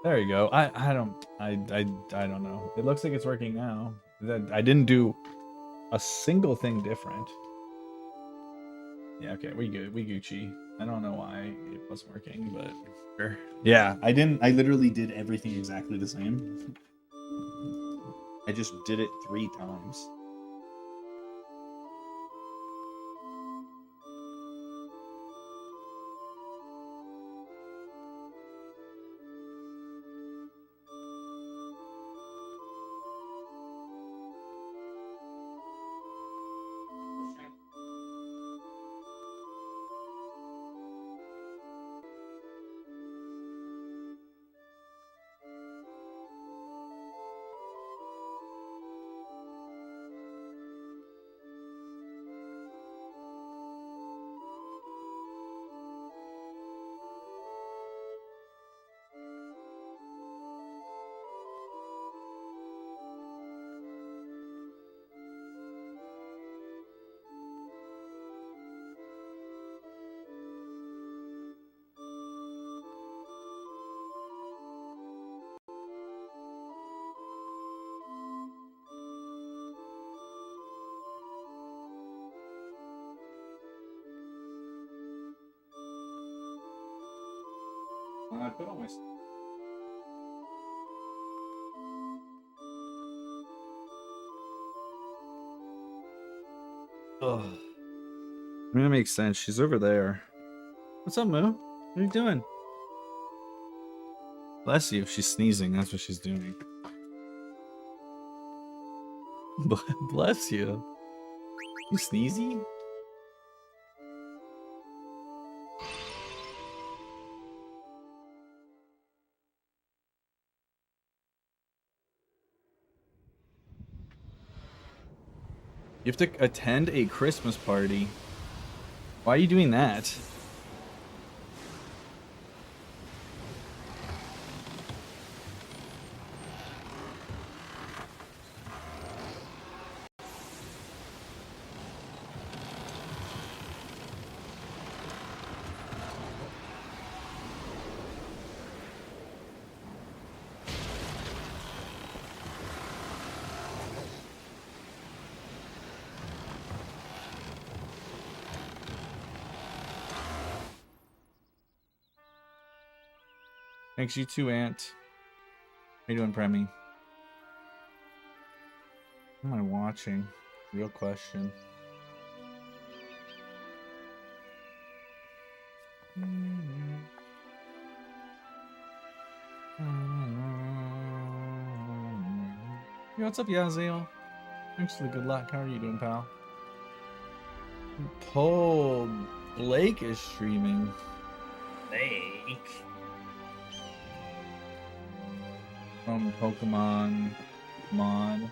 There you go. I don't know. It looks like it's working now. That I didn't do a single thing different. Yeah, okay, we good. We Gucci. I don't know why it wasn't working, but sure. Yeah, I didn't. I literally did everything exactly the same. I just did it 3 times. I put on my. Ugh. I mean, that makes sense. She's over there. What's up, Moo? What are you doing? Bless you. She's sneezing. That's what she's doing. Bless you. You sneezy? You have to attend a Christmas party. Why are you doing that? Thanks, you too, Ant. How you doing, Premi? What am I watching? Real question. Yo, what's up, Yaziel? Thanks for the good luck. How are you doing, pal? Paul Blake is streaming. Blake. From Pokemon Mod.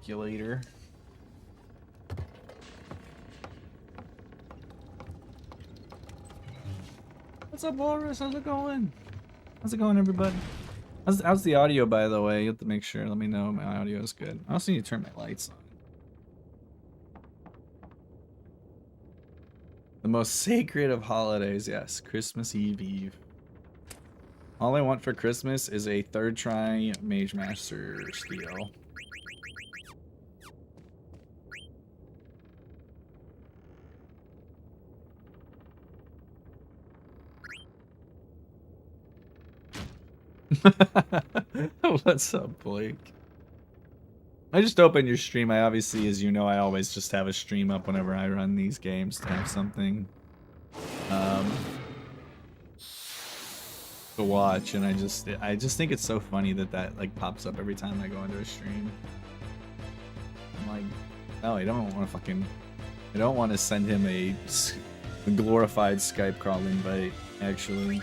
Calculator. What's up, Boris? How's it going? How's it going, everybody? How's the audio, by the way? You have to make sure. Let me know my audio is good. I also need to turn my lights on. The most sacred of holidays, yes. Christmas Eve. All I want for Christmas is a 3rd try Mage Master steal. What's up, Blake? I just opened your stream. I obviously, as you know, I always just have a stream up whenever I run these games to have something to watch, and I just think it's so funny that like pops up every time I go into a stream. I'm like, oh, I don't want to send him a glorified Skype call invite, actually.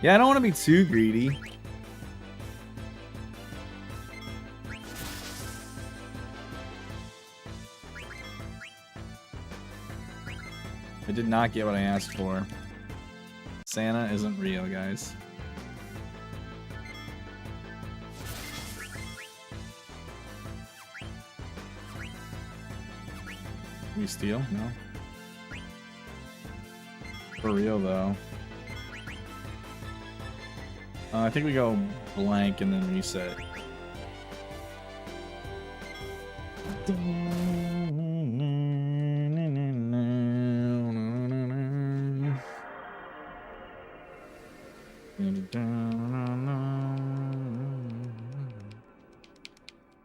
Yeah, I don't want to be too greedy. I did not get what I asked for. Santa isn't real, guys. We steal? No. For real, though. I think we go blank and then reset.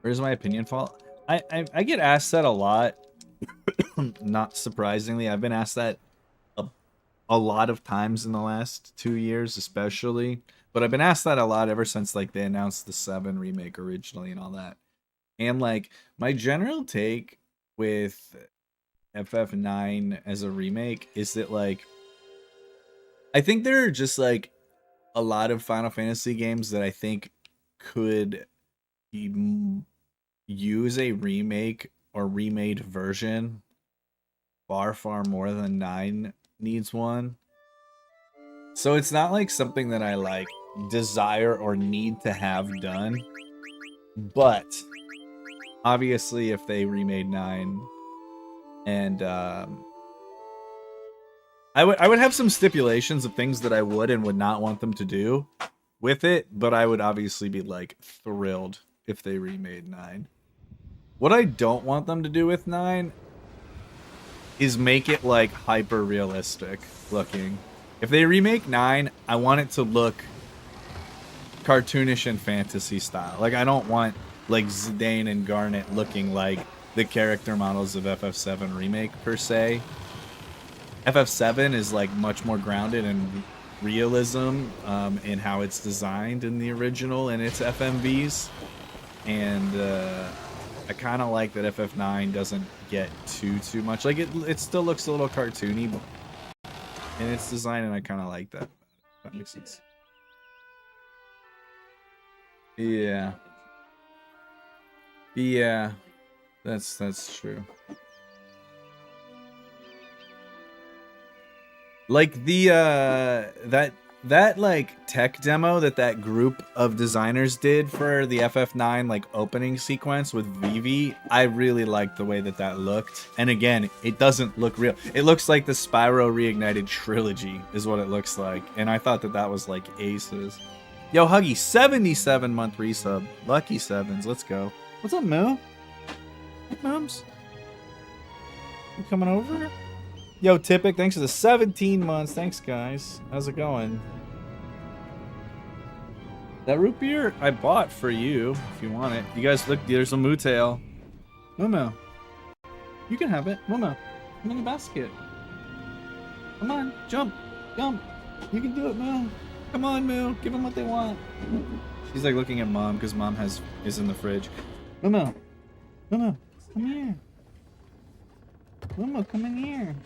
Where's my opinion fall? I get asked that a lot. Not surprisingly, I've been asked that a lot of times in the last 2 years, especially. But I've been asked that a lot ever since like they announced the 7 remake originally and all that. And like my general take with FF9 as a remake is that like I think there are just like a lot of Final Fantasy games that I think could use a remake or remade version far more than 9 needs one. So it's not like something that I like desire or need to have done. But obviously if they remade 9 and I would have some stipulations of things that I would and would not want them to do with it, but I would obviously be like thrilled if they remade 9. What I don't want them to do with 9 is make it like hyper realistic looking. If they remake 9, I want it to look cartoonish and fantasy style. Like I don't want like Zidane and Garnet looking like the character models of FF7 remake per se. FF7 is like much more grounded in realism in how it's designed in the original and its FMVs. And I kind of like that FF9 doesn't get too much. Like it still looks a little cartoony in its design, and I kind of like that. That makes sense. Yeah. Yeah. That's true. Like the that like tech demo that group of designers did for the FF9 like opening sequence with VII, I really liked the way that looked. And again, it doesn't look real. It looks like the Spyro Reignited trilogy is what it looks like. And I thought that was like aces. Yo, Huggy, 77-month resub. Lucky sevens, let's go. What's up, Moo? Hey, Mums. You coming over? Yo, Tipic, thanks for the 17 months. Thanks, guys. How's it going? That root beer I bought for you, if you want it. You guys, look, there's a moo tail. Momo. You can have it. Momo. Come in the basket. Come on, jump. Jump. You can do it, Moo. Come on, Moo. Give them what they want. She's like looking at Mom, because Mom is in the fridge. Momo. Momo, come here. Momo, come in here.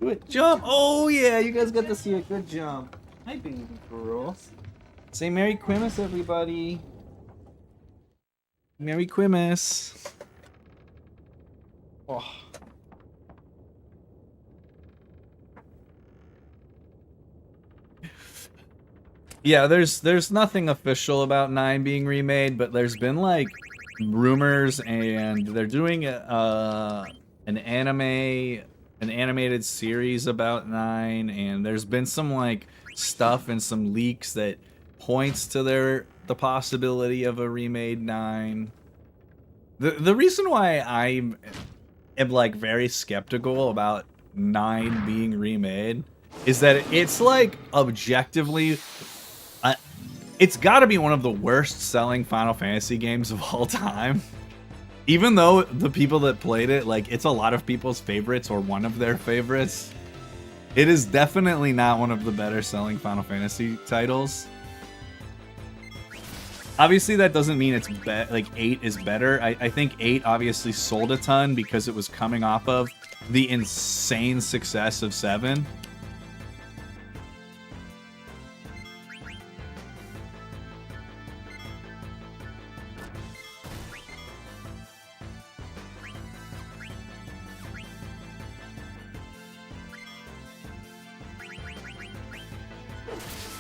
Do it. Jump! Oh, yeah, you guys got to see a good jump. Hi, baby girls. Say Merry Quimus, everybody. Merry Quimus. Oh. Yeah, there's nothing official about 9 being remade, but there's been like rumors, and they're doing an animated series about 9, and there's been some like stuff and some leaks that points to the possibility of a remade 9. The reason why I am like very skeptical about 9 being remade is that it's like objectively it's got to be one of the worst selling Final Fantasy games of all time. Even though the people that played it, like, it's a lot of people's favorites or one of their favorites, it is definitely not one of the better selling Final Fantasy titles. Obviously, that doesn't mean it's like 8 is better. I think 8 obviously sold a ton because it was coming off of the insane success of 7.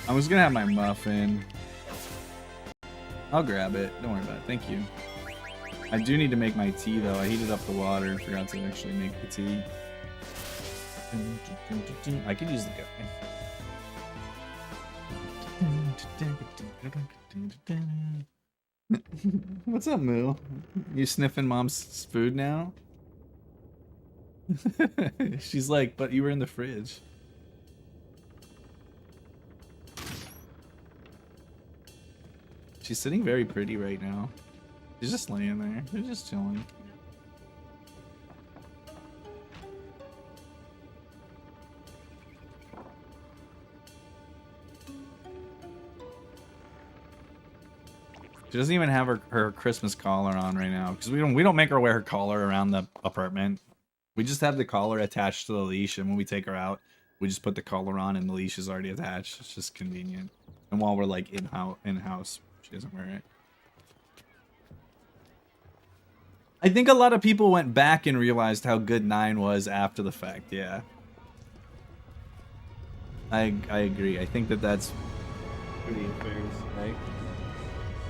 I was gonna have my muffin. I'll grab it. Don't worry about it. Thank you. I do need to make my tea though. I heated up the water and forgot to actually make the tea. I could use the guy. What's up, Moo? You sniffing mom's food now? She's like, but you were in the fridge. She's sitting very pretty right now. She's just laying there. She's just chilling. She doesn't even have her Christmas collar on right now because we don't make her wear her collar around the apartment. We just have the collar attached to the leash, and when we take her out, we just put the collar on, and the leash is already attached. It's just convenient. And while we're like in house, she doesn't wear it. I think a lot of people went back and realized how good 9 was after the fact. Yeah, I agree. I think that's pretty fair to say.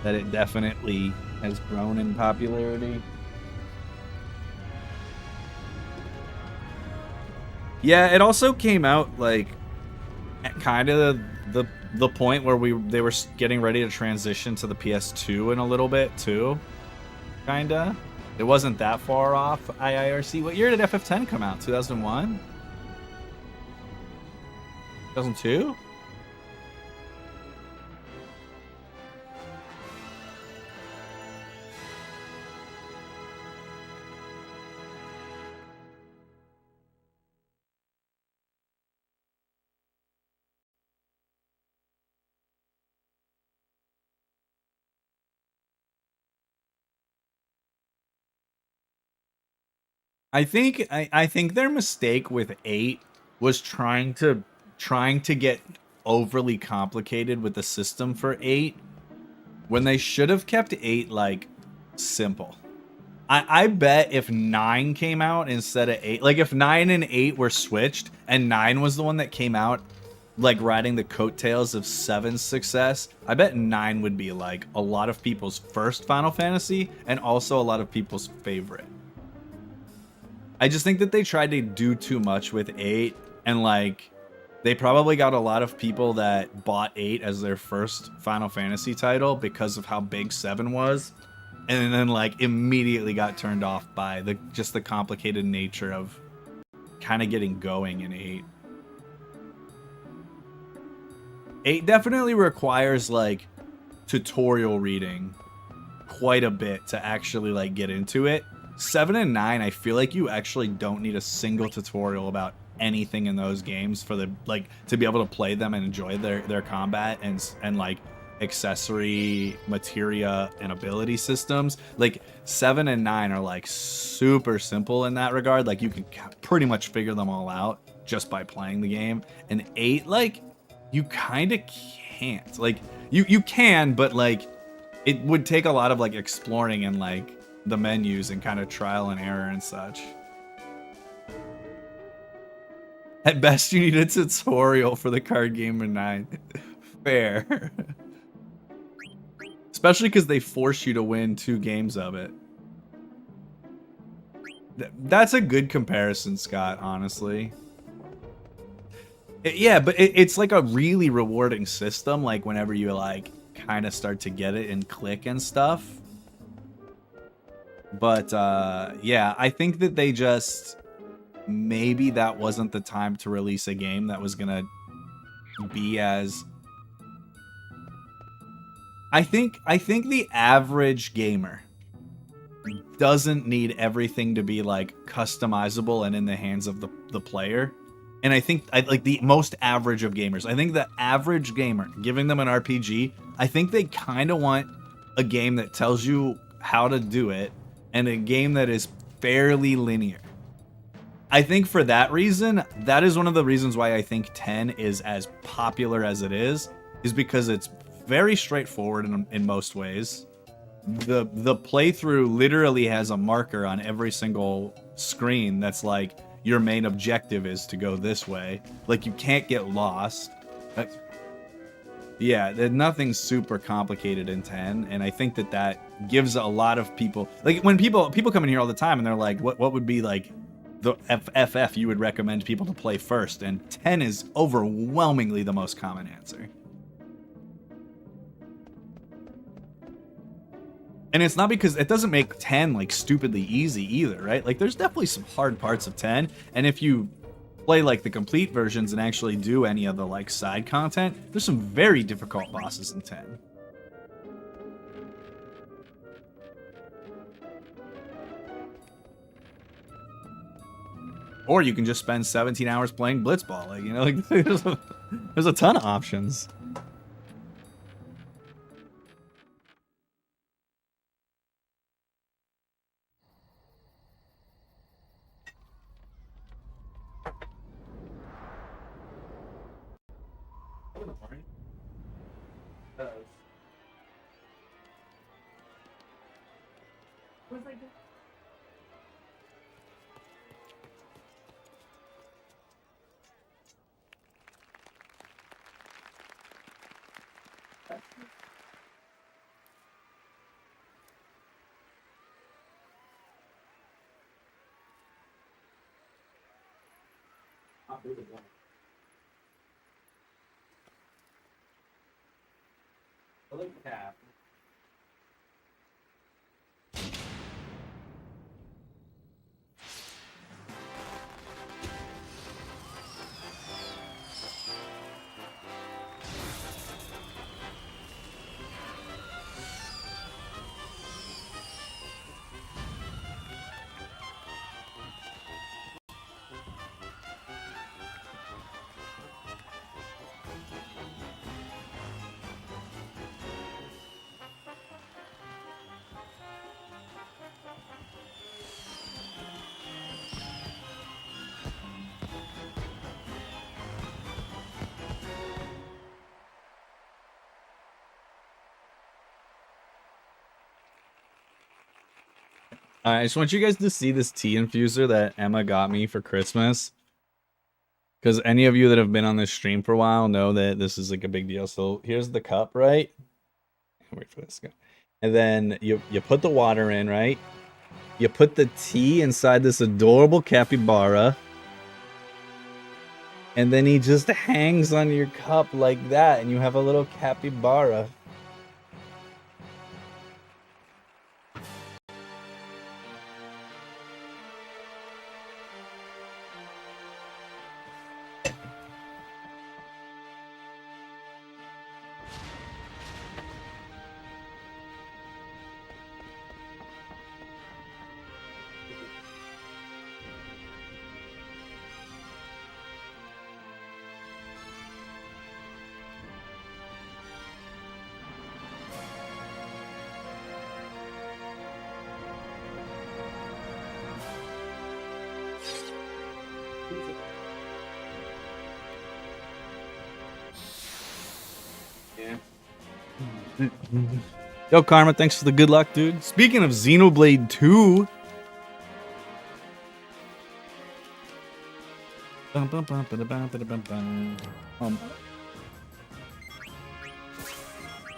That it definitely has grown in popularity. Yeah, it also came out like at kind of the point where they were getting ready to transition to the PS2 in a little bit too. Kinda. It wasn't that far off. IIRC. What year did FF10 come out? 2001? 2002? I think their mistake with 8 was trying to get overly complicated with the system for 8 when they should have kept 8 like simple. I bet if 9 came out instead of 8, like if 9 and 8 were switched and 9 was the one that came out like riding the coattails of 7's success, I bet 9 would be like a lot of people's first Final Fantasy and also a lot of people's favorite. I just think that they tried to do too much with 8, and like they probably got a lot of people that bought 8 as their first Final Fantasy title because of how big 7 was, and then like immediately got turned off by the complicated nature of kind of getting going in 8. 8 definitely requires like tutorial reading quite a bit to actually like get into it. 7 and 9, I feel like you actually don't need a single tutorial about anything in those games for the like to be able to play them and enjoy their combat and like accessory materia and ability systems. Like 7 and 9 are like super simple in that regard. Like you can pretty much figure them all out just by playing the game. And 8, like you kind of can't. Like you can, but like it would take a lot of like exploring and like the menus and kind of trial and error and such. At best, you need a tutorial for the card game in 9. Fair. Especially because they force you to win 2 games of it. That's a good comparison, Scott, honestly. Yeah, but it's like a really rewarding system, like whenever you like kind of start to get it and click and stuff. But yeah, I think that they just maybe that wasn't the time to release a game that was gonna be as I think the average gamer doesn't need everything to be like customizable and in the hands of the player. And I think like the most average of gamers, I think the average gamer, giving them an RPG, I think they kind of want a game that tells you how to do it and a game that is fairly linear. I think for that reason, that is one of the reasons why I think 10 is as popular as it is because it's very straightforward in most ways. The playthrough literally has a marker on every single screen that's like, your main objective is to go this way. Like, you can't get lost. Yeah, nothing's super complicated in 10, and I think that gives a lot of people, like, when people come in here all the time and they're like, what would be like the FF you would recommend people to play first, and 10 is overwhelmingly the most common answer. And it's not because it doesn't make 10 like stupidly easy either, right? Like, there's definitely some hard parts of 10, and if you play like the complete versions and actually do any of the like side content, there's some very difficult bosses in 10. Or you can just spend 17 hours playing Blitzball, like, you know, like there's a ton of options. I just want you guys to see this tea infuser that Emma got me for Christmas. Because any of you that have been on this stream for a while know that this is like a big deal. So here's the cup, right? Wait for this guy. And then you put the water in, right? You put the tea inside this adorable capybara. And then he just hangs on your cup like that. And you have a little capybara. Yo, Karma, thanks for the good luck, dude. Speaking of Xenoblade 2.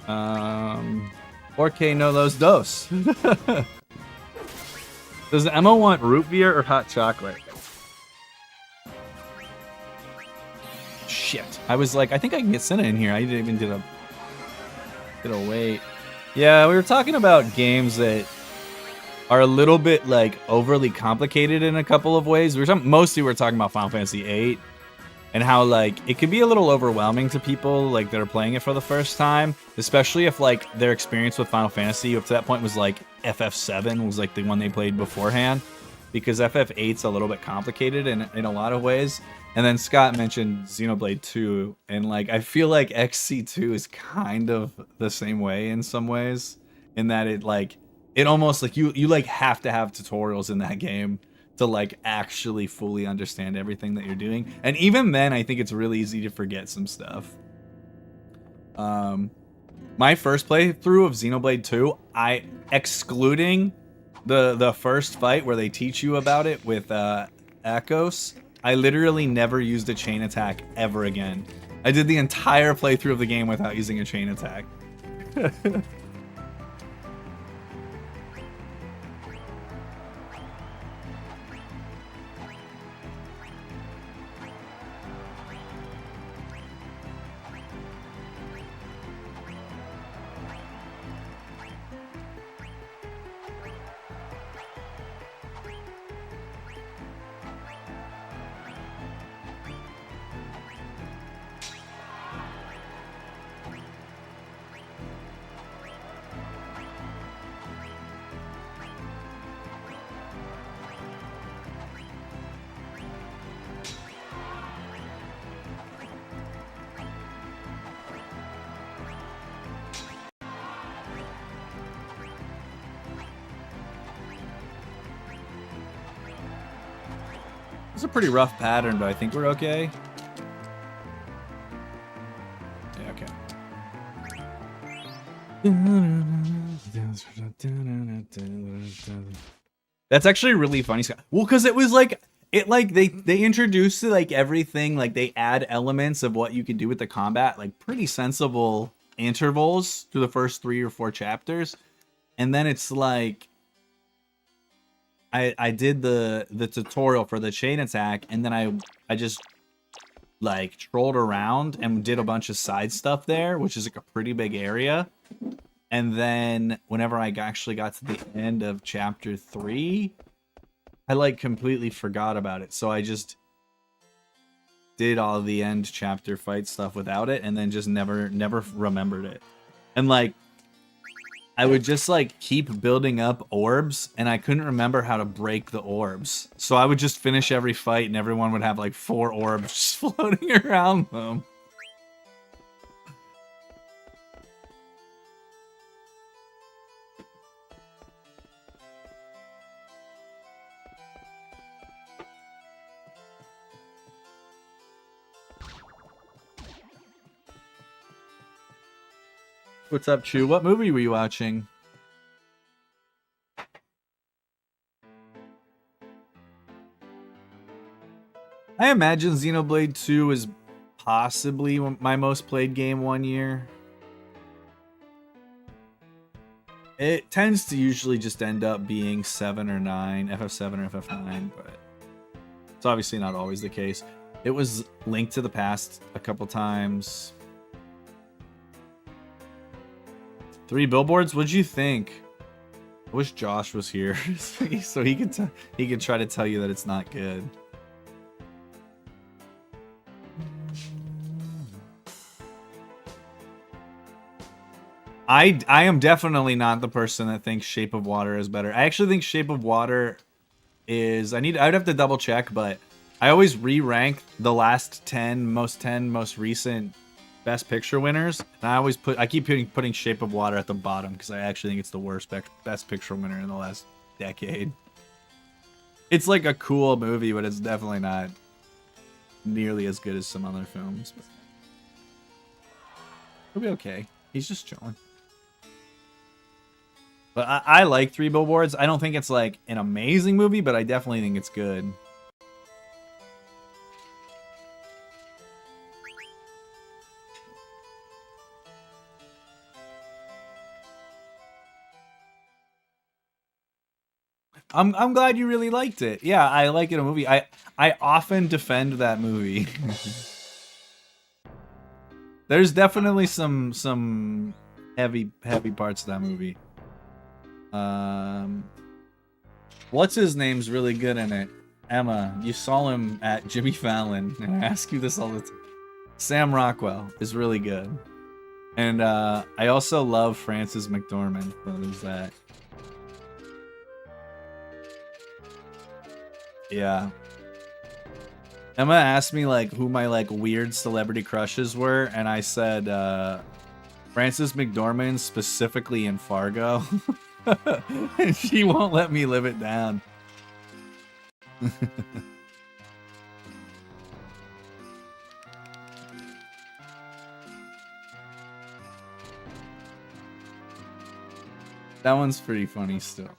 Um, 4K no los dos. Does Emma want root beer or hot chocolate? Shit. I was like, I think I can get Senna in here. I didn't even did a wait. Yeah, we were talking about games that are a little bit like overly complicated in a couple of ways. Mostly we're talking about Final Fantasy VIII and how like it can be a little overwhelming to people like that are playing it for the first time, especially if like their experience with Final Fantasy up to that point was like FF7 was like the one they played beforehand, because FF8's a little bit complicated in a lot of ways. And then Scott mentioned Xenoblade 2, and like I feel like XC2 is kind of the same way in some ways, in that it almost like you like have to have tutorials in that game to like actually fully understand everything that you're doing. And even then, I think it's really easy to forget some stuff. My first playthrough of Xenoblade 2, excluding the first fight where they teach you about it with Akos, I literally never used a chain attack ever again. I did the entire playthrough of the game without using a chain attack. It's a pretty rough pattern, but I think we're okay. Yeah, okay. That's actually really funny. Well, because it was like they introduced like everything, like they add elements of what you can do with the combat, like pretty sensible intervals through the first 3 or 4 chapters, and then it's like I did the tutorial for the chain attack, and then I just like trolled around and did a bunch of side stuff there, which is like a pretty big area. And then whenever I actually got to the end of chapter 3, I like completely forgot about it. So I just did all the end chapter fight stuff without it, and then just never remembered it. And like I would just like keep building up orbs, and I couldn't remember how to break the orbs. So I would just finish every fight, and everyone would have like 4 orbs just floating around them. What's up, Chew? What movie were you watching? I imagine Xenoblade 2 is possibly my most played game one year. It tends to usually just end up being 7 or 9, FF7 or FF9, but it's obviously not always the case. It was Link to the Past a couple times. 3 Billboards? What'd you think? I wish Josh was here so he could try to tell you that it's not good. I am definitely not the person that thinks Shape of Water is better. I actually think Shape of Water is I'd have to double check, but I always re-rank the last 10 most recent Best Picture winners, and I keep putting Shape of Water at the bottom because I actually think it's the worst Best Picture winner in the last decade. It's like a cool movie, but it's definitely not nearly as good as some other films. But he'll be okay. He's just chilling. But I like 3 Billboards. I don't think it's like an amazing movie, but I definitely think it's good. I'm glad you really liked it. Yeah, I like it a movie. I often defend that movie. There's definitely some heavy parts of that movie. What's his name's really good in it? Emma, you saw him at Jimmy Fallon, and I ask you this all the time. Sam Rockwell is really good. And I also love Frances McDormand. What is that? Yeah. Emma asked me like who my like weird celebrity crushes were, and I said Frances McDormand, specifically in Fargo. And she won't let me live it down. That one's pretty funny still.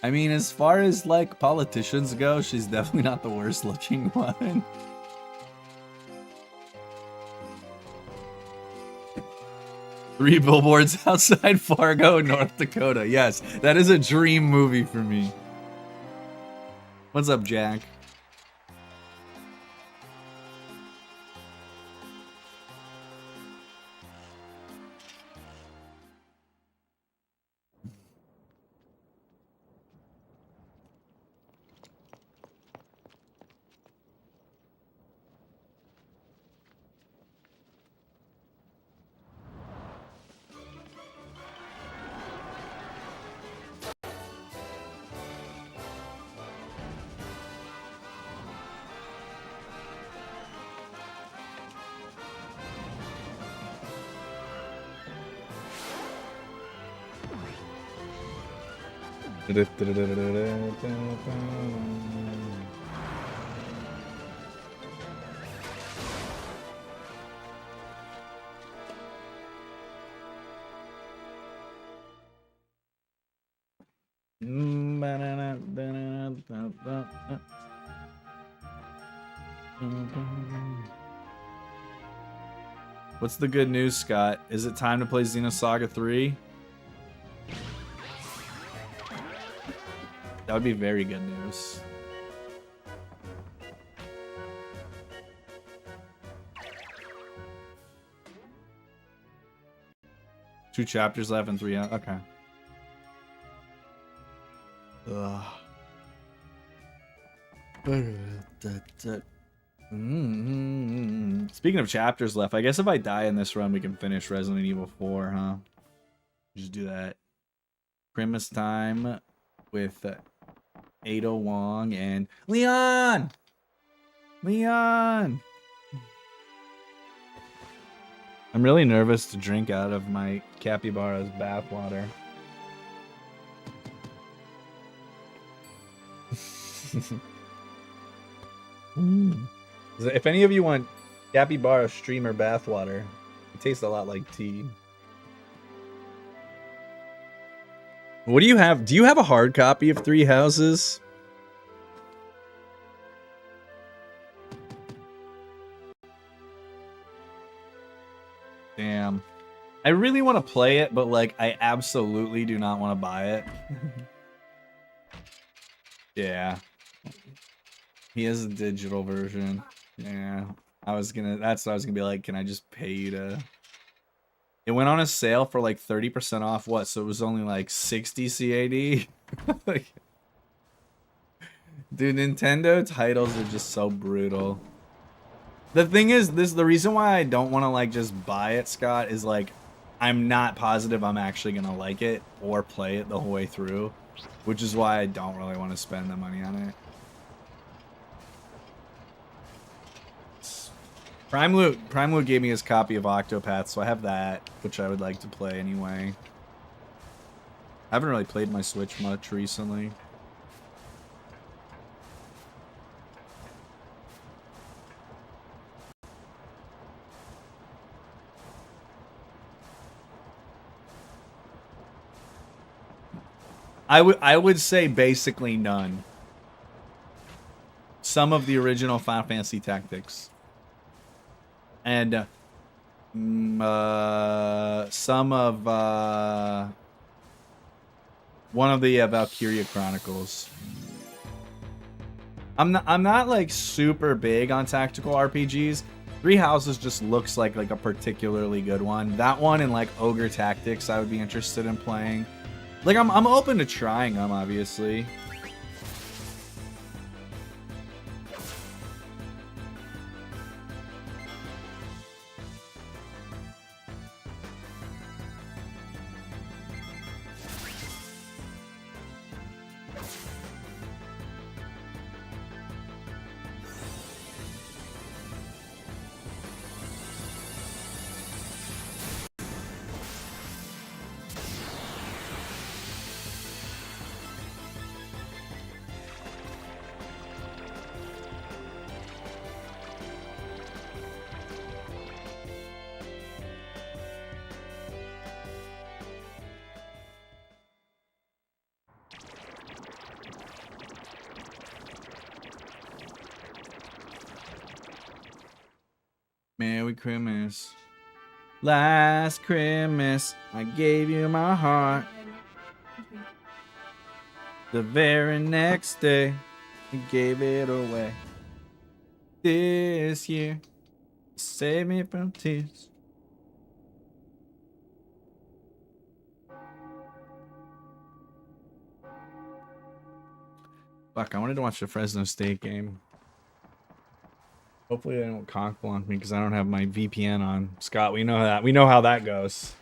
I mean, as far as like politicians go, she's definitely not the worst looking one. Three billboards outside Fargo, North Dakota. Yes, that is a dream movie for me. What's up, Jack? What's the good news, Scott? Is it time to play Xenosaga 3? That would be very good news. Two chapters left and 3 out. Okay. Ugh. Speaking of chapters left, I guess if I die in this run, we can finish Resident Evil 4, huh? Just do that. Christmas time with Ada Wong and Leon! Leon! I'm really nervous to drink out of my capybara's bathwater. If any of you want capybara streamer bathwater, it tastes a lot like tea. What do you have? Do you have a hard copy of Three Houses? Damn. I really want to play it, but like I absolutely do not want to buy it. Yeah. He has a digital version. Yeah. That's what I was gonna be like, can I just pay you to... It went on a sale for like 30% off, what? So it was only like 60 CAD? Like, dude, Nintendo titles are just so brutal. The thing is, the reason why I don't want to like just buy it, Scott, is like, I'm not positive I'm actually gonna like it or play it the whole way through. Which is why I don't really want to spend the money on it. Prime Loot gave me his copy of Octopath, so I have that, which I would like to play anyway. I haven't really played my Switch much recently. I would say basically none. Some of the original Final Fantasy Tactics. And some of one of the Valkyria Chronicles. I'm not like super big on tactical RPGs. Three Houses just looks like a particularly good one. That one and like Ogre Tactics I would be interested in playing. Like I'm open to trying them, obviously. Merry Christmas. Last Christmas, I gave you my heart. The very next day, I gave it away. This year, save me from tears. Fuck, I wanted to watch the Fresno State game. Hopefully they don't conk block me because I don't have my VPN on. Scott, we know that. We know how that goes.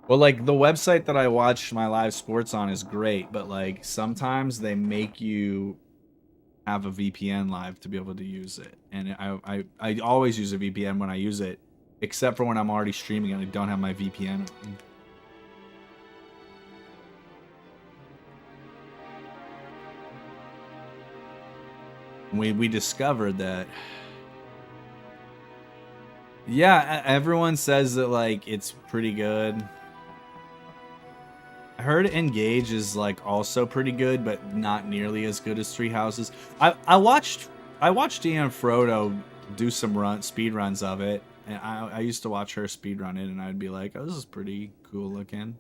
Well, like, the website that I watch my live sports on is great, but, like, sometimes they make you have a VPN live to be able to use it. And I always use a VPN when I use it, except for when I'm already streaming and I don't have my VPN on. We discovered that, yeah, everyone says that, like, it's pretty good. I heard Engage is, like, also pretty good, but not nearly as good as Three Houses. I watched Ian Frodo do some speed runs of it, and I used to watch her speed run it, and I'd be like, oh, this is pretty cool looking.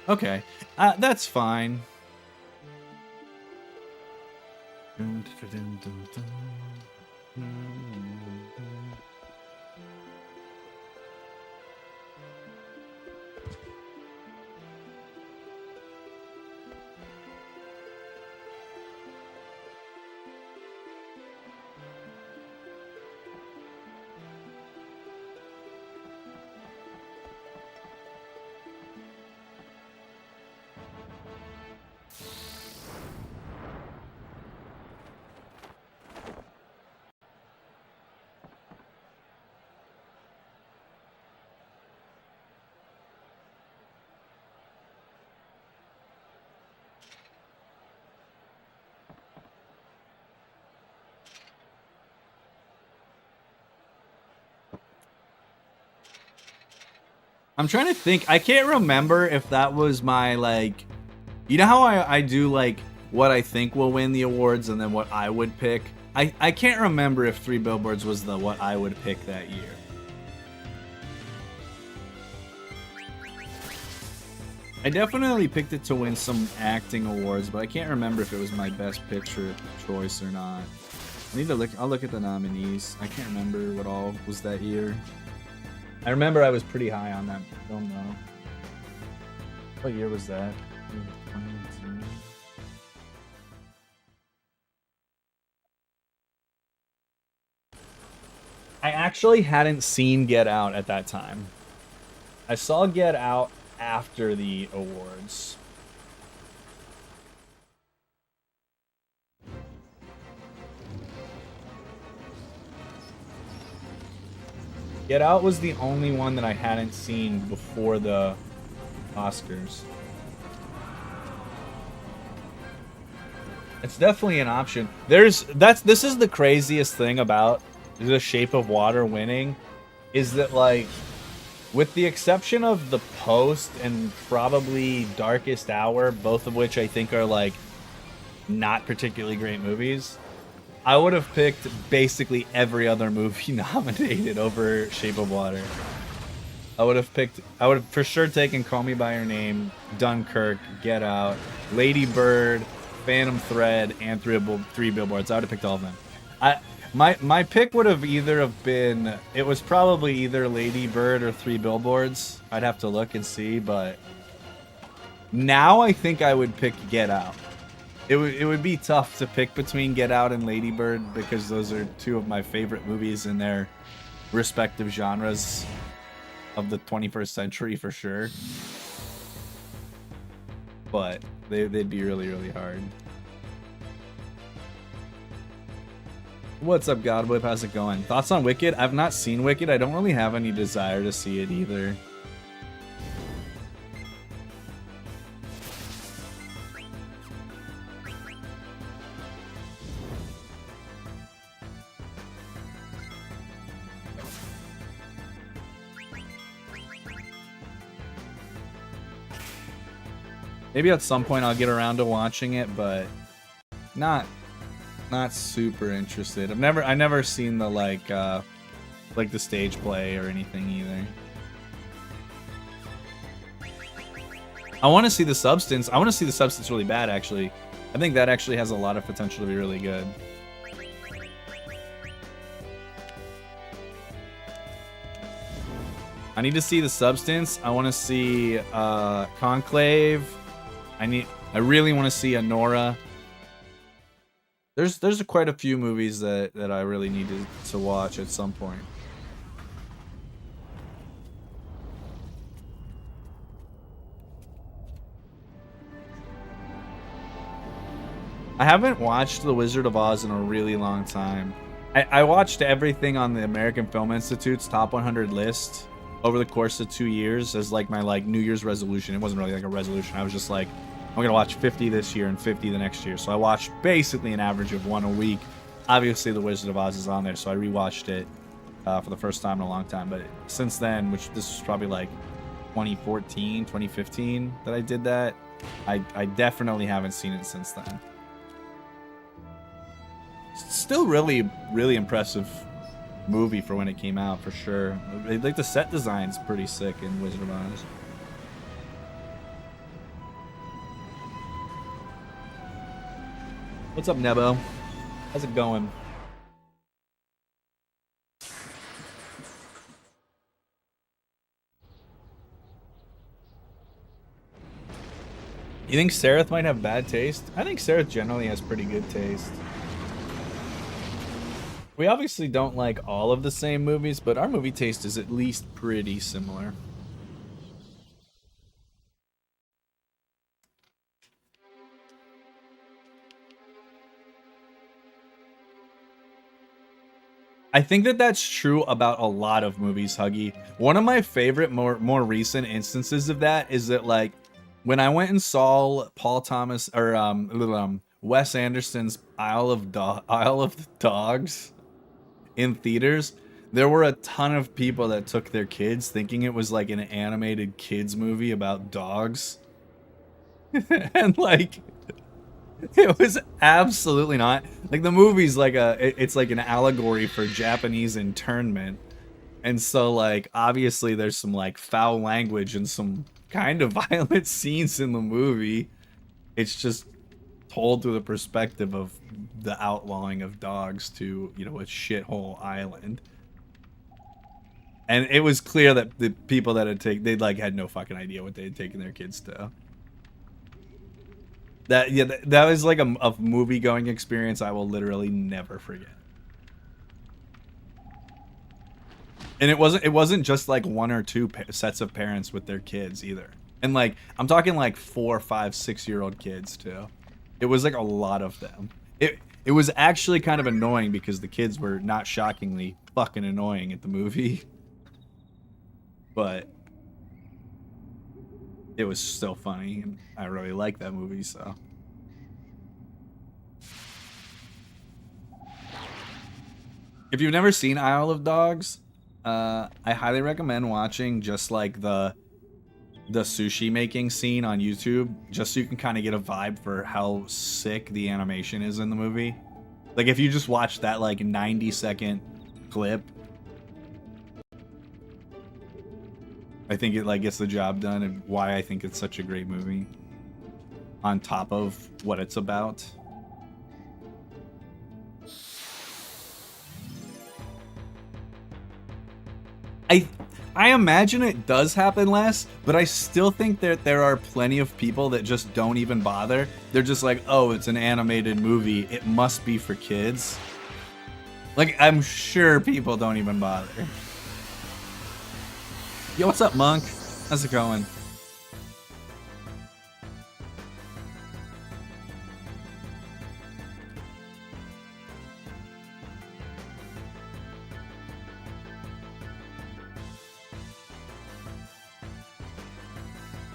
Okay, that's fine. I'm trying to think. I can't remember if that was my, like... You know how I do, like, what I think will win the awards and then what I would pick? I can't remember if Three Billboards was the what I would pick that year. I definitely picked it to win some acting awards, but I can't remember if it was my best picture choice or not. I need to look. I'll look at the nominees. I can't remember what all was that year. I remember I was pretty high on that film though. What year was that? I actually hadn't seen Get Out at that time. I saw Get Out after the awards. Get Out was the only one that I hadn't seen before the Oscars. It's definitely an option. This is the craziest thing about The Shape of Water winning, is that, like, with the exception of The Post and probably Darkest Hour, both of which I think are, like, not particularly great movies, I would have picked basically every other movie nominated over Shape of Water. I would have for sure taken Call Me by Your Name, Dunkirk, Get Out, Lady Bird, Phantom Thread, and Three Billboards. I would have picked all of them. My pick would have been, it was probably either Lady Bird or Three Billboards. I'd have to look and see, but now I think I would pick Get Out. It would be tough to pick between Get Out and Lady Bird because those are two of my favorite movies in their respective genres of the 21st century for sure. But they'd be really, really hard. What's up, Godwhip? How's it going? Thoughts on Wicked? I've not seen Wicked. I don't really have any desire to see it either. Maybe at some point I'll get around to watching it, but not super interested. I never seen the like the stage play or anything either. I want to see the substance. I want to see the substance really bad, actually. I think that actually has a lot of potential to be really good. I need to see the substance. I want to see Conclave. I really want to see Anora. There's quite a few movies that I really need to watch at some point. I haven't watched The Wizard of Oz in a really long time. I watched everything on the American Film Institute's top 100 list over the course of 2 years as like my New Year's resolution. It wasn't really like a resolution. I was just like, I'm gonna watch 50 this year and 50 the next year. So I watched basically an average of 1 a week. Obviously, The Wizard of Oz is on there, so I rewatched it for the first time in a long time. But since then, which this was probably like 2014, 2015 that I did that, I definitely haven't seen it since then. Still really, really impressive movie for when it came out, for sure. Like the set design's pretty sick in Wizard of Oz. What's up, Nebo? How's it going? You think Sareth might have bad taste? I think Sareth generally has pretty good taste. We obviously don't like all of the same movies, but our movie taste is at least pretty similar. I think that that's true about a lot of movies, Huggy. One of my favorite, more recent instances of that is that, like, when I went and saw Paul Thomas or Wes Anderson's Isle of Dogs in theaters, there were a ton of people that took their kids thinking it was like an animated kids movie about dogs. And like, it was absolutely not. Like, the movie's like it's like an allegory for Japanese internment. And so, like, obviously there's some like foul language and some kind of violent scenes in the movie. It's just told through the perspective of the outlawing of dogs to, you know, a shithole island. And it was clear that the people that they like had no fucking idea what they had taken their kids to. That was like a movie going experience I will literally never forget. And it wasn't just like 1 or 2 sets of parents with their kids either. And like, I'm talking like 4, 5, 6-year-old kids too. It was like a lot of them. It was actually kind of annoying because the kids were, not shockingly, fucking annoying at the movie. But it was still funny, and I really like that movie, so. If you've never seen Isle of Dogs, I highly recommend watching just like the sushi making scene on YouTube, just so you can kind of get a vibe for how sick the animation is in the movie. Like, if you just watch that like 90-second clip, I think it like gets the job done, and why I think it's such a great movie on top of what it's about. I imagine it does happen less, but I still think that there are plenty of people that just don't even bother. They're just like, oh, it's an animated movie, it must be for kids. Like, I'm sure people don't even bother. Yo, what's up, Monk? How's it going?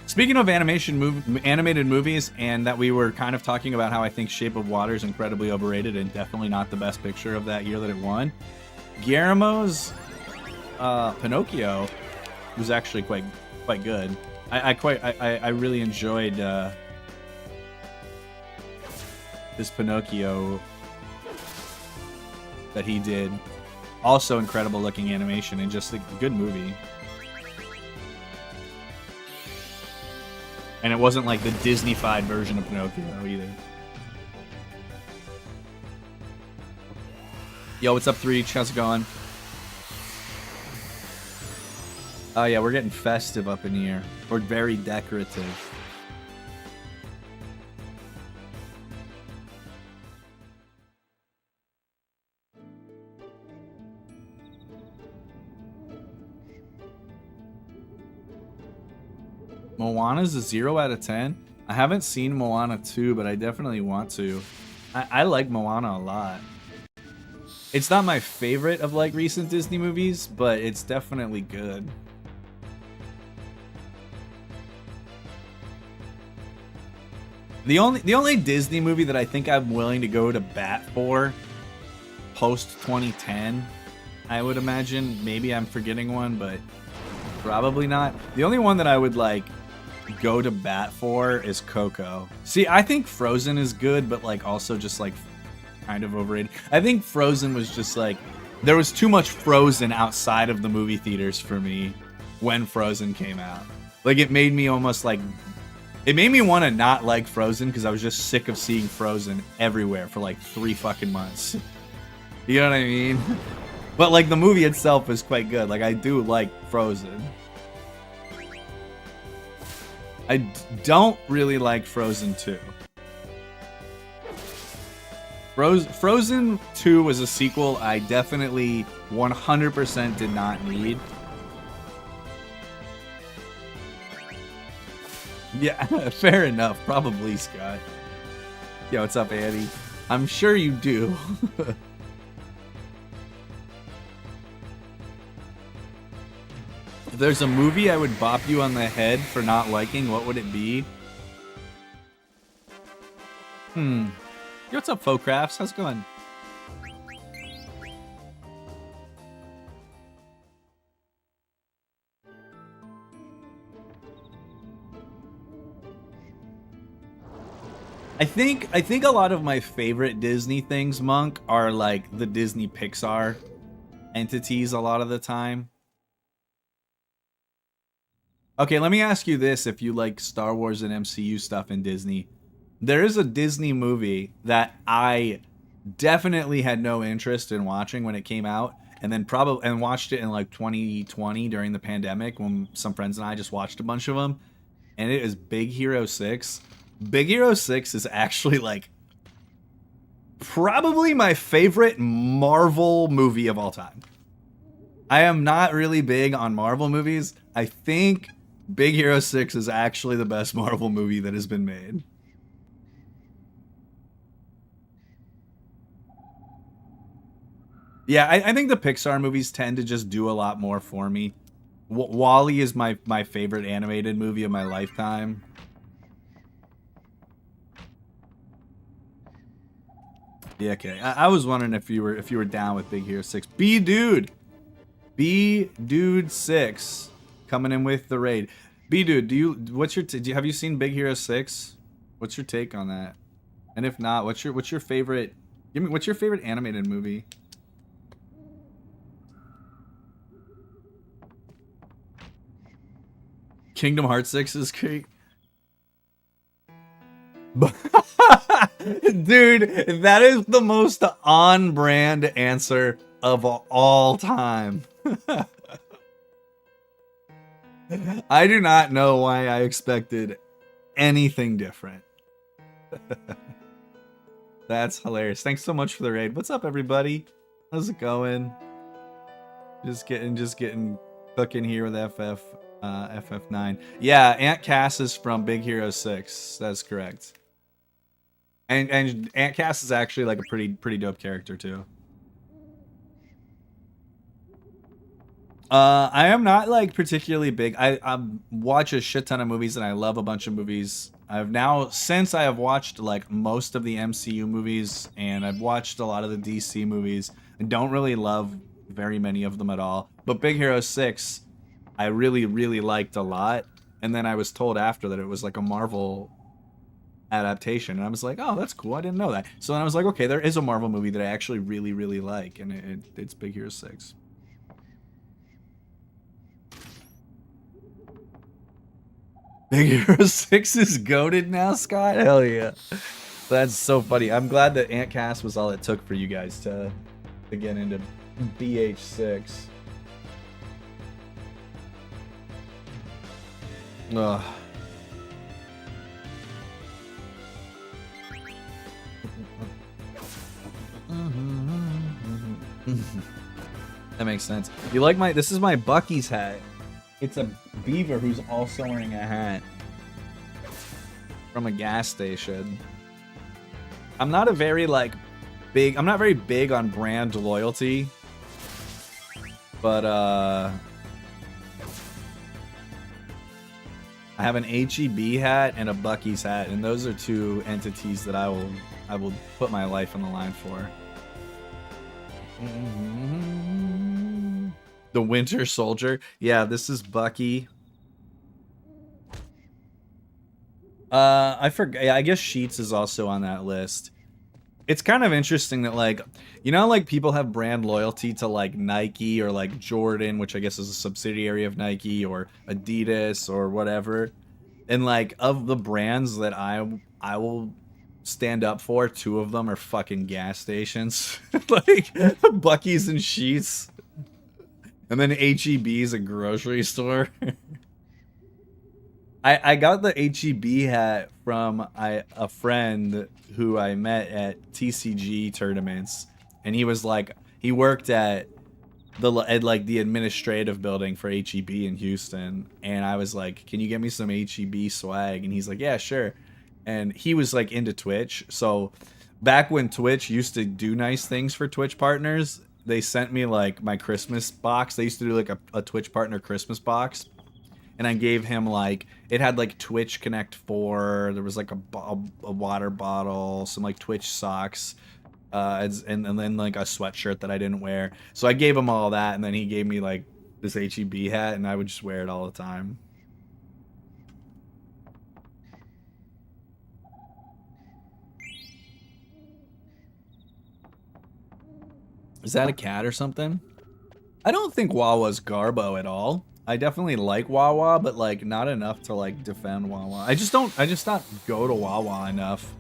Speaking of animated movies, and that we were kind of talking about how I think Shape of Water is incredibly overrated and definitely not the best picture of that year that it won, Guillermo's Pinocchio was actually quite good. I really enjoyed this Pinocchio that he did. Also incredible looking animation and just a good movie. And it wasn't like the Disney-fied version of Pinocchio either. Yo, what's up, Threech? How's it going? Oh yeah, we're getting festive up in here. We're very decorative. Moana's a 0 out of 10. I haven't seen Moana 2, but I definitely want to. I like Moana a lot. It's not my favorite of like recent Disney movies, but it's definitely good. The only Disney movie that I think I'm willing to go to bat for post 2010, I would imagine. Maybe I'm forgetting one, but probably not. The only one that I would like go to bat for is Coco. See, I think Frozen is good, but like also just like kind of overrated. I think Frozen was just like, there was too much Frozen outside of the movie theaters for me when Frozen came out. Like it made me almost like, it made me want to not like Frozen because I was just sick of seeing Frozen everywhere for like 3 fucking months. You know what I mean? But like the movie itself is quite good. Like I do like Frozen. I don't really like Frozen 2. Frozen 2 was a sequel I definitely 100% did not need. Yeah, fair enough. Probably, Scott. Yo, what's up, Andy? I'm sure you do. If there's a movie I would bop you on the head for not liking, what would it be? Yo, what's up, Focrafts? How's it going? I think a lot of my favorite Disney things, Monk, are like the Disney Pixar entities a lot of the time. Okay, let me ask you this, if you like Star Wars and MCU stuff in Disney. There is a Disney movie that I definitely had no interest in watching when it came out, and then watched it in like 2020 during the pandemic when some friends and I just watched a bunch of them, and it is Big Hero 6. Big Hero 6 is actually like probably my favorite Marvel movie of all time. I am not really big on Marvel movies. I think Big Hero 6 is actually the best Marvel movie that has been made. Yeah, I think the Pixar movies tend to just do a lot more for me. WALL-E is my favorite animated movie of my lifetime. Yeah, okay. I was wondering if you were down with Big Hero 6. B-Dude 6 coming in with the raid. B-Dude, have you seen Big Hero 6? What's your take on that? And if not, what's your favorite? What's your favorite animated movie? Kingdom Hearts 6 is great. Dude, that is the most on-brand answer of all time. I do not know why I expected anything different. That's hilarious. Thanks so much for the raid. What's up, everybody? How's it going? Just getting cooking here with FF9. Yeah, Aunt Cass is from Big Hero 6. That's correct. And Aunt Cass is actually like a pretty dope character too. I am not like particularly big. I watch a shit ton of movies and I love a bunch of movies. Since I have watched like most of the MCU movies and I've watched a lot of the DC movies and don't really love very many of them at all. But Big Hero 6, I really, really liked a lot. And then I was told after that it was like a Marvel adaptation, and I was like, oh, that's cool. I didn't know that. So then I was like, okay, there is a Marvel movie that I actually really, really like, and it's Big Hero 6. Big Hero 6 is goated now, Scott? Hell yeah. That's so funny. I'm glad that Antcast was all it took for you guys to get into BH6. Ugh. That makes sense. You like my... This is my Bucky's hat. It's a beaver who's also wearing a hat from a gas station. I'm not a very, like, big... I'm not very big on brand loyalty. But, I have an HEB hat and a Bucky's hat, and those are two entities that I will put my life on the line for. The Winter Soldier. Yeah, this is Bucky. I forgot. Yeah, I guess Sheets is also on that list. It's kind of interesting that, like, you know, like, people have brand loyalty to, like, Nike or, like, Jordan, which I guess is a subsidiary of Nike, or Adidas or whatever. And, like, of the brands that I will stand up for, two of them are fucking gas stations. Like, Bucky's and Sheets. And then HEB is a grocery store. I got the HEB hat from a friend who I met at TCG tournaments, and he was like, he worked at the administrative building for HEB in Houston, and I was like, can you get me some HEB swag? And he's like, yeah, sure. And he was like into Twitch, so back when Twitch used to do nice things for Twitch partners, they sent me like my Christmas box. They used to do like a Twitch partner Christmas box. And I gave him, like, it had, like, Twitch Connect 4, there was, like, a water bottle, some, like, Twitch socks, and then, like, a sweatshirt that I didn't wear. So I gave him all that, and then he gave me, like, this HEB hat, and I would just wear it all the time. Is that a cat or something? I don't think Wawa's Garbo at all. I definitely like Wawa, but, like, not enough to, like, defend Wawa. I just not go to Wawa enough.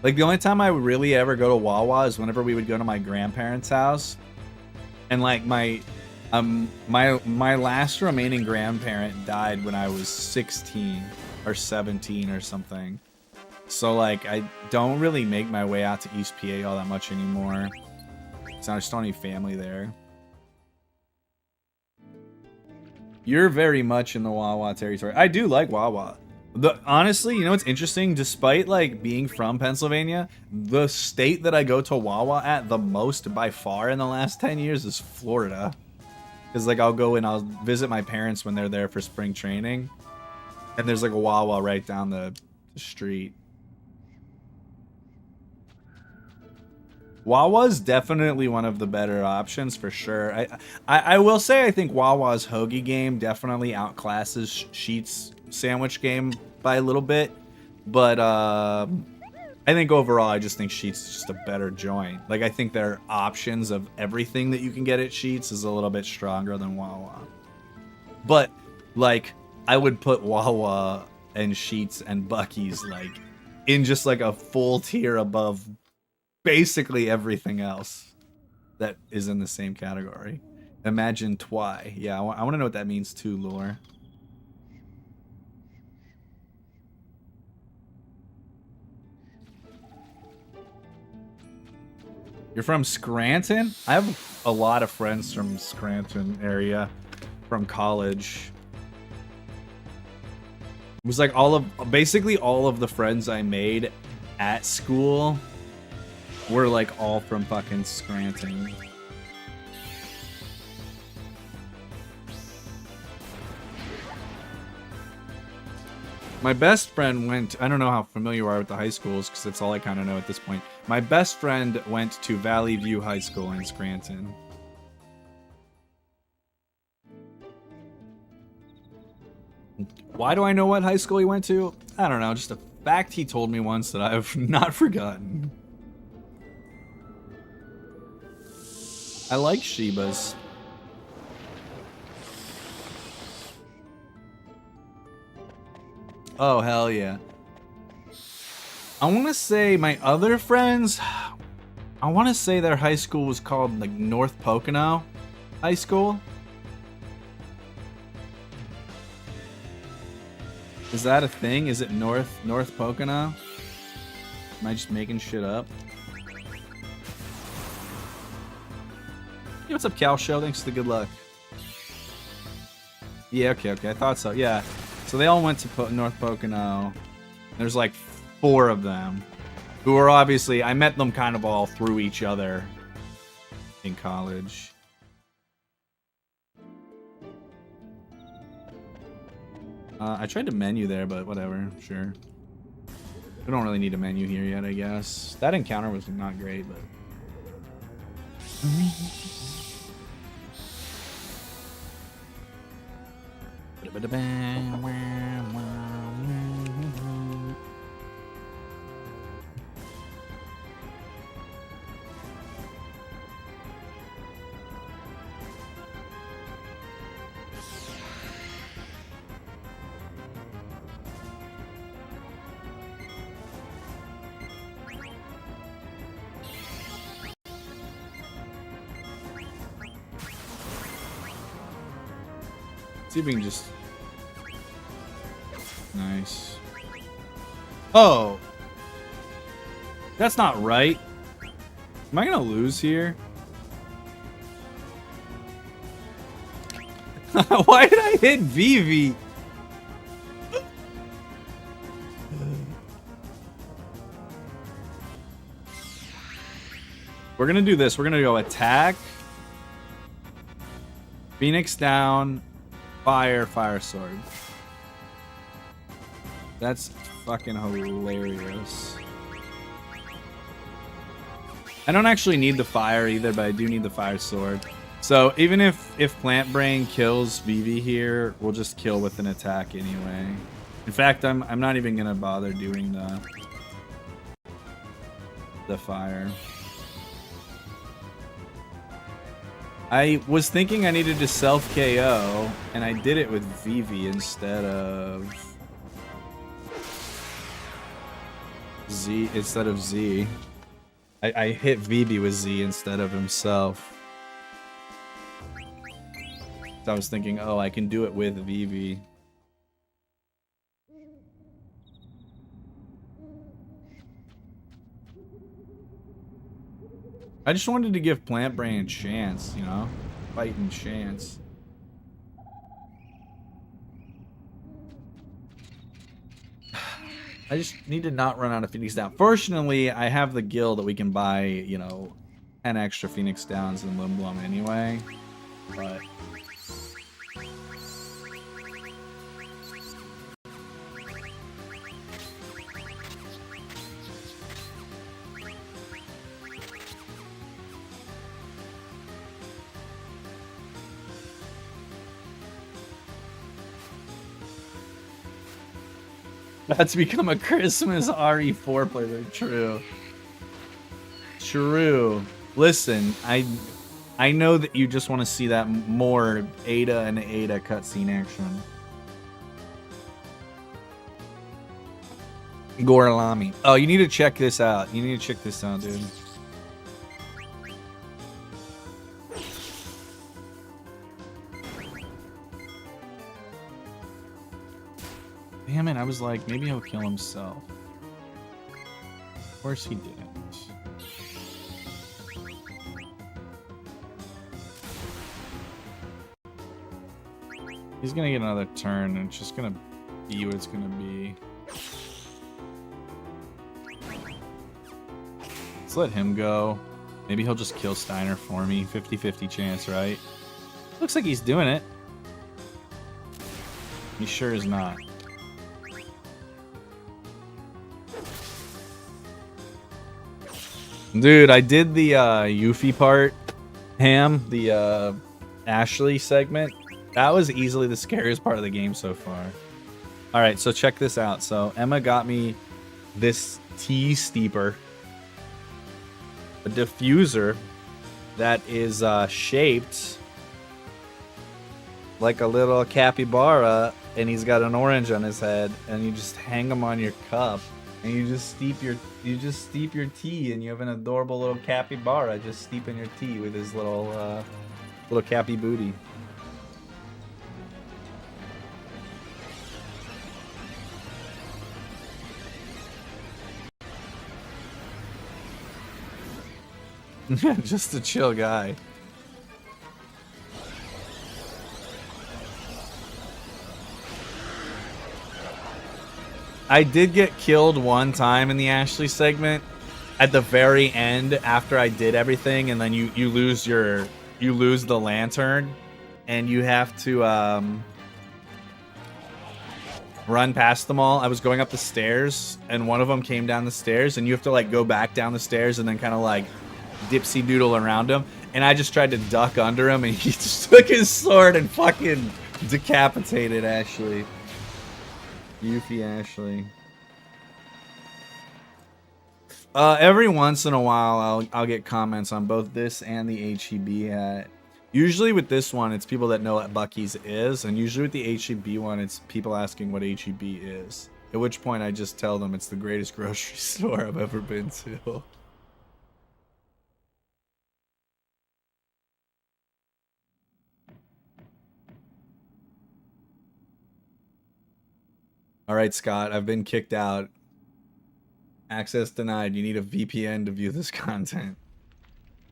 Like, the only time I would really ever go to Wawa is whenever we would go to my grandparents' house. And, like, my last remaining grandparent died when I was 16 or 17 or something. So, like, I don't really make my way out to East PA all that much anymore. So I just don't have any family there. You're very much in the Wawa territory. I do like Wawa. Honestly, you know what's interesting? Despite, like, being from Pennsylvania, the state that I go to Wawa at the most by far in the last 10 years is Florida. Because, like, I'll go and I'll visit my parents when they're there for spring training. And there's, like, a Wawa right down the street. Wawa's definitely one of the better options for sure. I will say I think Wawa's hoagie game definitely outclasses Sheets' sandwich game by a little bit, but I think overall I just think Sheets is just a better joint. Like, I think their options of everything that you can get at Sheets is a little bit stronger than Wawa. But, like, I would put Wawa and Sheets and Bucky's, like, in just like a full tier above basically everything else that is in the same category. Imagine Twy. Yeah, I want to know what that means too, Lore. You're from Scranton? I have a lot of friends from Scranton area from college. It was like basically all of the friends I made at school were like all from fucking Scranton. My best friend went, I don't know how familiar you are with the high schools because that's all I kind of know at this point. My best friend went to Valley View High School in Scranton. Why do I know what high school he went to? I don't know, just a fact he told me once that I've not forgotten. I like Shibas. Oh, hell yeah. I want to say my other friends, I want to say their high school was called like North Pocono High School. Is that a thing? Is it North Pocono? Am I just making shit up? Hey, what's up, Cal Show? Thanks for the good luck. Yeah, okay, I thought so. Yeah, so they all went to North Pocono. There's like 4 of them who are obviously, I met them kind of all through each other in college. I tried to menu there, but whatever, sure. We don't really need a menu here yet, I guess. That encounter was not great, but... See if we can just... Nice. Oh! That's not right. Am I gonna lose here? Why did I hit VII? We're gonna do this. We're gonna go attack. Phoenix down. Fire sword. That's fucking hilarious. I don't actually need the fire either, but I do need the fire sword. So even if Plant Brain kills VII here, we'll just kill with an attack anyway. In fact, I'm not even gonna bother doing the fire. I was thinking I needed to self KO, and I did it with VII instead of Z. I hit VII with Z instead of himself. So I was thinking, oh, I can do it with VII. I just wanted to give Plant Brain a chance, you know? Fighting chance. I just need to not run out of Phoenix Down. Fortunately, I have the guild that we can buy, you know, 10 extra Phoenix Downs in Limblum anyway. But... That's become a Christmas RE4 player. True. True. Listen, I know that you just want to see that more Ada and Ada cutscene action. Gorlami. Oh, you need to check this out. You need to check this out, dude. Damn it, I was like, maybe he'll kill himself. Of course he didn't. He's gonna get another turn, and it's just gonna be what it's gonna be. Let's let him go. Maybe he'll just kill Steiner for me. 50-50 chance, right? Looks like he's doing it. He sure is not. Dude, I did the Yuffie part, Ham, the Ashley segment. That was easily the scariest part of the game so far. All right, so check this out. So Emma got me this tea steeper, a diffuser that is shaped like a little capybara, and he's got an orange on his head, and you just hang him on your cup, and you just steep your tea, and you have an adorable little capybara just steeping your tea with his little cappy booty. Just a chill guy. I did get killed one time in the Ashley segment at the very end after I did everything, and then you lose the lantern, and you have to run past them all. I was going up the stairs, and one of them came down the stairs, and you have to like go back down the stairs and then kind of like dipsy doodle around him, and I just tried to duck under him, and he just took his sword and fucking decapitated Ashley. Yuffie Ashley. Every once in a while, I'll get comments on both this and the HEB hat. Usually with this one, it's people that know what Buc-ee's is, and usually with the HEB one, it's people asking what HEB is. At which point, I just tell them it's the greatest grocery store I've ever been to. All right, Scott, I've been kicked out. Access denied. You need a VPN to view this content.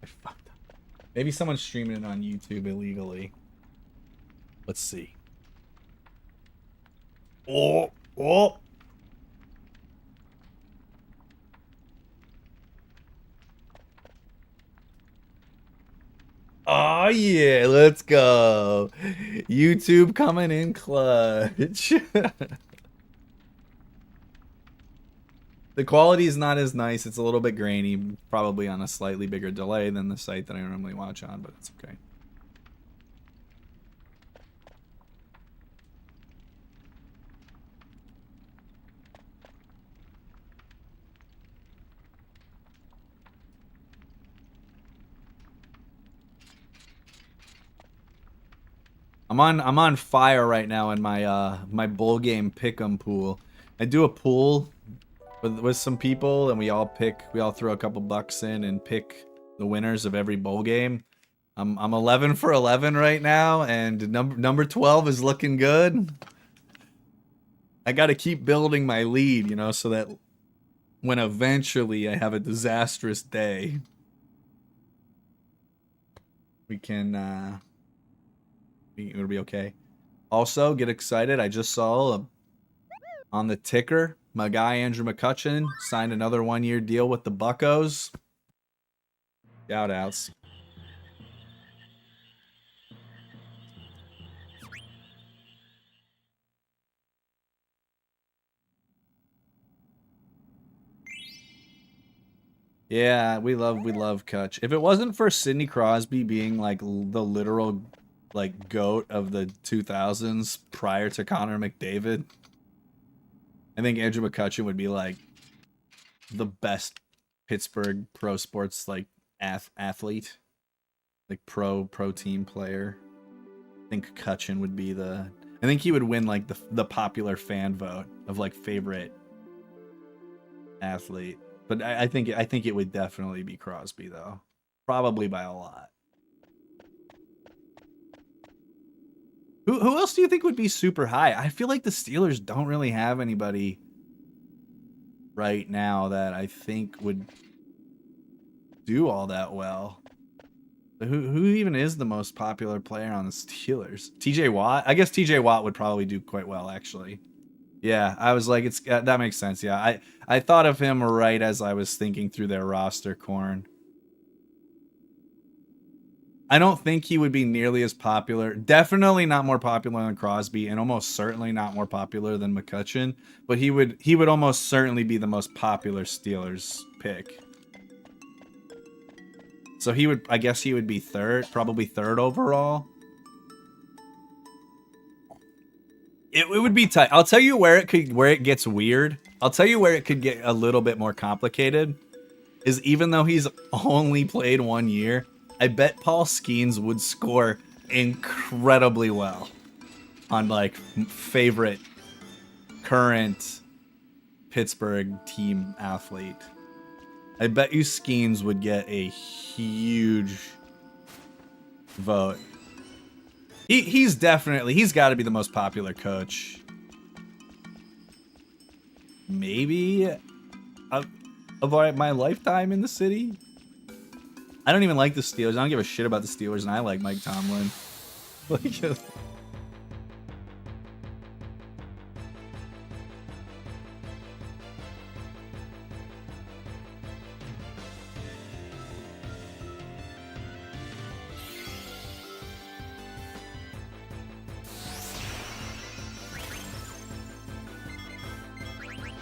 I fucked up. Maybe someone's streaming it on YouTube illegally. Let's see. Oh, oh. Oh yeah, let's go. YouTube coming in clutch. The quality is not as nice. It's a little bit grainy, probably on a slightly bigger delay than the site that I normally watch on, but it's okay. I'm on fire right now in my my bowl game pick'em pool. I do a pool with some people, and we all throw a couple bucks in and pick the winners of every bowl game. I'm 11 for 11 right now, and number 12 is looking good. I got to keep building my lead, you know, so that when eventually I have a disastrous day, we can it'll be okay. Also, get excited. I just saw on the ticker, my guy Andrew McCutcheon signed another 1-year deal with the Buccos. Shout outs. Yeah, we love Kutch. If it wasn't for Sidney Crosby being like the literal like GOAT of the 2000s prior to Connor McDavid, I think Andrew McCutcheon would be like the best Pittsburgh pro sports like athlete, like pro team player. I think Cutcheon would be I think he would win like the popular fan vote of like favorite athlete. But I think it would definitely be Crosby though, probably by a lot. Who else do you think would be super high? I feel like the Steelers don't really have anybody right now that I think would do all that well. Who even is the most popular player on the Steelers? TJ Watt? I guess TJ Watt would probably do quite well, actually. Yeah, I was like, that makes sense. Yeah, I thought of him right as I was thinking through their roster, Corn. I don't think he would be nearly as popular. Definitely not more popular than Crosby, and almost certainly not more popular than McCutcheon. But he would almost certainly be the most popular Steelers pick. So I guess he would be third, probably third overall. It would be tight. I'll tell you where it gets weird. I'll tell you where it could get a little bit more complicated. Is even though he's only played 1 year, I bet Paul Skeens would score incredibly well on like favorite current Pittsburgh team athlete. I bet you Skeens would get a huge vote. He's got to be the most popular coach. Maybe of my lifetime in the city. I don't even like the Steelers. I don't give a shit about the Steelers, and I like Mike Tomlin. Like,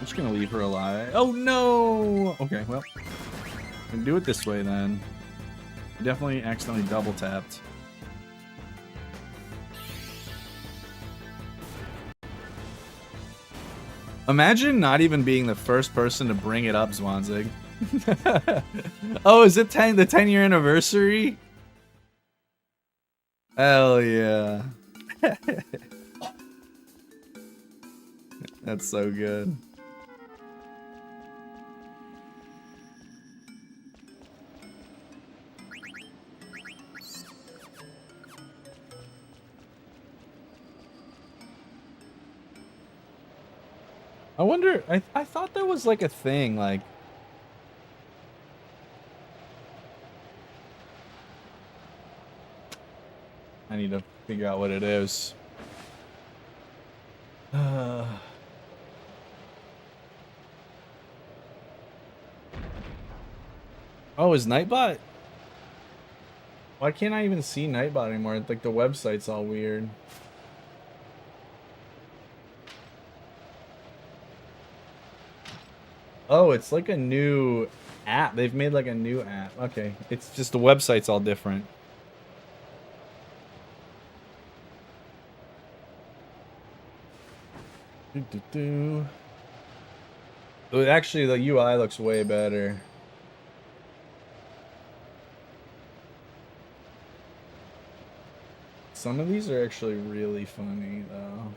I'm just gonna leave her alive. Oh no! Okay, well, I can do it this way then. I definitely accidentally double tapped. Imagine not even being the first person to bring it up, Zwanzig. Oh, is it the 10-year anniversary? Hell yeah. That's so good. I wonder, I thought there was like a thing, like... I need to figure out what it is. Oh, is Nightbot? Why can't I even see Nightbot anymore? Like the website's all weird. Oh, it's like a new app. They've made like a new app. Okay, it's just the website's all different. Actually, the UI looks way better. Some of these are actually really funny, though.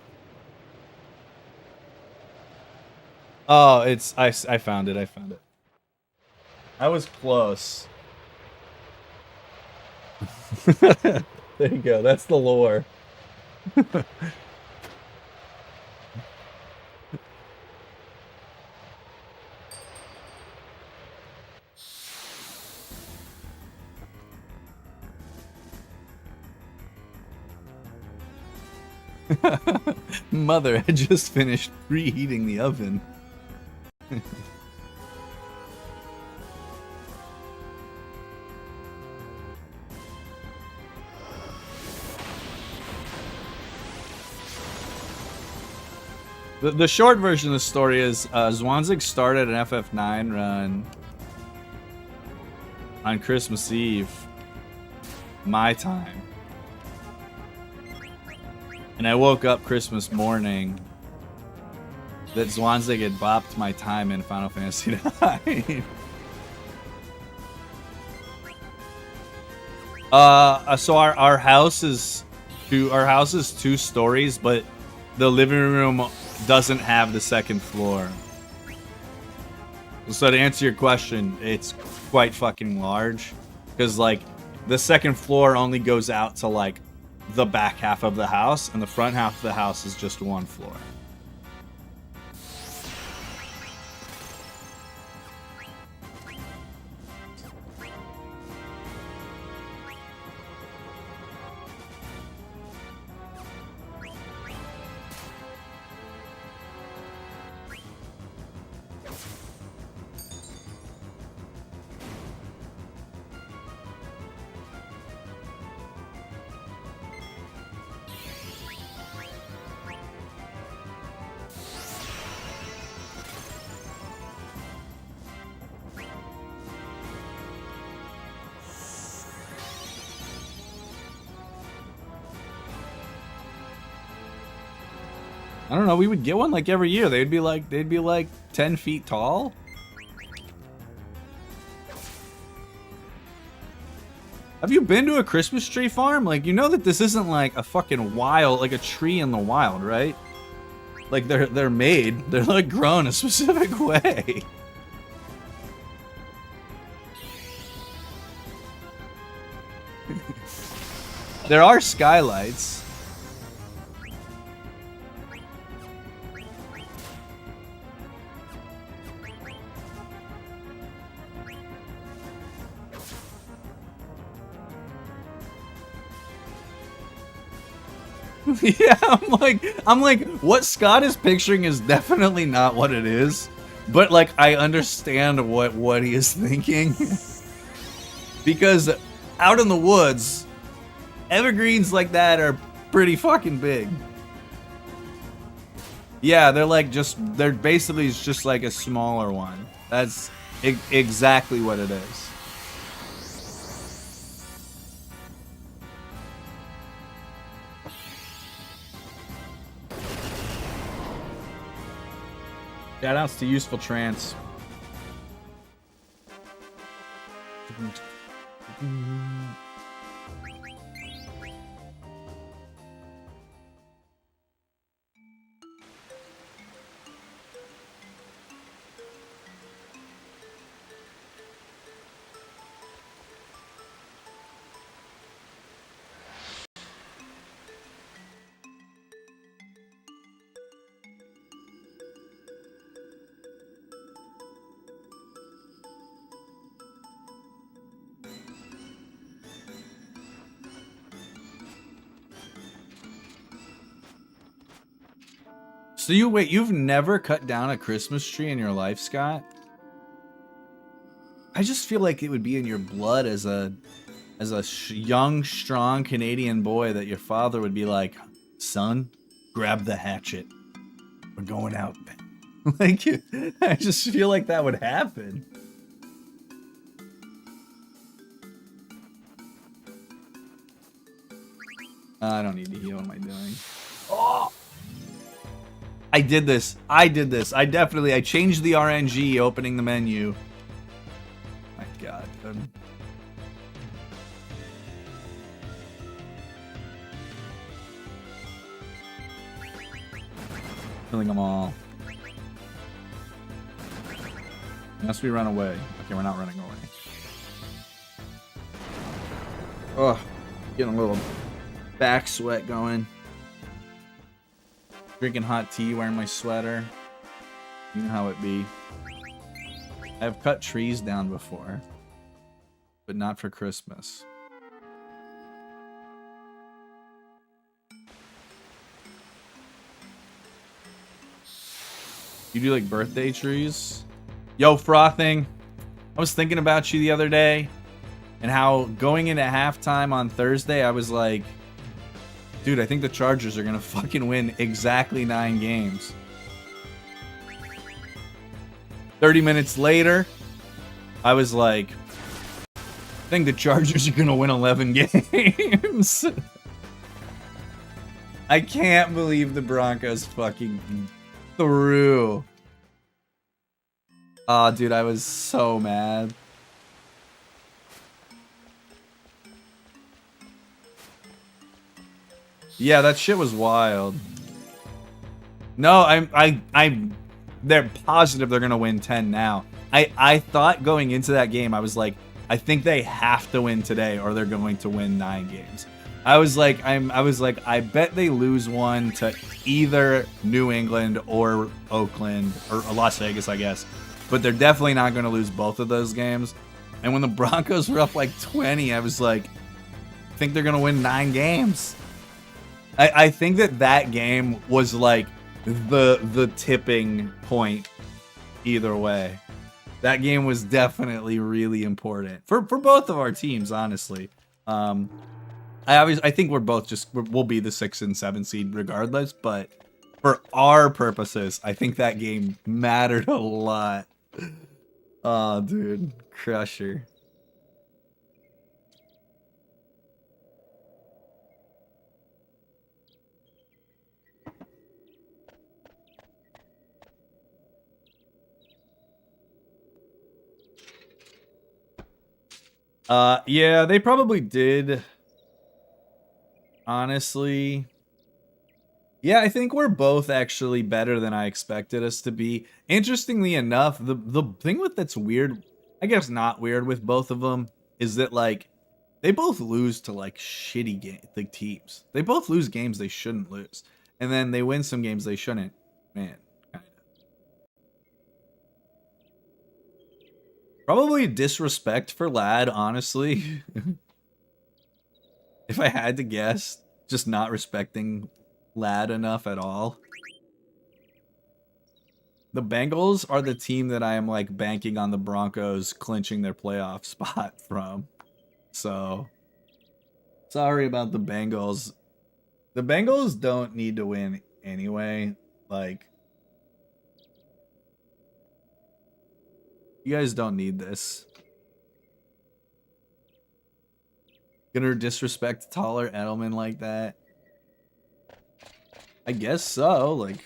Oh, it's... I found it. I found it. I was close. There you go. That's the lore. Mother, I just finished preheating the oven. The short version of the story is Zwanzig started an FF9 run on Christmas Eve, my time. And I woke up Christmas morning that Zwanzig had bopped my time in Final Fantasy IX. So our house is two stories, but the living room doesn't have the second floor. So to answer your question, it's quite fucking large, because like the second floor only goes out to like the back half of the house, and the front half of the house is just one floor. I don't know. We would get one like every year. They'd be like 10 feet tall. Have you been to a Christmas tree farm? Like, you know that this isn't like a fucking wild, like a tree in the wild, right? Like they're made. They're like grown a specific way. There are skylights. Yeah, I'm like, what Scott is picturing is definitely not what it is. But like, I understand what he is thinking. Because out in the woods, evergreens like that are pretty fucking big. Yeah, they're basically just like a smaller one. That's exactly what it is. Shoutouts to Useful Trance. So you've never cut down a Christmas tree in your life, Scott? I just feel like it would be in your blood as a young, strong Canadian boy that your father would be like, son, grab the hatchet. We're going out. Like, I just feel like that would happen. I don't need to heal. What am I doing? Oh! I did this. I changed the RNG opening the menu. My God. Killing them all. Unless we run away. Okay, we're not running away. Oh, getting a little back sweat going. Drinking hot tea, wearing my sweater. You know how it be. I've cut trees down before, but not for Christmas. You do like birthday trees? Yo, Frothing. I was thinking about you the other day and how going into halftime on Thursday, I was like, dude, I think the Chargers are going to fucking win exactly 9 games. 30 minutes later, I was like, I think the Chargers are going to win 11 games. I can't believe the Broncos fucking threw. Oh, dude, I was so mad. Yeah, that shit was wild. No, they're positive they're gonna win 10 now. I thought going into that game, I was like, I think they have to win today or they're going to win 9 games. I was like, I bet they lose one to either New England or Oakland or Las Vegas, I guess. But they're definitely not gonna lose both of those games. And when the Broncos were up like 20, I was like, I think they're gonna win 9 games. I think that game was like the tipping point either way. That game was definitely really important for both of our teams, honestly. I think we're both we'll be the 6 and 7 seed regardless, but for our purposes, I think that game mattered a lot. Oh, dude, crusher. Yeah, they probably did. Honestly. Yeah, I think we're both actually better than I expected us to be. Interestingly enough, the thing with that's weird, I guess not weird with both of them, is that like they both lose to like shitty like teams. They both lose games they shouldn't lose, and then they win some games they shouldn't. Man, kind of. Probably disrespect for Lad, honestly. If I had to guess, just not respecting Lad enough at all. The Bengals are the team that I am like banking on the Broncos clinching their playoff spot from. So, sorry about the Bengals. The Bengals don't need to win anyway. Like, you guys don't need this. Gonna disrespect taller Edelman like that? I guess so. Like,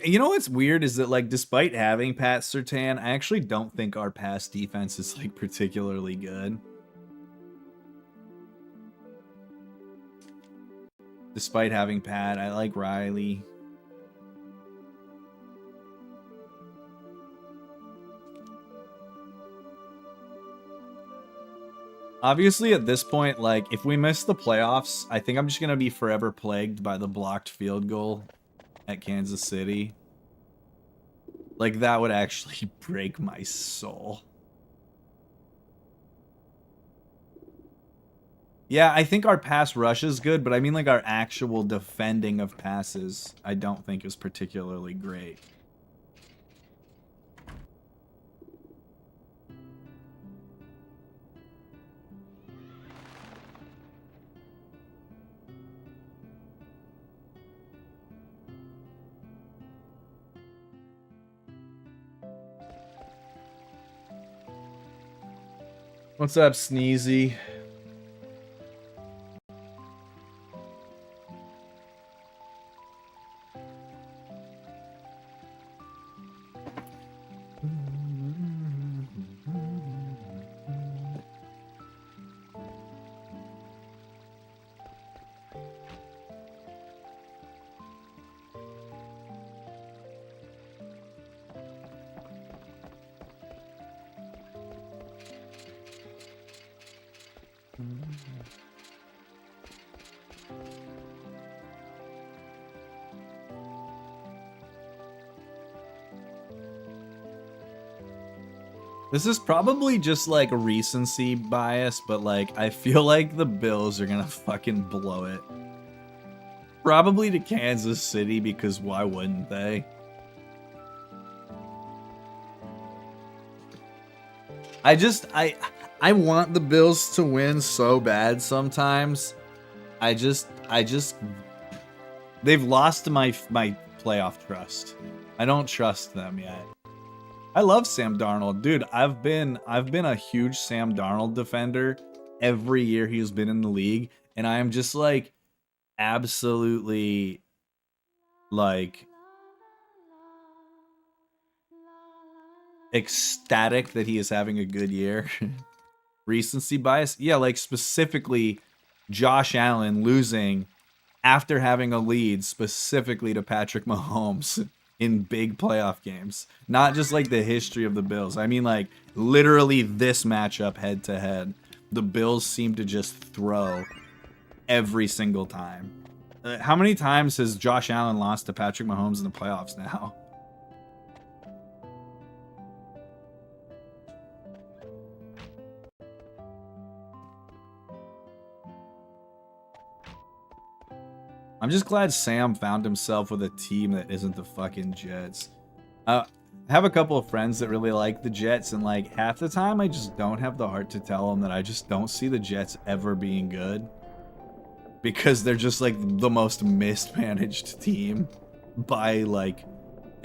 you know what's weird is that like, despite having Pat Surtain, I actually don't think our pass defense is like particularly good. Despite having Pat, I like Riley. Obviously, at this point, like, if we miss the playoffs, I think I'm just going to be forever plagued by the blocked field goal at Kansas City. Like, that would actually break my soul. Yeah, I think our pass rush is good, but I mean, like, our actual defending of passes, I don't think is particularly great. What's up, Sneezy? This is probably just like recency bias, but like I feel like the Bills are gonna fucking blow it. Probably to Kansas City, because why wouldn't they? I want the Bills to win so bad sometimes. They've lost my playoff trust. I don't trust them yet. I love Sam Darnold. Dude, I've been a huge Sam Darnold defender every year he's been in the league, and I am just like absolutely like ecstatic that he is having a good year. Recency bias? Yeah, like specifically Josh Allen losing after having a lead specifically to Patrick Mahomes in big playoff games. Not just like the history of the Bills. I mean like literally this matchup head to head. The Bills seem to just throw every single time. How many times has Josh Allen lost to Patrick Mahomes in the playoffs now? I'm just glad Sam found himself with a team that isn't the fucking Jets. I have a couple of friends that really like the Jets, and like half the time I just don't have the heart to tell them that I just don't see the Jets ever being good. Because they're just like the most mismanaged team by like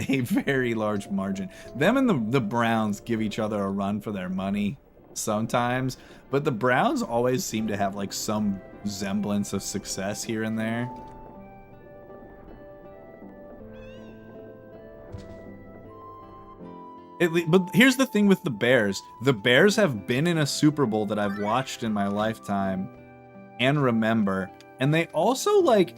a very large margin. Them and the Browns give each other a run for their money sometimes, but the Browns always seem to have like some semblance of success here and there. But here's the thing with the Bears. The Bears have been in a Super Bowl that I've watched in my lifetime and remember. And they also, like,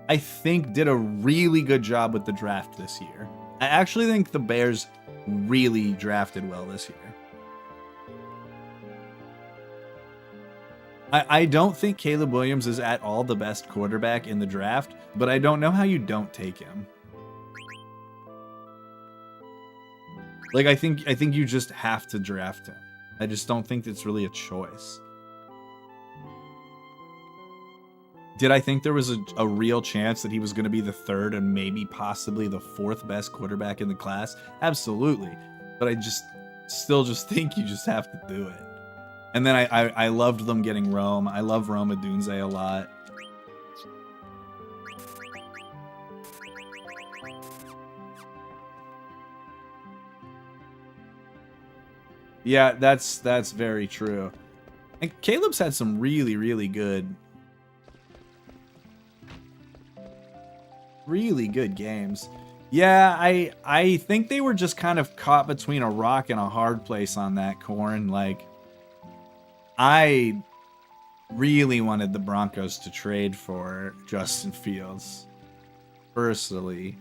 I think did a really good job with the draft this year. I actually think the Bears really drafted well this year. I don't think Caleb Williams is at all the best quarterback in the draft, but I don't know how you don't take him. Like, I think you just have to draft him. I just don't think it's really a choice. Did I think there was a real chance that he was going to be the third and maybe possibly the fourth best quarterback in the class? Absolutely. But I still think you just have to do it. And then I loved them getting Rome. I love Rome Odunze a lot. Yeah, that's very true. And Caleb's had some really, really good games. Yeah, I think they were just kind of caught between a rock and a hard place on that, Corn. Like, I really wanted the Broncos to trade for Justin Fields, personally.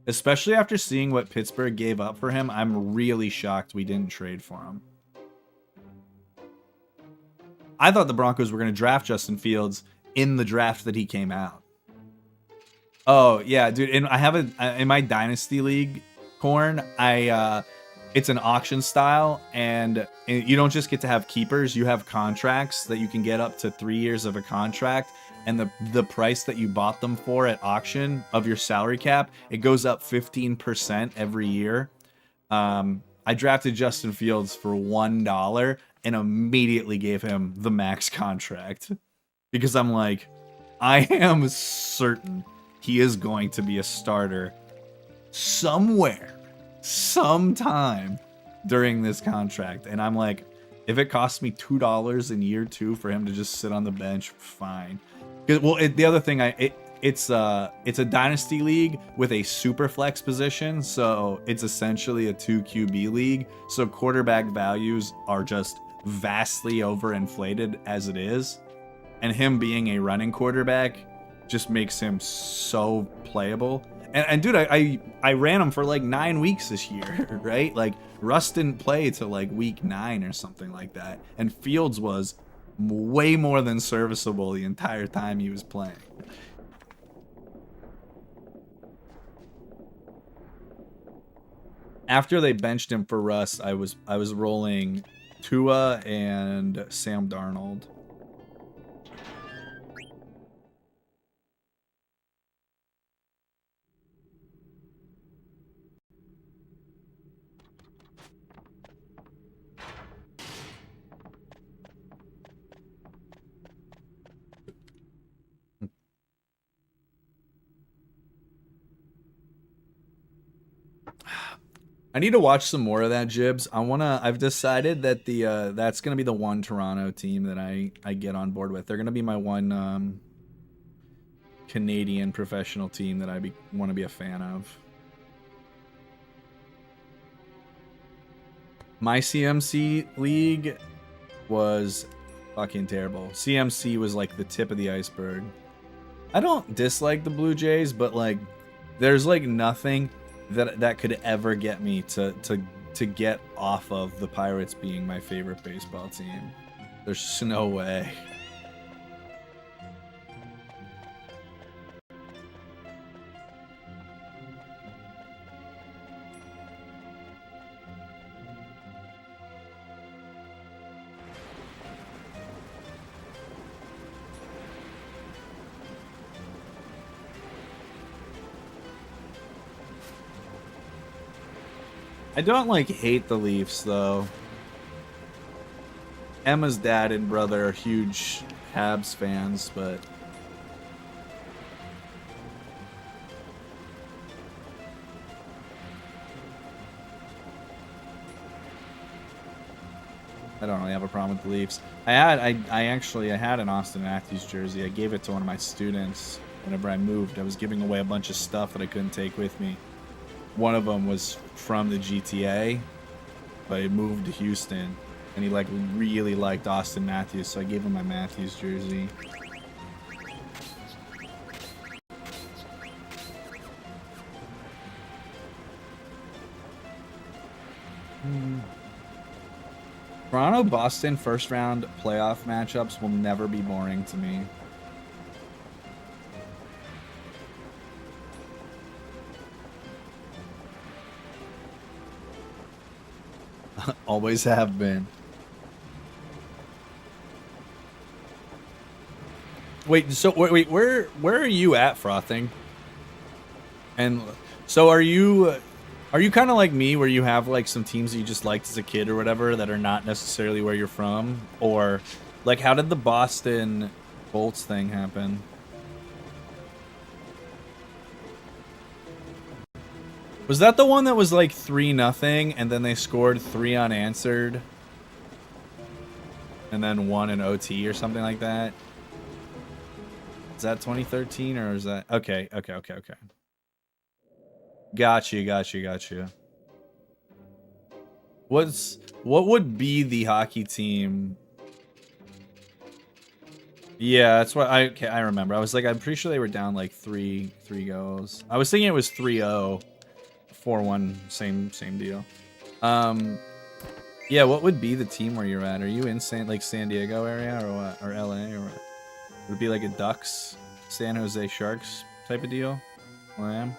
Especially after seeing what Pittsburgh gave up for him, I'm really shocked we didn't trade for him. I thought the Broncos were going to draft Justin Fields in the draft that he came out. Oh, yeah, dude. And I have in my Dynasty League, Corn, it's an auction style, and you don't just get to have keepers, you have contracts that you can get up to 3 years of a contract, and the price that you bought them for at auction of your salary cap, it goes up 15% every year. I drafted Justin Fields for $1 and immediately gave him the max contract because I'm like, I am certain he is going to be a starter somewhere, sometime during this contract. And I'm like, if it costs me $2 in year 2 for him to just sit on the bench, fine. Well, the other thing, it's a dynasty league with a super flex position, so it's essentially a 2 QB league. So quarterback values are just vastly overinflated as it is, and him being a running quarterback just makes him so playable. And dude, I ran him for like 9 weeks this year, right? Like, Russ didn't play till like week 9 or something like that, and Fields was way more than serviceable the entire time he was playing. After they benched him for Russ, I was rolling Tua and Sam Darnold. I need to watch some more of that, Jibs. I've decided that that's gonna be the one Toronto team that I get on board with. They're gonna be my one Canadian professional team that I want to be a fan of. My CMC league was fucking terrible. CMC was like the tip of the iceberg. I don't dislike the Blue Jays, but like, there's like nothing that could ever get me to get off of the Pirates being my favorite baseball team. There's just no way. I don't like hate the Leafs though. Emma's dad and brother are huge Habs fans, but I don't really have a problem with the Leafs. I had an Austin Matthews jersey. I gave it to one of my students whenever I moved. I was giving away a bunch of stuff that I couldn't take with me. One of them was from the GTA, but I moved to Houston, and he like really liked Austin Matthews, so I gave him my Matthews jersey. Toronto-Boston first round playoff matchups will never be boring to me. Always have been. Wait, so wait, where are you at, Frothing? And so are you kind of like me, where you have like some teams that you just liked as a kid or whatever that are not necessarily where you're from? Or like, how did the Boston Bolts thing happen? Was that the one that was like 3-0 and then they scored 3 unanswered and then 1 in OT or something like that? Is that 2013 or is that okay? Gotcha. What would be the hockey team? Yeah, that's what I remember. I was like, I'm pretty sure they were down like 3 goals. I was thinking it was 3-0, 4-1, same deal. Yeah, what would be the team where you're at? Are you in San Diego area or what? Or LA or what? Would it be like a Ducks, San Jose Sharks type of deal? Where I am.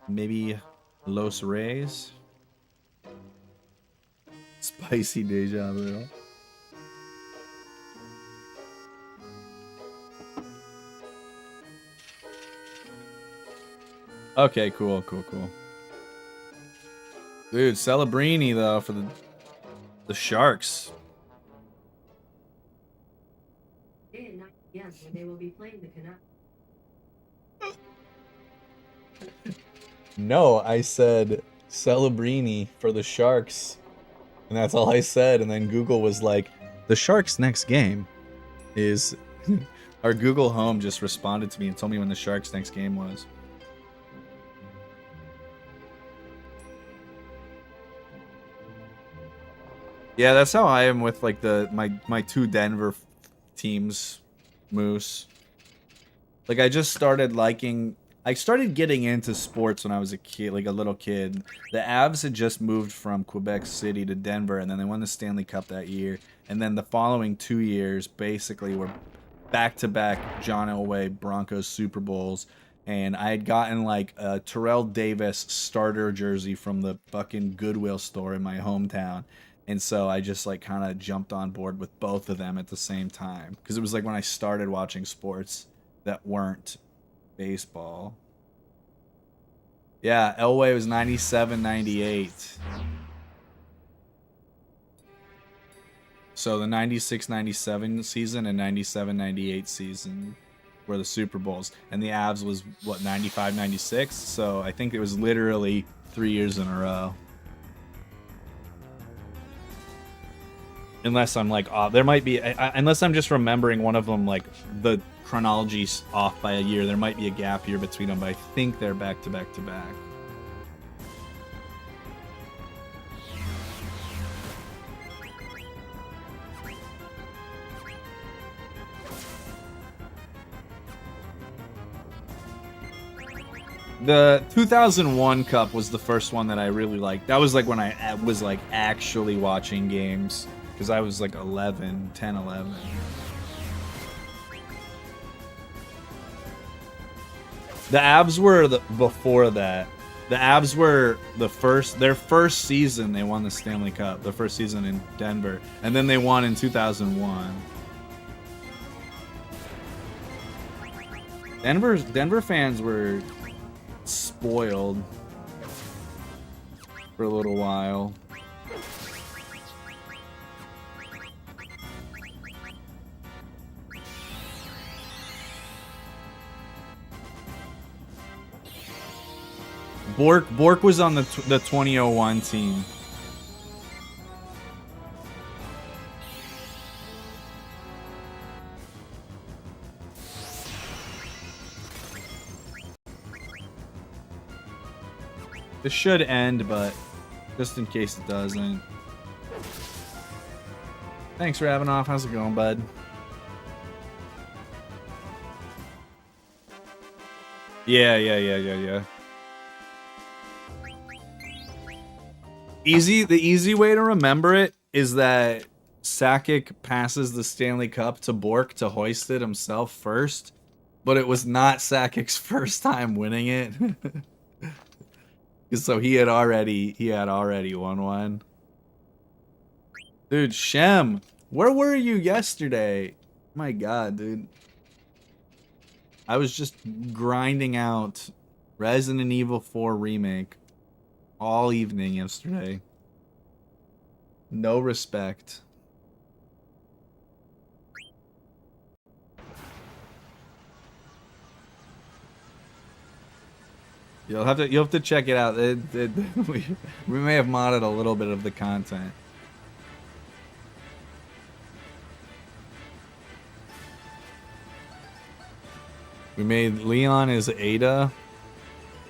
Maybe Los Reyes. Spicy deja vu. Okay, cool. Dude, Celebrini though for the Sharks. Yes, they will be playing the Canucks. No, I said Celebrini for the Sharks. And that's all I said. And then Google was like, the Sharks' next game is... Our Google Home just responded to me and told me when the Sharks' next game was. Yeah, that's how I am with like my 2 Denver teams, Moose. Like I started getting into sports when I was a kid, like a little kid. The Avs had just moved from Quebec City to Denver, and then they won the Stanley Cup that year. And then the following 2 years, basically, were back-to-back John Elway Broncos Super Bowls. And I had gotten like a Terrell Davis starter jersey from the fucking Goodwill store in my hometown. And so I just like kind of jumped on board with both of them at the same time. Because it was like when I started watching sports that weren't baseball. Yeah, Elway was 97-98. So the 96-97 season and 97-98 season were the Super Bowls. And the Avs was, what, 95-96? So I think it was literally 3 years in a row. Unless I'm like off. There might be, unless I'm just remembering one of them, like the chronology's off by a year. There might be a gap year between them, but I think they're back to back to back. The 2001 Cup was the first one that I really liked. That was like when I was like actually watching games. Because I was like 10, 11. The Avs were before that. The Avs were their first season they won the Stanley Cup. The first season in Denver. And then they won in 2001. Denver fans were spoiled for a little while. Bork was on the 2001 team. This should end, but just in case it doesn't. Thanks, Ravenoff. How's it going, bud? Yeah. The easy way to remember it is that Sakic passes the Stanley Cup to Bork to hoist it himself first, but it was not Sakic's first time winning it. So he had already won one. Dude, Shem, where were you yesterday? My God, dude. I was just grinding out Resident Evil 4 Remake all evening yesterday. No respect. You'll have to check it out. We may have modded a little bit of the content. We made Leon as Ada,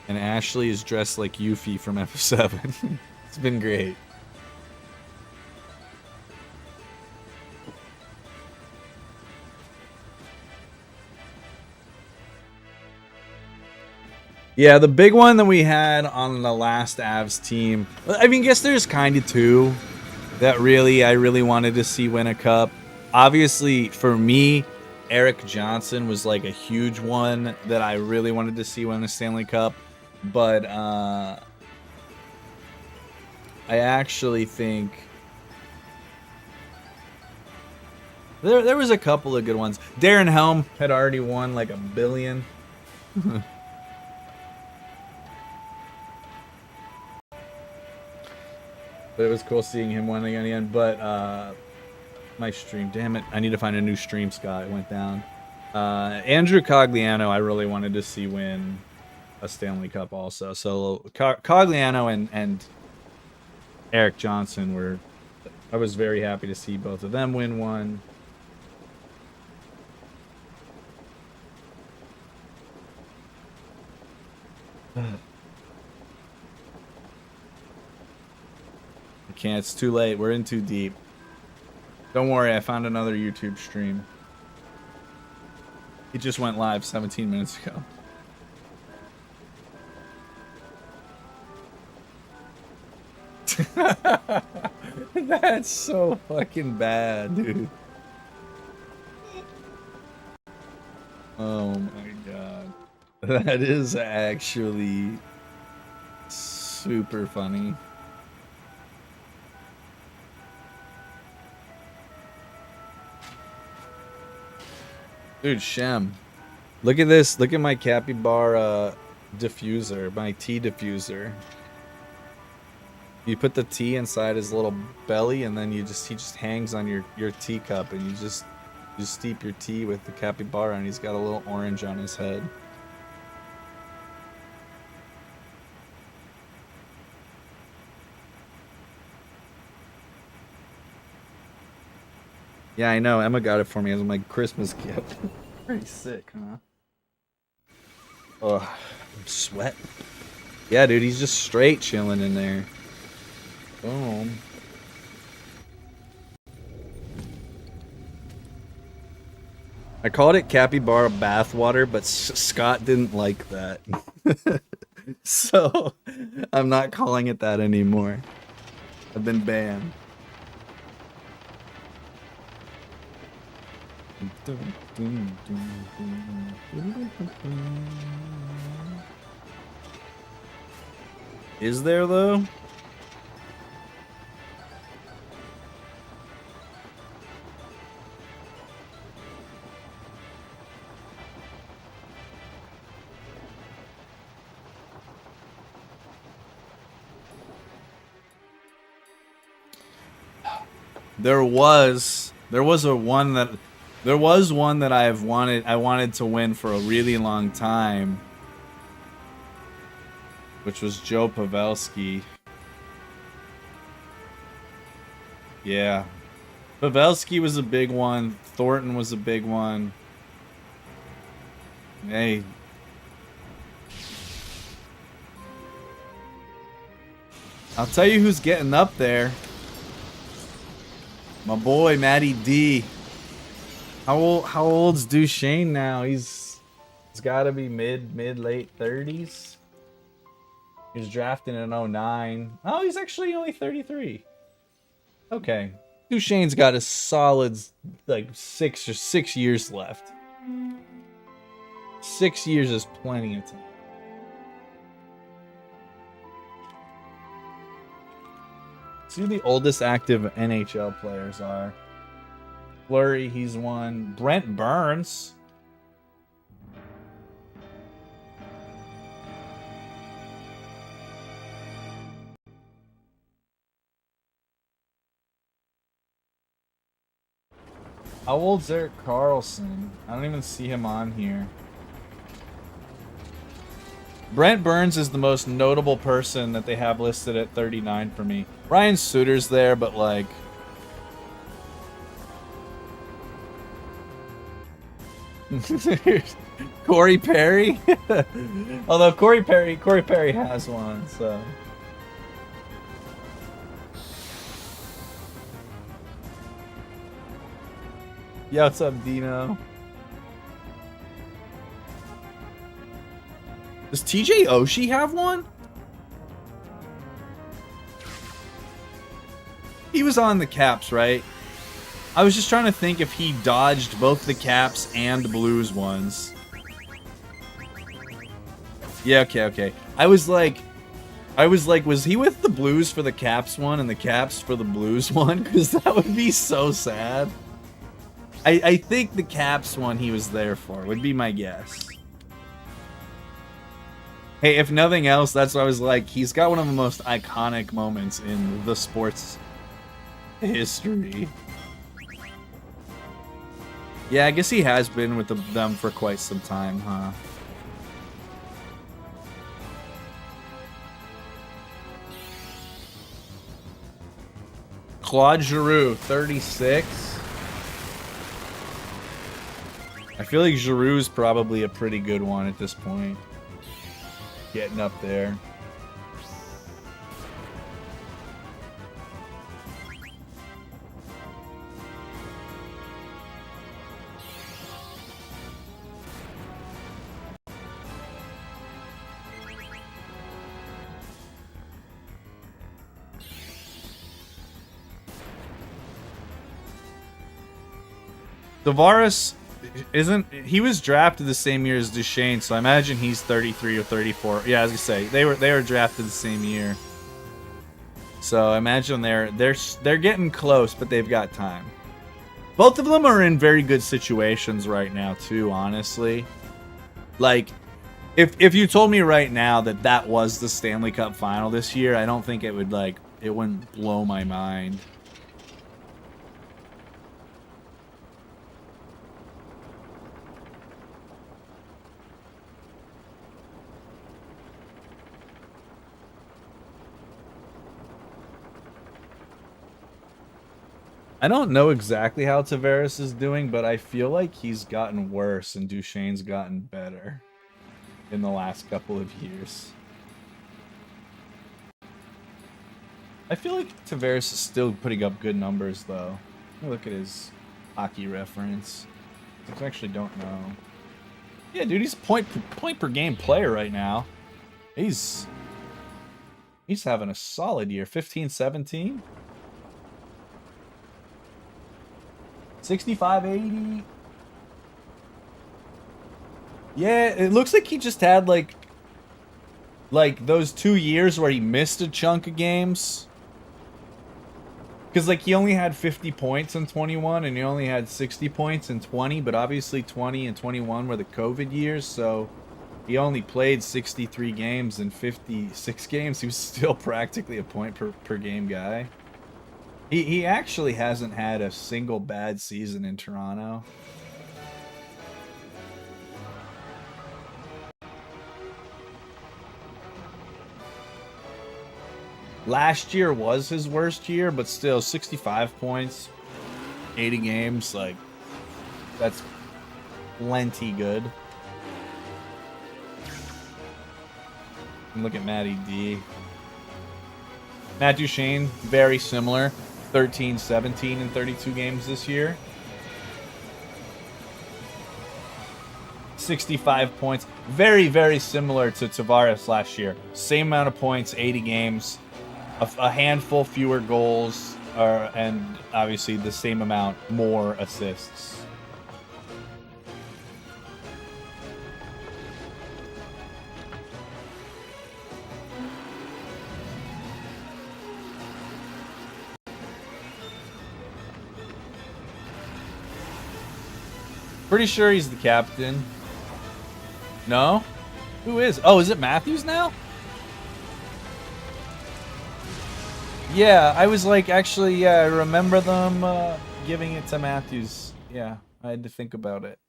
and Ashley is dressed like Yuffie from FF7. It's been great. Yeah, the big one that we had on the last Avs team. I mean, guess there's kind of two that I really wanted to see win a cup. Obviously, for me, Eric Johnson was like a huge one that I really wanted to see win the Stanley Cup. But I actually think there was a couple of good ones. Darren Helm had already won like $1 billion. But it was cool seeing him winning again. But my stream, damn it, I need to find a new stream, Scott. It went down. Andrew Cogliano, I really wanted to see win a Stanley Cup also. So Cogliano and Eric Johnson I was very happy to see both of them win one. I can't, it's too late. We're in too deep. Don't worry, I found another YouTube stream. It just went live 17 minutes ago. That's so fucking bad, dude. Oh my God. That is actually super funny. Dude, Shem. Look at this. Look at my capybara diffuser, my tea diffuser. You put the tea inside his little belly, and then he just hangs on your teacup, and you just steep your tea with the capybara, and he's got a little orange on his head. Yeah, I know. Emma got it for me as my Christmas gift. Pretty sick, huh? Ugh, I'm sweating. Yeah, dude, he's just straight chilling in there. Boom. I called it capybara bathwater, but Scott didn't like that. So, I'm not calling it that anymore. I've been banned. Is there though? There was one that I wanted to win for a really long time, which was Joe Pavelski. Yeah. Pavelski was a big one. Thornton was a big one. Hey. I'll tell you who's getting up there. My boy, Matty D. How old's Duchesne now? He's got to be mid-late 30s. He was drafted in 09. Oh, he's actually only 33. Okay. Duchesne's got a solid, like, 6 years left. 6 years is plenty of time. See who the oldest active NHL players are. Fleury, he's one. Brent Burns. How old's Eric Carlson? I don't even see him on here. Brent Burns is the most notable person that they have listed at 39 for me. Ryan Suter's there, but like... Corey Perry? Although Corey Perry has one, so... Yeah, what's up, Dino? Does TJ Oshie have one? He was on the Caps, right? I was just trying to think if he dodged both the Caps and the Blues ones. Yeah, okay. I was like, was he with the Blues for the Caps one and the Caps for the Blues one? Because that would be so sad. I think the Caps one he was there for, would be my guess. Hey, if nothing else, that's what I was like, he's got one of the most iconic moments in the sports history. Yeah, I guess he has been with them for quite some time, huh? Claude Giroux, 36. I feel like Giroux's probably a pretty good one at this point. Getting up there. Tavares he was drafted the same year as Duchesne, so I imagine he's 33 or 34. Yeah, I was gonna say they were drafted the same year. So I imagine they're getting close, but they've got time. Both of them are in very good situations right now too, honestly. Like if you told me right now that was the Stanley Cup final this year, I don't think it wouldn't blow my mind. I don't know exactly how Tavares is doing, but I feel like he's gotten worse and Duchesne's gotten better in the last couple of years. I feel like Tavares is still putting up good numbers, though. Let me look at his hockey reference. I actually don't know. Yeah, dude, he's a point per game player right now. He's having a solid year. 15-17. 65-80. Yeah, it looks like he just had like those 2 years where he missed a chunk of games. Because like he only had 50 points in 21 and he only had 60 points in 20, but obviously 20 and 21 were the COVID years, so he only played 63 games in 56 games. He was still practically a point per game guy. He actually hasn't had a single bad season in Toronto. Last year was his worst year, but still 65 points, 80 games, like that's plenty good. And look at Matty D. Matt Duchene, very similar. 13, 17 in 32 games this year. 65 points. Very, very similar to Tavares last year. Same amount of points, 80 games. A handful fewer goals, and obviously the same amount more assists. Pretty sure he's the captain. No? Who is? Oh, is it Matthews now? Yeah, I was like, actually, yeah, I remember them giving it to Matthews. Yeah, I had to think about it.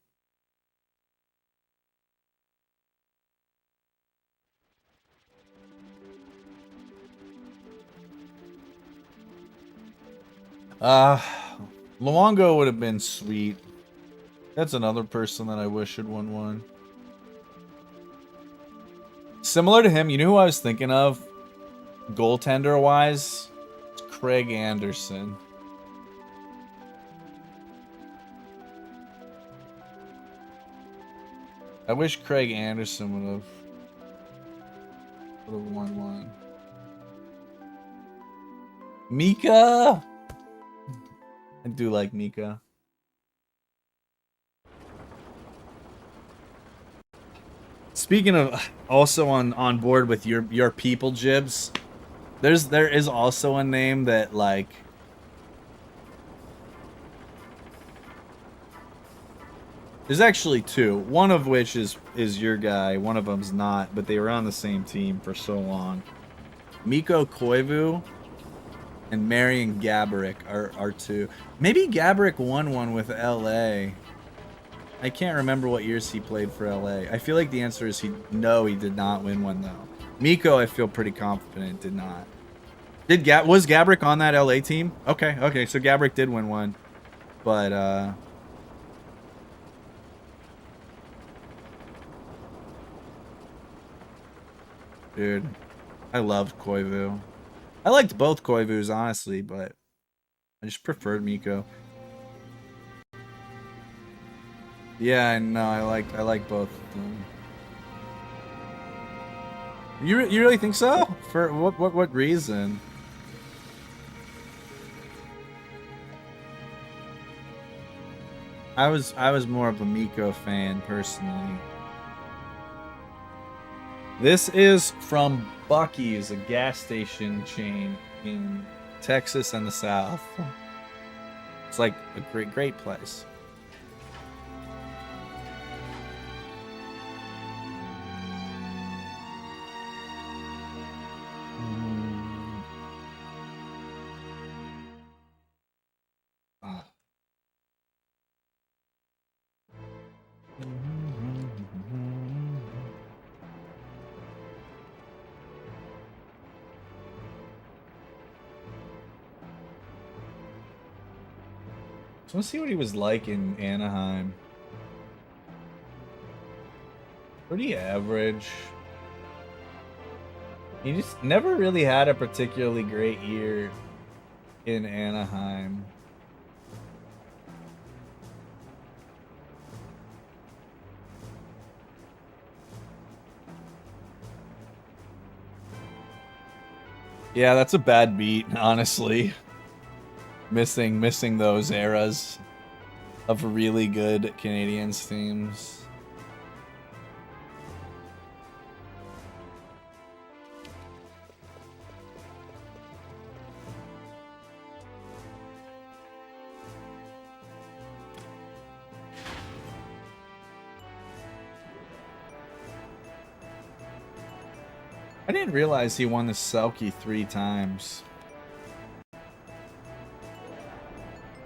Luongo would have been sweet. That's another person that I wish had won one. Similar to him, you know who I was thinking of? Goaltender-wise? It's Craig Anderson. I wish Craig Anderson would have won one. Mika! I do like Mika. Speaking of also on board with your people, Jibs, there is also a name that, like, there's actually two. One of which is your guy. One of them's not, but they were on the same team for so long. Mikko Koivu and Marian Gaborik are two. Maybe Gaborik won one with LA. I can't remember what years he played for LA. I feel like the answer is no, he did not win one though. Mikko, I feel pretty confident, did not. Was Gaborik on that LA team? Okay, so Gaborik did win one. But dude, I loved Koivu. I liked both Koivus, honestly, but I just preferred Mikko. Yeah, no, I like both of them. You really think so? For what reason? I was more of a Mikko fan personally. This is from Buc-ee's, a gas station chain in Texas and the South. It's like a great place. So let's see what he was like in Anaheim. Pretty average. He just never really had a particularly great year in Anaheim. Yeah, that's a bad beat, honestly. Missing those eras of really good Canadiens teams. I didn't realize he won the Selke 3 times.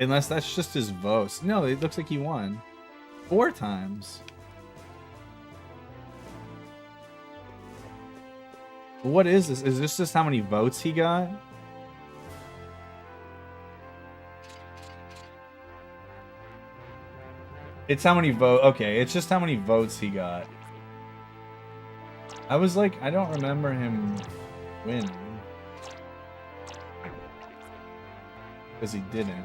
Unless that's just his votes. No, it looks like he won 4 times. What is this? Is this just how many votes he got? It's how many votes. Okay, it's just how many votes he got. I was like, I don't remember him winning. Because he didn't.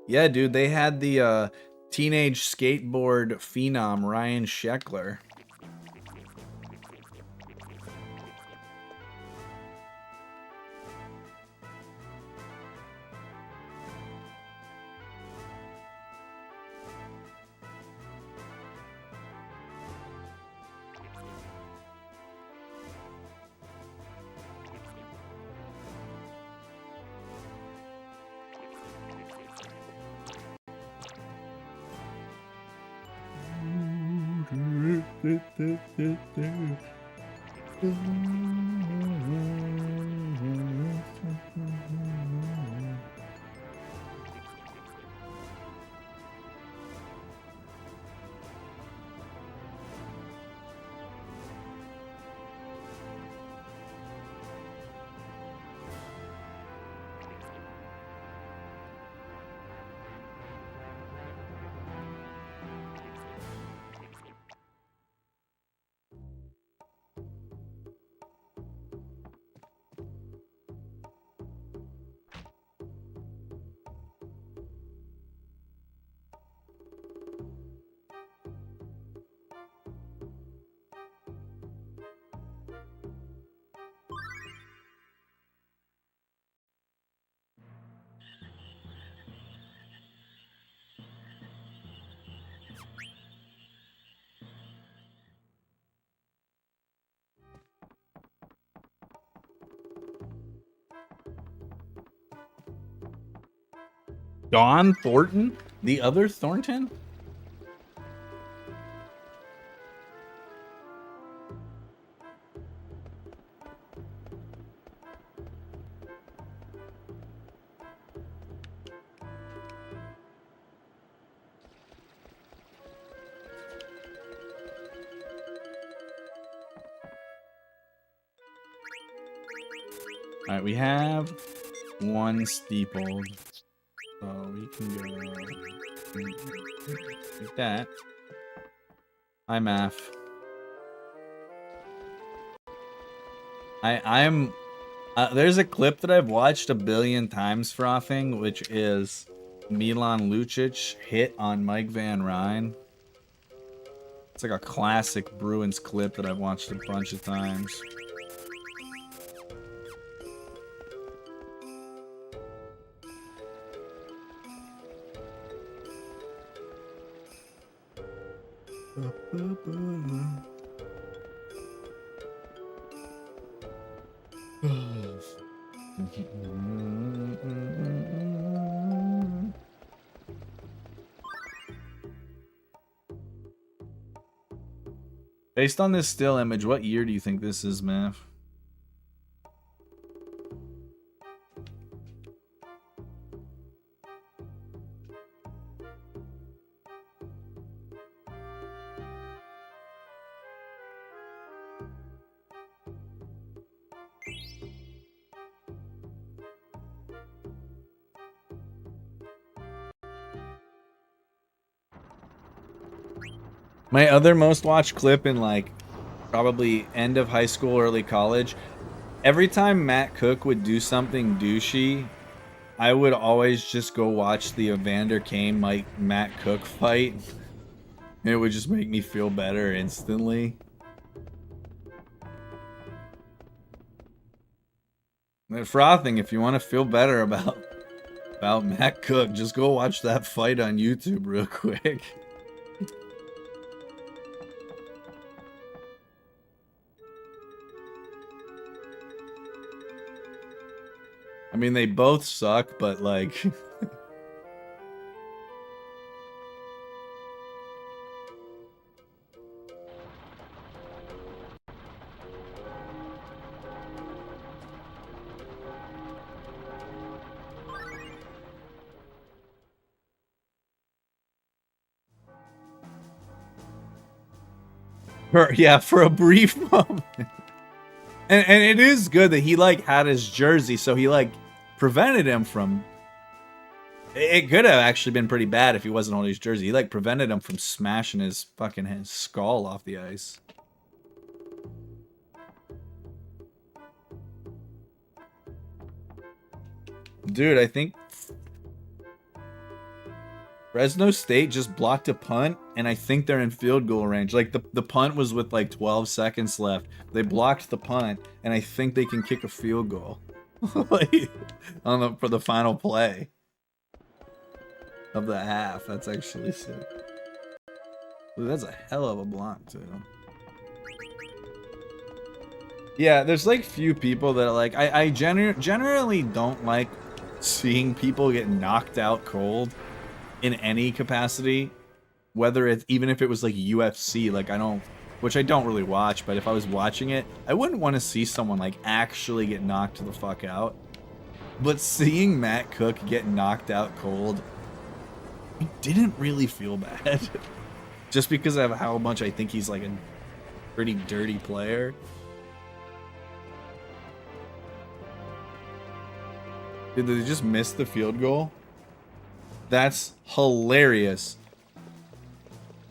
Yeah, dude, they had the teenage skateboard phenom Ryan Sheckler. Don Thornton? The other Thornton? All right, we have one steepled, so we can go like that. Hi, Math. I'm. There's a clip that I've watched a billion times, Frothing, which is Milan Lucic hit on Mike Van Ryn. It's like a classic Bruins clip that I've watched a bunch of times. Based on this still image, what year do you think this is, Mav? My other most watched clip in like probably end of high school, early college, every time Matt Cook would do something douchey, I would always just go watch the Evander Kane Matt Cook fight. It would just make me feel better instantly. And frothing, if you want to feel better about Matt Cook, just go watch that fight on YouTube real quick. I mean, they both suck, but like... for a brief moment. And it is good that he like had his jersey, so he like prevented him from... It could have actually been pretty bad if he wasn't on his jersey. He like prevented him from smashing his fucking skull off the ice. Dude, I think Fresno State just blocked a punt, and I think they're in field goal range. Like, the punt was with, like, 12 seconds left. They blocked the punt, and I think they can kick a field goal. Like, for the final play of the half. That's actually sick. Ooh, that's a hell of a block, too. Yeah, there's, like, few people that, like... I generally don't like seeing people get knocked out cold in any capacity, whether it's even if it was like UFC, like which I don't really watch, but if I was watching it, I wouldn't want to see someone like actually get knocked the fuck out. But seeing Matt Cook get knocked out cold, it didn't really feel bad. Just because of how much I think he's like a pretty dirty player. Did they just miss the field goal? That's hilarious.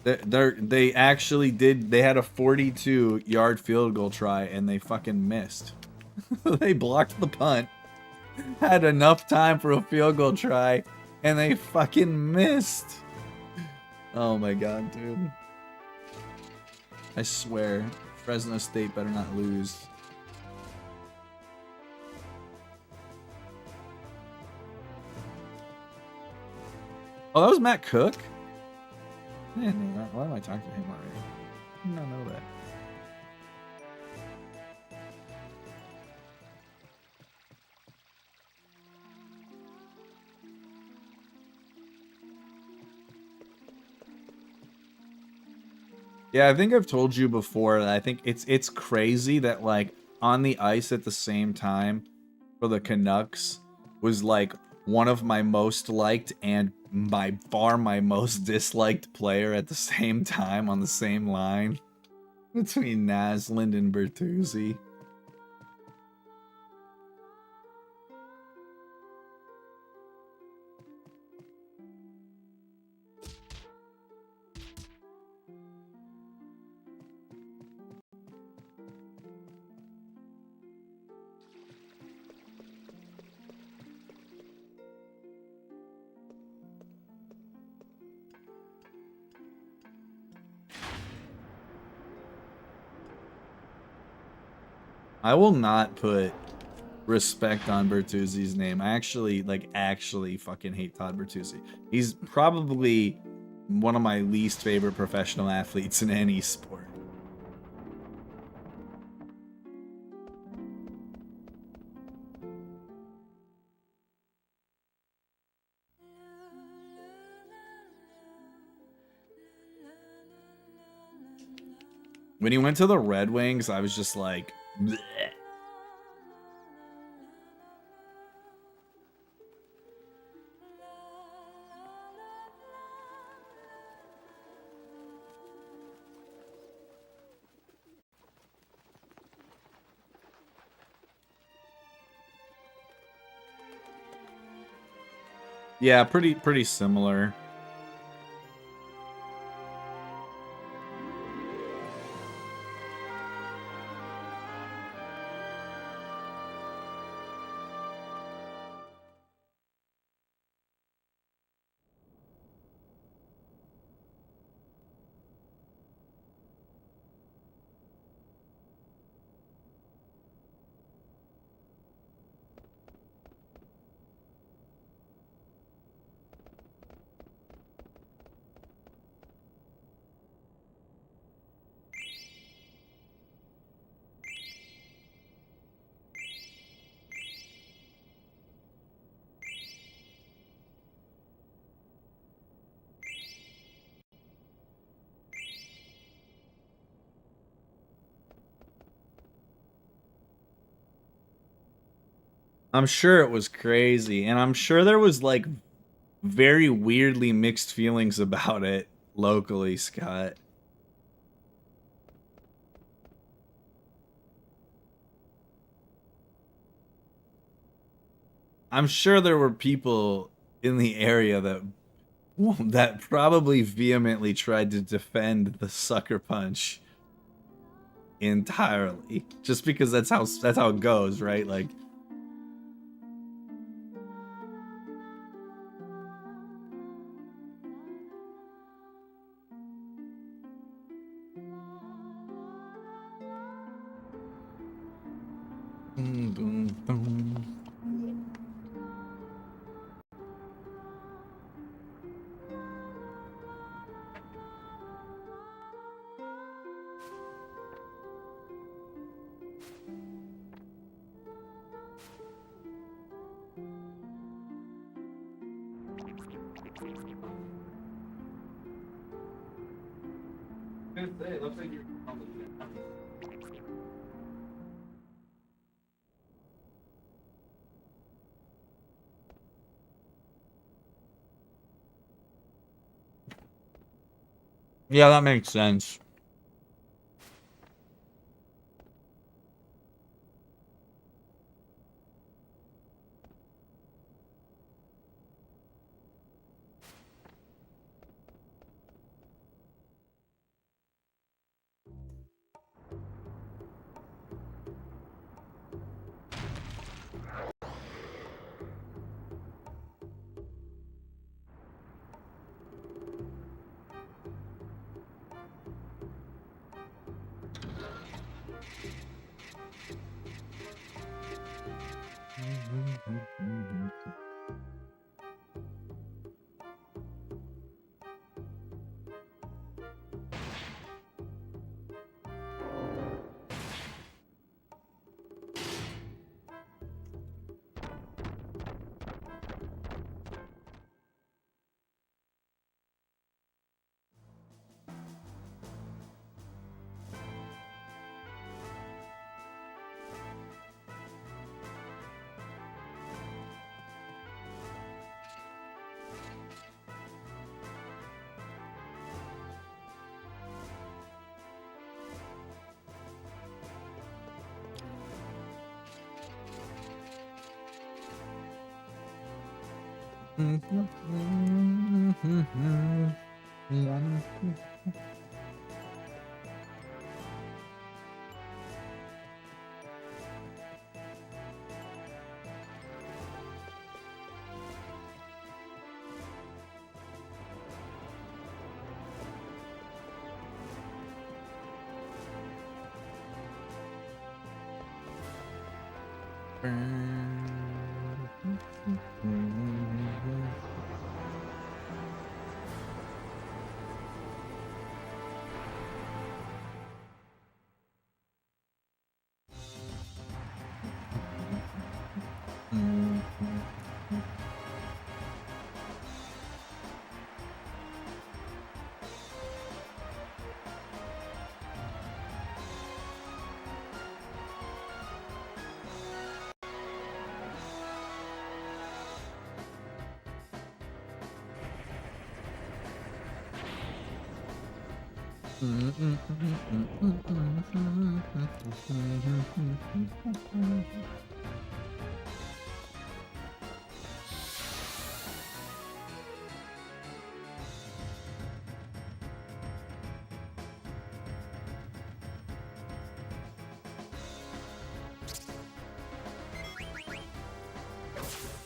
They actually did. They had a 42-yard field goal try, and they fucking missed. They blocked the punt, had enough time for a field goal try, and they fucking missed. Oh my god, dude. I swear, Fresno State better not lose. Oh, that was Matt Cook? I didn't know that. Why am I talking to him already? I did not know that. Yeah, I think I've told you before that I think it's crazy that like on the ice at the same time for the Canucks was like one of my most liked and by far my most disliked player at the same time on the same line between Naslund and Bertuzzi. I will not put respect on Bertuzzi's name. I actually fucking hate Todd Bertuzzi. He's probably one of my least favorite professional athletes in any sport. When he went to the Red Wings, I was just like, bleh. Yeah, pretty similar. I'm sure it was crazy, and I'm sure there was like very weirdly mixed feelings about it locally, Scott. I'm sure there were people in the area that probably vehemently tried to defend the sucker punch entirely, just because that's how it goes, right? Like, boom, boom, boom. It looks like you're yeah, that makes sense.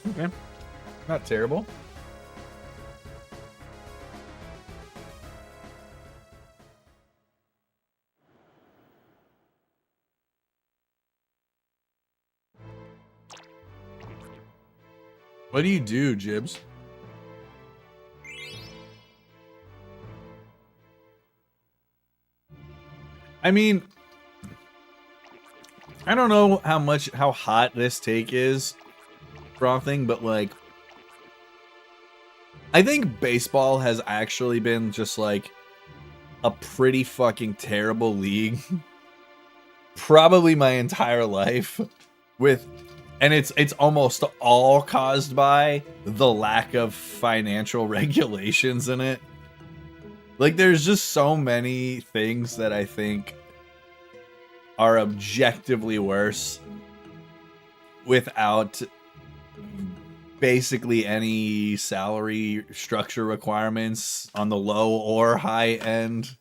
Okay. Not terrible. What do you do, Jibs? I mean, I don't know how hot this take is, frothing, but like, I think baseball has actually been just like a pretty fucking terrible league, probably my entire life, and it's almost all caused by the lack of financial regulations in it. Like, there's just so many things that I think are objectively worse without basically any salary structure requirements on the low or high end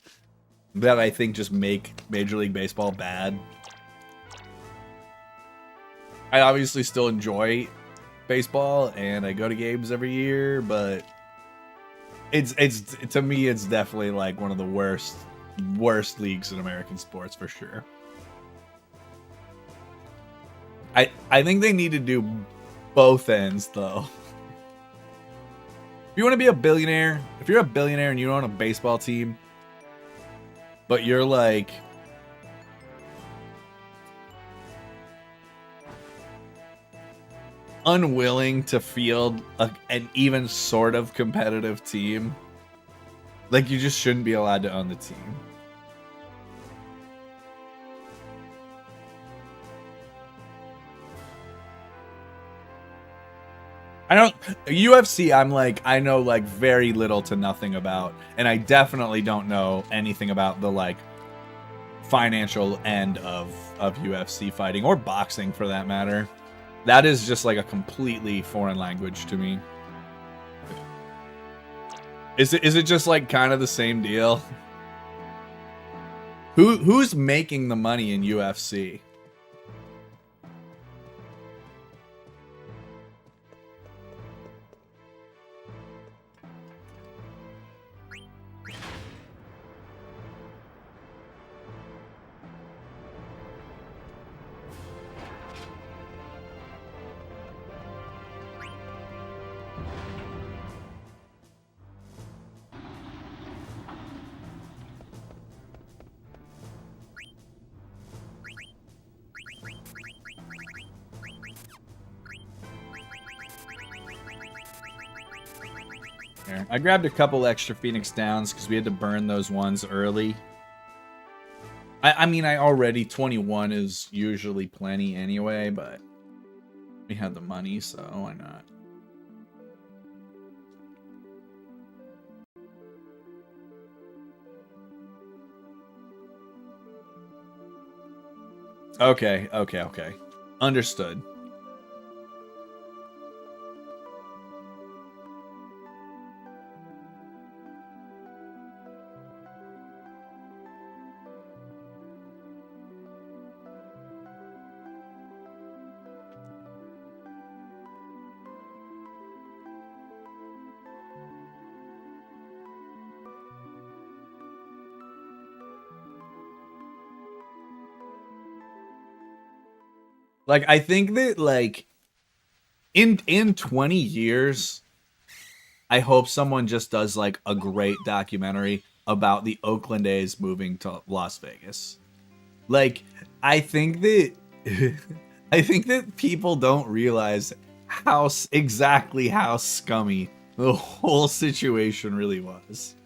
that I think just make Major League Baseball bad. I obviously still enjoy baseball and I go to games every year, but it's to me it's definitely like one of the worst leagues in American sports for sure. I think they need to do both ends though. If you want to be a billionaire, if you're a billionaire and you own a baseball team, but you're like unwilling to field an even sort of competitive team, like, you just shouldn't be allowed to own the team. UFC, I know like very little to nothing about, and I definitely don't know anything about the like financial end of UFC fighting or boxing for that matter. That is just like a completely foreign language to me. Is it just like kind of the same deal? Who's making the money in UFC? I grabbed a couple extra Phoenix Downs because we had to burn those ones early. I mean, I already 21 is usually plenty anyway, but we had the money, so why not? Okay. Understood. Like, I think that like in 20 years, I hope someone just does like a great documentary about the Oakland A's moving to Las Vegas. Like, I think that I think that people don't realize exactly how scummy the whole situation really was.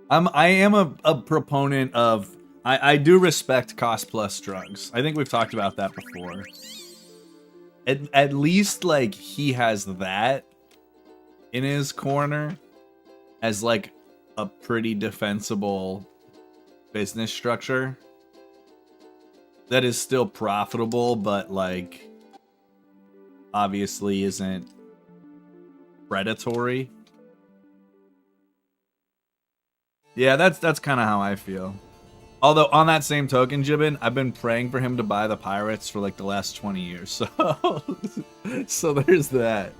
I am a proponent of I do respect cost plus drugs. I think we've talked about that before. At least, like, he has that in his corner as, like, a pretty defensible business structure that is still profitable, but, like, obviously isn't predatory. Yeah, that's kind of how I feel. Although, on that same token, Jibbin, I've been praying for him to buy the Pirates for, like, the last 20 years, so... so there's that.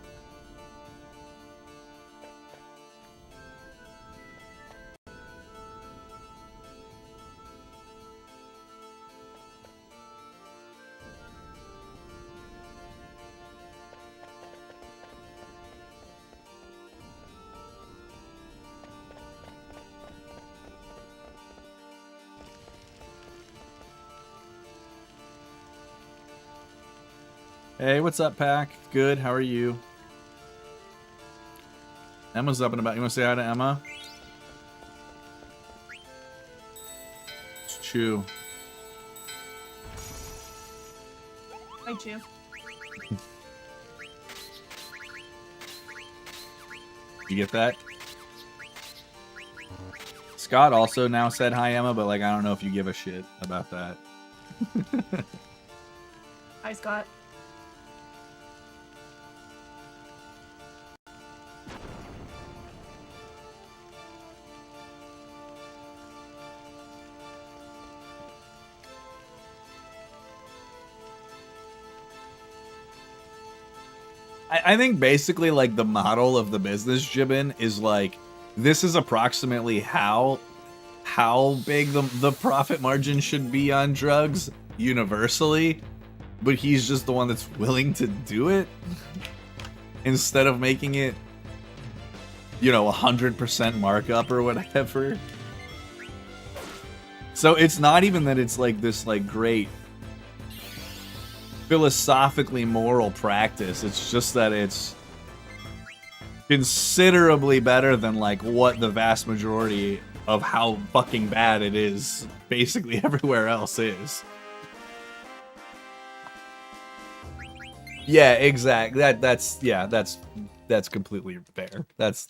Hey, what's up, Pack? Good, how are you? Emma's up and about. You want to say hi to Emma? It's Chew. Hi, Chew. You get that? Scott also now said hi, Emma, but, like, I don't know if you give a shit about that. Hi, Scott. I think basically, like, the model of the business, Jibbin, is like, this is approximately how big the profit margin should be on drugs universally, but he's just the one that's willing to do it instead of making it, you know, 100% markup or whatever. So it's not even that it's like this, like, great philosophically moral practice. It's just that it's considerably better than, like, what the vast majority of how fucking bad it is basically everywhere else is. Yeah, exactly. That's completely fair. That's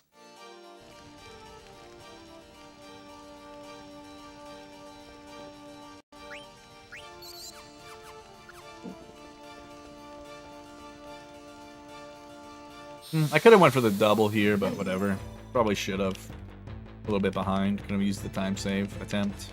I could have went for the double here, but whatever. Probably should have. A little bit behind. Could have used the time save attempt.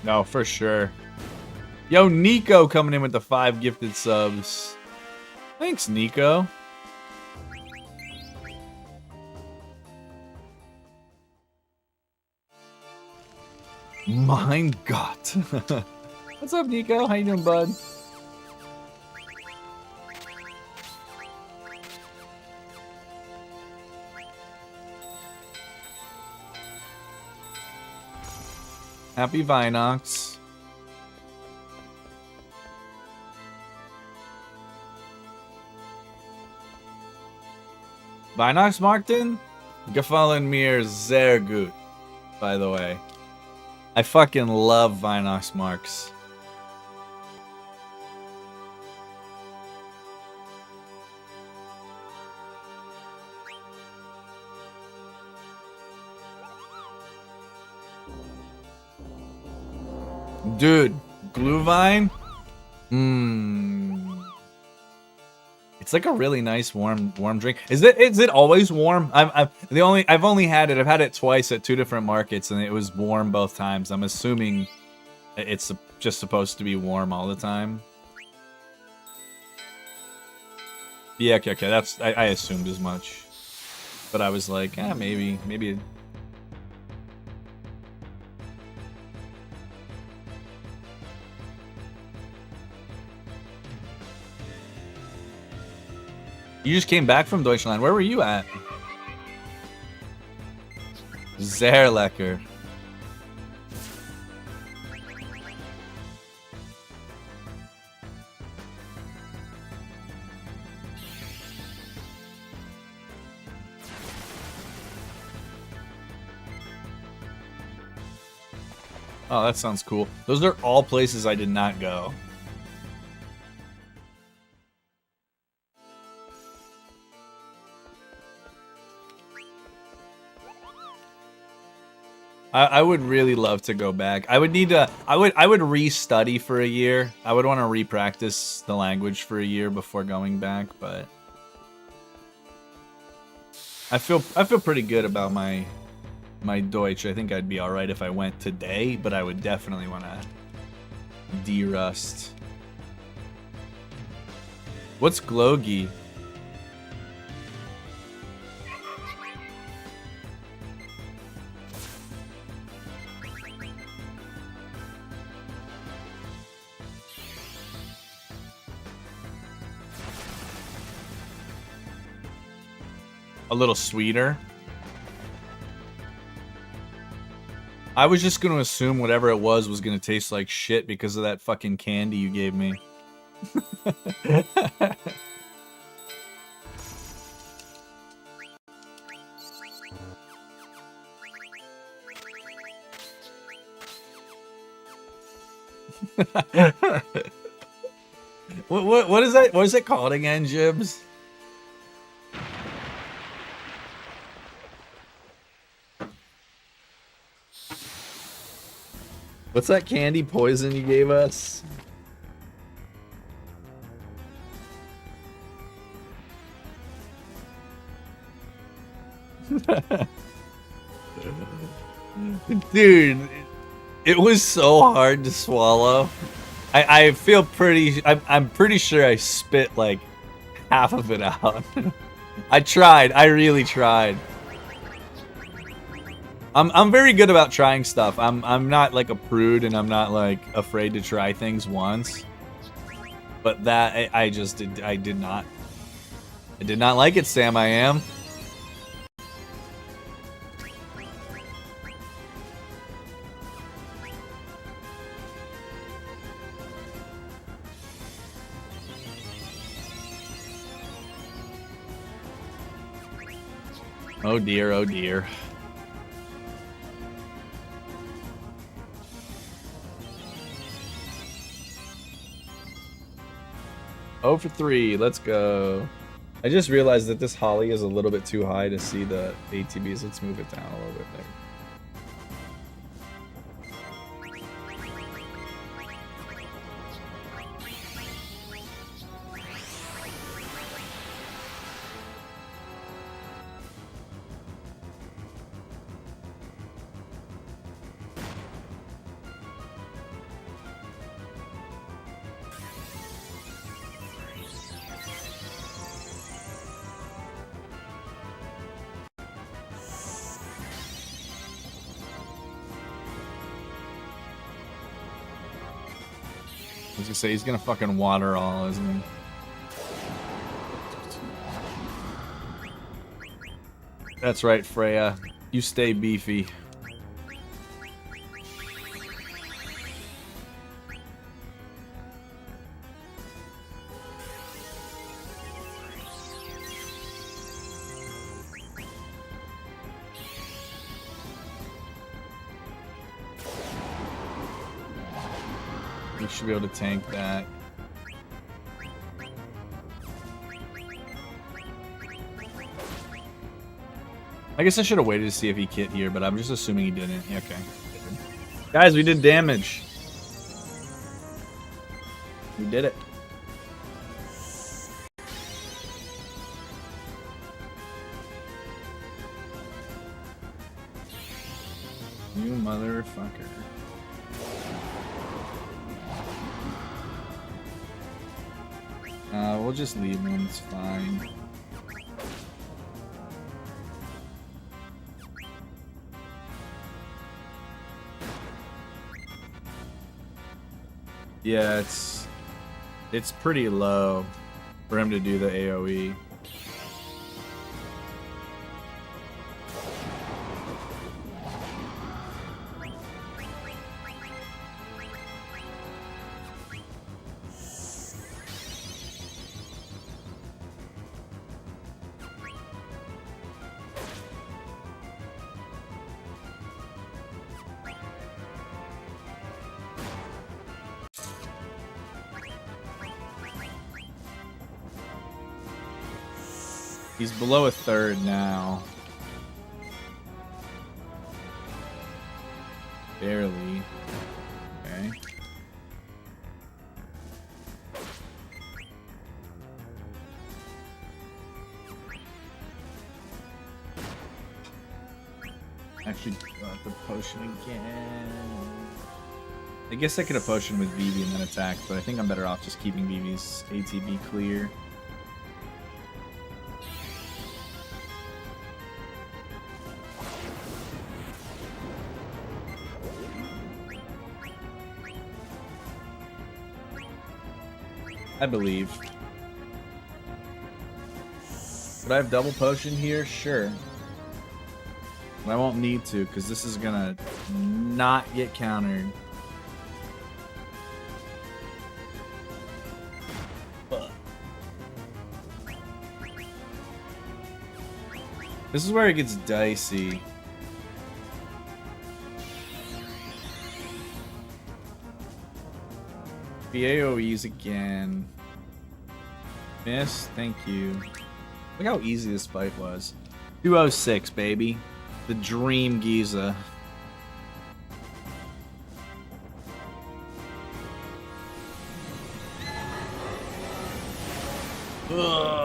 No, for sure. Yo, Nico coming in with the 5 gifted subs. Thanks, Nico. Mein Gott. What's up, Nico? How you doing, bud? Happy Vinox. Vinox Martin? Gefallen mir sehr gut, by the way. I fucking love Vinox Marks. Dude, Glühwein? It's like a really nice warm drink. Is it always warm? I've only had it. I've had it twice at 2 different markets, and it was warm both times. I'm assuming it's just supposed to be warm all the time. Yeah, okay. That's I assumed as much, but I was like, maybe. You just came back from Deutschland. Where were you at? Sehr lecker. Oh, that sounds cool. Those are all places I did not go. I would really love to go back. I would need to. I would re-study for a year. I would want to re-practice the language for a year before going back. But I feel pretty good about my Deutsch. I think I'd be all right if I went today, but I would definitely want to de-rust. What's Glogi? A little sweeter. I was just going to assume whatever it was going to taste like shit because of that fucking candy you gave me. What is that? What is it called again, Jibs? What's that candy poison you gave us? Dude, it was so hard to swallow. I feel pretty... I'm pretty sure I spit like half of it out. I tried. I really tried. I'm very good about trying stuff. I'm not like a prude, and I'm not like afraid to try things once. But that I did not like it, Sam. I am. Oh dear, oh dear. Oh for 3, let's go. I just realized that this holly is a little bit too high to see the ATBs. Let's move it down a little bit there. I was gonna say, he's gonna fucking water all, isn't he? That's right, Freya. You stay beefy. We should be able to tank that. I guess I should have waited to see if he kit here, but I'm just assuming he didn't. Yeah, okay. Guys, we did damage. We did it. You motherfucker. We'll just leave him, it's fine. Yeah, it's pretty low for him to do the AoE. He's below a third now. Barely. Okay. Actually, the potion again. I guess I could have potioned with VV and then attacked, but I think I'm better off just keeping VV's ATB clear. I believe. Would I have double potion here? Sure. But I won't need to, because this is gonna not get countered. This is where it gets dicey. The AoEs again. Miss, thank you. Look how easy this fight was. 206, baby. The Dream Giza. Ugh.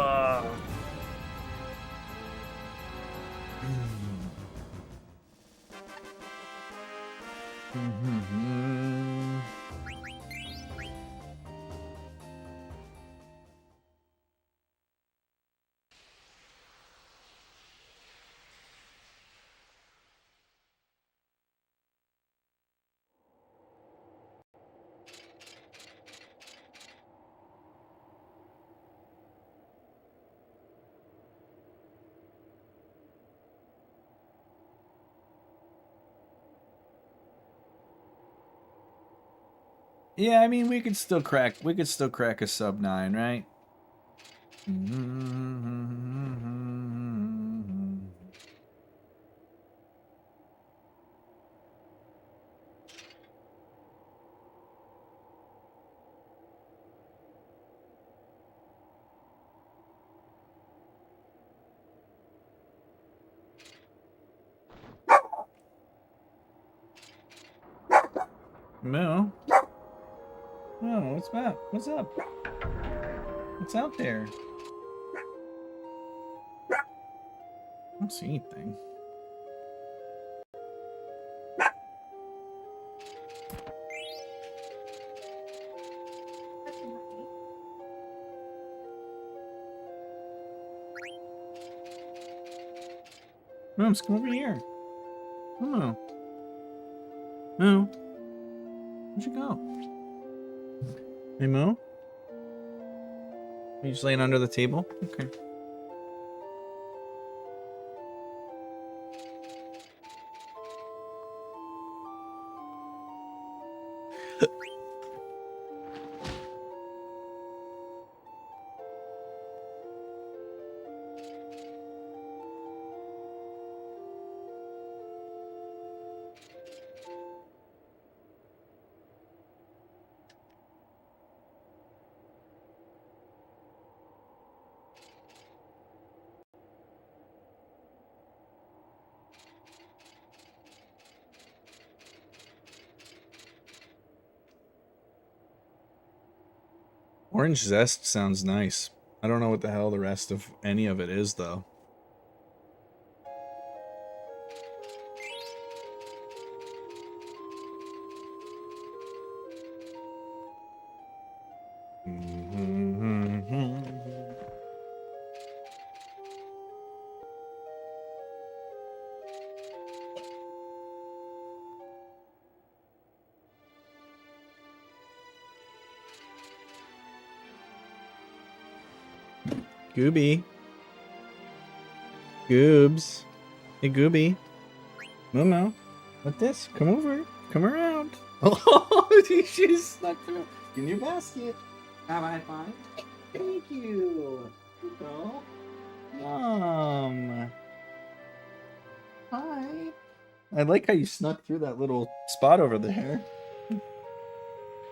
Yeah, I mean we could still crack a sub 9, right? No. Oh, what's that? What's up? What's out there? I don't see anything. Moms, come over here. Momo. Moo. Where'd you go? Hey, Moo? Are you just laying under the table? Okay. Orange Zest sounds nice. I don't know what the hell the rest of any of it is, though. Gooby. Goobs. Hey, Gooby. No. What this? Come over. Come around. Oh, she snuck through in your basket. Have I fun? Thank you. Go. Hi. I like how you snuck through that little spot over there.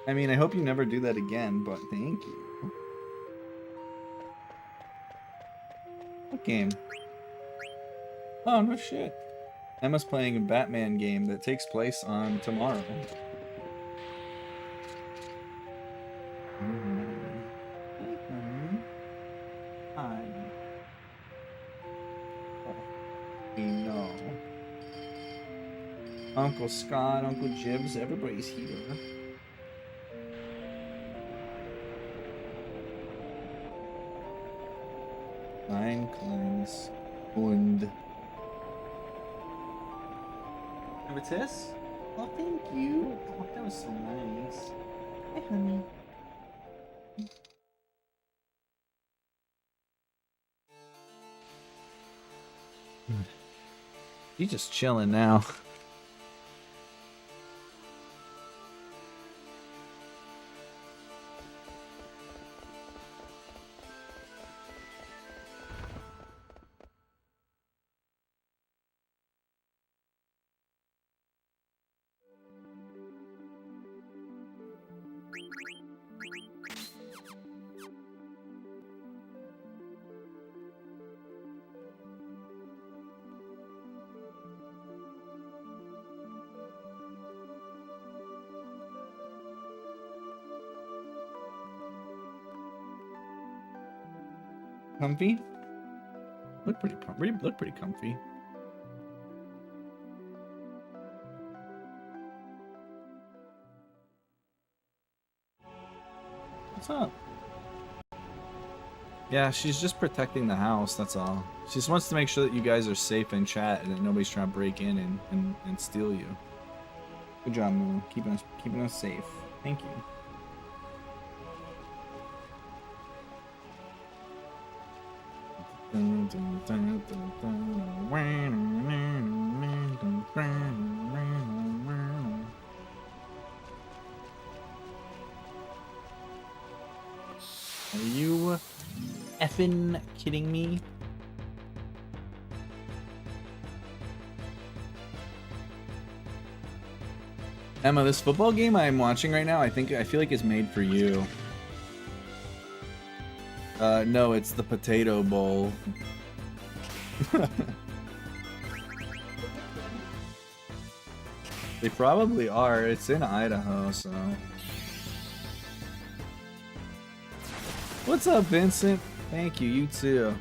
I mean, I hope you never do that again, but thank you. What game? Oh, no shit. Emma's playing a Batman game that takes place on tomorrow. Hi. We know. Uncle Scott, Uncle Jibs, everybody's here. Ein kleines Hund. Have a kiss? Oh, thank you. Oh, that was so nice. Hi, honey. He's just chilling now. Comfy? Look pretty comfy. What's up? Yeah, she's just protecting the house, that's all. She just wants to make sure that you guys are safe in chat and that nobody's trying to break in and steal you. Good job, Moo. Keeping us safe. Thank you. Are you effing kidding me? Emma, this football game I'm watching right now, I feel like it's made for you. No, it's the Potato Bowl. They probably are. It's in Idaho, so. What's up, Vincent? Thank you, you too.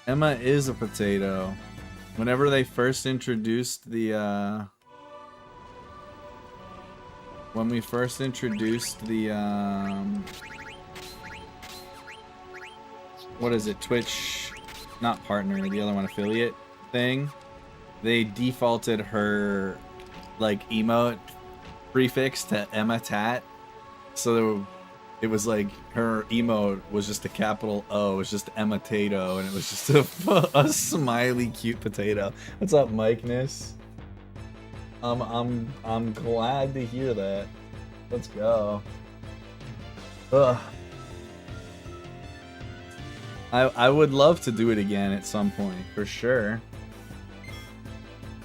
Emma is a potato. Whenever they first introduced the, when we first introduced the, what is it, Twitch, not partner, the other one, affiliate thing, they defaulted her, like, emote prefix to Emma Tat, so it was like her emote was just a capital O, it was just Emma Tato, and it was just a smiley cute potato. What's up, Mike-ness? I'm glad to hear that. Let's go. Ugh. I would love to do it again at some point, for sure.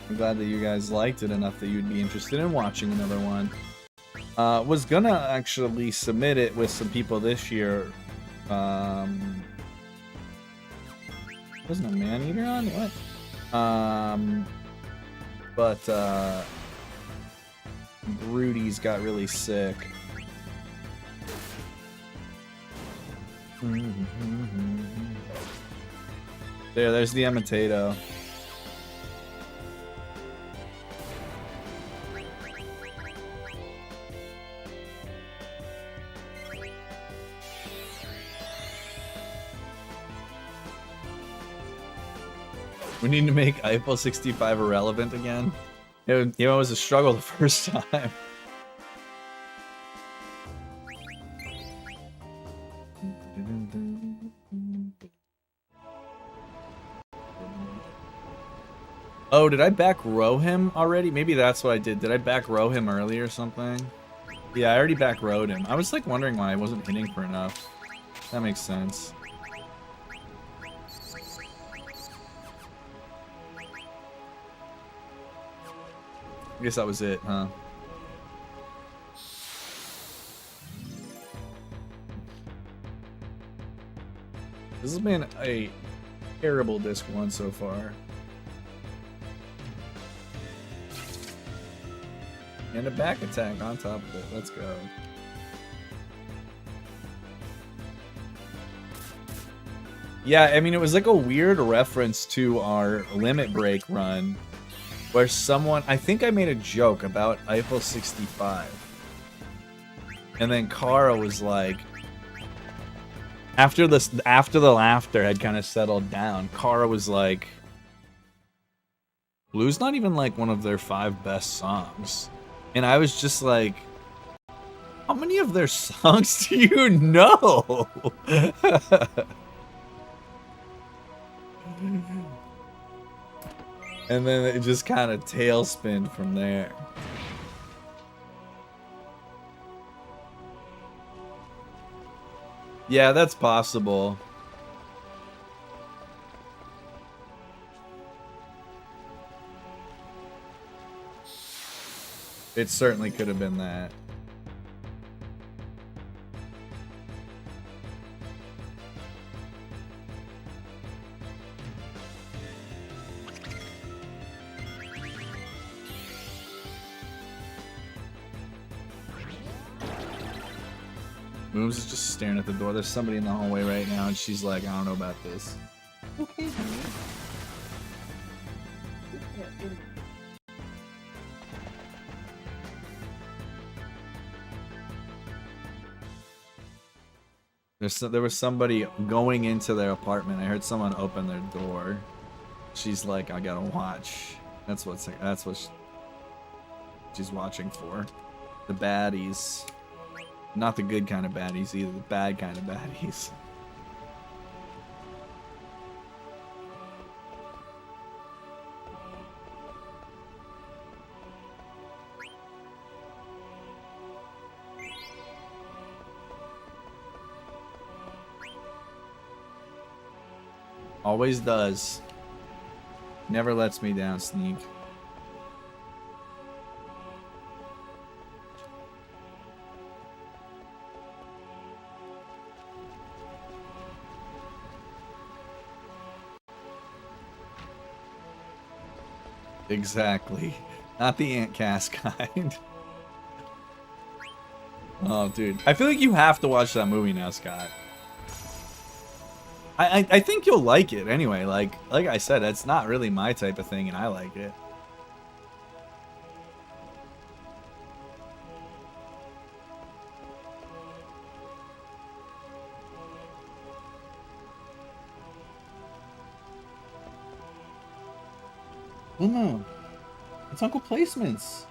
I'm glad that you guys liked it enough that you'd be interested in watching another one. Was gonna actually submit it with some people this year. Wasn't a man-eater on? What? But Brody's got really sick. There's the Emma Tato. We need to make Eiffel 65 irrelevant again. It was a struggle the first time. Oh, did I back row him already? Maybe that's what I did. Did I back row him early or something? Yeah, I already back rowed him. I was like wondering why I wasn't hitting for enough. That makes sense. I guess that was it, huh? This has been a terrible disc 1 so far. And a back attack on top of it. Let's go. Yeah, I mean, it was like a weird reference to our limit break run where someone, I think I made a joke about Eiffel 65. And then Kara was like, after the laughter had kind of settled down, Kara was like, Blue's not even like one of their 5 best songs. And I was just like, how many of their songs do you know? And then it just kind of tailspinned from there. Yeah, that's possible. It certainly could have been that. Moves is just staring at the door. There's somebody in the hallway right now, and she's like, I don't know about this. Okay, honey. There was somebody going into their apartment. I heard someone open their door. She's like, I gotta watch. That's what she's watching for. The baddies. Not the good kind of baddies either, the bad kind of baddies. Always does. Never lets me down, Sneak. Exactly. Not the ant cast kind. Oh, dude. I feel like you have to watch that movie now, Scott. I think you'll like it anyway. Like I said, it's not really my type of thing, and I like it. Oh no. It's Uncle Placements.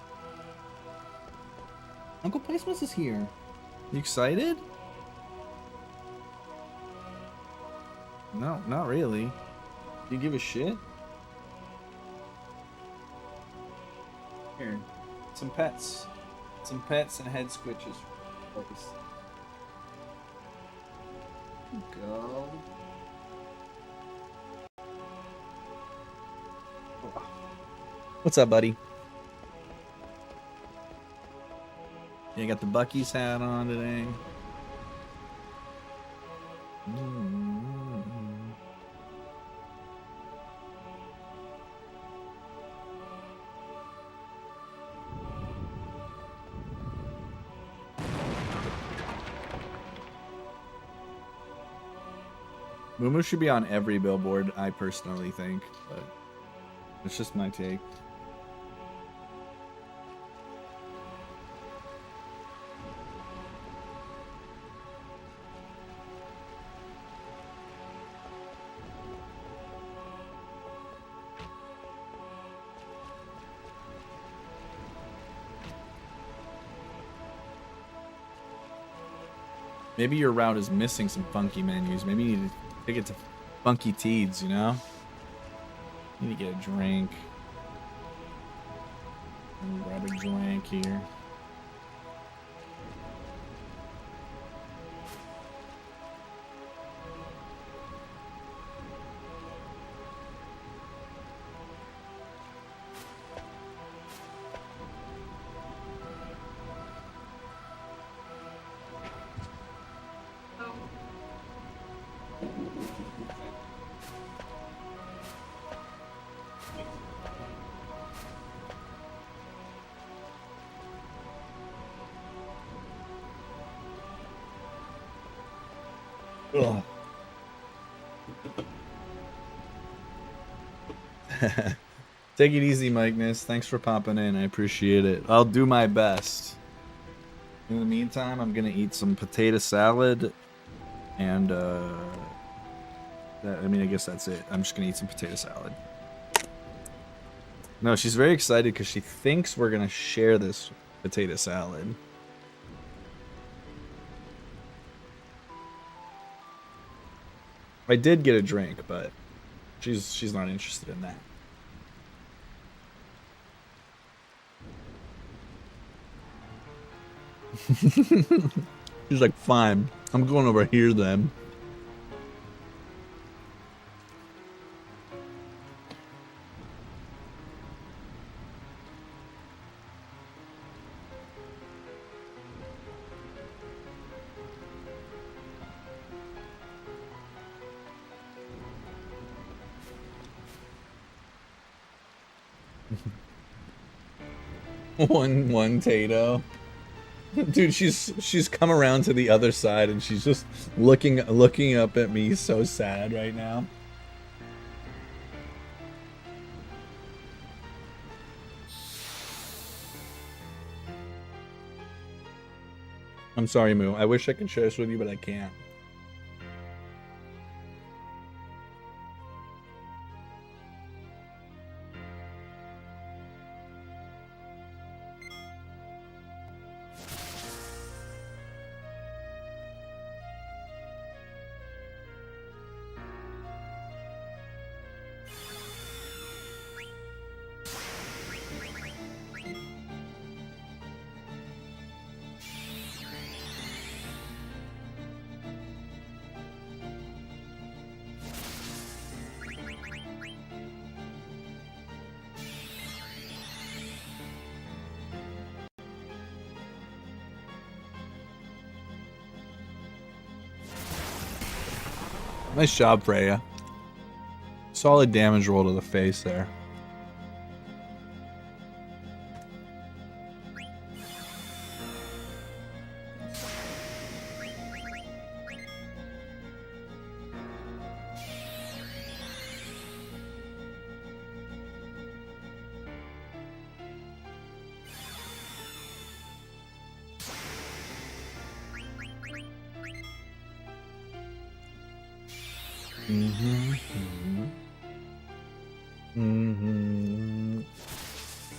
Uncle Placements is here. You excited? No, not really. Do you give a shit? Here, some pets. Some pets and head squitches. Focus. Go. What's up, buddy? You got the Bucky's hat on today. Mumu should be on every billboard, I personally think, but it's just my take. Maybe your route is missing some funky menus. Maybe you need to take it to Funky Teeds, you know? You need to get a drink. Grab a drink here. Take it easy, Magnus. Thanks for popping in. I appreciate it. I'll do my best. In the meantime, I'm gonna eat some potato salad, and I mean, I guess that's it. I'm just gonna eat some potato salad. No, she's very excited because she thinks we're gonna share this potato salad. I did get a drink, but she's not interested in that. She's like, fine, I'm going over here then. one Tato. Dude, she's come around to the other side and she's just looking up at me so sad right now. I'm sorry, Moo. I wish I could share this with you, but I can't. Nice job, Freya. Solid damage roll to the face there.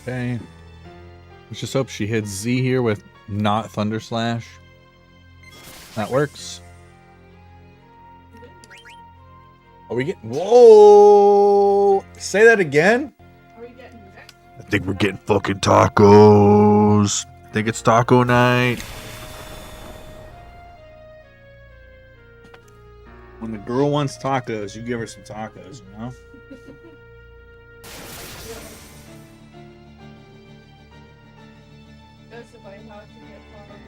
Okay. Let's just hope she hits Z here with not Thunder Slash. That works. Are we getting... Whoa! Say that again? Are we getting next? I think we're getting fucking tacos. I think it's taco night. When the girl wants tacos, you give her some tacos, you know? Specify how to get tacos.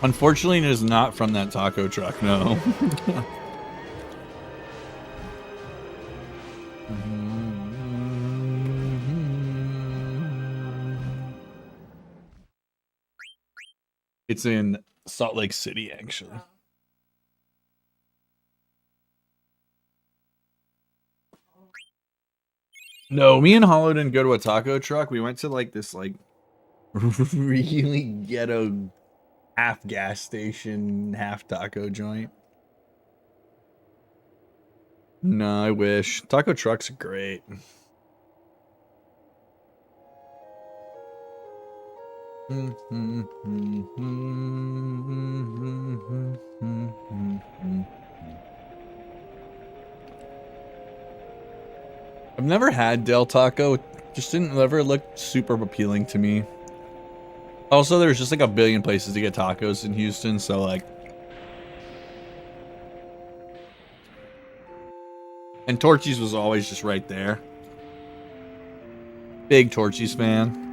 Unfortunately, it is not from that taco truck, no. It's in Salt Lake City, actually. No, me and Hollow didn't go to a taco truck. We went to like this like really ghetto half gas station, half taco joint. No, I wish. Taco trucks are great. I've never had Del Taco. Just didn't ever look super appealing to me. Also, there's just like a billion places to get tacos in Houston, so like. And Torchy's was always just right there. Big Torchy's fan.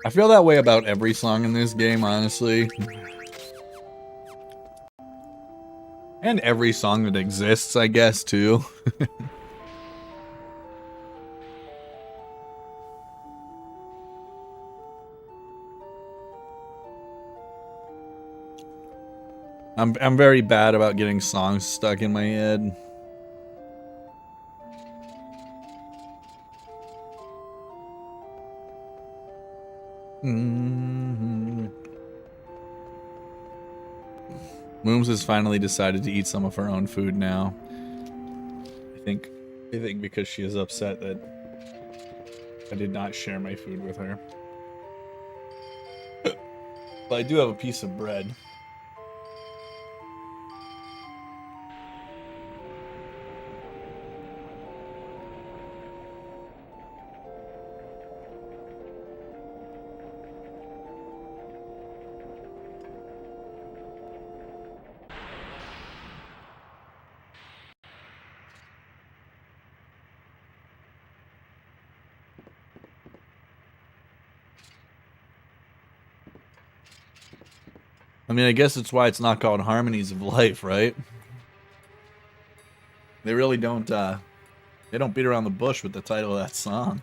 I feel that way about every song in this game, honestly. And every song that exists, I guess, too. I'm very bad about getting songs stuck in my head. Mooms has finally decided to eat some of her own food now. I think because she is upset that I did not share my food with her. But I do have a piece of bread. I mean, I guess that's why it's not called Harmonies of Life, right? They really don't, they don't beat around the bush with the title of that song.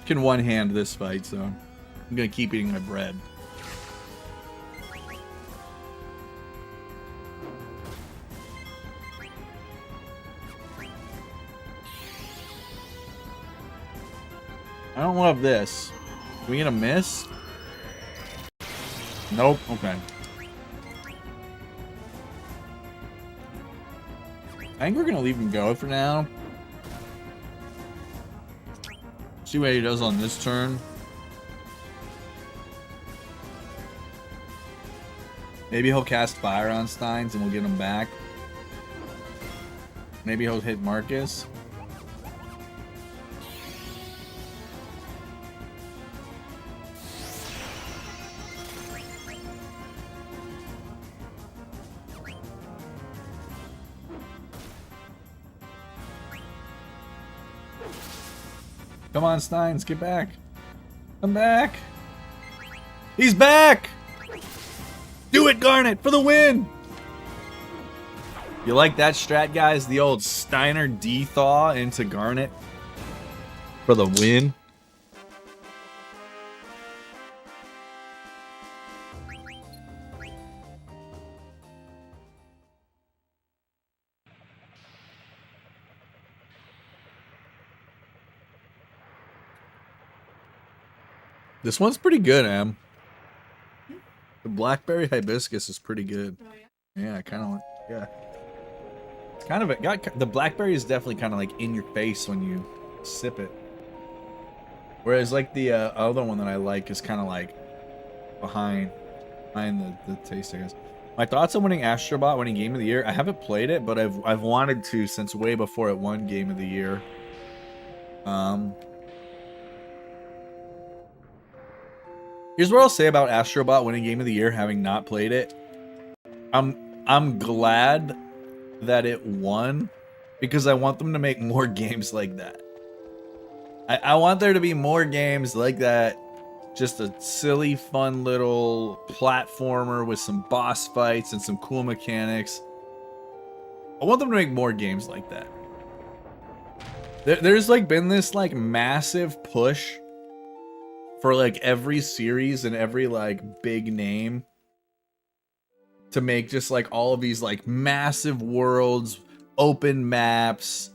Can one hand this fight, so I'm gonna keep eating my bread. I don't love this. Are we gonna miss? Nope. Okay. I think we're gonna leave him go for now. See what he does on this turn. Maybe he'll cast Fire on Steins and we'll get him back. Maybe he'll hit Marcus. Come on, Steins, get back. Come back. He's back! Do it, Garnet, for the win! You like that strat, guys? The old Steiner D-Thaw into Garnet for the win? This one's pretty good, Em. The blackberry hibiscus is pretty good. Oh, yeah. Yeah, I kind of like. Yeah. It's kind of the blackberry is definitely kind of like in your face when you sip it. Whereas like the other one that I like is kind of like behind the taste, I guess. My thoughts on winning Astrobot, winning Game of the Year. I haven't played it, but I've wanted to since way before it won Game of the Year. Here's what I'll say about Astrobot winning Game of the Year, having not played it. I'm glad that it won because I want them to make more games like that. I want there to be more games like that. Just a silly, fun little platformer with some boss fights and some cool mechanics. I want them to make more games like that. There's like been this like massive push for like every series and every like big name to make just like all of these like massive worlds, open maps,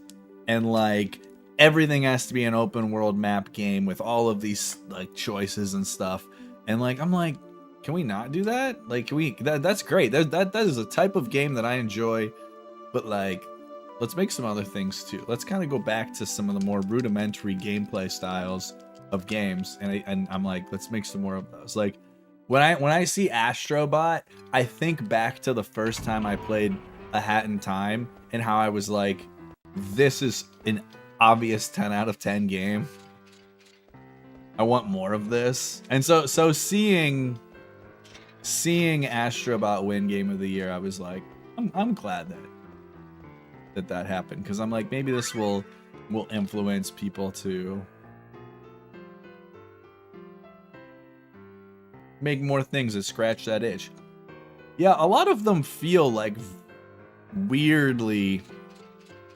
and like everything has to be an open world map game with all of these like choices and stuff. And like I'm like, can we not do that? Like can we that's great. That is a type of game that I enjoy, but like let's make some other things too. Let's kind of go back to some of the more rudimentary gameplay styles of games, and I'm like, let's make some more of those. Like when I see Astrobot, I think back to the first time I played A Hat in Time and how I was like, this is an obvious 10 out of 10 game. I want more of this. And so seeing Astrobot win Game of the Year, I was like, I'm glad that happened, because I'm like, maybe this will influence people to make more things that scratch that itch. Yeah, a lot of them feel like weirdly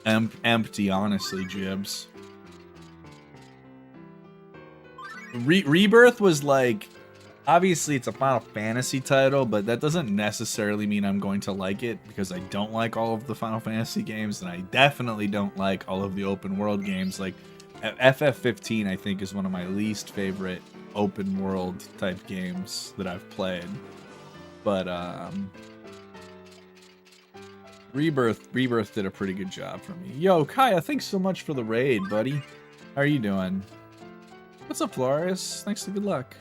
empty, honestly, Jibs. Rebirth was like, obviously it's a Final Fantasy title, but that doesn't necessarily mean I'm going to like it, because I don't like all of the Final Fantasy games, and I definitely don't like all of the open world games. Like FF15, I think, is one of my least favorite open world type games that I've played. But Rebirth did a pretty good job for me. Yo, Kaya, thanks so much for the raid, buddy. How are you doing? What's up, Flores? Thanks and good luck.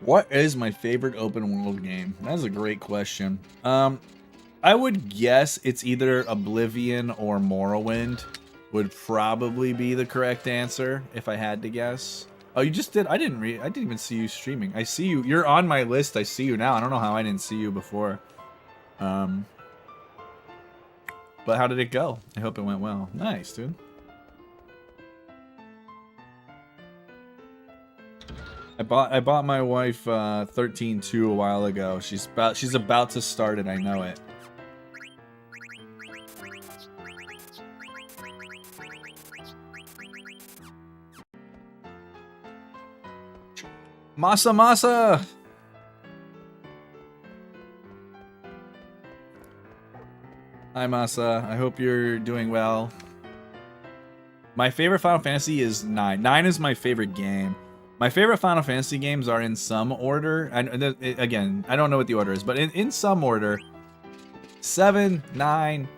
What is my favorite open world game? That's a great question. I would guess it's either Oblivion or Morrowind would probably be the correct answer if I had to guess. Oh, you just did? I didn't even see you streaming. I see you. You're on my list. I see you now. I don't know how I didn't see you before. But how did it go? I hope it went well. Nice, dude. I bought my wife 13.2 a while ago. She's about to start it. I know it. Masa! Hi, Masa. I hope you're doing well. My favorite Final Fantasy is 9. 9 is my favorite game. My favorite Final Fantasy games are in some order. Again, I don't know what the order is, but in some order. 7, 9,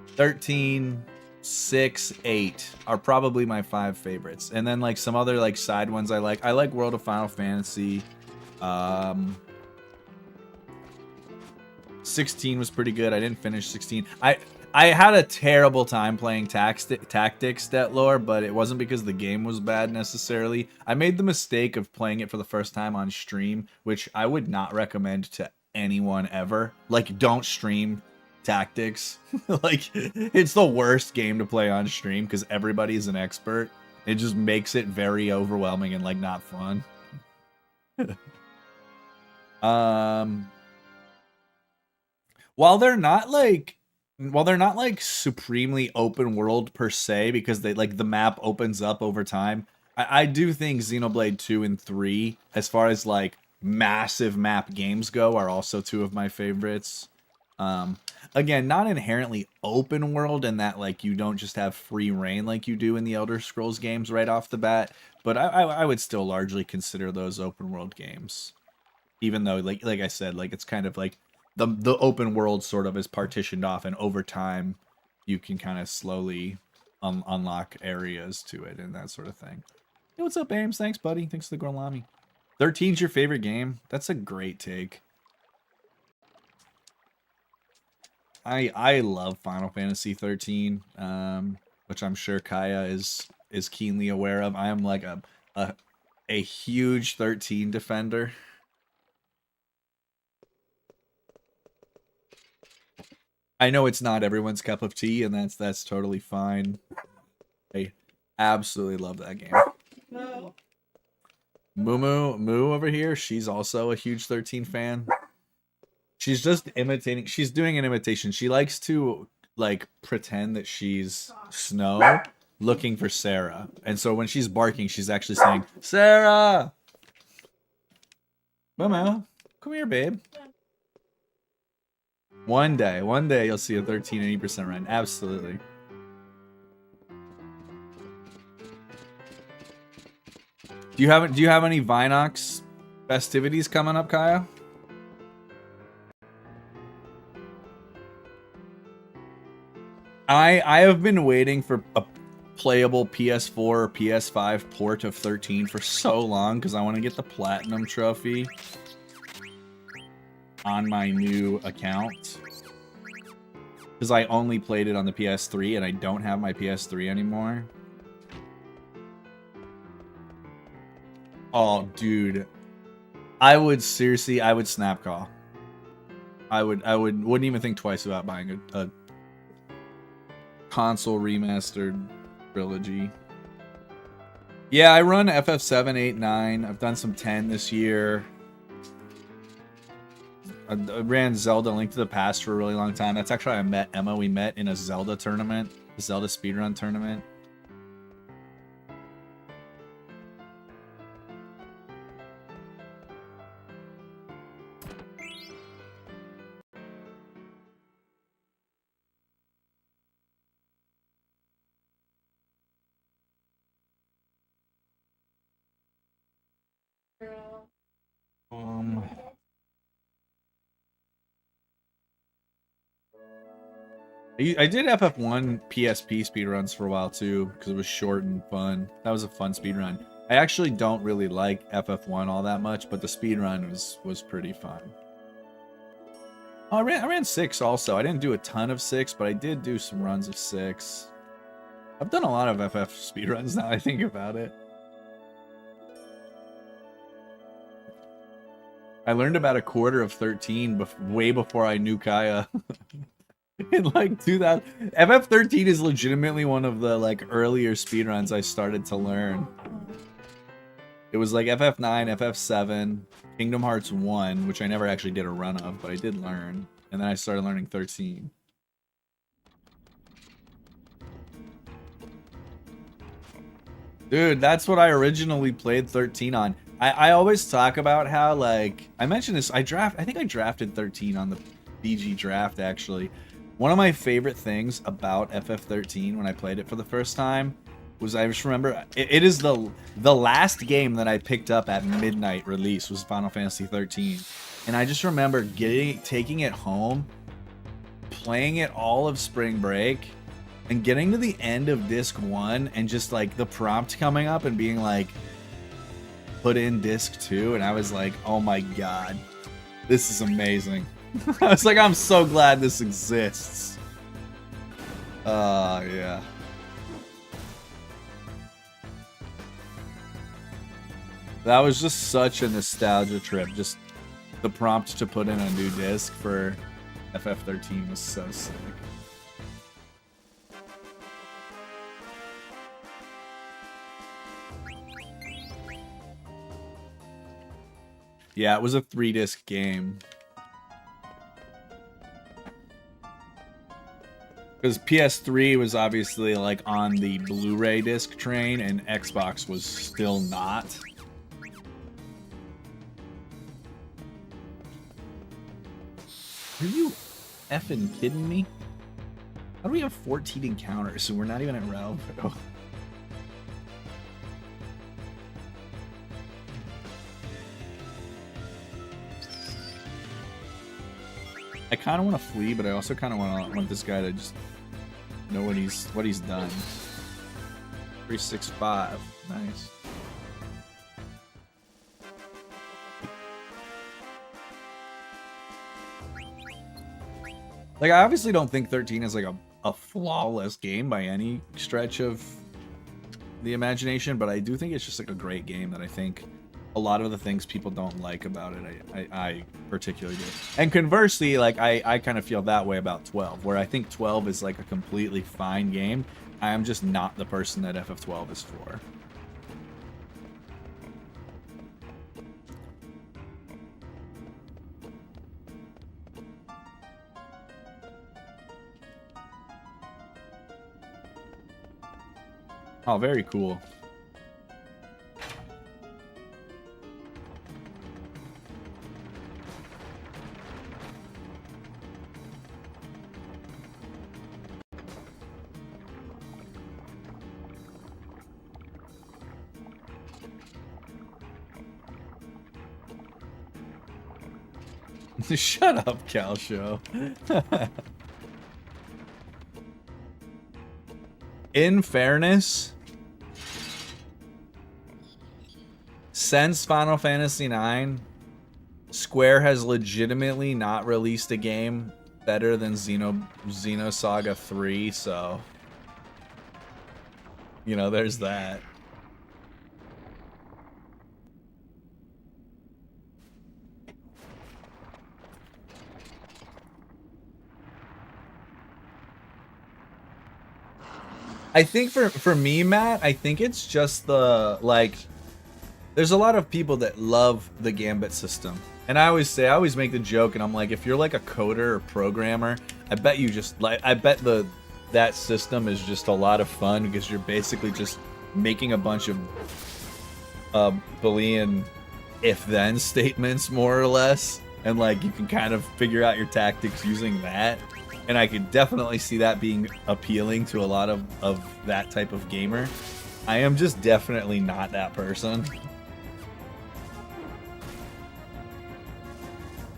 13, 6, 8 are probably my 5 favorites. And then like some other like side ones I like. I like World of Final Fantasy. 16 was pretty good. I didn't finish 16. I had a terrible time playing Tactics Debt Lore, but it wasn't because the game was bad necessarily. I made the mistake of playing it for the first time on stream, which I would not recommend to anyone ever. Like, don't stream Tactics. Like, it's the worst game to play on stream because everybody's an expert. It just makes it very overwhelming and like not fun. While they're not like supremely open world per se, because they like the map opens up over time, I do think Xenoblade 2 and 3, as far as like massive map games go are also two of my favorites. Again, not inherently open world in that like you don't just have free reign like you do in the Elder Scrolls games right off the bat, but I would still largely consider those open world games. Even though like I said, like it's kind of like the open world sort of is partitioned off, and over time you can kind of slowly unlock areas to it and that sort of thing. Hey, what's up, Ames? Thanks, buddy. Thanks for the Gorlami. 13's your favorite game? That's a great take. I love Final Fantasy 13, which I'm sure Kaya is keenly aware of. I am like a huge 13 defender. I know it's not everyone's cup of tea, and that's totally fine. I absolutely love that game. No. Moo over here, she's also a huge 13 fan. She's just imitating. She's doing an imitation. She likes to like pretend that she's Snow looking for Sarah. And so when she's barking, she's actually saying, Sarah! Momo, come here, babe. One day you'll see a 13 80% run. Absolutely. Do you have any Vinox festivities coming up, Kaya? I have been waiting for a playable PS4 or PS5 port of 13 for so long because I want to get the Platinum Trophy on my new account. Because I only played it on the PS3 and I don't have my PS3 anymore. Oh, dude. I would snap call. I wouldn't even think twice about buying a console remastered trilogy. Yeah, I run FF7, 8, 9. I've done some 10 this year. I ran Zelda Link to the Past for a really long time. That's actually how I met Emma. We met in a Zelda tournament, a Zelda speedrun tournament. I did FF1 PSP speedruns for a while too, because it was short and fun. That was a fun speedrun. I actually don't really like FF1 all that much, but the speedrun was pretty fun. Oh, I ran 6 also. I didn't do a ton of 6, but I did do some runs of 6. I've done a lot of FF speedruns now I think about it. I learned about a quarter of 13 way before I knew Kaya. In like 2000, FF13 is legitimately one of the like earlier speedruns I started to learn. It was like FF9, FF7, Kingdom Hearts 1, which I never actually did a run of, but I did learn. And then I started learning 13. Dude, that's what I originally played 13 on. I always talk about how, like, I mentioned this, I think I drafted 13 on the BG draft, actually. One of my favorite things about FF13 when I played it for the first time was I just remember it is the last game that I picked up at midnight release was Final Fantasy 13, and I just remember taking it home, playing it all of spring break, and getting to the end of disc 1 and just like the prompt coming up and being like, put in disc 2, and I was like, oh my god, this is amazing. I was like, I'm so glad this exists. Yeah. That was just such a nostalgia trip. Just the prompt to put in a new disc for FF13 was so sick. Yeah, it was a 3-disc game. Because PS3 was obviously like on the Blu-ray disc train, and Xbox was still not. Are you effing kidding me? How do we have 14 encounters and we're not even at round? Oh. I kind of want to flee, but I also kind of want this guy to just know what he's done. 365, nice. Like, I obviously don't think 13 is like a flawless game by any stretch of the imagination, but I do think it's just like a great game that I think a lot of the things people don't like about it, I particularly do. And conversely, like, I kind of feel that way about 12, where I think 12 is like a completely fine game. I am just not the person that FF12 is for. Oh, very cool. Shut up, Cal Show. In fairness, since Final Fantasy IX, Square has legitimately not released a game better than Xenosaga 3, so you know, there's that. I think for me, Matt, I think it's just the, like, there's a lot of people that love the Gambit system. And I always make the joke, and I'm like, if you're like a coder or programmer, I bet you just, like, I bet that system is just a lot of fun because you're basically just making a bunch of Boolean if-then statements, more or less. And, like, you can kind of figure out your tactics using that. And I could definitely see that being appealing to a lot of that type of gamer. I am just definitely not that person.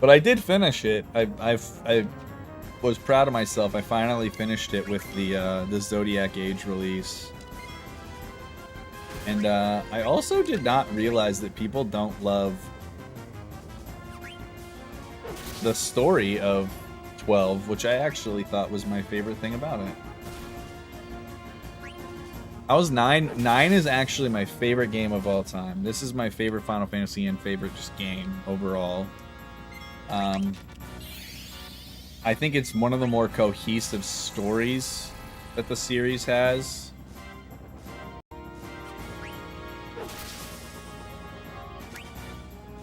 But I did finish it. I was proud of myself. I finally finished it with the Zodiac Age release. And I also did not realize that people don't love the story of 12, which I actually thought was my favorite thing about it. I was 9. 9 is actually my favorite game of all time. This is my favorite Final Fantasy and favorite just game overall. I think it's one of the more cohesive stories that the series has.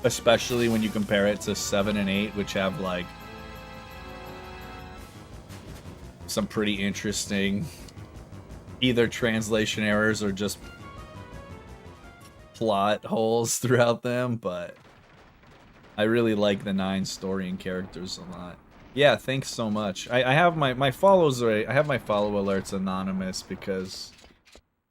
Especially when you compare it to 7 and 8, which have, like, some pretty interesting either translation errors or just plot holes throughout them, but I really like the 9 story and characters a lot. Yeah, thanks so much. I have my follows right. I have my follow alerts anonymous because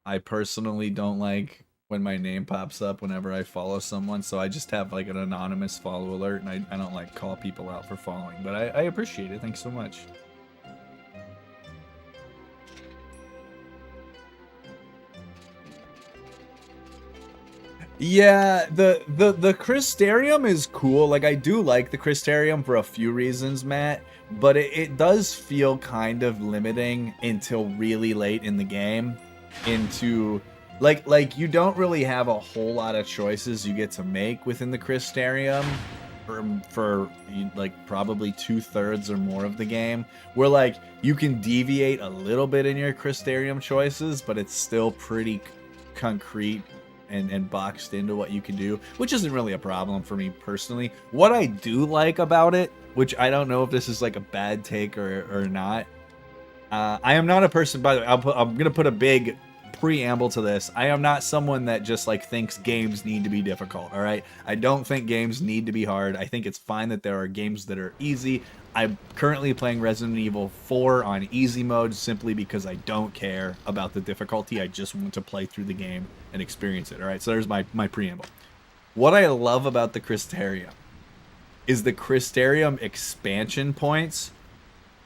I personally don't like when my name pops up whenever I follow someone, so I just have like an anonymous follow alert, and I don't like call people out for following, but I appreciate it. Thanks so much. Yeah, the Crystarium is cool. Like, I do like the Crystarium for a few reasons, Matt, but it does feel kind of limiting until really late in the game. Into like you don't really have a whole lot of choices you get to make within the Crystarium for like probably 2/3 or more of the game, where like you can deviate a little bit in your Crystarium choices, but it's still pretty concrete and boxed into what you can do, which isn't really a problem for me personally. What I do like about it, which I don't know if this is like a bad take or not, I am not a person, by the way, I'm gonna put a big preamble to this. I am not someone that just like thinks games need to be difficult, all right? I don't think games need to be hard. I think it's fine that there are games that are easy. I'm currently playing Resident Evil 4 on easy mode simply because I don't care about the difficulty. I just want to play through the game and experience it, all right? So there's my preamble. What I love about the Crystarium is the Crystarium expansion points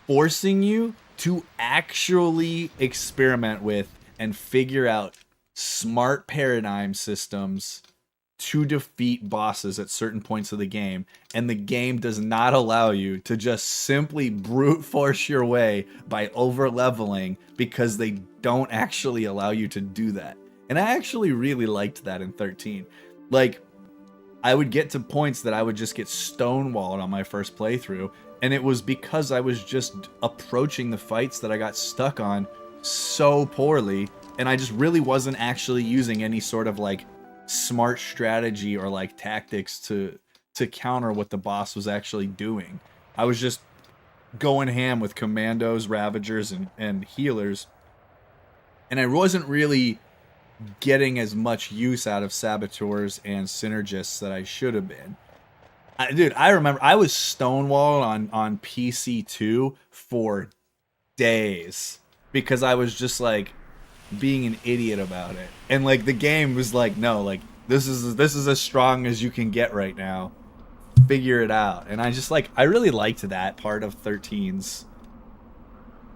forcing you to actually experiment with and figure out smart paradigm systems to defeat bosses at certain points of the game, and the game does not allow you to just simply brute force your way by over leveling, because they don't actually allow you to do that. And I actually really liked that in 13. Like, I would get to points that I would just get stonewalled on my first playthrough, and it was because I was just approaching the fights that I got stuck on so poorly, and I just really wasn't actually using any sort of like smart strategy or like tactics to counter what the boss was actually doing. I was just going ham with commandos, ravagers, and healers, and I wasn't really getting as much use out of saboteurs and synergists that I should have been. Dude, I remember I was stonewalled on PC2 for days because I was just like being an idiot about it. And like the game was like, no, like this is as strong as you can get right now. Figure it out. And I just like, I really liked that part of 13's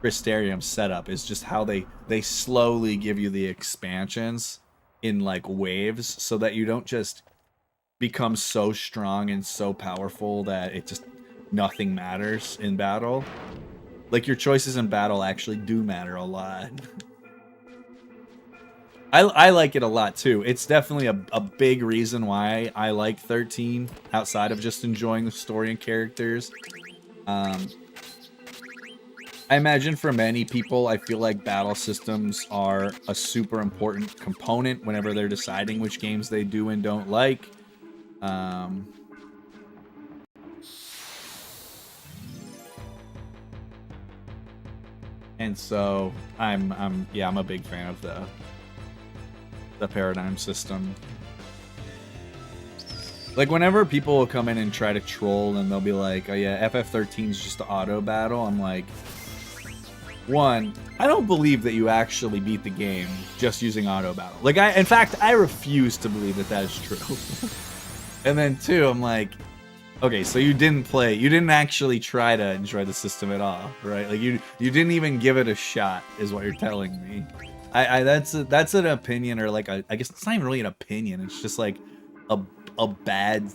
Crystarium setup, is just how they slowly give you the expansions in like waves, so that you don't just become so strong and so powerful that it just nothing matters in battle. Like your choices in battle actually do matter a lot. I like it a lot too. It's definitely a big reason why I like 13, outside of just enjoying the story and characters. I imagine for many people, I feel like battle systems are a super important component whenever they're deciding which games they do and don't like. And so I'm a big fan of the paradigm system. Like whenever people will come in and try to troll and they'll be like, oh yeah, FF13 is just an auto battle, I'm like, one, I don't believe that you actually beat the game just using auto battle. Like in fact, I refuse to believe that that is true. And then two, I'm like, okay, so you didn't actually try to enjoy the system at all, right? Like you didn't even give it a shot, is what you're telling me. That's an opinion, or like I guess it's not even really an opinion. It's just like a bad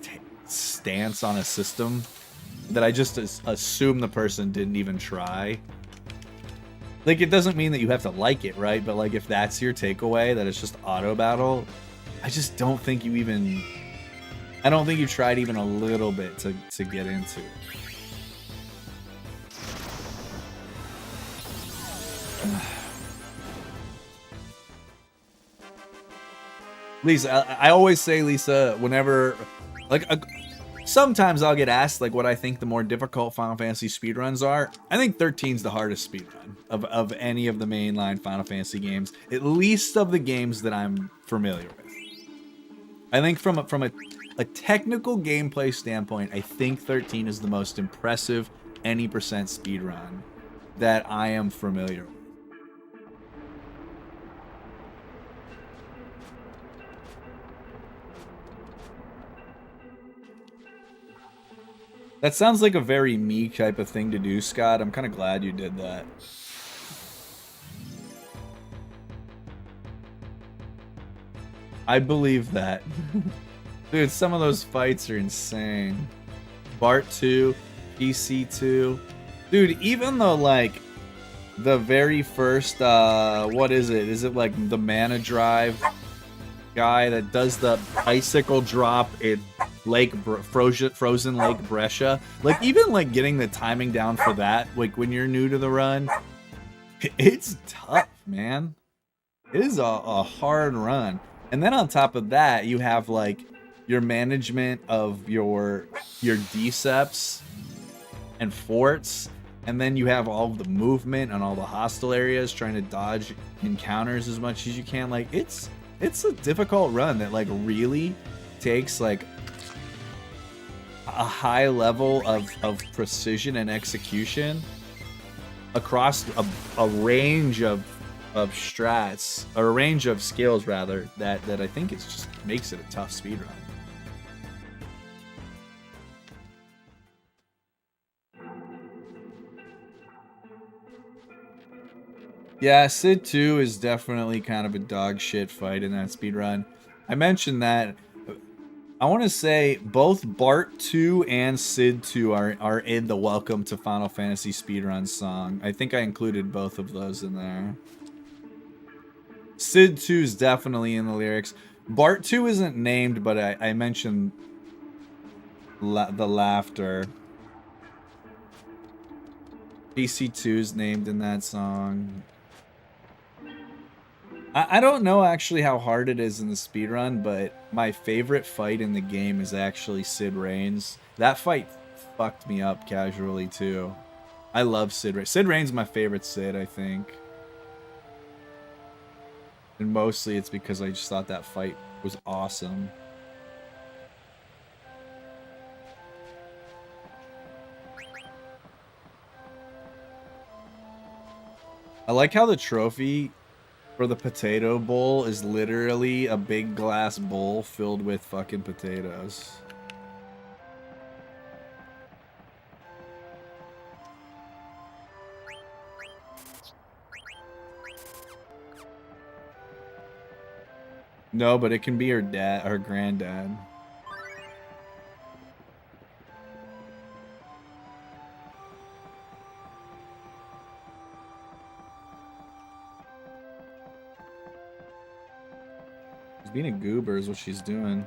stance on a system that I just assume the person didn't even try. Like, it doesn't mean that you have to like it, right? But like, if that's your takeaway, that it's just auto battle, I just don't think you even. I don't think you tried even a little bit to get into it. Lisa, I always say, Lisa, whenever, like, sometimes I'll get asked, like, what I think the more difficult Final Fantasy speedruns are. I think 13's the hardest speedrun of any of the mainline Final Fantasy games, at least of the games that I'm familiar with. I think from a technical gameplay standpoint, I think 13 is the most impressive any percent speedrun that I am familiar with. That sounds like a very me type of thing to do, Scott. I'm kind of glad you did that. I believe that. Dude, some of those fights are insane. Bart 2, PC 2. Dude, even though, like, the very first, what is it? Is it, like, the Mana Drive guy that does the bicycle drop in frozen Lake Brescia? Like, even, like, getting the timing down for that, like, when you're new to the run, it's tough, man. It is a hard run. And then on top of that, you have, like, your management of your deceps and forts, and then you have all of the movement and all the hostile areas trying to dodge encounters as much as you can. Like it's a difficult run that like really takes like a high level of precision and execution across a range of strats, or a range of skills rather, that I think it's just makes it a tough speedrun. Yeah, Sid 2 is definitely kind of a dog shit fight in that speedrun. I mentioned that. I want to say both Bart 2 and Sid 2 are in the Welcome to Final Fantasy speedrun song. I think I included both of those in there. Sid 2 is definitely in the lyrics. Bart 2 isn't named, but I mentioned the laughter. PC2 is named in that song. I don't know actually how hard it is in the speedrun, but my favorite fight in the game is actually Sid Reigns. That fight fucked me up casually too. I love Sid Reigns. Sid Reigns is my favorite Sid, I think. And mostly it's because I just thought that fight was awesome. I like how the trophy for the potato bowl is literally a big glass bowl filled with fucking potatoes. No, but it can be her dad, her granddad. She's being a goober is what she's doing.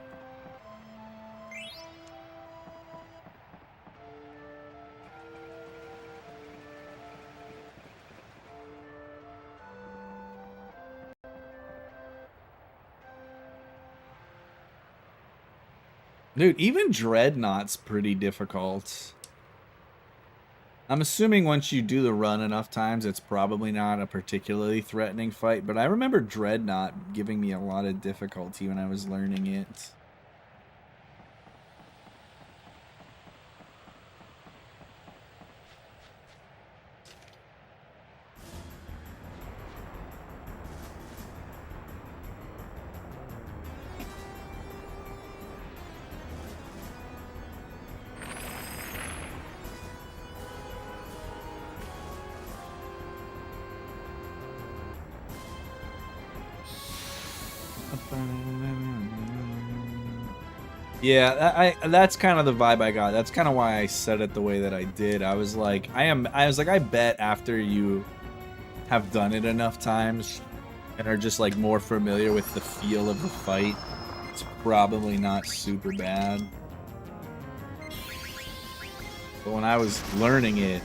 Dude, even Dreadnought's pretty difficult. I'm assuming once you do the run enough times, it's probably not a particularly threatening fight, but I remember Dreadnought giving me a lot of difficulty when I was learning it. Yeah, that's kind of the vibe I got. That's kind of why I said it the way that I did. I was like, I bet after you have done it enough times and are just like more familiar with the feel of the fight, it's probably not super bad. But when I was learning it,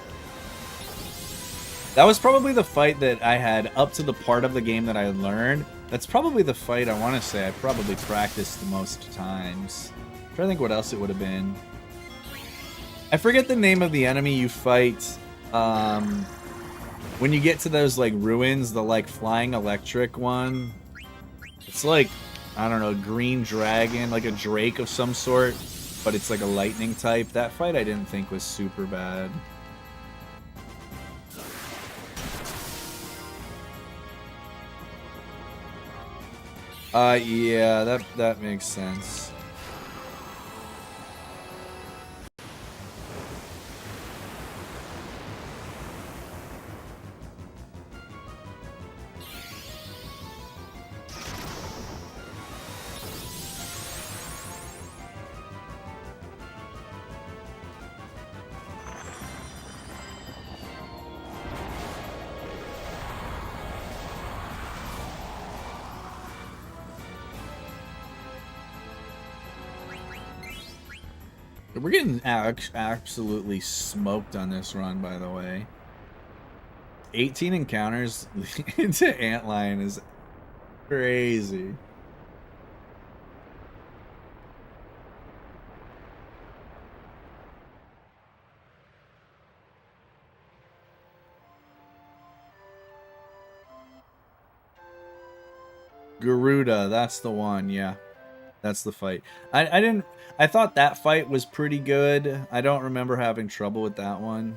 that was probably the fight that I had up to the part of the game that I learned. That's probably the fight I want to say I probably practiced the most times. I'm trying to think what else it would have been. I forget the name of the enemy you fight. When you get to those like ruins, the like flying electric one. It's like, I don't know, green dragon, like a drake of some sort, but it's like a lightning type. That fight I didn't think was super bad. Yeah, that makes sense. We're getting absolutely smoked on this run, by the way. 18 encounters into Antlion is crazy. Garuda, that's the one. Yeah, that's the fight. I thought that fight was pretty good. I don't remember having trouble with that one.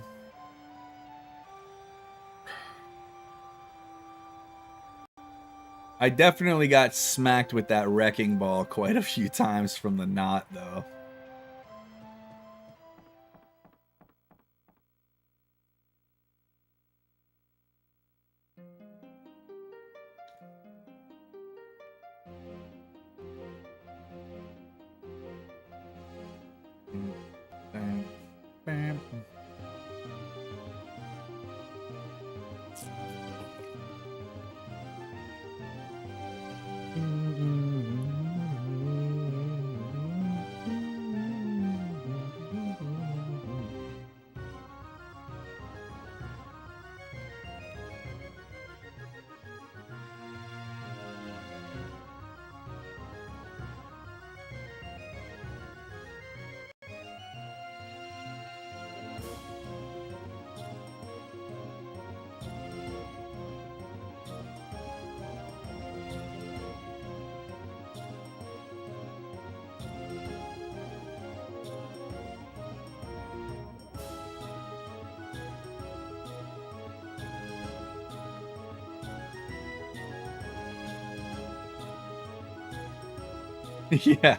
I definitely got smacked with that wrecking ball quite a few times from the knot, though. Yeah,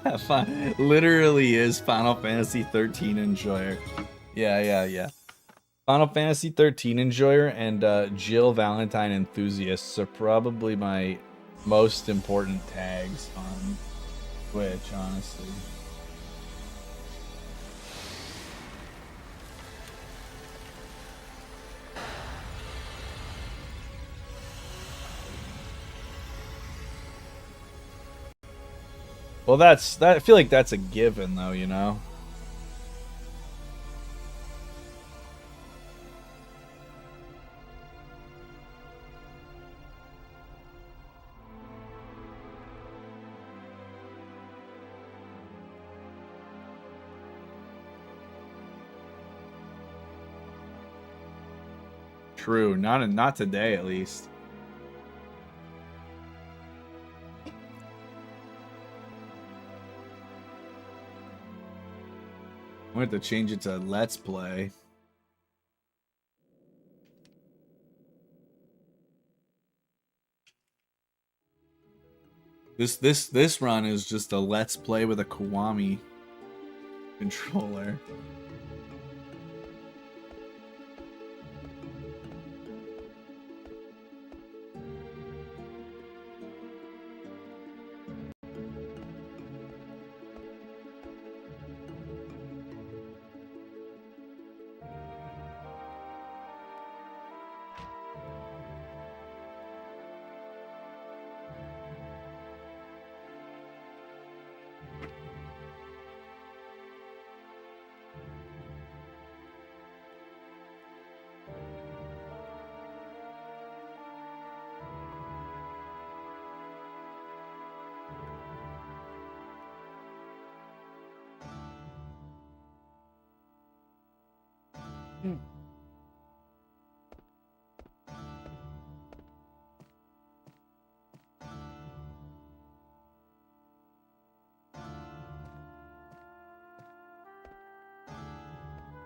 literally is Final Fantasy 13 enjoyer. Yeah. Final Fantasy 13 enjoyer and Jill Valentine enthusiasts are probably my most important tags on Twitch, honestly. Well, I feel like that's a given, though, you know? True, not today at least. I want to change it to Let's Play. This run is just a Let's Play with a Kiwami controller.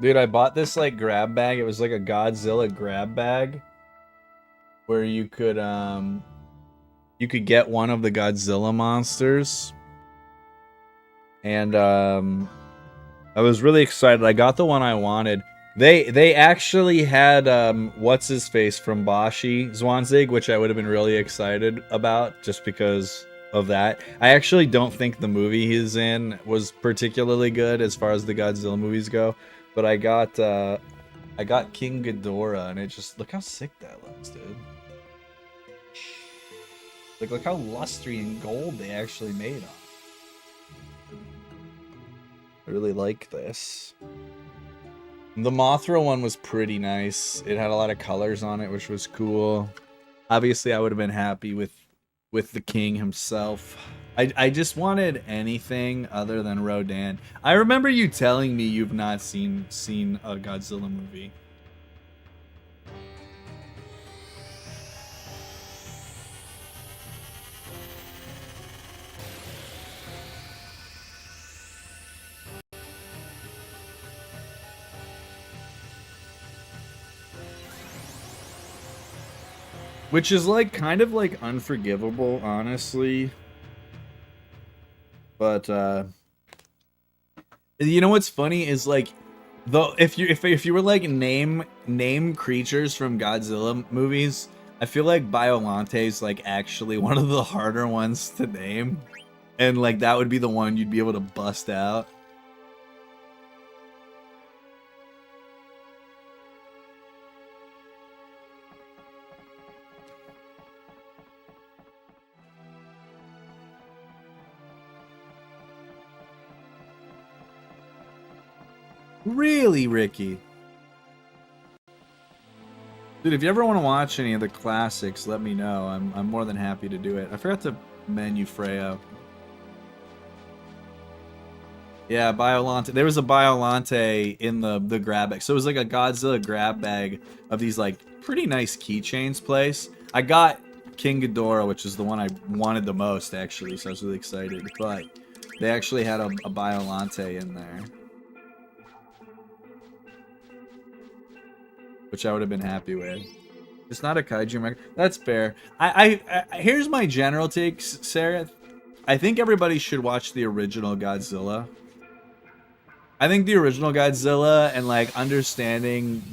Dude, I bought this like grab bag. It was like a Godzilla grab bag where you could get one of the Godzilla monsters. And I was really excited. I got the one I wanted. They actually had what's his face from Bashi Zwanzig, which I would have been really excited about just because of that. I actually don't think the movie he's in was particularly good as far as the Godzilla movies go. But I got King Ghidorah, and it just look how sick that looks, dude. Like look how lusty and gold they actually made him. I really like this. The Mothra one was pretty nice. It had a lot of colors on it, which was cool. Obviously, I would have been happy with the king himself. I just wanted anything other than Rodan. I remember you telling me you've not seen a Godzilla movie. Which is like kind of like unforgivable, honestly. But you know what's funny is like though if you were like name creatures from Godzilla movies, I feel like Biollante is like actually one of the harder ones to name. And like that would be the one you'd be able to bust out. Really, Ricky? Dude, if you ever want to watch any of the classics, let me know. I'm more than happy to do it. I forgot to menu Freyo. Yeah, Biollante. There was a Biollante in the grab bag. So it was like a Godzilla grab bag of these like pretty nice keychains place. I got King Ghidorah, which is the one I wanted the most actually, so I was really excited. But they actually had a Biollante in there, which I would have been happy with. It's not a kaiju record. That's fair. I here's my general take, Sarah. I think everybody should watch the original Godzilla. I think the original Godzilla and like understanding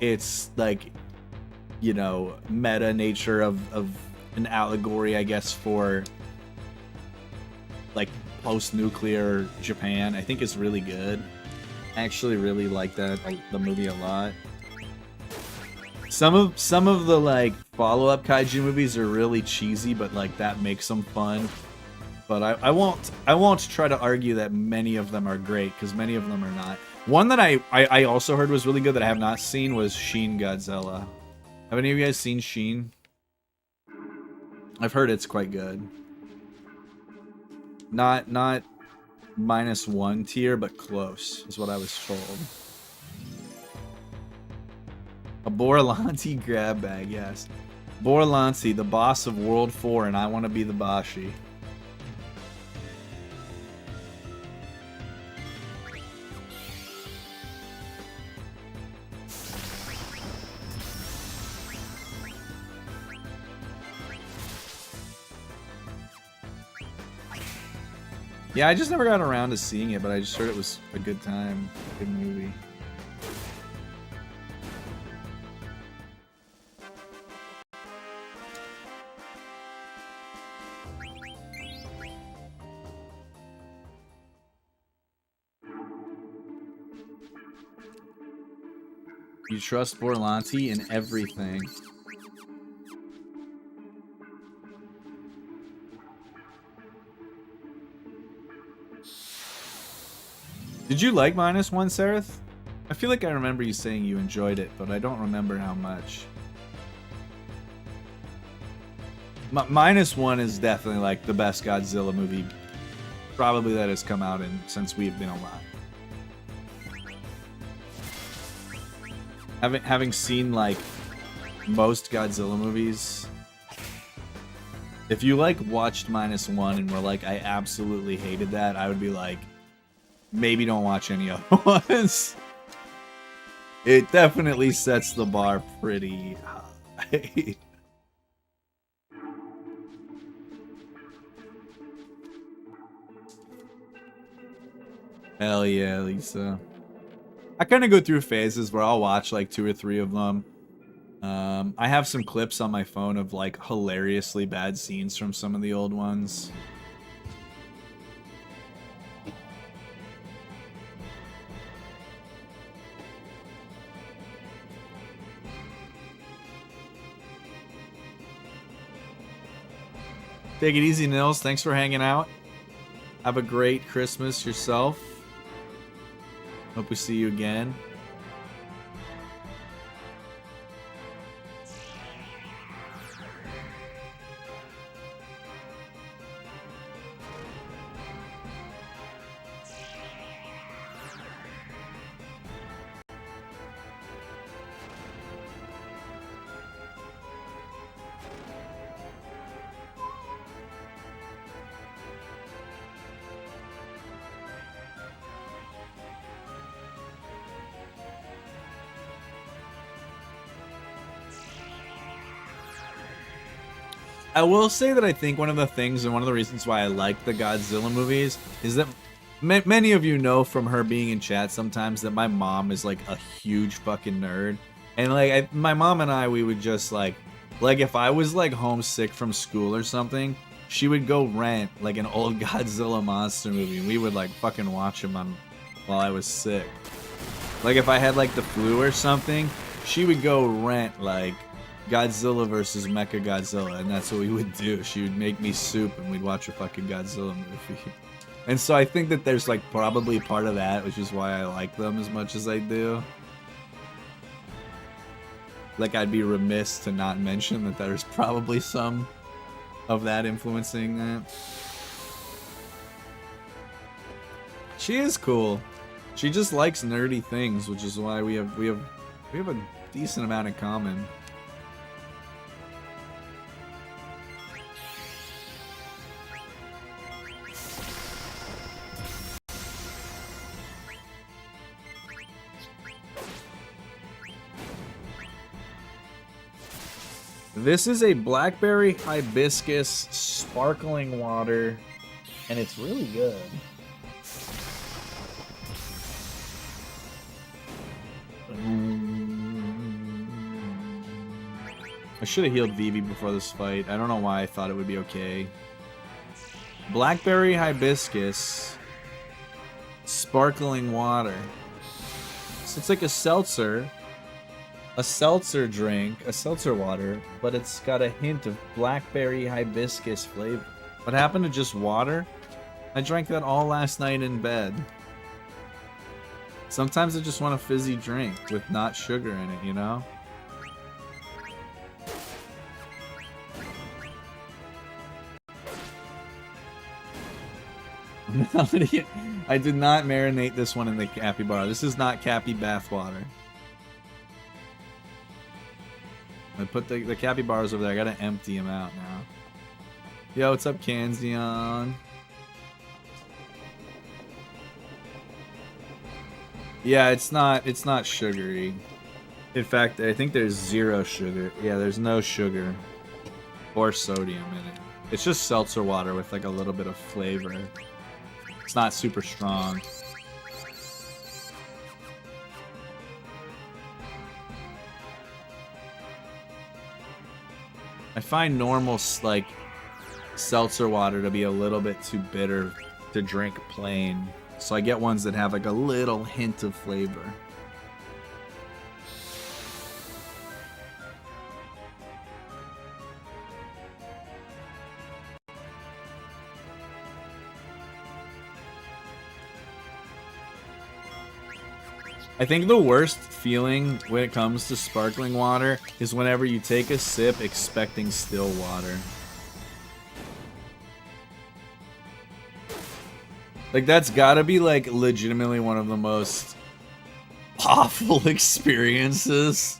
its like, you know, meta nature of an allegory, I guess, for like post-nuclear Japan, I think is really good. I actually really like the movie a lot. Some of the like follow-up kaiju movies are really cheesy, but like that makes them fun. But I won't try to argue that many of them are great, because many of them are not. One that I also heard was really good that I have not seen was Shin Godzilla. Have any of you guys seen Shin? I've heard it's quite good. Not -1 tier, but close is what I was told. A Biollante grab bag, yes. Biollante, the boss of World 4, and I want to be the Bashi. Yeah, I just never got around to seeing it, but I just heard it was a good time, good movie. You trust Biollante in everything. Did you like -1, Sareth? I feel like I remember you saying you enjoyed it, but I don't remember how much. -1 is definitely like the best Godzilla movie probably that has come out since we've been alive. Having seen like most Godzilla movies, if you like watched -1 and were like, I absolutely hated that, I would be like, maybe don't watch any other ones. It definitely sets the bar pretty high. Hell yeah, Lisa. I kind of go through phases where I'll watch like 2 or 3 of them. I have some clips on my phone of like hilariously bad scenes from some of the old ones. Take it easy, Nils. Thanks for hanging out. Have a great Christmas yourself. Hope we see you again. I will say that I think one of the things and one of the reasons why I like the Godzilla movies is that many of you know from her being in chat sometimes that my mom is like a huge fucking nerd. And like my mom and I, we would just like if I was like homesick from school or something, she would go rent like an old Godzilla monster movie and we would like fucking watch them while I was sick. Like if I had like the flu or something, she would go rent like Godzilla versus Mechagodzilla, and that's what we would do. She would make me soup and we'd watch a fucking Godzilla movie. And so I think that there's like probably part of that, which is why I like them as much as I do. Like I'd be remiss to not mention that there's probably some of that influencing that. She is cool. She just likes nerdy things, which is why we have a decent amount in common. This is a blackberry hibiscus sparkling water, and it's really good. I should have healed Vivi before this fight. I don't know why I thought it would be okay. Blackberry hibiscus sparkling water. So it's like a seltzer drink, a seltzer water, but it's got a hint of blackberry hibiscus flavor. What happened to just water? I drank that all last night in bed. Sometimes I just want a fizzy drink with not sugar in it, you know? I did not marinate this one in the capybara. This is not cappy bathwater. I put the capybaras over there. I gotta empty them out now. Yo, what's up, Kanzion? Yeah, it's not sugary. In fact, I think there's 0 sugar. Yeah, there's no sugar or sodium in it. It's just seltzer water with like a little bit of flavor. It's not super strong. I find normal like seltzer water to be a little bit too bitter to drink plain. So I get ones that have like a little hint of flavor. I think the worst feeling when it comes to sparkling water is whenever you take a sip expecting still water. Like, that's gotta be, like, legitimately one of the most awful experiences.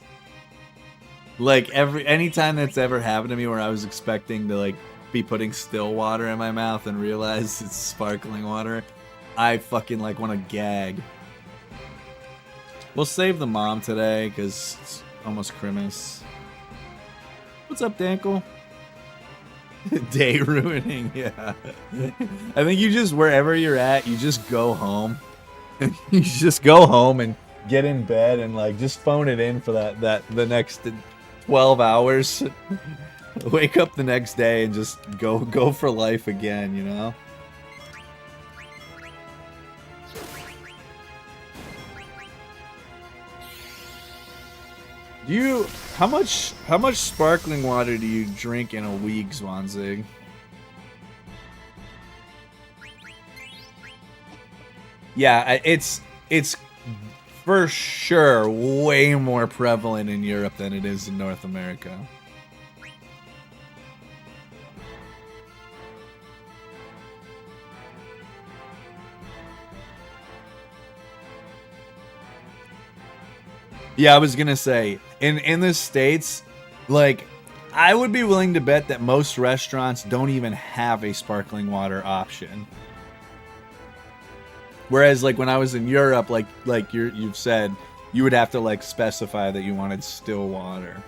Like, anytime that's ever happened to me where I was expecting to, like, be putting still water in my mouth and realize it's sparkling water, I fucking, like, want to gag. We'll save the mom today, because it's almost Christmas. What's up, Dankle? Day ruining, yeah. I think you just, wherever you're at, you just go home. You just go home and get in bed and, like, just phone it in for the next 12 hours. Wake up the next day and just go for life again, you know? How much sparkling water do you drink in a week, Zwanzig? Yeah, it's for sure way more prevalent in Europe than it is in North America. Yeah, I was gonna say, in the States, like, I would be willing to bet that most restaurants don't even have a sparkling water option. Whereas, like, when I was in Europe, like you've said, you would have to, like, specify that you wanted still water.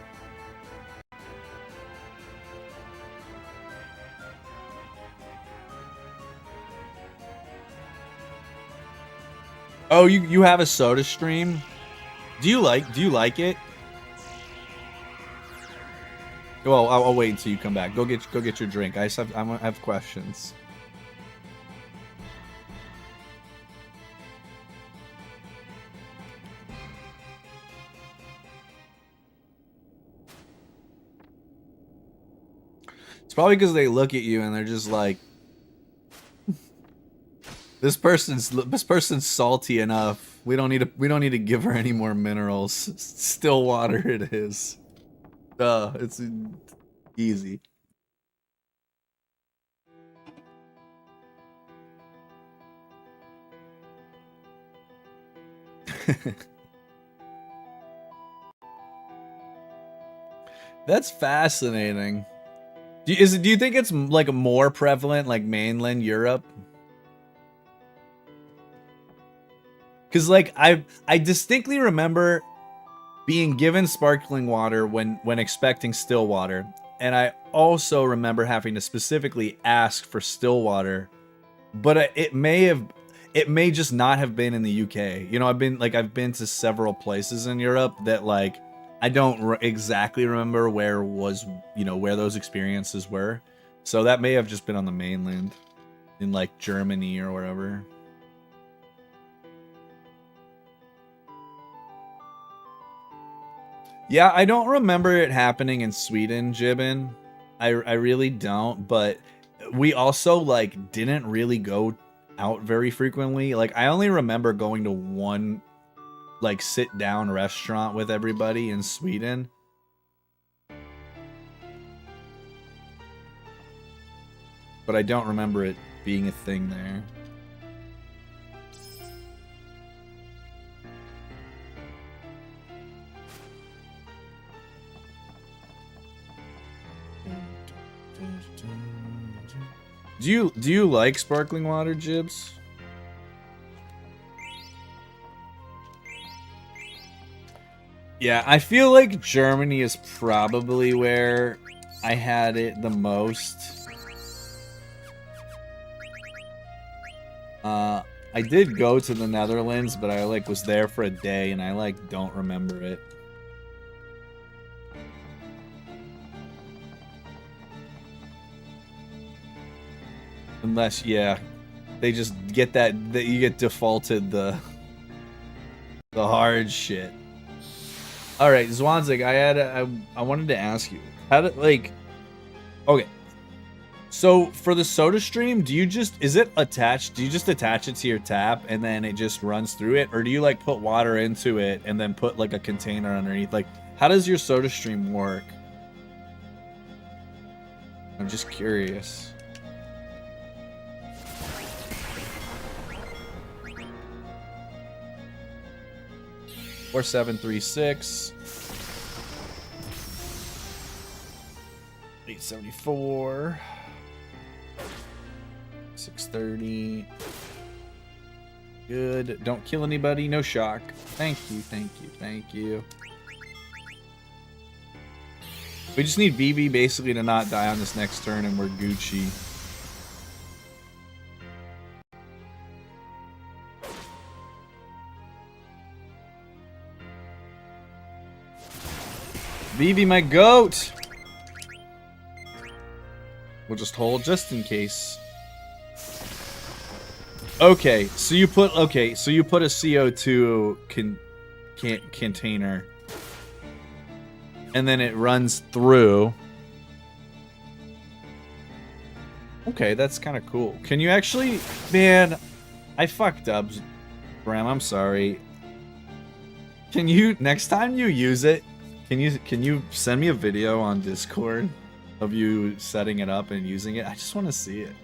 Oh, you have a soda stream? Do you like it? Well, I'll wait until you come back. Go get your drink. I have questions. It's probably because they look at you and they're just like, this person's salty enough. We don't need to give her any more minerals. Still water it is. It's easy. That's fascinating. Do you think it's like more prevalent like mainland Europe? Because like I distinctly remember being given sparkling water when expecting still water, and I also remember having to specifically ask for still water, but it may just not have been in the UK. You know, I've been to several places in Europe that like I don't exactly remember where those experiences were. So that may have just been on the mainland in like Germany or wherever. Yeah, I don't remember it happening in Sweden, Jibbin. I really don't, but we also like didn't really go out very frequently. Like I only remember going to one like sit down restaurant with everybody in Sweden. But I don't remember it being a thing there. Do you like sparkling water, Jibs? Yeah, I feel like Germany is probably where I had it the most. I did go to the Netherlands, but I like was there for a day and I like don't remember it. Unless, yeah, they just get that you get defaulted the hard shit. All right, Zwanzig, I wanted to ask you how to like. Okay, so for the soda stream, is it attached? Do you just attach it to your tap and then it just runs through it, or do you like put water into it and then put like a container underneath? Like, how does your soda stream work? I'm just curious. Or 736 874 630. Good. Don't kill anybody. No shock. Thank you. Thank you. Thank you. We just need VB basically to not die on this next turn, and we're Gucci. Vivi, my goat! We'll just hold just in case. Okay, so you put a CO2 container, and then it runs through. Okay, that's kind of cool. Can you actually, man? I fucked up, Bram. I'm sorry. Can you next time you use it? Can you send me a video on Discord of you setting it up and using it? I just want to see it.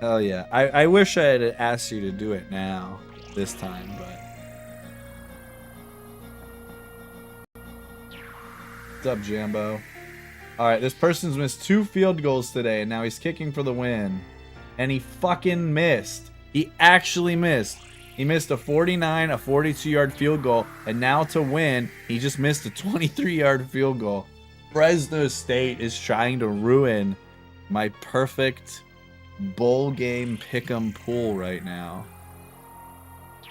Hell yeah. I wish I had asked you to do it now, this time, but... What's up, Jambo? Alright, this person's missed 2 field goals today, and now he's kicking for the win. And he fucking missed. He actually missed. He missed a 49, a 42-yard field goal, and now to win, he just missed a 23-yard field goal. Fresno State is trying to ruin my perfect bowl game pick'em pool right now.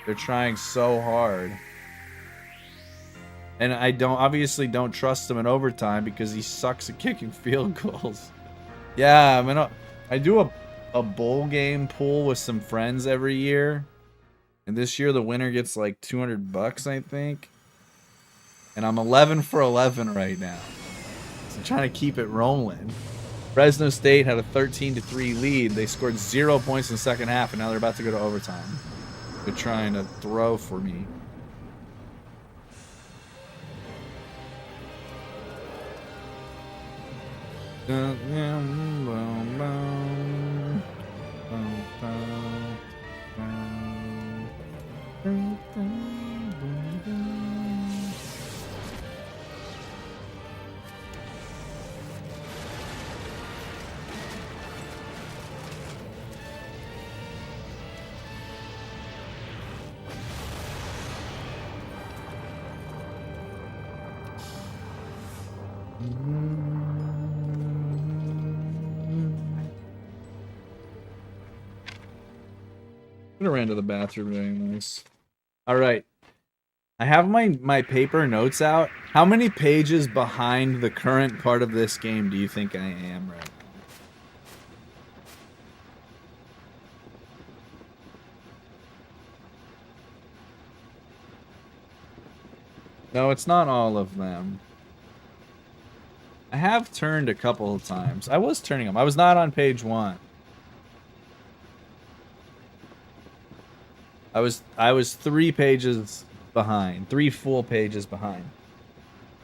They're trying so hard. And I obviously don't trust him in overtime because he sucks at kicking field goals. Yeah, I mean, I do a bowl game pool with some friends every year. And this year the winner gets like $200, I think. And I'm 11 for 11 right now. So I'm trying to keep it rolling. Fresno State had a 13-3 lead. They scored 0 points in the second half, and now they're about to go to overtime. They're trying to throw for me. I ran to the bathroom. Very nice. All right. I have my paper notes out. How many pages behind the current part of this game do you think I am right now? No, it's not all of them. I have turned a couple of times. I was turning them. I was not on page 1. I was 3 pages behind. 3 full pages behind.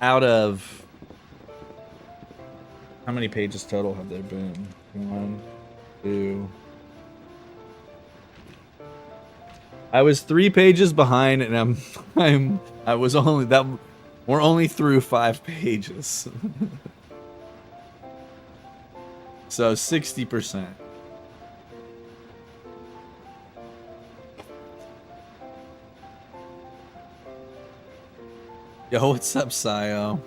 Out of how many pages total have there been? 1, 2. I was 3 pages behind, and we're only through 5 pages. So 60%. Yo, what's up, Sayo?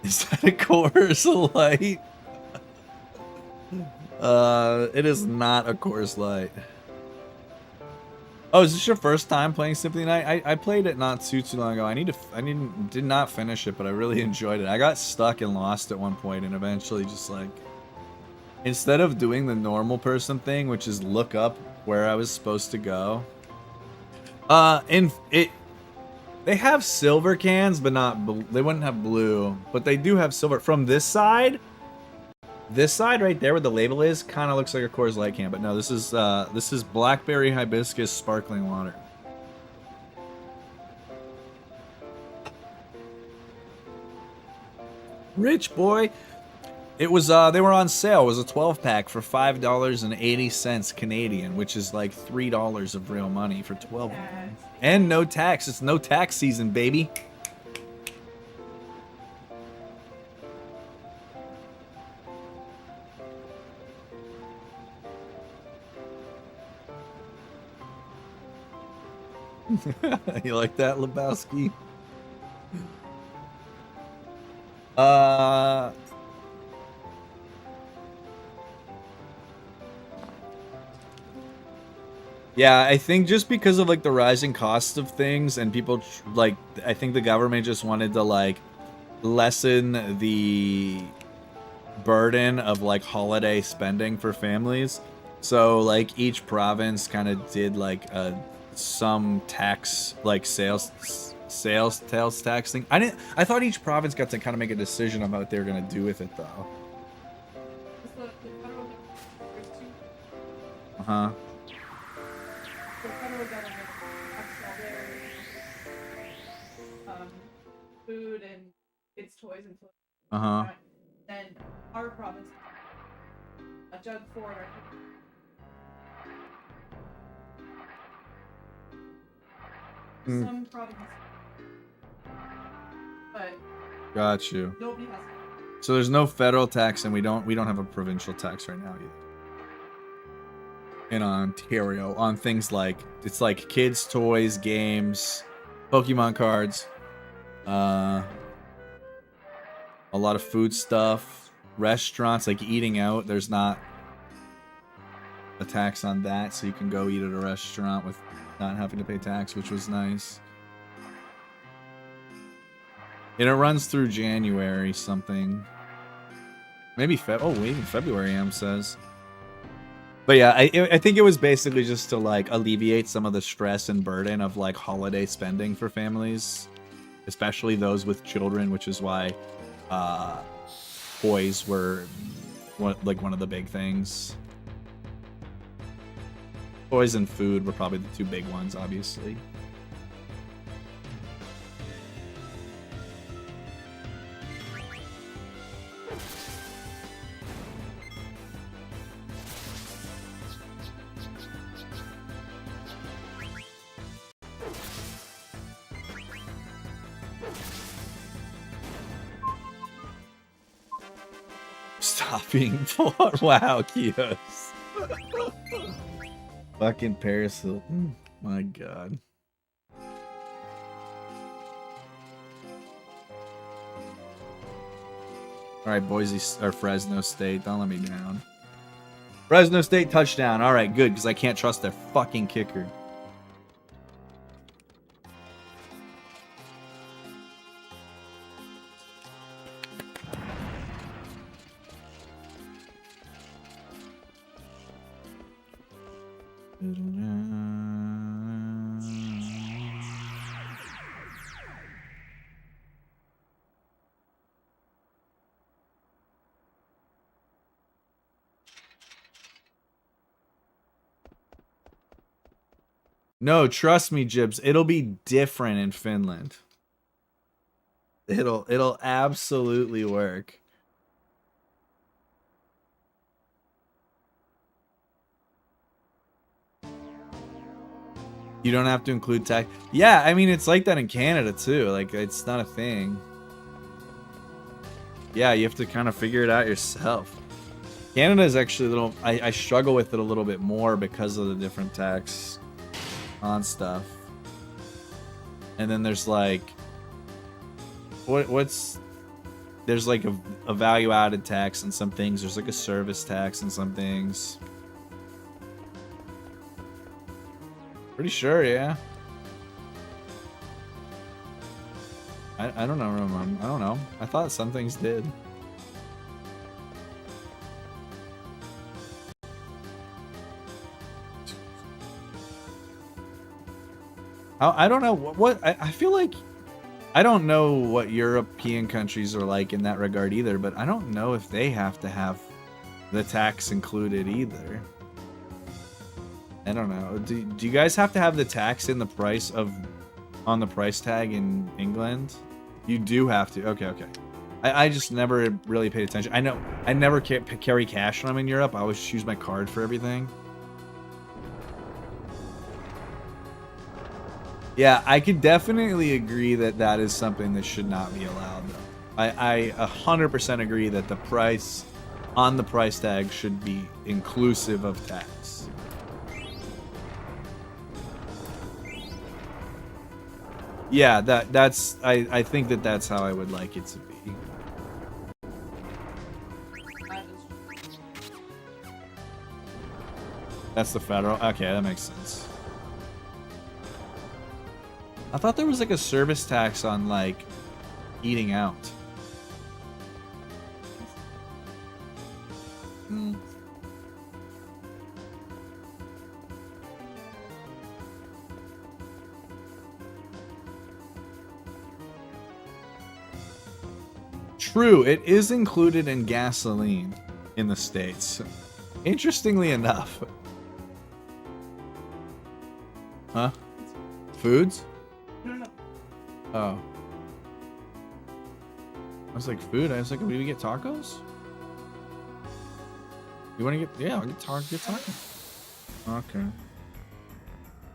Is that a Coors Light? It is not a Coors Light. Oh, is this your first time playing Symphony Night? I played it not too long ago. I did not finish it, but I really enjoyed it. I got stuck and lost at one point, and eventually just like, instead of doing the normal person thing, which is look up where I was supposed to go, they have silver cans, but they wouldn't have blue, but they do have silver. From this side right there where the label is, kind of looks like a Coors Light can, but no, this is blackberry hibiscus sparkling water. Rich boy. It was they were on sale. It was a 12-pack for $5.80 Canadian, which is like $3 of real money for 12. And no tax. It's no tax season, baby. You like that, Lebowski? Yeah, I think just because of like the rising cost of things and people like, I think the government just wanted to like lessen the burden of like holiday spending for families. So like each province kind of did like some tax, like sales tax thing. I thought each province got to kind of make a decision about what they were gonna do with it though. Uh-huh. The federal government taxes all their food and its toys and toys. Uh-huh. Then our province, a jug for our some provinces, but Got you. nobody has. So there's no federal tax, and we don't have a provincial tax right now either. In Ontario, on things like it's like kids' toys, games, Pokemon cards, a lot of food stuff, restaurants, like eating out. There's not a tax on that, so you can go eat at a restaurant with not having to pay tax, which was nice. And it runs through January something. Maybe even February, Am says. But yeah, I think it was basically just to like alleviate some of the stress and burden of like holiday spending for families, especially those with children, which is why toys were one of the big things. Toys and food were probably the two big ones, obviously. Stop being poor. Wow, Kios. Fucking Paris Hilton. My god. Alright, Boise or Fresno State. Don't let me down. Fresno State touchdown. Alright, good, because I can't trust their fucking kicker. No, trust me, Jibs. It'll be different in Finland. It'll absolutely work. You don't have to include tax. Yeah, I mean, it's like that in Canada, too. Like, it's not a thing. Yeah, you have to kind of figure it out yourself. Canada is actually a little... I struggle with it a little bit more because of the different tax on stuff. And then there's, like... What's... There's, like, a value-added tax on some things. There's, like, a service tax on some things. Pretty sure, yeah. I don't know, Roman. I don't know. I thought some things did. I don't know what I feel like. I don't know what European countries are like in that regard either, but I don't know if they have to have the tax included either. I don't know. Do you guys have to have the tax in the price on the price tag in England? You do have to. Okay. I just never really paid attention. I know I never carry cash when I'm in Europe. I always use my card for everything. Yeah, I could definitely agree that that is something that should not be allowed, though. I 100% agree that the price on the price tag should be inclusive of tax. Yeah, that's I think that's how I would like it to be. That's the federal. Okay, that makes sense. I thought there was like a service tax on like eating out. True, it is included in gasoline in the States. Interestingly enough. Huh? Foods? No. Oh. I was like, food? I was like, do we get tacos? You want to get... Yeah, I'll get tacos. Okay.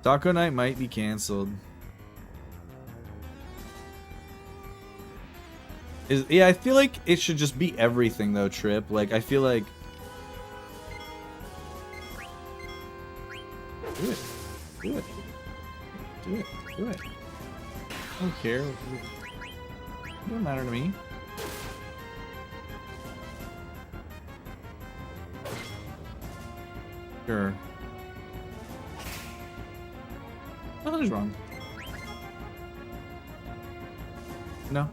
Taco night might be canceled. Yeah, I feel like it should just be everything though, Trip. Like I feel like do it. Do it. Do it. Do it. I don't care. It doesn't matter to me. Sure. Nothing's wrong. No.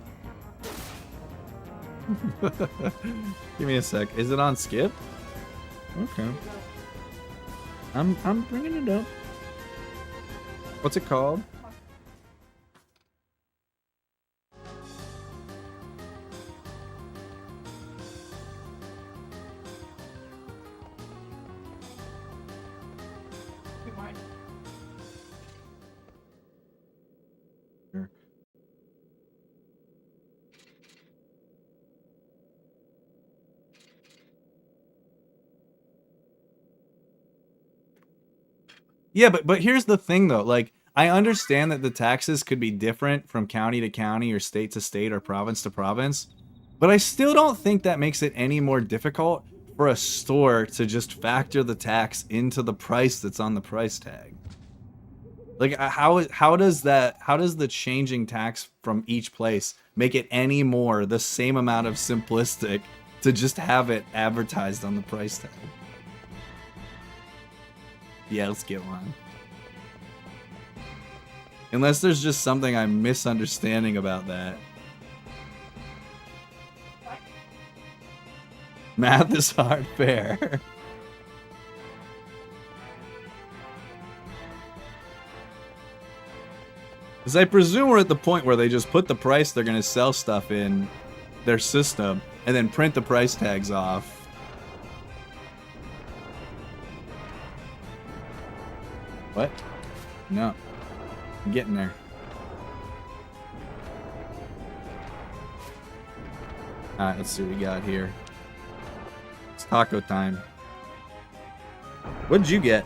Give me a sec. Is it on skip? Okay. I'm bringing it up. What's it called? Sure. Yeah, but here's the thing though. Like I understand that the taxes could be different from county to county or state to state or province to province, but I still don't think that makes it any more difficult for a store to just factor the tax into the price that's on the price tag. Like how does the changing tax from each place make it any more the same amount of simplistic to just have it advertised on the price tag? Yeah, let's get one. Unless there's just something I'm misunderstanding about that. Math is hard, fair. Because I presume we're at the point where they just put the price they're going to sell stuff in their system and then print the price tags off. What? No. I'm getting there. Alright, let's see what we got here. It's taco time. What did you get?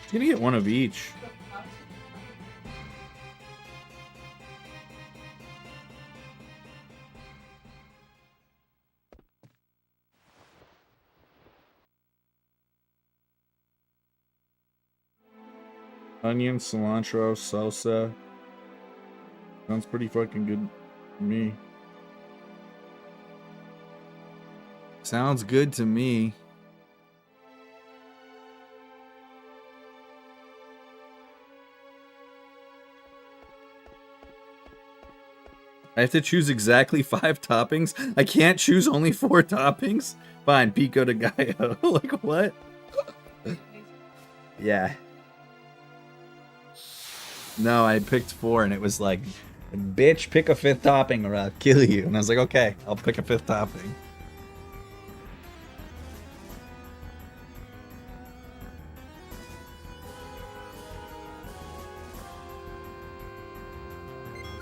I'm gonna get one of each. Onion, cilantro, salsa. Sounds pretty fucking good to me. Sounds good to me. I have to choose exactly 5 toppings? I can't choose only 4 toppings? Fine, pico de gallo. Like, what? Yeah. No, I picked 4 and it was like, bitch, pick a 5th topping or I'll kill you. And I was like, okay, I'll pick a 5th topping.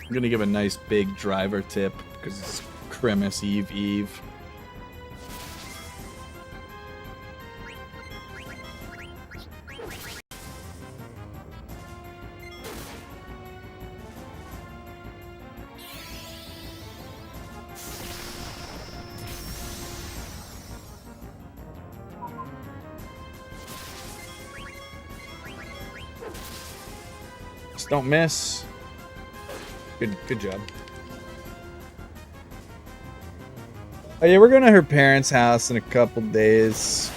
I'm gonna give a nice big driver tip because it's Christmas Eve. Just don't miss. Good job. Oh yeah, we're going to her parents' house in a couple days.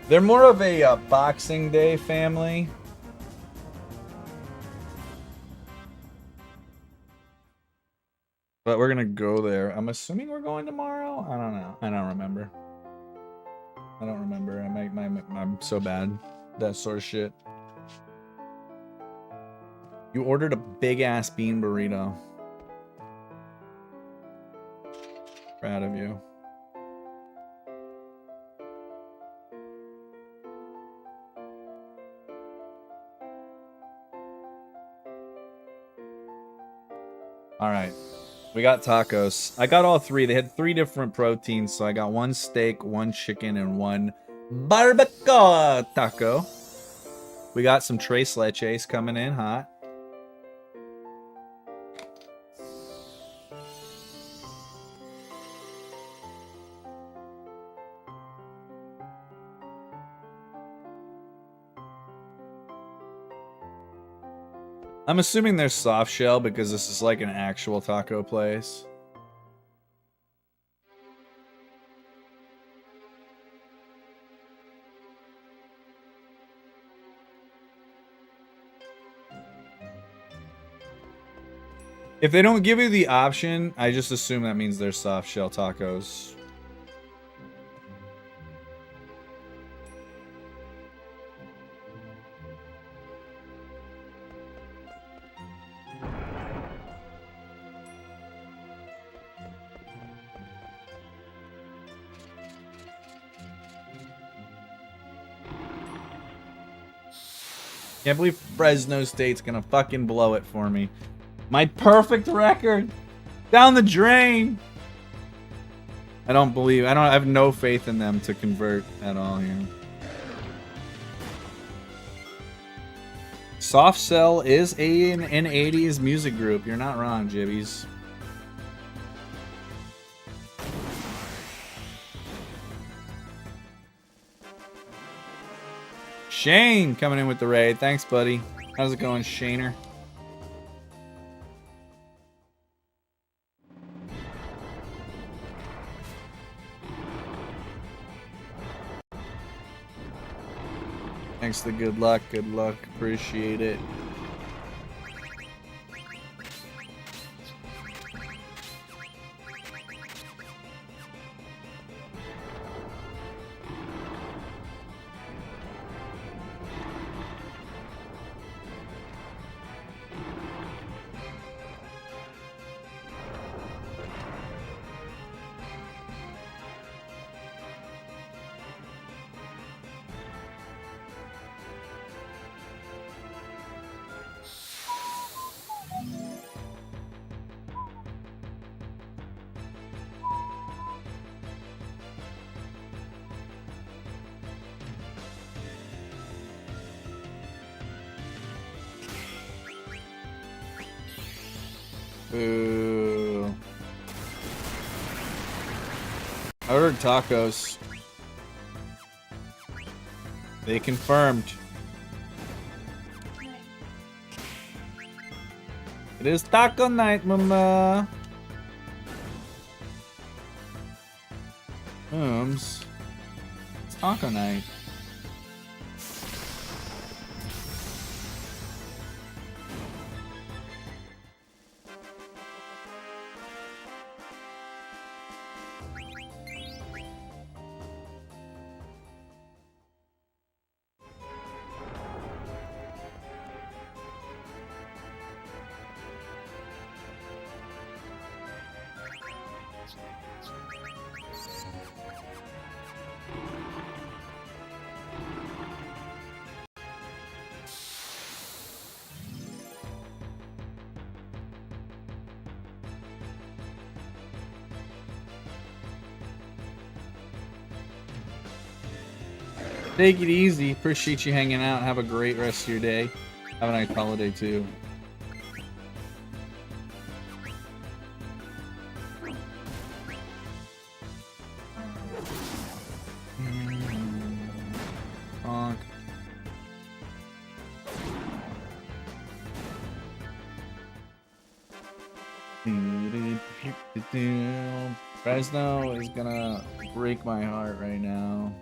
They're more of a Boxing Day family. But we're going to go there. I'm assuming we're going tomorrow? I don't know. I don't remember. I'm so bad. That sort of shit. You ordered a big-ass bean burrito. Proud of you. All right. We got tacos. I got all three. They had 3 different proteins, so I got 1 steak, 1 chicken, and 1 barbacoa taco. We got some tres leches coming in hot. I'm assuming they're soft shell because this is like an actual taco place. If they don't give you the option, I just assume that means they're soft shell tacos. Can't believe Fresno State's gonna fucking blow it for me. My perfect record! Down the drain! I have no faith in them to convert at all here. Soft Cell is an 80s music group. You're not wrong, Jibbies. Shane coming in with the raid. Thanks, buddy. How's it going, Shaner? Thanks for the good luck. Good luck. Appreciate it. Boo. I ordered tacos. They confirmed. It is taco night, mama. It's taco night. Take it easy. Appreciate you hanging out. Have a great rest of your day. Have a nice holiday too. Honk. Fresno is gonna break my heart right now.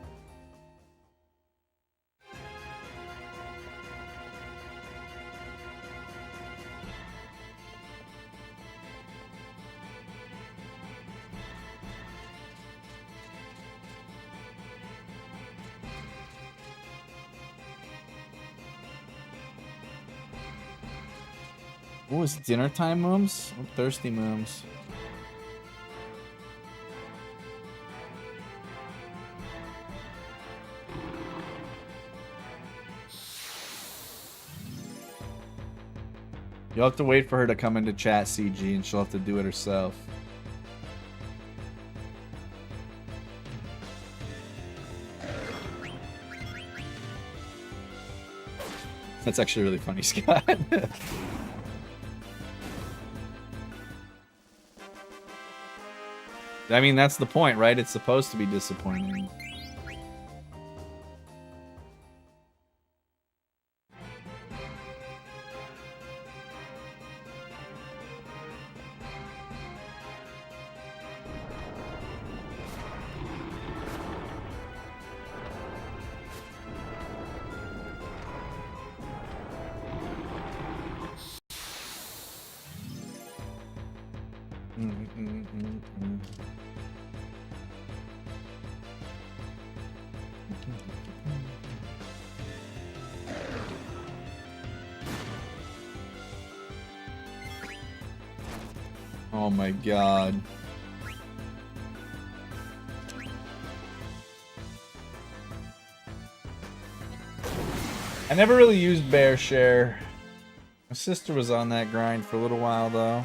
Oh, it's dinner time, Mooms? I'm thirsty, Mooms. You'll have to wait for her to come into chat, CG, and she'll have to do it herself. That's actually really funny, Scott. I mean, that's the point, right? It's supposed to be disappointing. Oh my god. I never really used Bear Share. My sister was on that grind for a little while though.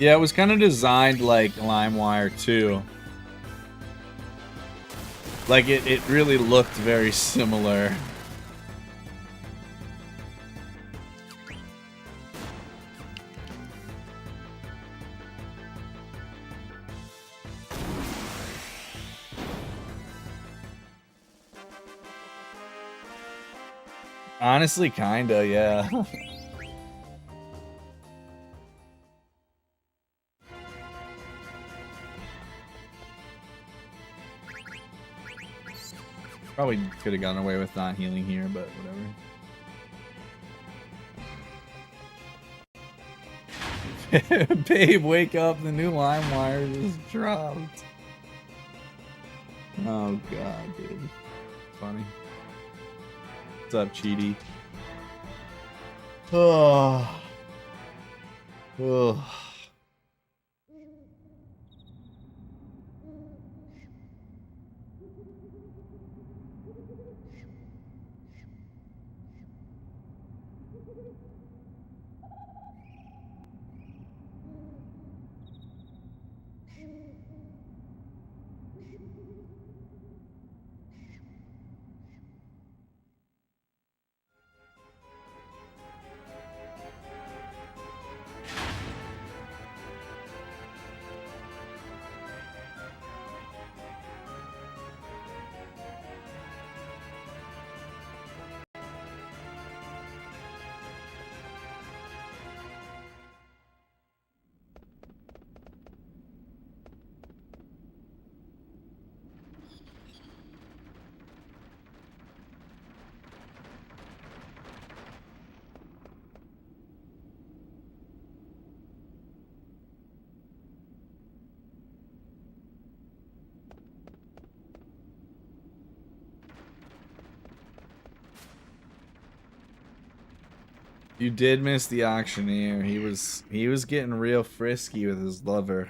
Yeah, it was kind of designed like LimeWire too. Like it really looked very similar. Honestly, kinda, yeah. Probably could have gotten away with not healing here, but whatever. Babe, wake up. The new LimeWire just dropped. Oh, God, dude. Funny. What's up, Cheaty? Oh. Oh. You did miss the auctioneer. He was getting real frisky with his lover.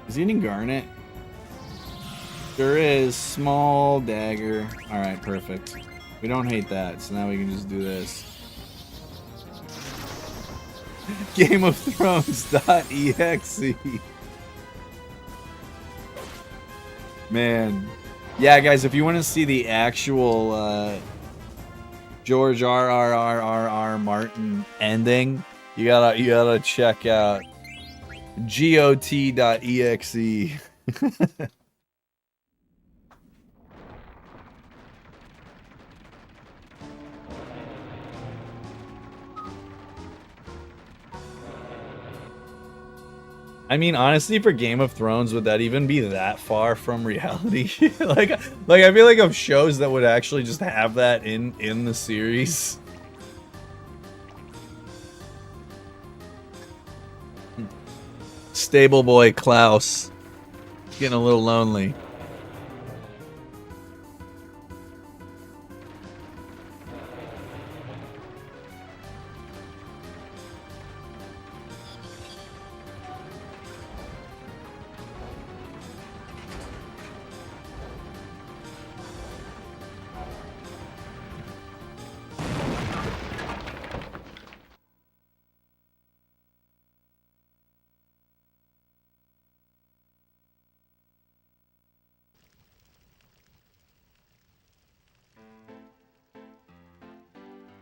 Is he eating garnet? There is small dagger. Alright, perfect. We don't hate that, so now we can just do this. Game of Thrones.exe. Man. Yeah, guys, if you want to see the actual George R. Martin ending, you gotta check out GOT.exe. I mean, honestly, for Game of Thrones, would that even be that far from reality? like I feel like of shows that would actually just have that in the series. Stable boy Klaus, getting a little lonely.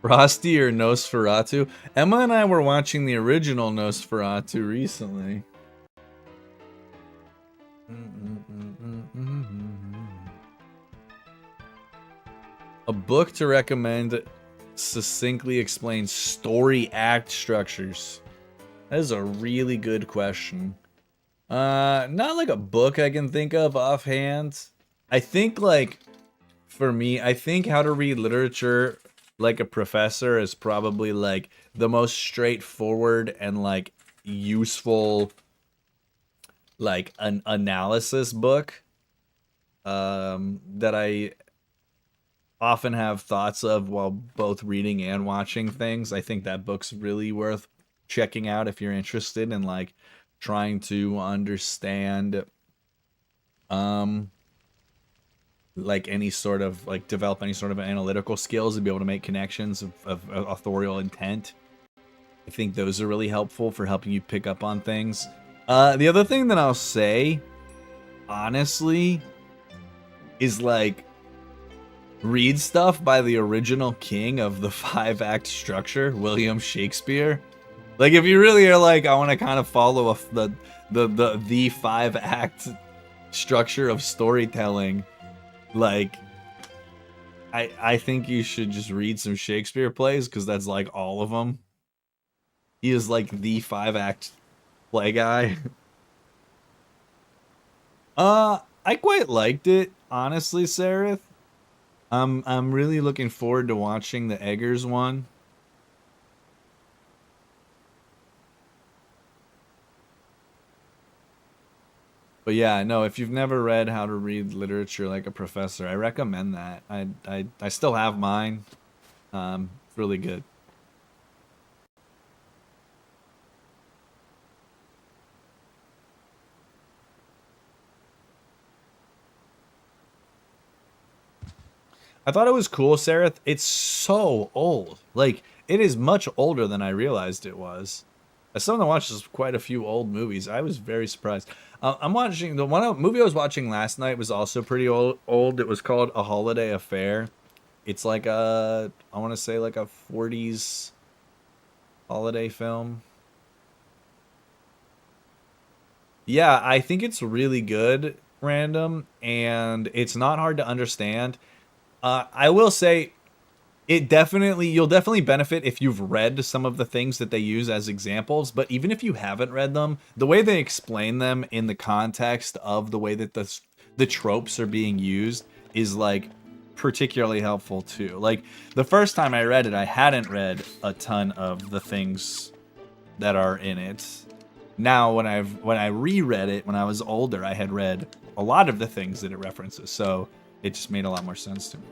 Frosty or Nosferatu? Emma and I were watching the original Nosferatu recently. A book to recommend succinctly explains story act structures. That is a really good question. Not like a book I can think of offhand. I think like, for me, I think How to Read Literature Like a Professor is probably like the most straightforward and like useful like an analysis book that I often have thoughts of while both reading and watching things. I think that book's really worth checking out if you're interested in like trying to understand like any sort of like develop any sort of analytical skills and be able to make connections of authorial intent. I think those are really helpful for helping you pick up on things. The other thing that I'll say, honestly, is like read stuff by the original king of the 5-act structure, William Shakespeare. Like if you really are like, I want to kind of follow the 5-act structure of storytelling, like I think you should just read some Shakespeare plays because that's like all of them. He is like the 5-act play guy. I quite liked it, honestly, Sarith. I'm really looking forward to watching the Eggers one. But yeah, no, if you've never read How to Read Literature Like a Professor, I recommend that. I still have mine. It's really good. I thought it was cool, Sarah. It's so old. Like, it is much older than I realized it was. As someone that watches quite a few old movies, I was very surprised. I'm watching the movie I was watching last night was also pretty old. It was called A Holiday Affair. It's like I want to say like a 40s holiday film. Yeah, I think it's really good, Random, and it's not hard to understand. I will say you'll definitely benefit if you've read some of the things that they use as examples, but even if you haven't read them, the way they explain them in the context of the way that the tropes are being used is like particularly helpful too. Like the first time I read it, I hadn't read a ton of the things that are in it. Now when I reread it when I was older, I had read a lot of the things that it references, so it just made a lot more sense to me.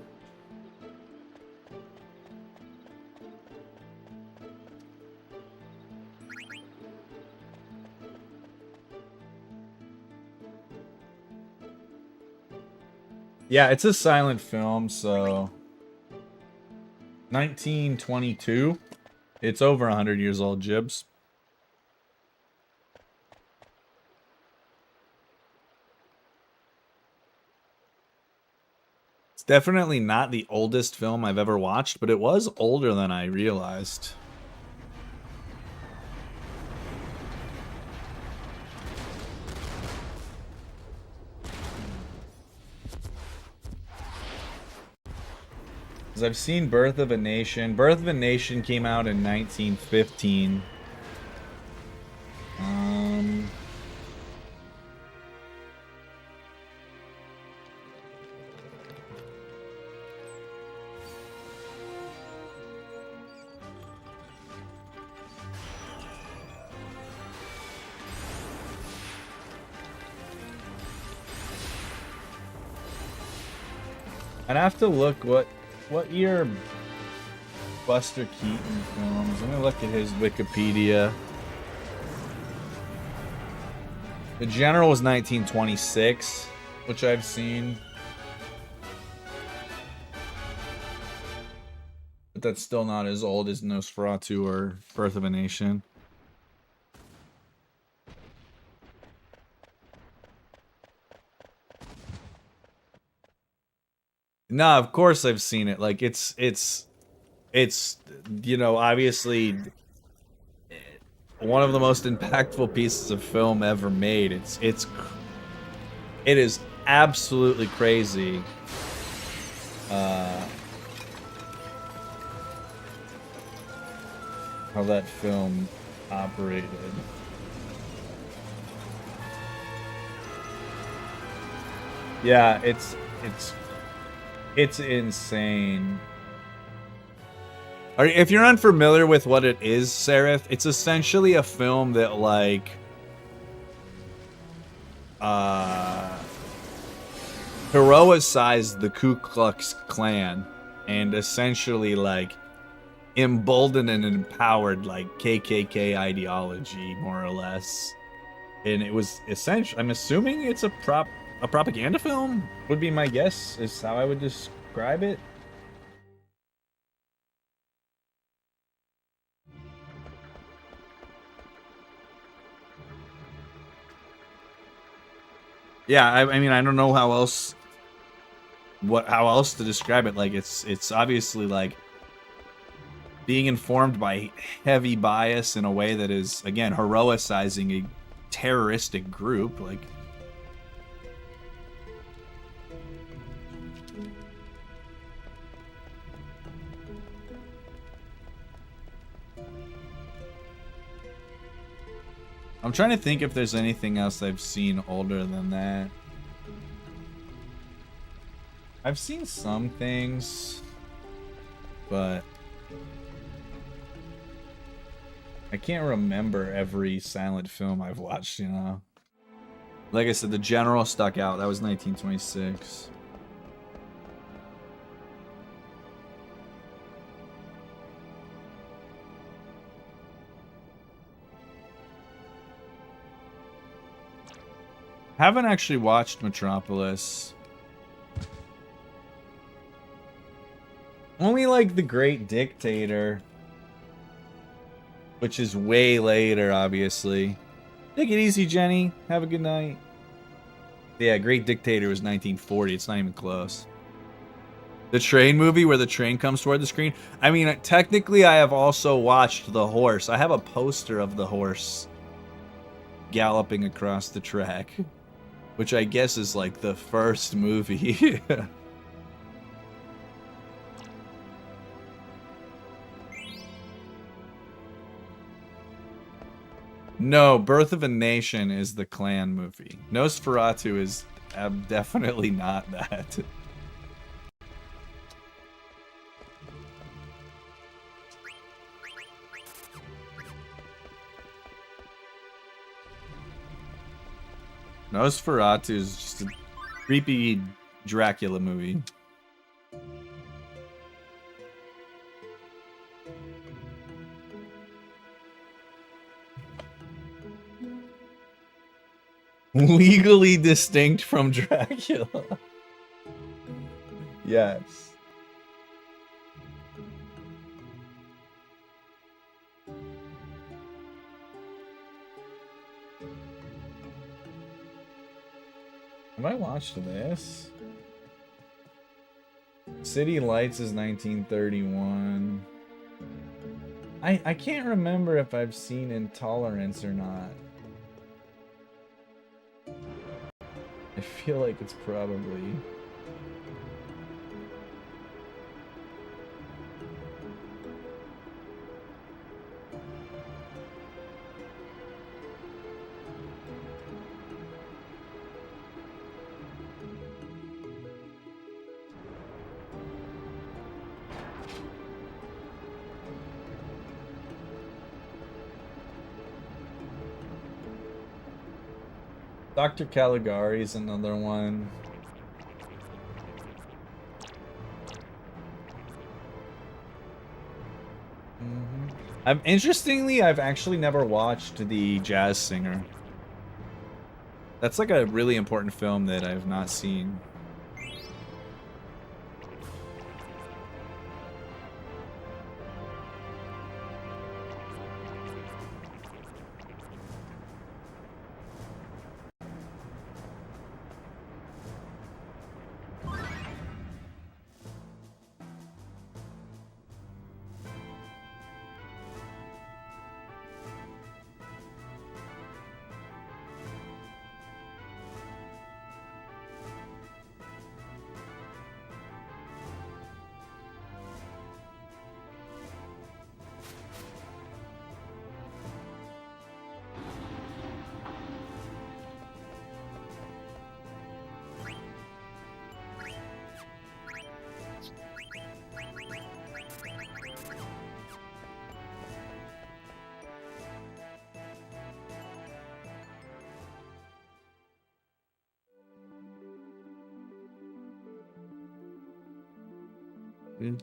Yeah, it's a silent film, so 1922. It's over 100 years old, Jibs. definitely not the oldest film I've ever watched, but it was older than I realized. I've seen Birth of a Nation. Birth of a Nation came out in 1915. I'd have to look what year Buster Keaton films. Let me look at his Wikipedia. The General was 1926, which I've seen. But that's still not as old as Nosferatu or Birth of a Nation. No, of course I've seen it. Like it's you know, obviously one of the most impactful pieces of film ever made. It is absolutely crazy. How that film operated. Yeah, it's insane. If you're unfamiliar with what it is, Seraph, it's essentially a film that, like, heroicized the Ku Klux Klan and essentially, like, emboldened and empowered, like, KKK ideology, more or less. And it was essentially, I'm assuming it's a propaganda film, would be my guess, is how I would describe it. Yeah, I mean, I don't know how else to describe it. Like, it's obviously, like, being informed by heavy bias in a way that is, again, heroicizing a terroristic group. Like, I'm trying to think if there's anything else I've seen older than that. I've seen some things, but I can't remember every silent film I've watched, you know? Like I said, The General stuck out. That was 1926. Haven't actually watched Metropolis. Only like The Great Dictator, which is way later, obviously. Take it easy, Jenny. Have a good night. Yeah, Great Dictator was 1940. It's not even close. The train movie where the train comes toward the screen. I mean, technically, I have also watched The Horse. I have a poster of the horse galloping across the track, which I guess is like the first movie. No, Birth of a Nation is the Klan movie. Nosferatu is definitely not that. Nosferatu is just a creepy Dracula movie. Legally distinct from Dracula. Yes. Have I watched this? City Lights is 1931. I can't remember if I've seen Intolerance or not. I feel like it's probably... Dr. Caligari's another one. Interestingly, I've actually never watched The Jazz Singer. That's like a really important film that I've not seen.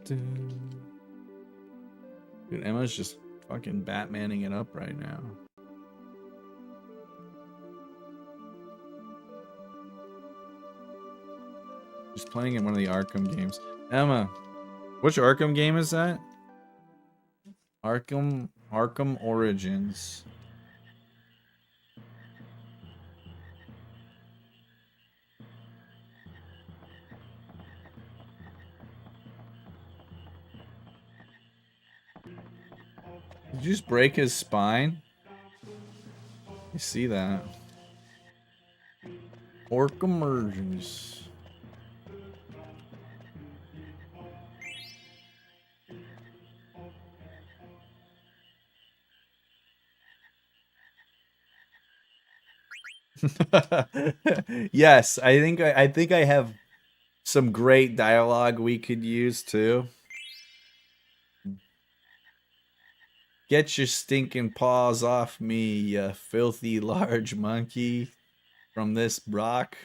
Dude, Emma's just fucking Batmaning it up right now. She's playing in one of the Arkham games. Emma, which Arkham game is that? Arkham Origins. Did you just break his spine? You see that? Arkham Origins. Yes, I think I have some great dialogue we could use too. Get your stinking paws off me, you filthy large monkey from this rock.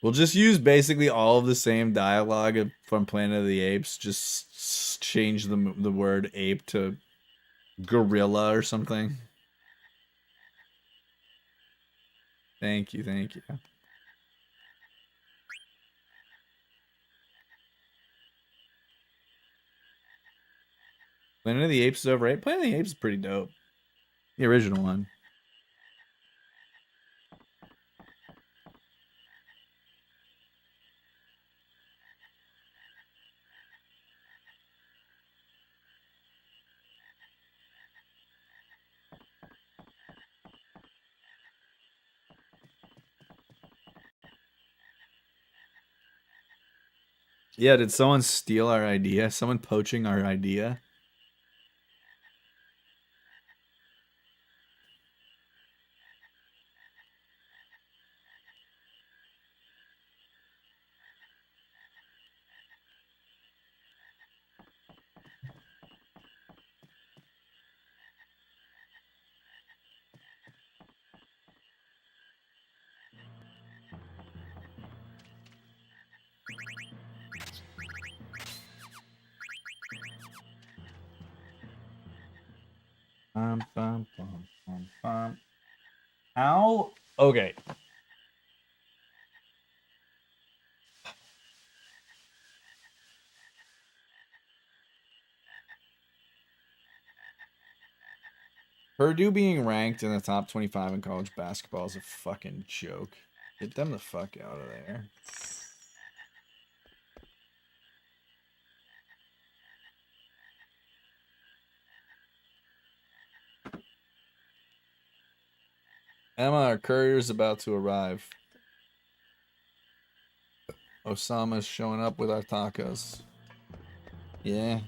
We'll just use basically all of the same dialogue from Planet of the Apes, just change the word ape to gorilla or something. Thank you, thank you. Planet of the Apes is overrated. Planet of the Apes is pretty dope. The original one. Yeah, did someone steal our idea? Someone poaching our idea? Bum, bum, bum, bum, bum. Ow. Okay. Purdue being ranked in the top 25 in college basketball is a fucking joke. Get them the fuck out of there. Emma, our courier's about to arrive. Osama's showing up with our tacos. Yeah.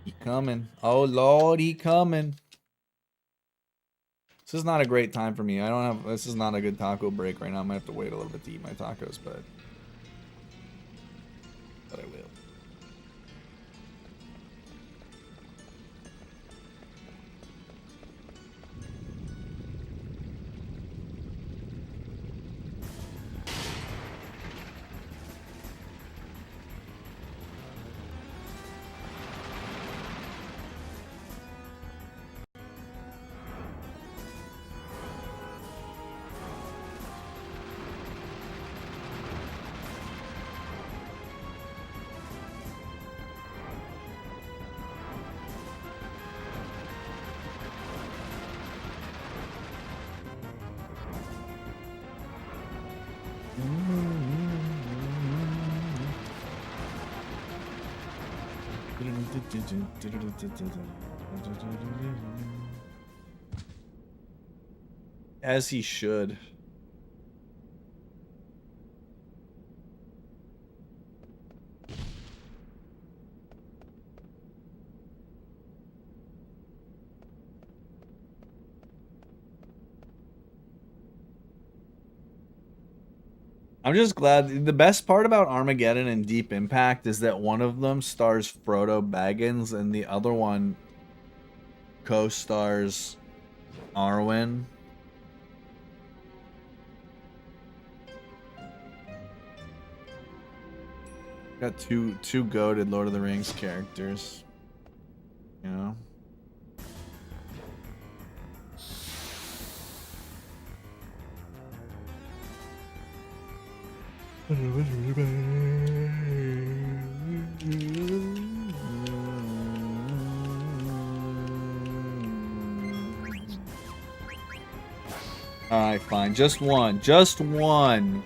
He coming. Oh, Lord, he coming. This is not a great time for me. This is not a good taco break right now. I'm gonna have to wait a little bit to eat my tacos, but I will. As he should. I'm just glad. The best part about Armageddon and Deep Impact is that one of them stars Frodo Baggins and the other one co-stars Arwen. Got two goated Lord of the Rings characters. You know? Alright, fine. Just one. Just one.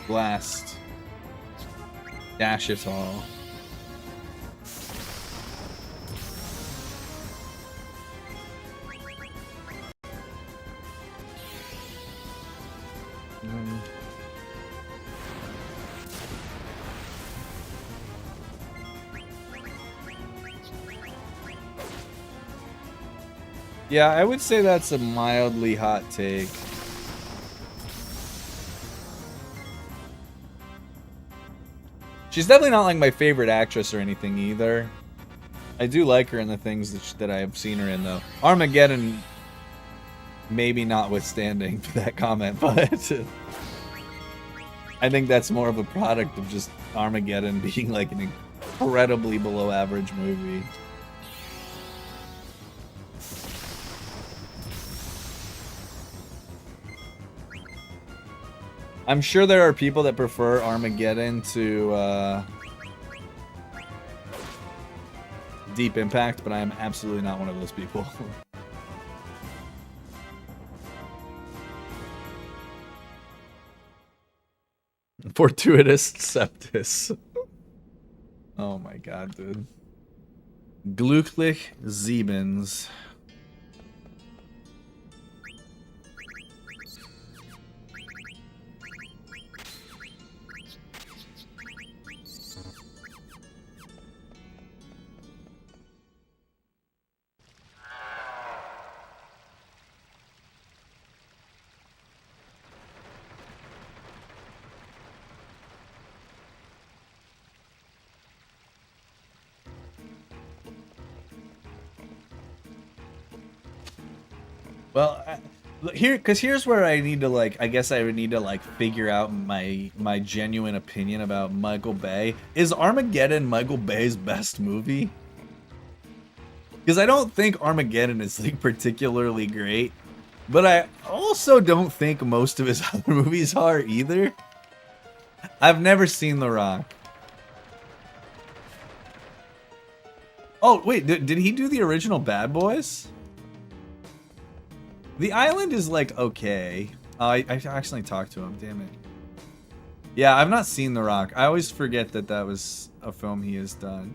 Blast. Dash it all. Yeah, I would say that's a mildly hot take. She's definitely not like my favorite actress or anything either. I do like her in the things that I have seen her in, though. Armageddon, maybe notwithstanding that comment, but I think that's more of a product of just Armageddon being like an incredibly below average movie. I'm sure there are people that prefer Armageddon to Deep Impact, but I am absolutely not one of those people. Fortuitous Septus. Oh my god, dude. Glücklich Siebens. Well, here's where I need to I guess I would need to figure out my genuine opinion about Michael Bay. Is Armageddon Michael Bay's best movie? Because I don't think Armageddon is particularly great, But I also don't think most of his other movies are either. I've never seen The Rock. Oh, wait, did he do the original Bad Boys? The Island is like, okay. I actually talked to him, damn it. Yeah, I've not seen The Rock. I always forget that that was a film he has done.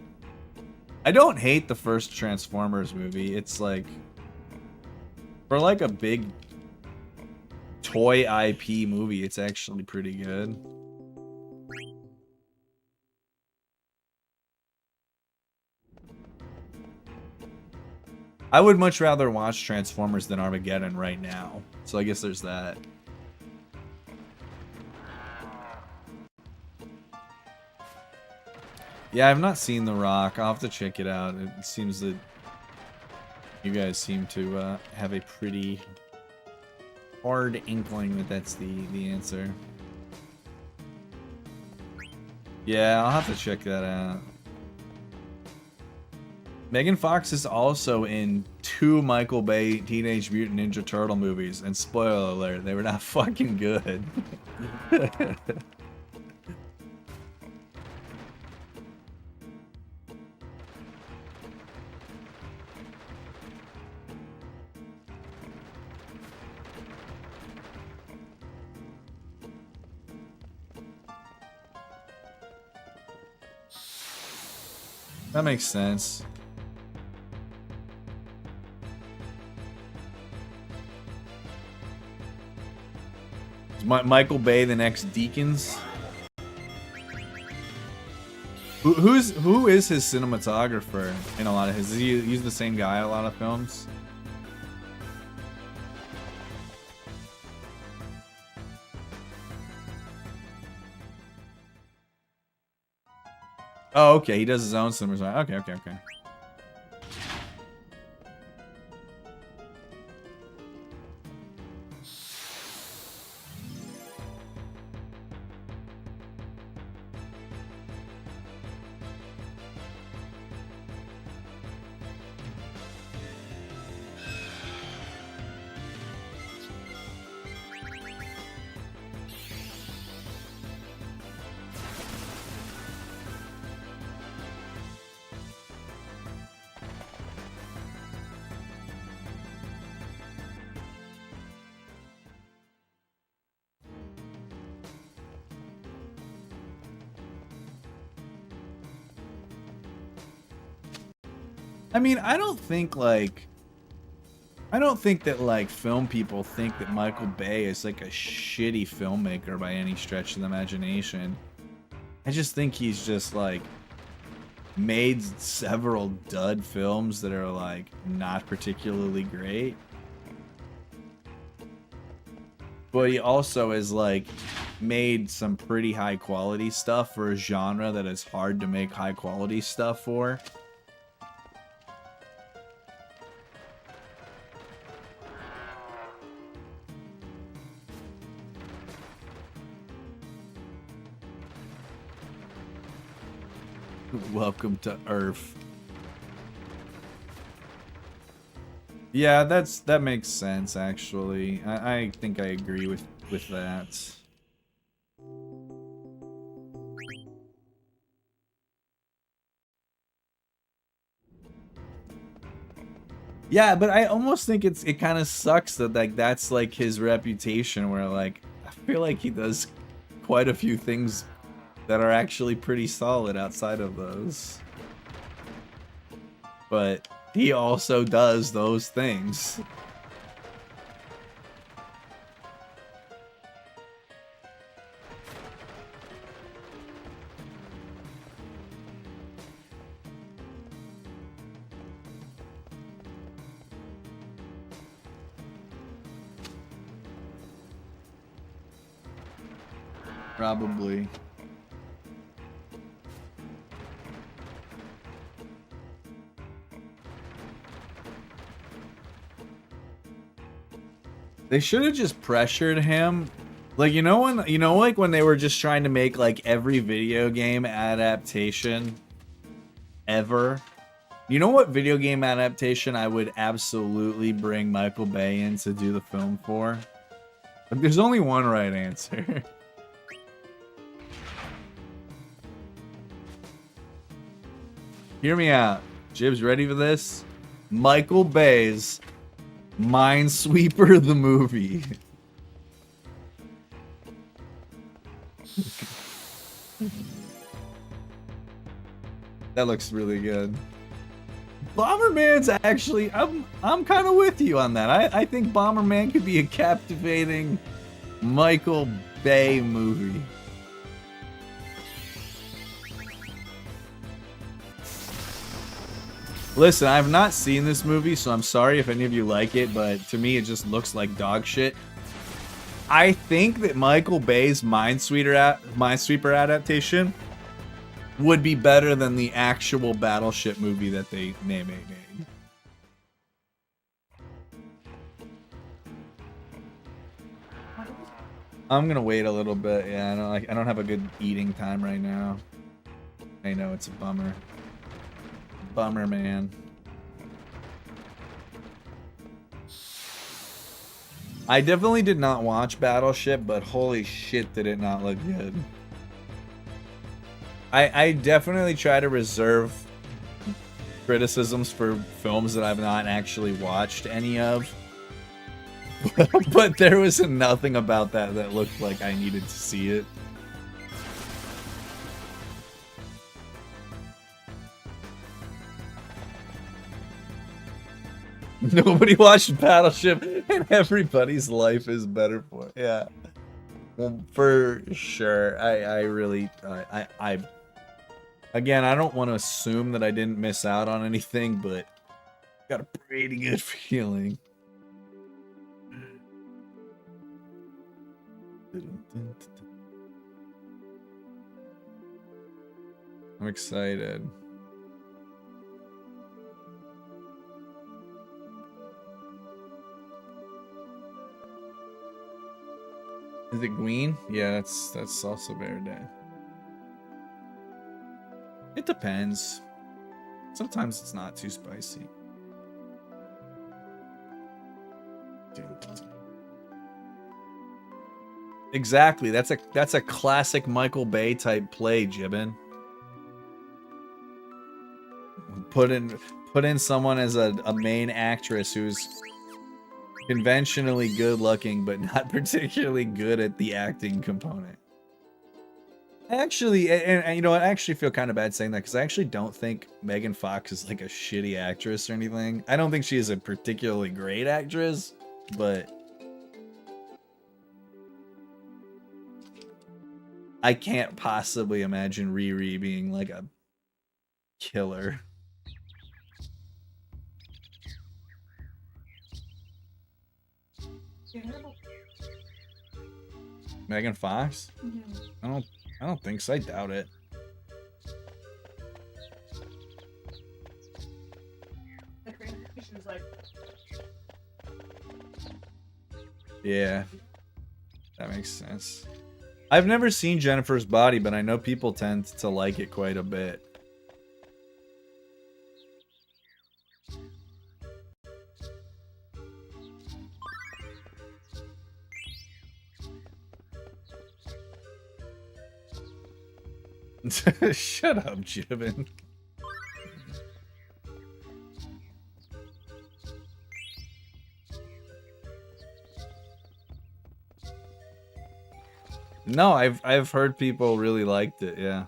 I don't hate the first Transformers movie. It's like, for like a big toy IP movie, it's actually pretty good. I would much rather watch Transformers than Armageddon right now. So I guess there's that. Yeah, I've not seen The Rock. I'll have to check it out. It seems that you guys seem to have a pretty hard inkling that that's the answer. Yeah, I'll have to check that out. Megan Fox is also in 2 Michael Bay Teenage Mutant Ninja Turtle movies, and spoiler alert, they were not fucking good. That makes sense. Is Michael Bay the next Deacons? Who is his cinematographer in a lot of his? Does he use the same guy in a lot of films? Oh, okay. He does his own cinematography. Okay. I mean, I don't think that like film people think that Michael Bay is like a shitty filmmaker by any stretch of the imagination. I just think he's just like made several dud films that are like not particularly great. But he also has like made some pretty high quality stuff for a genre that is hard to make high quality stuff for. Welcome to Earth. Yeah, that makes sense actually. I think I agree with that. Yeah, but I almost think it kind of sucks that like that's like his reputation, where like I feel like he does quite a few things that are actually pretty solid outside of those. But he also does those things. Probably. They should have just pressured him. Like, like when they were just trying to make like every video game adaptation ever, You know what video game adaptation I would absolutely bring Michael Bay in to do the film for? Like, there's only one right answer. Hear me out. Jib's ready for this? Michael Bay's Minesweeper the movie. That looks really good. Bomberman's actually, I'm kind of with you on that. I think Bomberman could be a captivating Michael Bay movie. Listen, I've not seen this movie, so I'm sorry if any of you like it, but to me it just looks like dog shit. I think that Michael Bay's Minesweeper adaptation would be better than the actual Battleship movie that they made. I'm gonna wait a little bit. Yeah, I don't have a good eating time right now. I know it's a bummer. Bummer, man. I definitely did not watch Battleship, but holy shit, did it not look good. I definitely try to reserve criticisms for films that I've not actually watched any of. But there was nothing about that looked like I needed to see it. Nobody watched Battleship, and everybody's life is better for it. Yeah, well, for sure. I really, again, I don't want to assume that I didn't miss out on anything, but got a pretty good feeling. I'm excited. Is it green? Yeah, that's salsa verde. It depends. Sometimes it's not too spicy. Exactly. That's a classic Michael Bay type play, Jibbin. Put in someone as a main actress who's conventionally good looking but not particularly good at the acting component. Actually, and you know what, I actually feel kind of bad saying that because I actually don't think Megan Fox is like a shitty actress or anything. I don't think she is a particularly great actress, but I can't possibly imagine Riri being like a killer. Megan Fox? Mm-hmm. I don't think so. I doubt it. The creation is like. Yeah, that makes sense. I've never seen Jennifer's Body, but I know people tend to like it quite a bit. Shut up, Jibbin. No, I've heard people really liked it, yeah.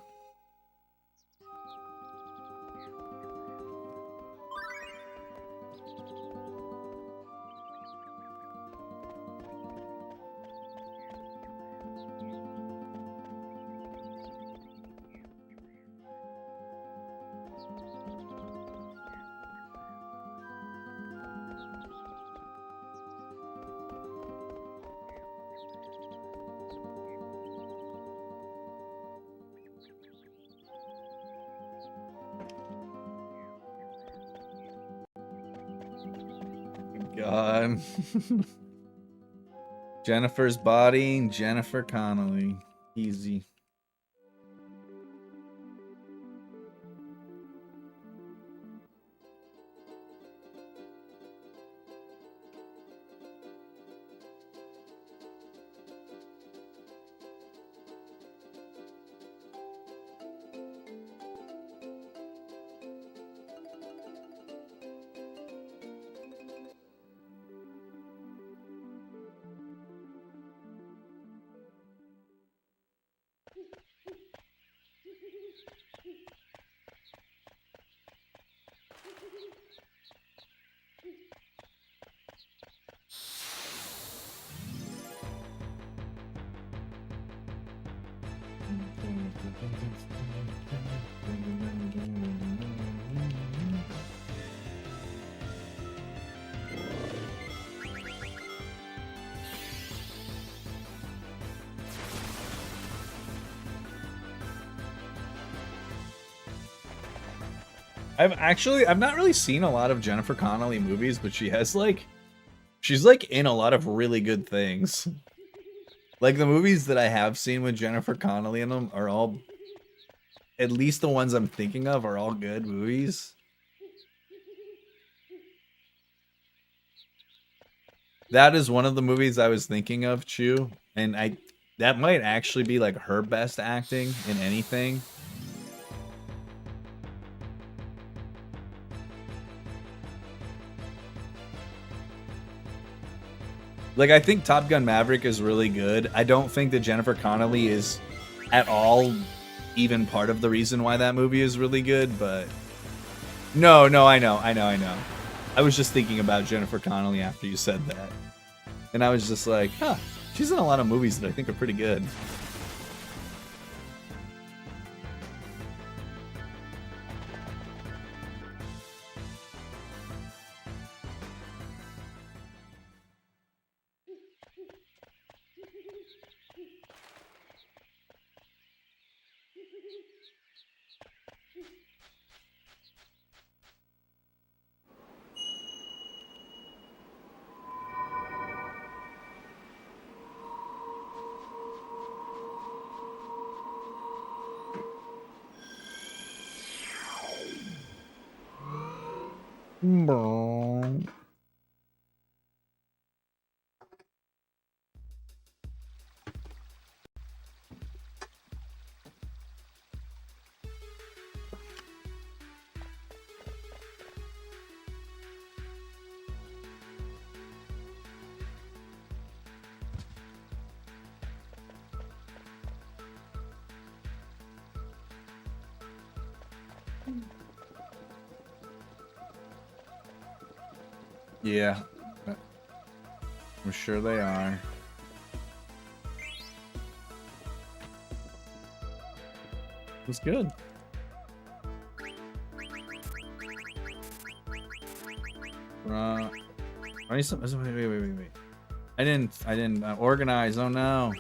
God. Jennifer's Body, Jennifer Connelly. Easy. I've not really seen a lot of Jennifer Connelly movies, but she's like in a lot of really good things. Like the movies that I have seen with Jennifer Connelly in them are all, at least the ones I'm thinking of, are all good movies. That is one of the movies I was thinking of, Chew, and that might actually be like her best acting in anything. Like, I think Top Gun Maverick is really good. I don't think that Jennifer Connelly is at all even part of the reason why that movie is really good, but... No, I know. I was just thinking about Jennifer Connelly after you said that. And I was just like, huh, she's in a lot of movies that I think are pretty good. Yeah. I'm sure they are. It's good. I need some. Wait. I didn't organize. Oh no.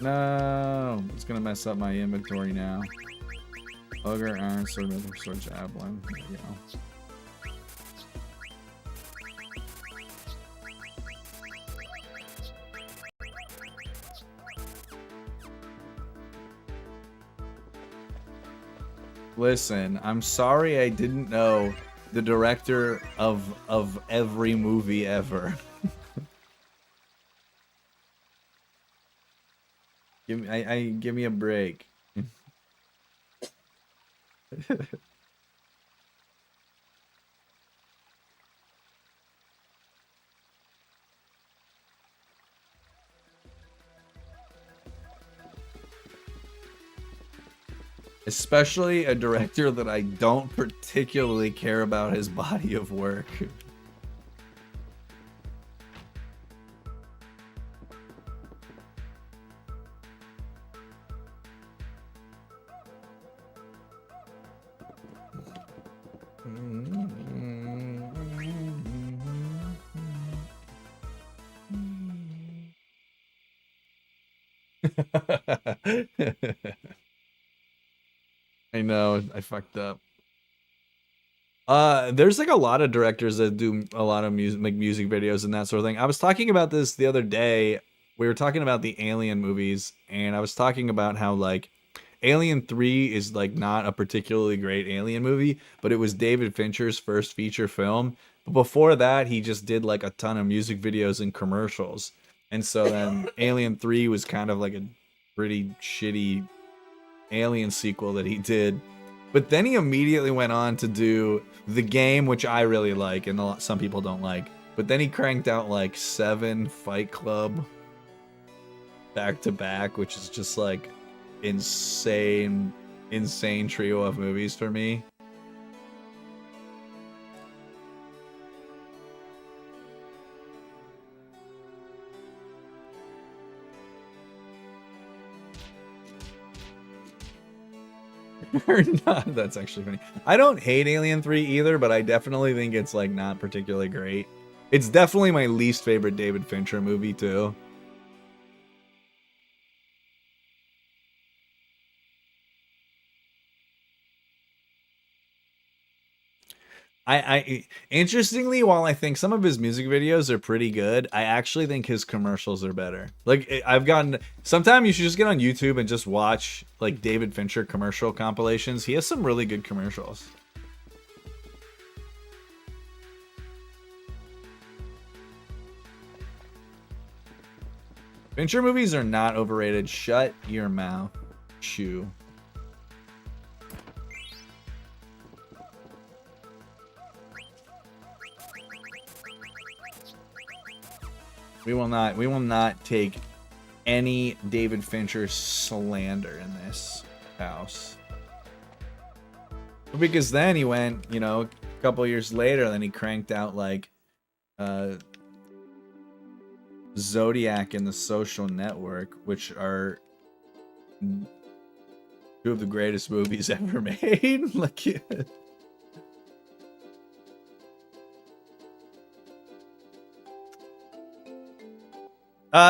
No, it's gonna mess up my inventory now. Ogre, iron sword, another sword, javelin. There we go. Listen, I'm sorry I didn't know the director of every movie ever. Give me a break. Especially a director that I don't particularly care about his body of work. I know, I fucked up. There's like a lot of directors that do a lot of music, make music videos and that sort of thing. I was talking about this the other day. We were talking about the Alien movies, and I was talking about how like Alien 3 is like not a particularly great Alien movie, but it was David Fincher's first feature film. But before that, he just did like a ton of music videos and commercials. And so then Alien 3 was kind of like a pretty shitty Alien sequel that he did. But then he immediately went on to do The Game, which I really like and some people don't like. But then he cranked out like 7 Fight Club back to back, which is just like insane trio of movies for me. Or not. That's actually funny. I don't hate Alien 3 either, but I definitely think it's like not particularly great. It's definitely my least favorite David Fincher movie too. Interestingly, while I think some of his music videos are pretty good, I actually think his commercials are better. Like I've gotten, sometime you should just get on YouTube and just watch like David Fincher commercial compilations. He has some really good commercials. Fincher movies are not overrated. Shut your mouth, Chew. We will not take any David Fincher slander in this house. Because then he went, you know, a couple years later, then he cranked out like Zodiac and The Social Network, which are two of the greatest movies ever made. Like,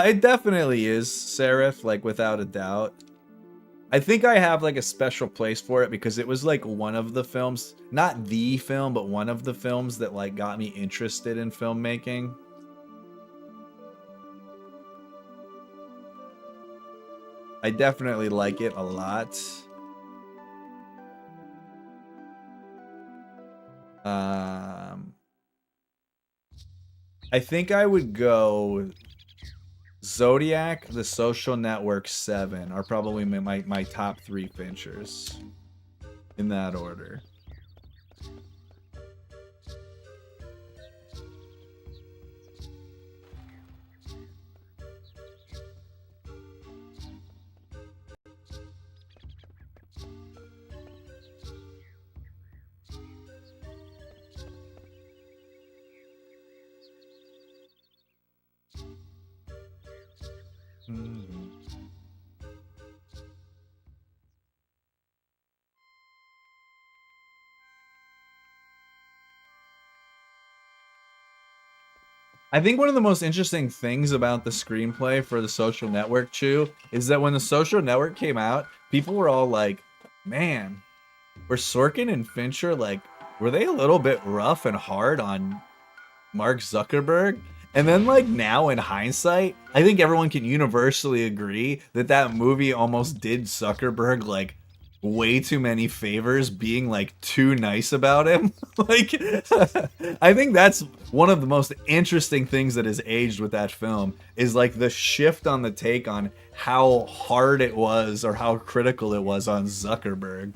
it definitely is, Seraph, like without a doubt. I think I have like a special place for it because it was like one of the films, not the film, but one of the films that like got me interested in filmmaking. I definitely like it a lot. I think I would go Zodiac, The Social Network, VII are probably my top 3 Finchers in that order. I think one of the most interesting things about the screenplay for The Social Network, Chew, is that when The Social Network came out, people were all like, man, were Sorkin and Fincher, like, were they a little bit rough and hard on Mark Zuckerberg? And then, like, now in hindsight, I think everyone can universally agree that that movie almost did Zuckerberg, like, way too many favors, being like too nice about him. Like, I think that's one of the most interesting things that has aged with that film is like the shift on the take on how hard it was or how critical it was on Zuckerberg.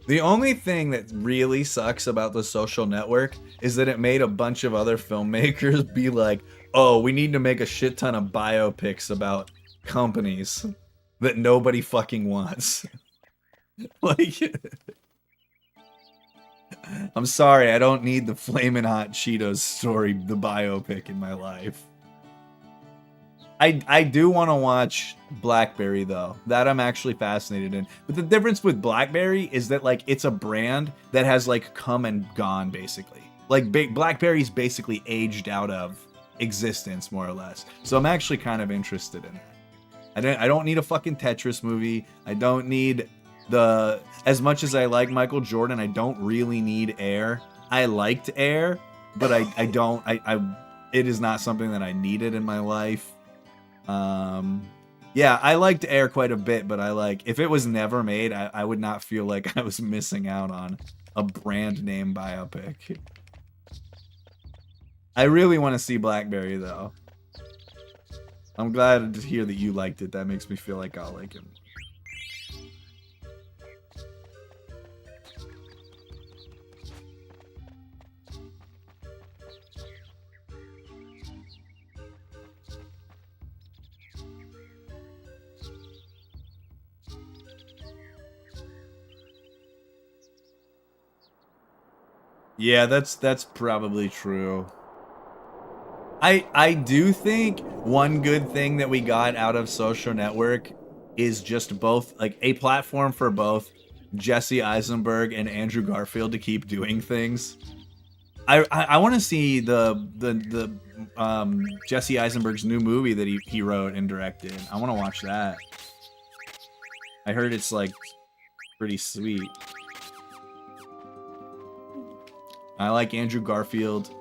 The only thing that really sucks about The Social Network is that it made a bunch of other filmmakers be like, oh, we need to make a shit ton of biopics about companies that nobody fucking wants. Like, I'm sorry, I don't need the Flamin' Hot Cheetos story, the biopic in my life. I do want to watch BlackBerry though. That I'm actually fascinated in. But the difference with BlackBerry is that like it's a brand that has like come and gone basically. Like BlackBerry's basically aged out of existence more or less. So I'm actually kind of interested in it. I don't need a fucking Tetris movie. I don't need the, as much as I like Michael Jordan, I don't really need Air. I liked Air, but I don't it is not something that I needed in my life. Yeah, I liked Air quite a bit, but I like, if it was never made, I would not feel like I was missing out on a brand name biopic. I really want to see BlackBerry though. I'm glad to hear that you liked it. That makes me feel like I'll like it. Yeah, that's probably true. I do think one good thing that we got out of Social Network is just both like a platform for both Jesse Eisenberg and Andrew Garfield to keep doing things. I want to see the Jesse Eisenberg's new movie that he wrote and directed. I want to watch that. I heard it's like pretty sweet. I like Andrew Garfield.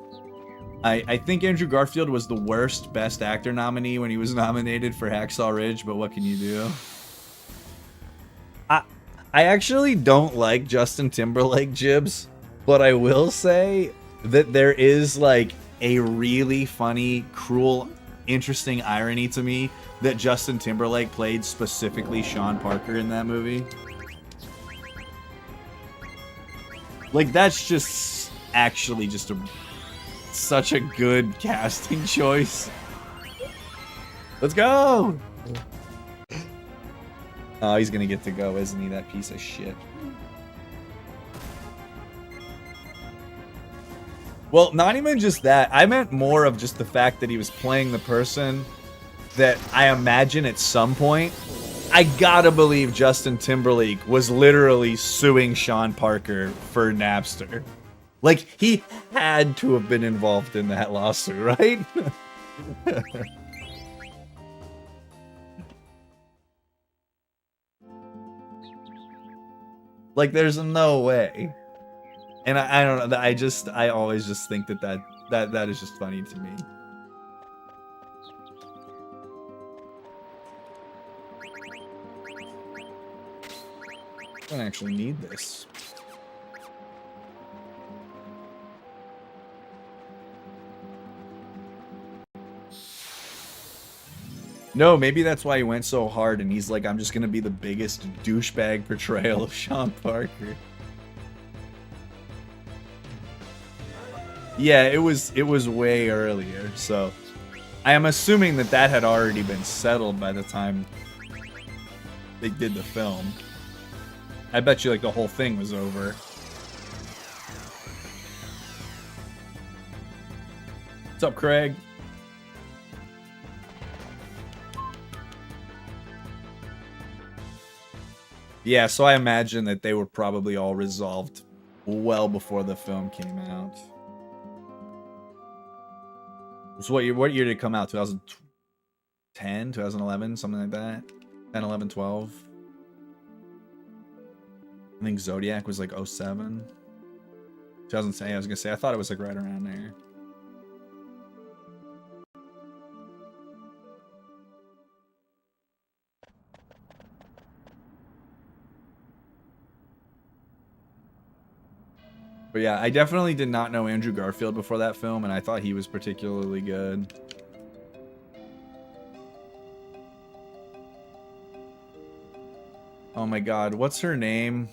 I think Andrew Garfield was the worst Best Actor nominee when he was nominated for Hacksaw Ridge, but what can you do? I actually don't like Justin Timberlake jibs, but I will say that there is like a really funny, cruel, interesting irony to me that Justin Timberlake played specifically Sean Parker in that movie. Like, that's just actually just such a good casting choice. Let's go! Oh, he's gonna get to go, isn't he, that piece of shit? Well, not even just that. I meant more of just the fact that he was playing the person that I imagine at some point, I gotta believe Justin Timberlake was literally suing Sean Parker for Napster. Like, he had to have been involved in that lawsuit, right? Like, there's no way. And I don't know, I always just think that is just funny to me. I don't actually need this. No, maybe that's why he went so hard and he's like, I'm just gonna be the biggest douchebag portrayal of Sean Parker. Yeah, it was way earlier, so I am assuming that had already been settled by the time they did the film. I bet you like the whole thing was over. What's up, Craig? Yeah, so I imagine that they were probably all resolved well before the film came out. So what year did it come out? 2010, 2011, something like that? 10, 11, 12? I think Zodiac was like 07. 2010, I was gonna say, I thought it was like right around there. But yeah, I definitely did not know Andrew Garfield before that film, and I thought he was particularly good. Oh my god, what's her name?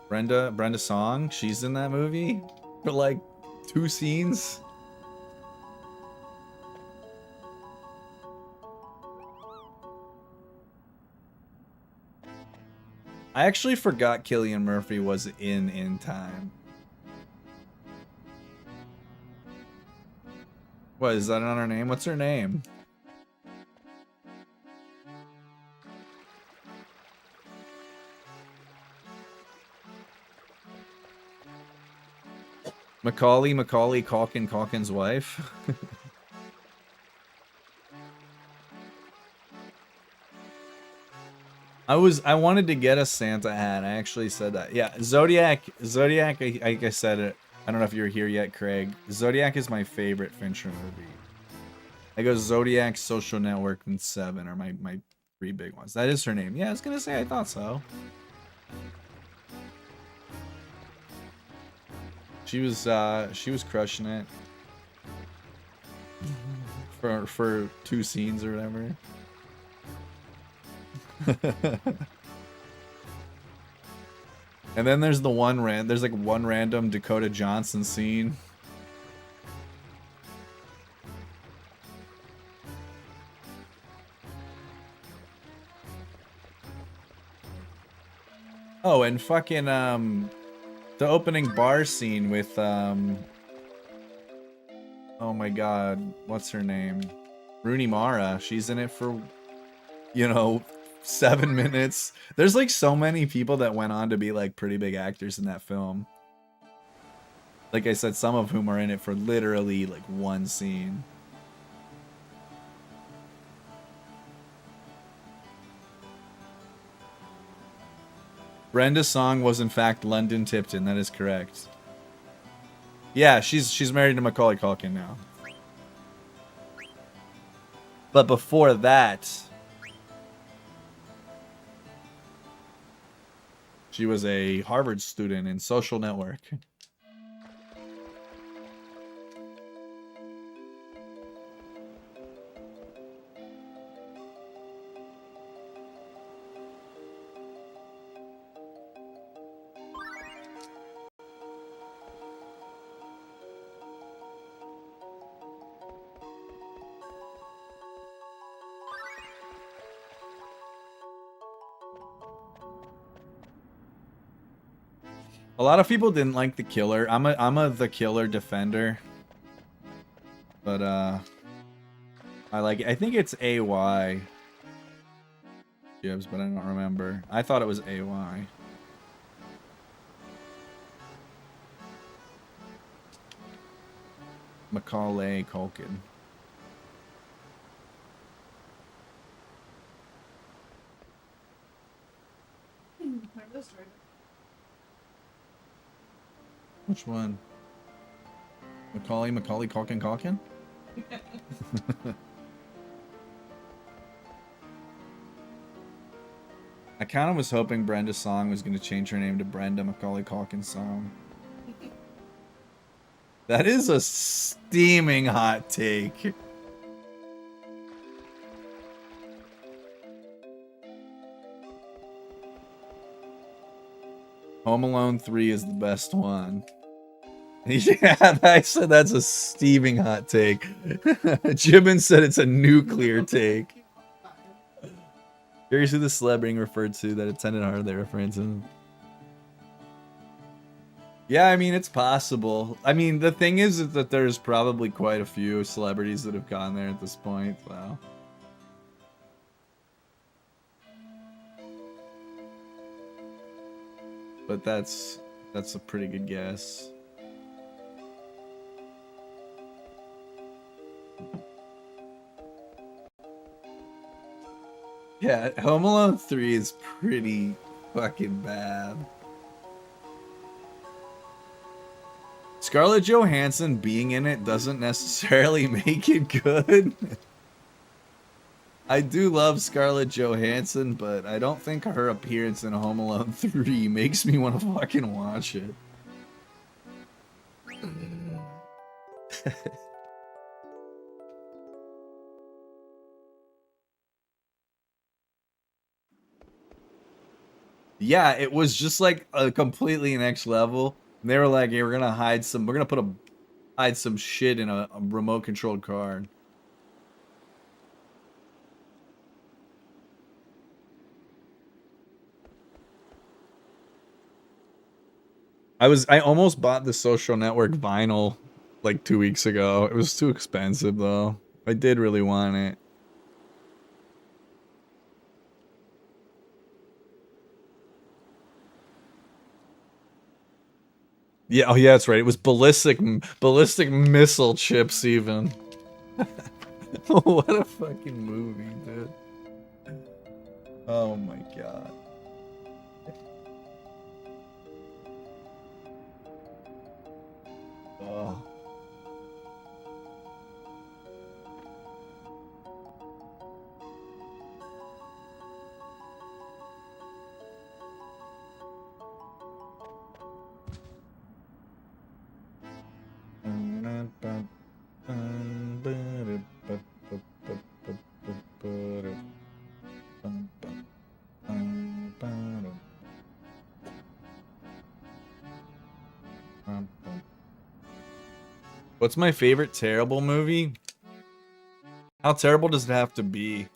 Brenda Song? She's in that movie for like 2 scenes. I actually forgot Cillian Murphy was in Time. What, is that not her name? What's her name? Macaulay Culkin's wife. I wanted to get a Santa hat. I actually said that. Yeah, Zodiac, I said it. I don't know if you're here yet, Craig. Zodiac is my favorite Fincher movie. I go Zodiac, Social Network, and Seven are my 3 big ones. That is her name. Yeah, I was gonna say I thought so. She was crushing it for 2 scenes or whatever. And then there's there's like one random Dakota Johnson scene. Oh, and fucking the opening bar scene with oh my god, what's her name? Rooney Mara. She's in it for, you know, 7 minutes. There's like so many people that went on to be like pretty big actors in that film. Like I said, some of whom are in it for literally like one scene. Brenda Song was in fact London Tipton. That is correct. Yeah, she's married to Macaulay Culkin now. But before that, she was a Harvard student in Social Network. A lot of people didn't like The Killer. I'm a The Killer defender. But I like it. I think it's AY. Jibs, but I don't remember. I thought it was AY. Macaulay Culkin. Which one? Macaulay Culkin? I kind of was hoping Brenda Song was going to change her name to Brenda Macaulay Culkin Song. That is a steaming hot take. Home Alone 3 is the best one. Yeah, I said that's a steaming hot take. Jibbin said it's a nuclear take. Curious who the celeb being referred to that attended hard they're referring to. Yeah, I mean, it's possible. I mean, the thing is that there's probably quite a few celebrities that have gone there at this point, so. But that's a pretty good guess. Yeah, Home Alone 3 is pretty fucking bad. Scarlett Johansson being in it doesn't necessarily make it good. I do love Scarlett Johansson, but I don't think her appearance in Home Alone 3 makes me want to fucking watch it. Yeah, it was just like a completely next level. And they were like, "Hey, we're gonna hide some shit in a remote controlled car." I almost bought the Social Network vinyl like 2 weeks ago. It was too expensive though. I did really want it. Yeah, oh yeah, that's right. It was ballistic missile chips even. What a fucking movie, dude. Oh my god. Oh. What's my favorite terrible movie? How terrible does it have to be?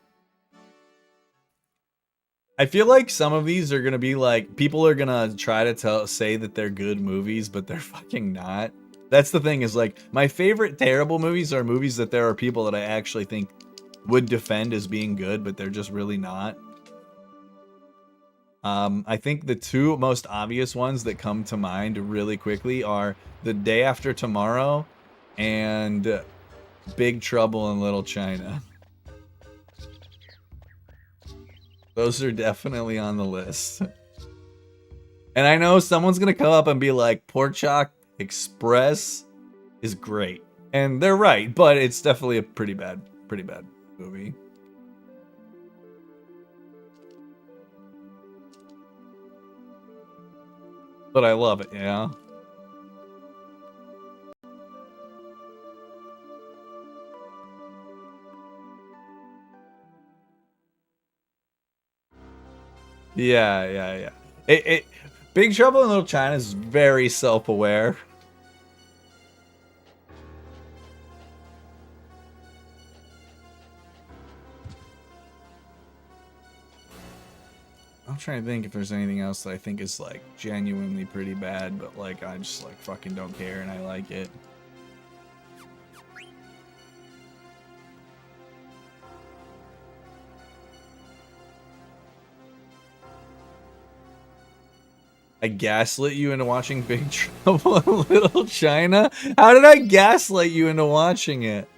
I feel like some of these are gonna be like, people are gonna try to say that they're good movies, but they're fucking not. That's the thing, is like, my favorite terrible movies are movies that there are people that I actually think would defend as being good, but they're just really not. I think the two most obvious ones that come to mind really quickly are The Day After Tomorrow and Big Trouble in Little China. Those are definitely on the list. And I know someone's gonna come up and be like, Pork Chop Express is great. And they're right, but it's definitely a pretty bad movie. But I love it, yeah. Yeah. Big Trouble in Little China is very self-aware. I'm trying to think if there's anything else that I think is like genuinely pretty bad, but like I just like fucking don't care and I like it. I gaslit you into watching Big Trouble in Little China? How did I gaslight you into watching it?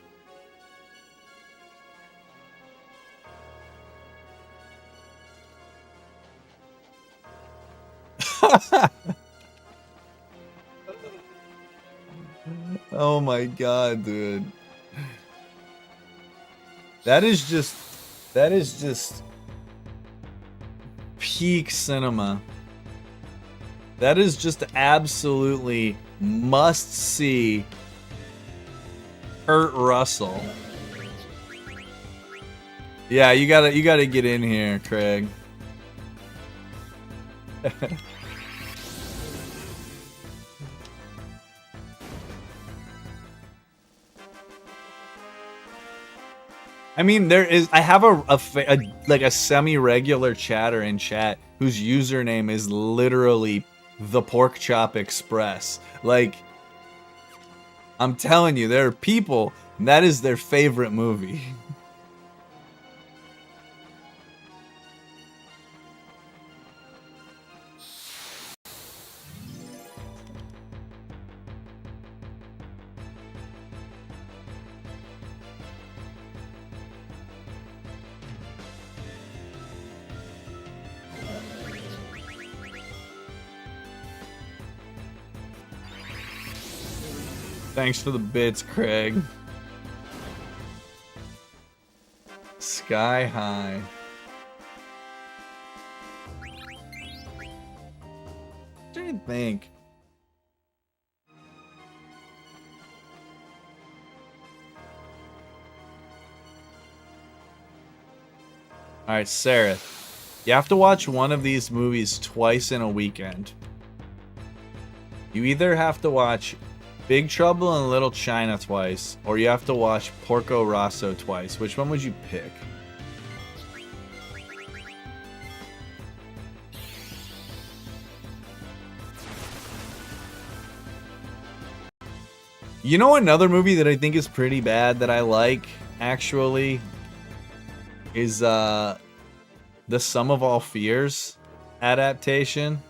Oh my god, dude. That is just peak cinema. That is just absolutely must see Kurt Russell. Yeah, you gotta get in here, Craig. I mean, I have a semi-regular chatter in chat whose username is literally the Pork Chop Express. Like, I'm telling you, there are people, that is their favorite movie. Thanks for the bits, Craig. Sky High. What do you think? Alright, Sarah. You have to watch one of these movies twice in a weekend. You either have to watch Big Trouble in Little China twice, or you have to watch Porco Rosso twice. Which one would you pick? You know another movie that I think is pretty bad that I like, actually, is The Sum of All Fears adaptation.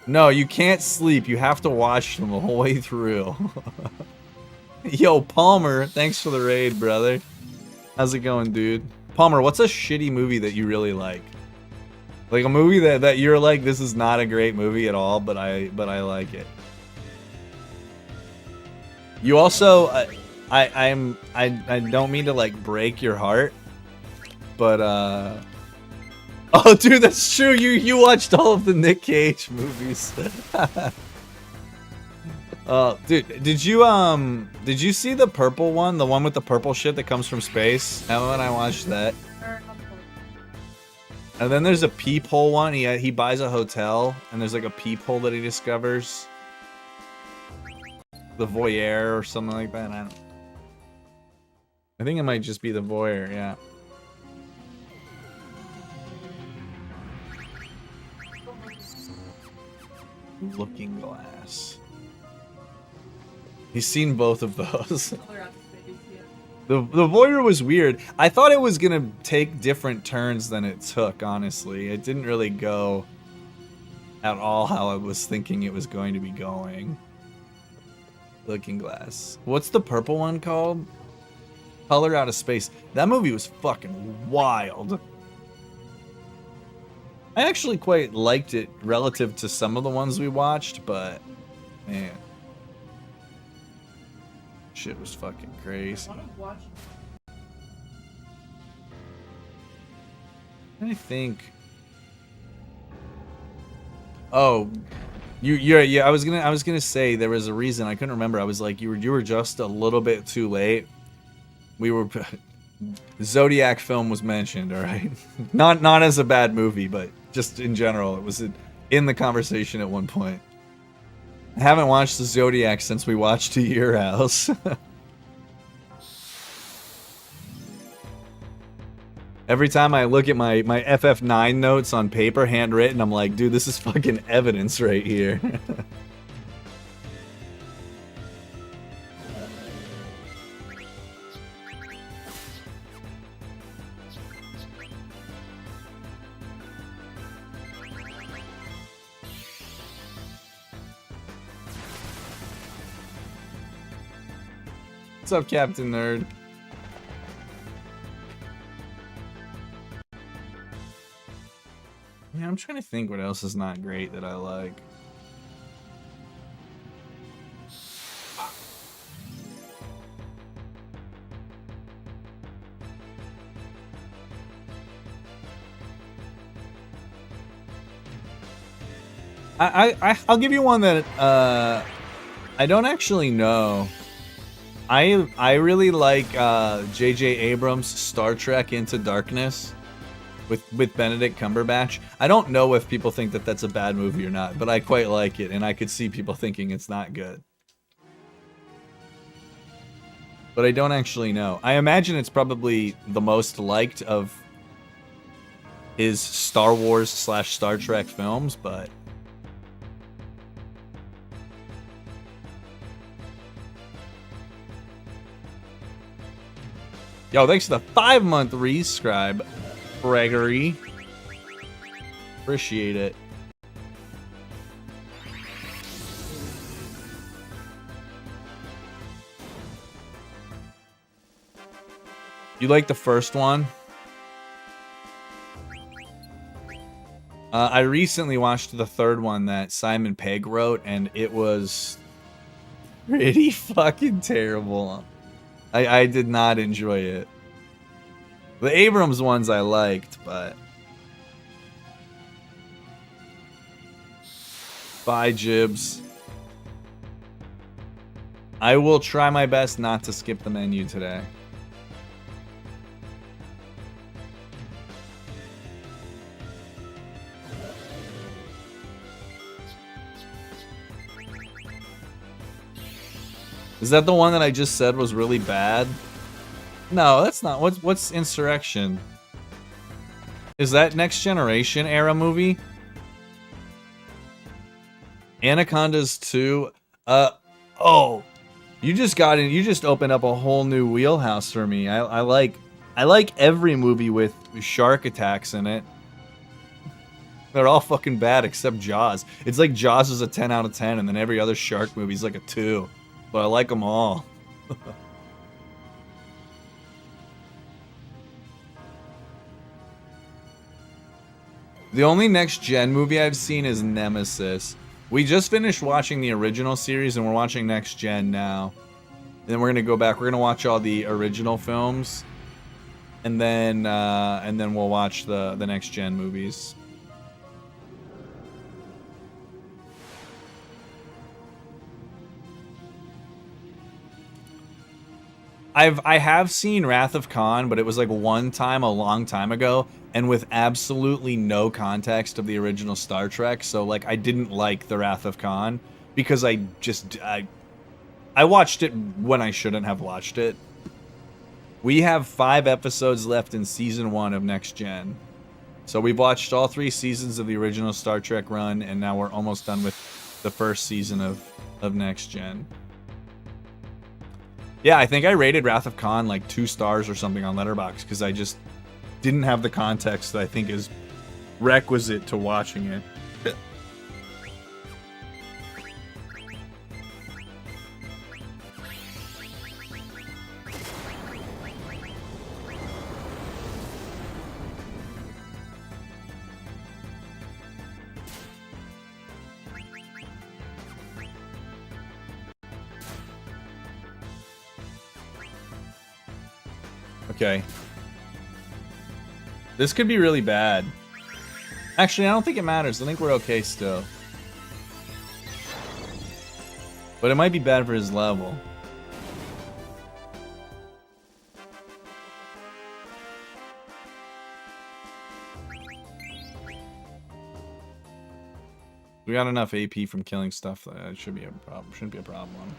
No, you can't sleep. You have to watch them the whole way through. Yo, Palmer, thanks for the raid, brother. How's it going, dude? Palmer, what's a shitty movie that you really like? Like a movie that you're like, this is not a great movie at all, but I like it. You also, I don't mean to like break your heart, but oh, dude, that's true. You watched all of the Nick Cage movies. Dude, did you see the purple one, the one with the purple shit that comes from space? That one, I watched that. And then there's a peephole one. He buys a hotel, and there's like a peephole that he discovers. The voyeur or something like that. I think it might just be the voyeur. Yeah. Looking Glass. He's seen both of those. The Voyager was weird. I thought it was gonna take different turns than it took, honestly. It didn't really go at all how I was thinking it was going to be going. Looking Glass. What's the purple one called? Color Out of Space. That movie was fucking wild. I actually quite liked it relative to some of the ones we watched, but man. Shit was fucking crazy. I think. Oh, yeah. I was gonna say there was a reason I couldn't remember. I was like, you were just a little bit too late. We were. Zodiac film was mentioned. All right, not as a bad movie, but just in general, it was in the conversation at one point. I haven't watched the Zodiac since we watched To Your House. Every time I look at my FF9 notes on paper, handwritten, I'm like, dude, this is fucking evidence right here. What's up, Captain Nerd? Yeah, I'm trying to think what else is not great that I like. I'll give you one that I don't actually know. I really like J.J. Abrams' Star Trek Into Darkness with Benedict Cumberbatch. I don't know if people think that that's a bad movie or not, but I quite like it, and I could see people thinking it's not good. But I don't actually know. I imagine it's probably the most liked of his Star Wars / Star Trek films, but... Yo, thanks for the 5-month rescribe, Gregory. Appreciate it. You like the first one? I recently watched the third one that Simon Pegg wrote, and it was pretty fucking terrible. I did not enjoy it. The Abrams ones I liked, but... Bye, Jibs. I will try my best not to skip the menu today. Is that the one that I just said was really bad? No, that's not. What's Insurrection? Is that Next Generation era movie? Anacondas 2. Oh, you just got in. You just opened up a whole new wheelhouse for me. I like every movie with shark attacks in it. They're all fucking bad except Jaws. It's like Jaws is a 10 out of 10, and then every other shark movie is like a 2. But I like them all. The only next-gen movie I've seen is Nemesis. We just finished watching the original series, and we're watching next-gen now. And then we're gonna go back. We're gonna watch all the original films, and then we'll watch the next-gen movies. I have seen Wrath of Khan, but it was like one time a long time ago, and with absolutely no context of the original Star Trek. So like I didn't like the Wrath of Khan because I watched it when I shouldn't have watched it. We have 5 episodes left in season 1 of Next Gen. So we've watched all 3 seasons of the original Star Trek run, and now we're almost done with the first season of Next Gen. Yeah, I think I rated Wrath of Khan like 2 stars or something on Letterboxd because I just didn't have the context that I think is requisite to watching it. Okay. This could be really bad. Actually, I don't think it matters. I think we're okay still. But it might be bad for his level. We got enough AP from killing stuff that it should be a problem. Shouldn't be a problem.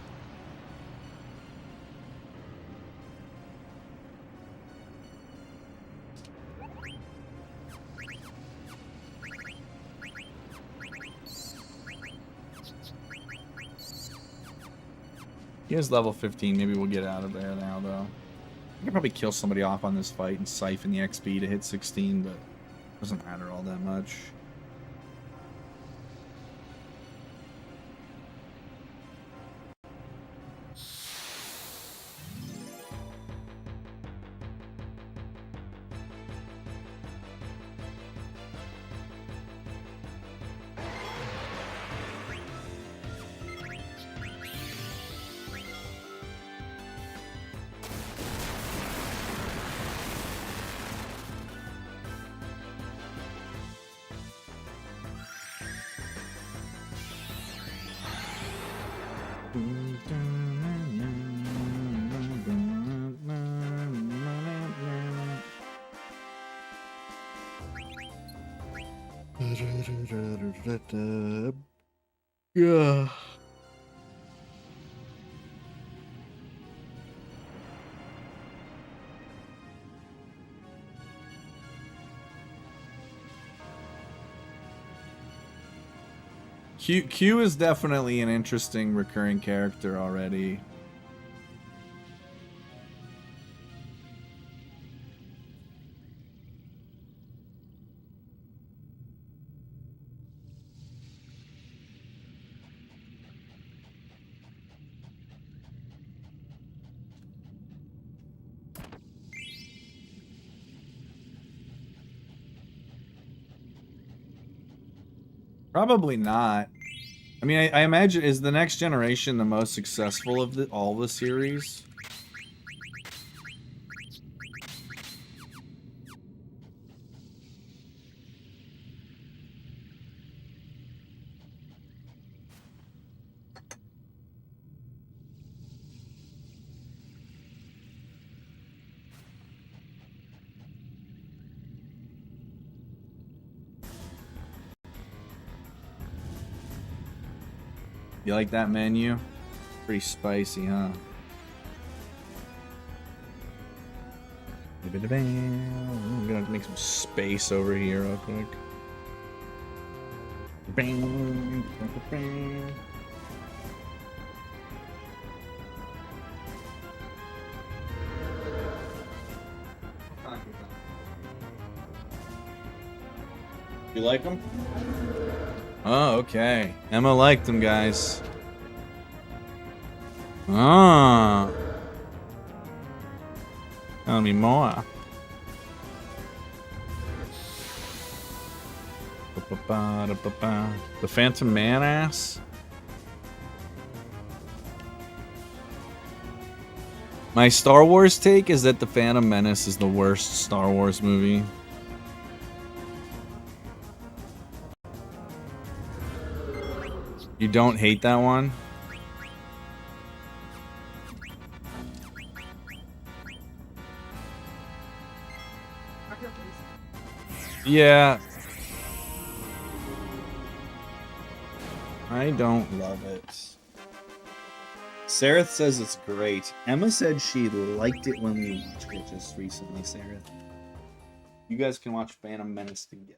He is level 15. Maybe we'll get out of there now, though. I could probably kill somebody off on this fight and siphon the XP to hit 16, but it doesn't matter all that much. Yeah. Q is definitely an interesting recurring character already. Probably not. I mean, I imagine, is the next generation the most successful of all the series? You like that menu? Pretty spicy, huh? I'm gonna make some space over here real quick. You like them? Oh, okay. Emma liked them, guys. Ah. Tell me more. The Phantom Man ass? My Star Wars take is that The Phantom Menace is the worst Star Wars movie. You don't hate that one? Yeah. I don't love it. Sarah says it's great. Emma said she liked it when we watched it just recently, Sarah. You guys can watch Phantom Menace together.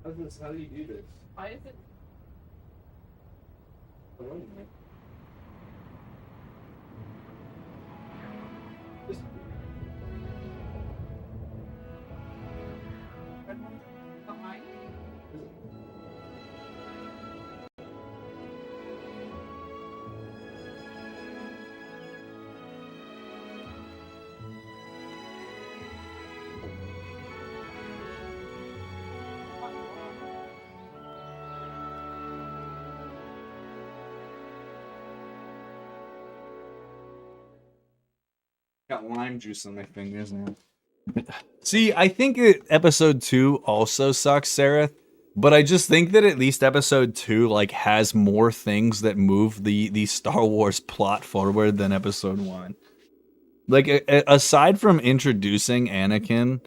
How do you do this? Why is it? Red one behind? Got lime juice on my fingers now. See, I think that episode 2 also sucks, Sarah. But I just think that at least episode 2 like has more things that move the Star Wars plot forward than episode 1. Like aside from introducing Anakin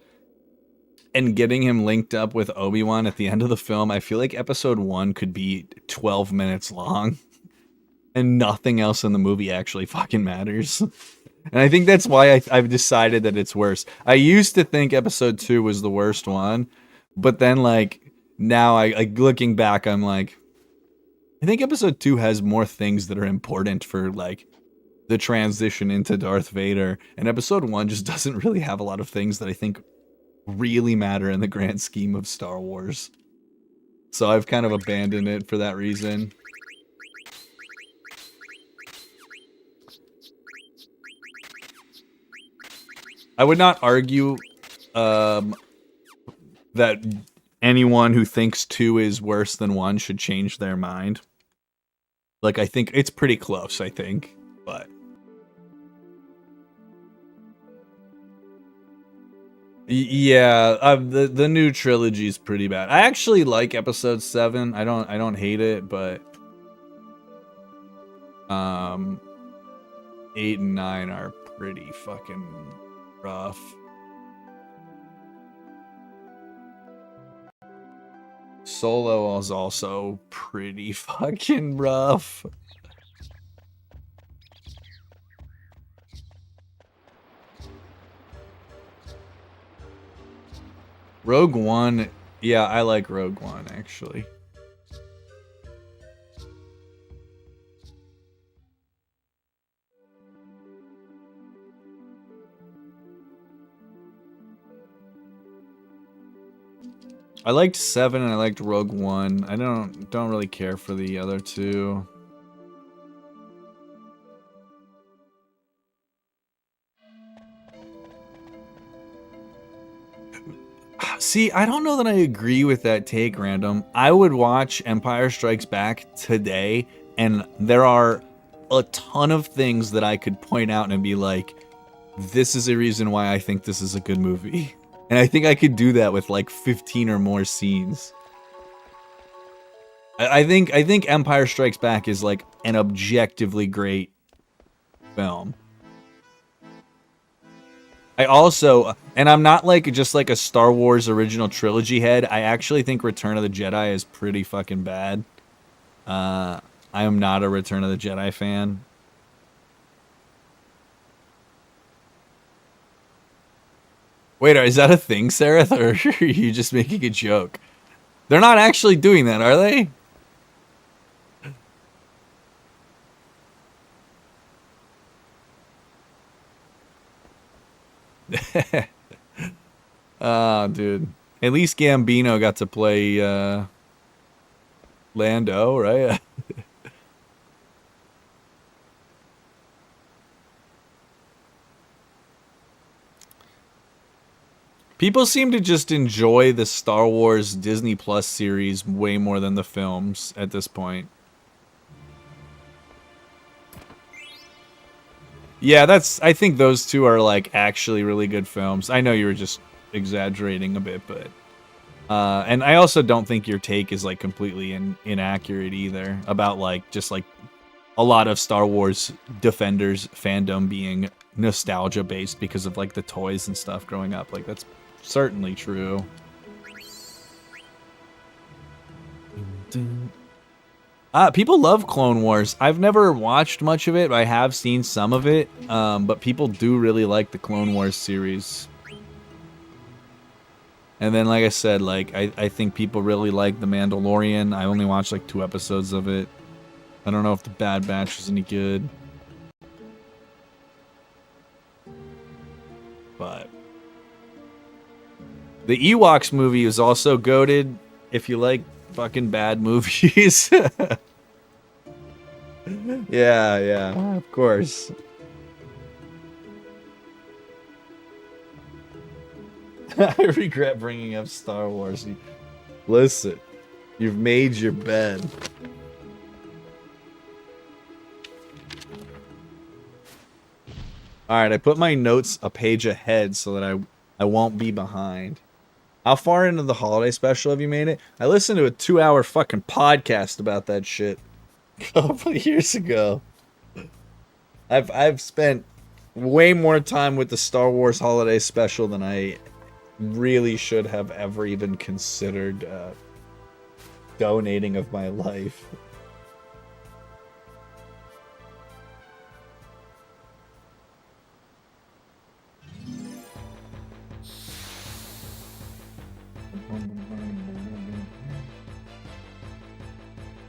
and getting him linked up with Obi-Wan at the end of the film, I feel like episode 1 could be 12 minutes long and nothing else in the movie actually fucking matters. And I think that's why I've decided that it's worse. I used to think episode 2 was the worst one, but then like now I like looking back, I'm like, I think episode 2 has more things that are important for like the transition into Darth Vader, and episode 1 just doesn't really have a lot of things that I think really matter in the grand scheme of Star Wars. So I've kind of abandoned it for that reason. I would not argue that anyone who thinks 2 is worse than 1 should change their mind. Like, I think it's pretty close, I think, but... Yeah, the new trilogy is pretty bad. I actually like episode 7. I don't hate it, but 8 and 9 are pretty fucking rough. Solo is also pretty fucking rough. Rogue One, yeah, I like Rogue One, actually. I liked 7 and I liked Rogue One. I don't really care for the other two. See, I don't know that I agree with that take, Random. I would watch Empire Strikes Back today, and there are a ton of things that I could point out and be like, this is a reason why I think this is a good movie. And I think I could do that with like 15 or more scenes. I think Empire Strikes Back is like an objectively great film. I also, and I'm not like just like a Star Wars original trilogy head. I actually think Return of the Jedi is pretty fucking bad. I am not a Return of the Jedi fan. Wait, is that a thing, Sarah? Or are you just making a joke? They're not actually doing that, are they? Oh, dude. At least Gambino got to play Lando, right? People seem to just enjoy the Star Wars Disney Plus series way more than the films at this point. Yeah, I think those two are like actually really good films. I know you were just exaggerating a bit, but and I also don't think your take is like completely inaccurate either about like just like a lot of Star Wars Defenders fandom being nostalgia based because of like the toys and stuff growing up. Like that's certainly true. People love Clone Wars. I've never watched much of it, but I have seen some of it. But people do really like the Clone Wars series. And then, like I said, like I think people really like The Mandalorian. I only watched like 2 episodes of it. I don't know if The Bad Batch was any good. But the Ewoks movie is also goated if you like fucking bad movies. Yeah, of course. I regret bringing up Star Wars. Listen, you've made your bed. All right, I put my notes a page ahead so that I won't be behind. How far into the holiday special have you made it? I listened to a 2-hour fucking podcast about that shit a couple of years ago. I've spent way more time with the Star Wars holiday special than I really should have ever even considered donating of my life.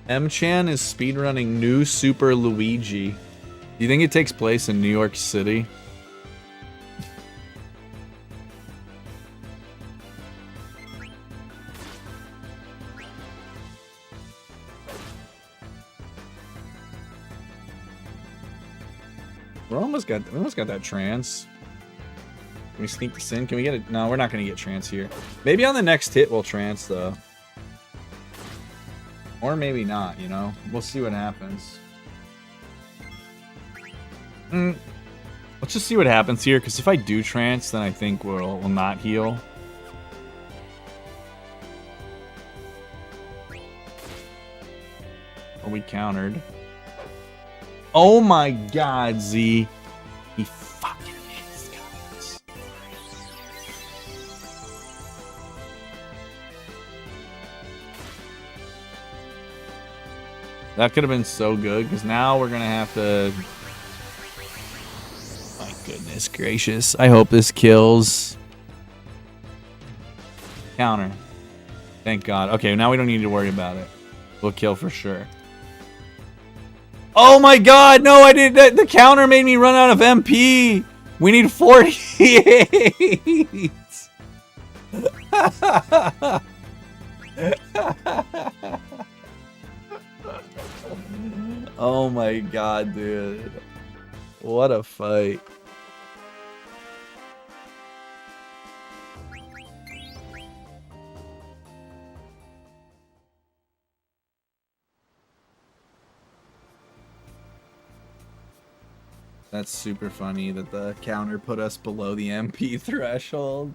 M-Chan is speedrunning New Super Luigi. Do you think it takes place in New York City? We almost got that trance. Can we sneak this in? Can we get it? No, we're not gonna get trance here. Maybe on the next hit we'll trance though. Or maybe not, you know? We'll see what happens. Let's just see what happens here, because if I do trance, then I think we'll not heal. Or we countered. Oh my god, Z. He fucking hits guys. That could have been so good, because now we're going to have to... My goodness gracious. I hope this kills. Counter. Thank God. Okay, now we don't need to worry about it. We'll kill for sure. Oh my god, no, I didn't. The counter made me run out of MP. We need 48. Oh my god, dude. What a fight. That's super funny that the counter put us below the MP threshold.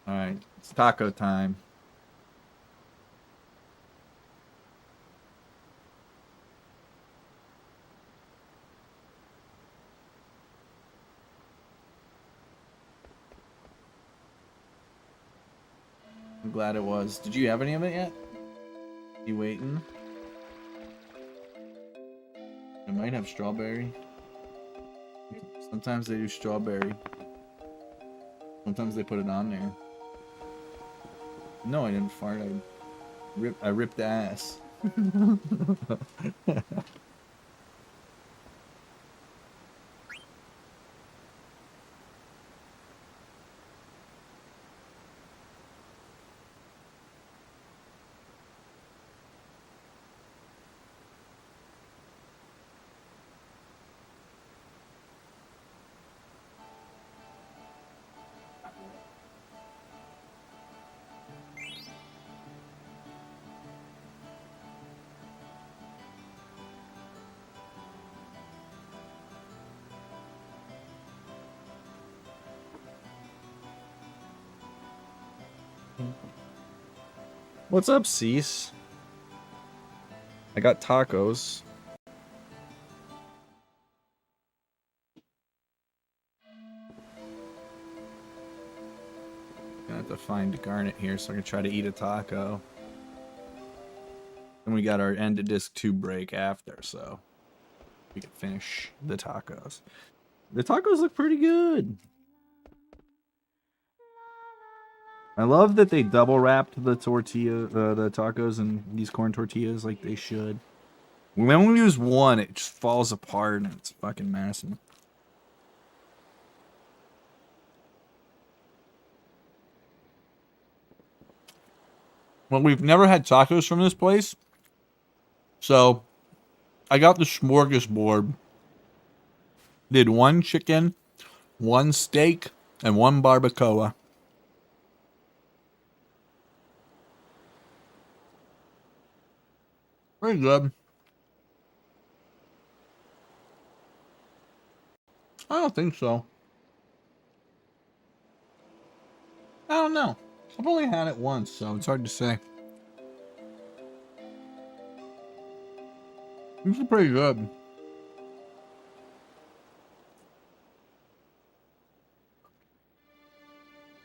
Alright, it's taco time. I'm glad it was. Did you have any of it yet? You waiting? I might have strawberry. Sometimes they do strawberry. Sometimes they put it on there. No, I didn't fart. I ripped ass. What's up, Cease? I got tacos. Gonna have to find Garnet here so I can try to eat a taco. And we got our end of disc 2 break after, so we can finish the tacos. The tacos look pretty good. I love that they double wrapped the tortilla, the tacos and these corn tortillas like they should. When we use one, it just falls apart and it's fucking massive. Well, we've never had tacos from this place, so I got the smorgasbord. Did 1 chicken, 1 steak, and 1 barbacoa. Pretty good. I don't think so. I don't know. I've only had it once, so it's hard to say. This is pretty good.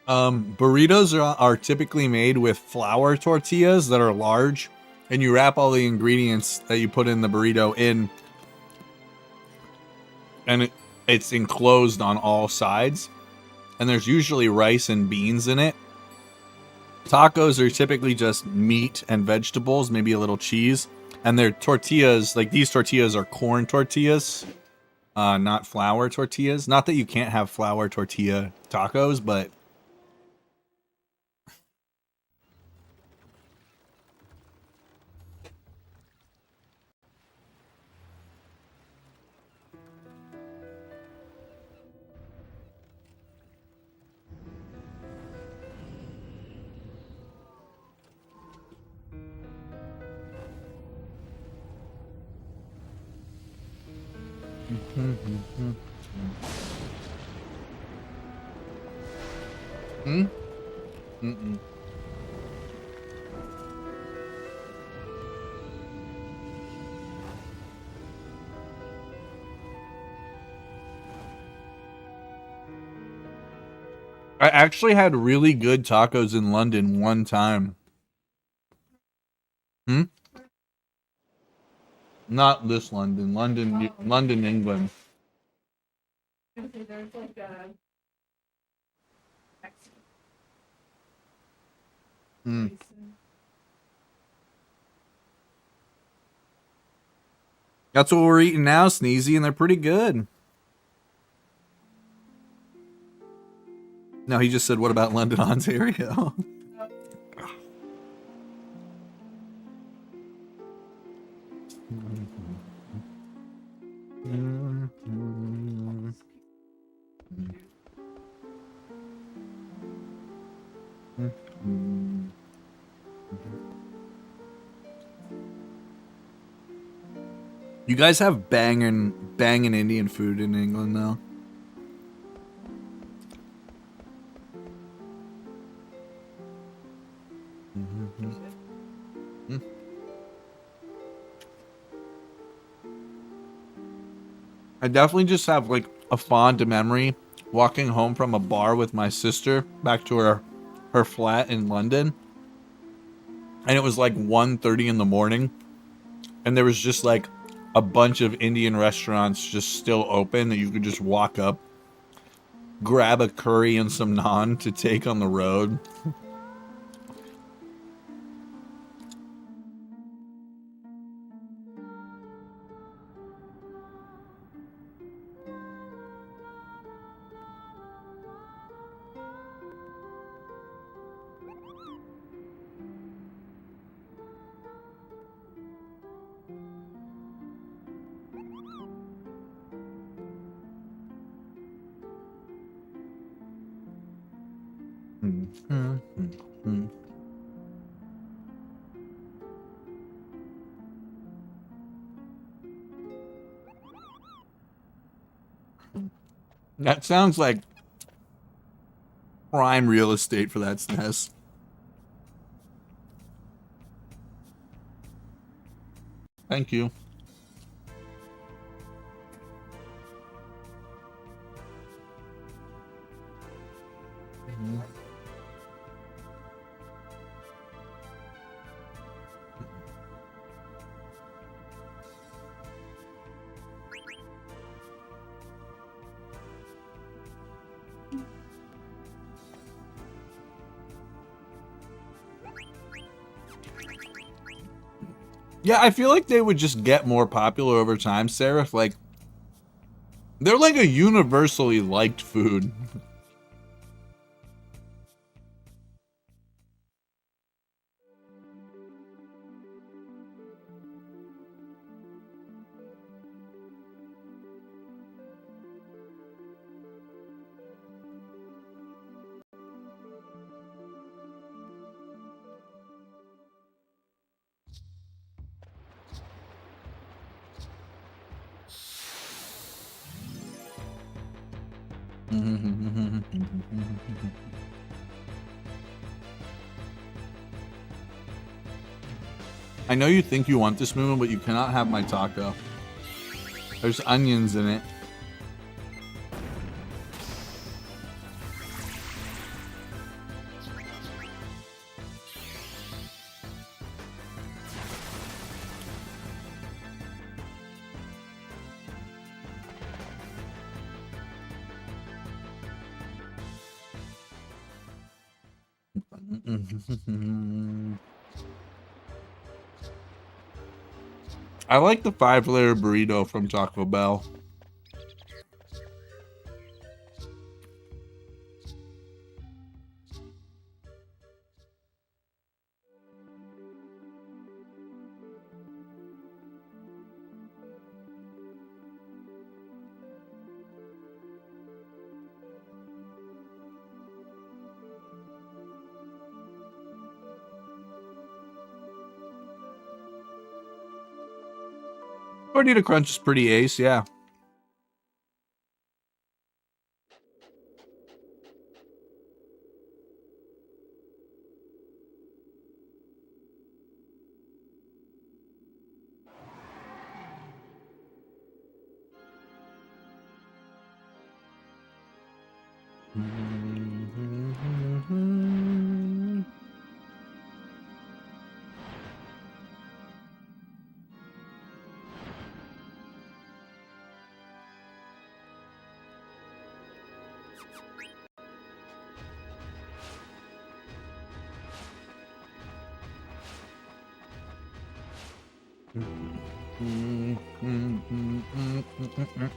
Burritos are typically made with flour tortillas that are large, and you wrap all the ingredients that you put in the burrito in, and it's enclosed on all sides, and there's usually rice and beans in it. Tacos are typically just meat and vegetables, maybe a little cheese, and their tortillas, like these tortillas, are corn tortillas, not flour tortillas. Not that you can't have flour tortilla tacos, but I actually had really good tacos in London one time. Not this London. London, England. Okay, there's like a Mexican place in- That's what we're eating now, Sneezy, and they're pretty good. No, he just said, what about London, Ontario? You guys have banging Indian food in England now. I definitely just have like a fond memory walking home from a bar with my sister back to her flat in London. And it was like 1:30 in the morning. And there was just like a bunch of Indian restaurants just still open that you could just walk up, grab a curry and some naan to take on the road. That sounds like prime real estate for that SNES. Thank you. Yeah, I feel like they would just get more popular over time, Sarah. Like, they're like a universally liked food. I know you think you want this movement, but you cannot have my taco. There's onions in it. I like the 5-layer burrito from Taco Bell. Gordita Crunch is pretty ace, yeah.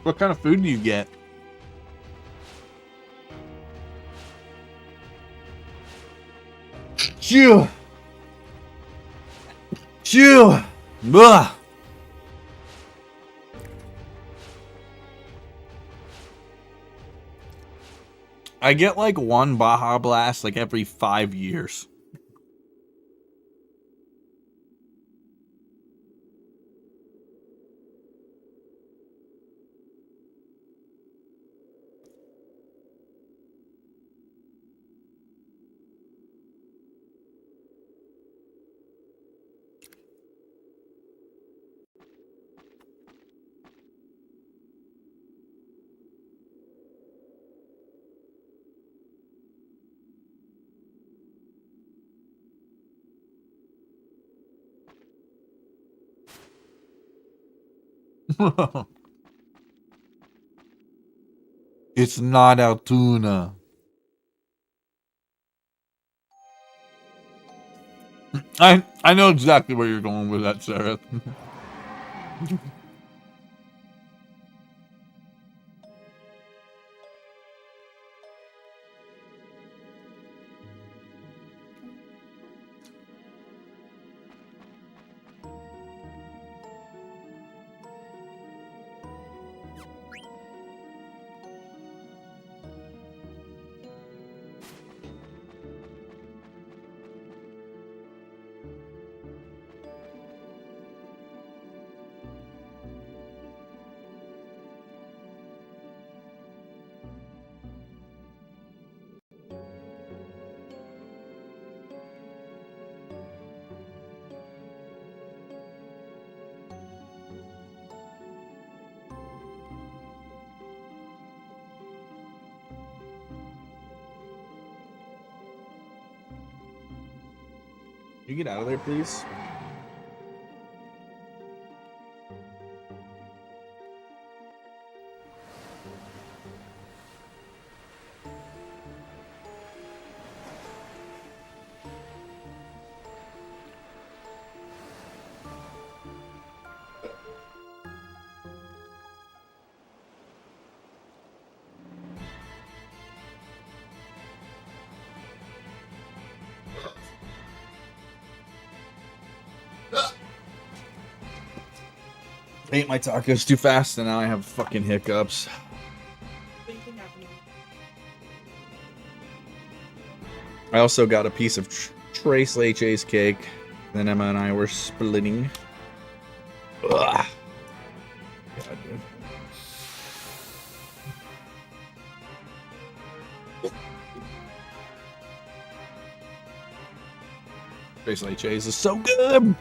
What kind of food do you get? Chew. Chew. Ugh. I get like one Baja Blast like every 5 years. It's not Altoona. I know exactly where you're going with that, Sarah. You get out of there, please. I ate my tacos too fast and now I have fucking hiccups. Anything happening? I also got a piece of Trace Leche's cake. Then Emma and I were splitting. Ugh. God, dude. Trace Leche's is so good.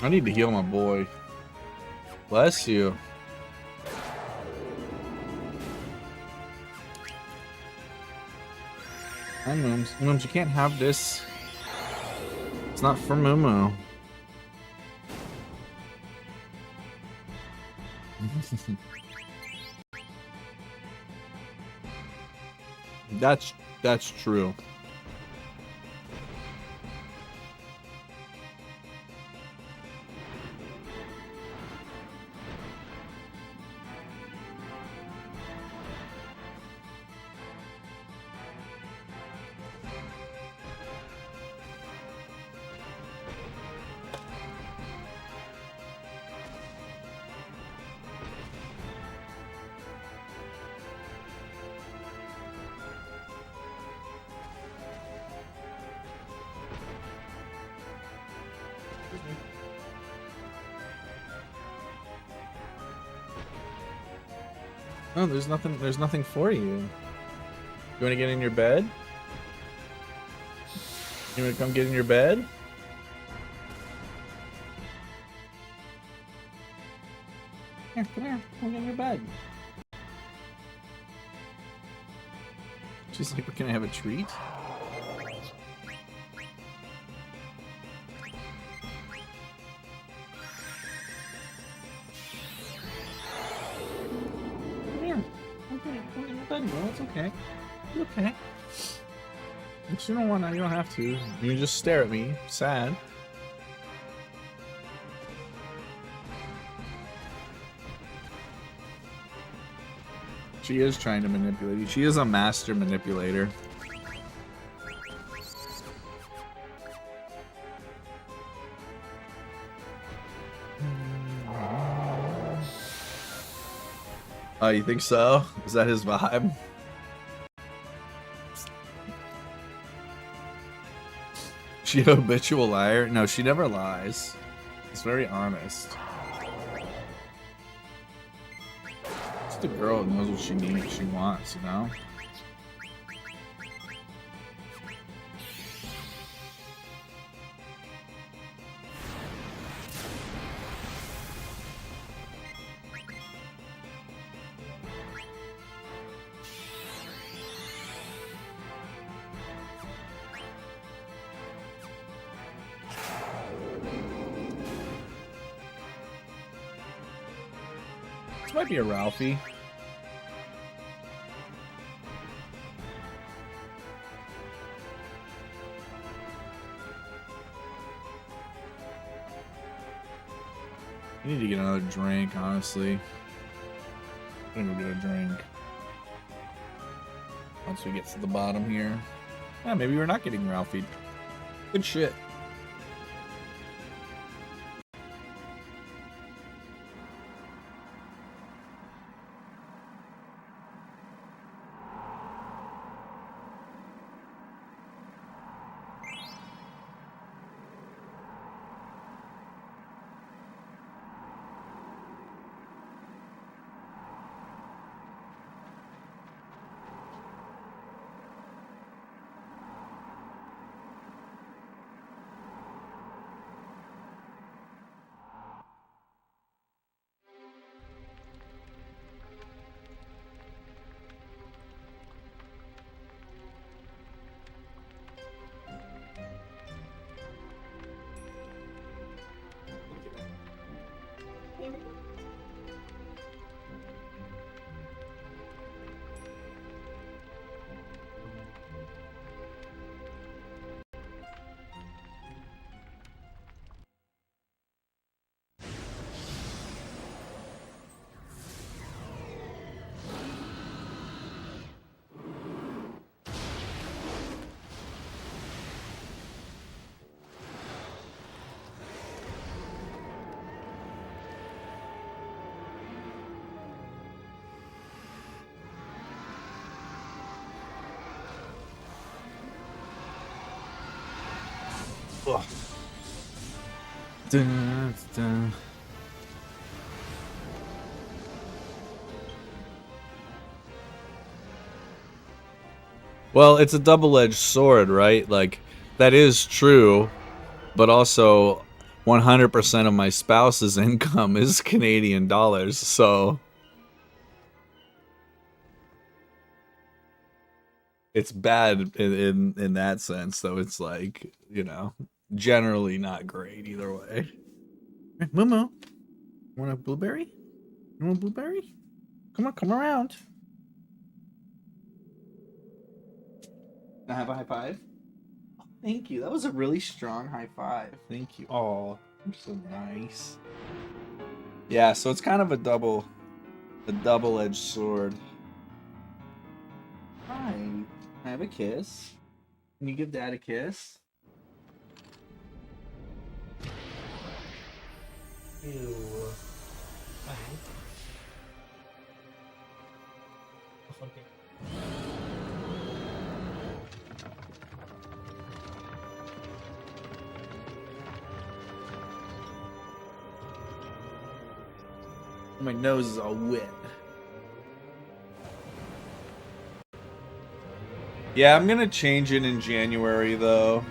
I need to heal my boy. Bless you. Hi, Mooms. Mooms, you can't have this. It's not for Momo. That's true. No, there's nothing for you. You want to get in your bed? You want to come get in your bed? Here, come here. Come get in your bed. She's like, can I have a treat? It's okay. It's okay. If you don't want to, you don't have to. You can just stare at me, sad. She is trying to manipulate you. She is a master manipulator. Oh, you think so? Is that his vibe? She a habitual liar? No, she never lies. She's very honest. Just a girl that knows what she needs, she wants, you know? This might be a Ralphie. I need to get another drink, honestly. I'm gonna go get a drink. Once we get to the bottom here. Yeah, maybe we're not getting Ralphie. Good shit. Ugh. Dun, dun. Well, it's a double-edged sword, right? Like, that is true, but also 100% of my spouse's income is Canadian dollars, so it's bad in that sense, so it's like, you know, generally not great either way. Momo, want a blueberry? You want a blueberry? Come on, come around. Can I have a high five? Oh, thank you. That was a really strong high five. Thank you. Oh, you're so nice. Yeah, so it's kind of a double-edged sword. Hi. Can I have a kiss? Can you give Dad a kiss? Ew. Hi. My nose is all wet. Yeah, I'm gonna change it in January though.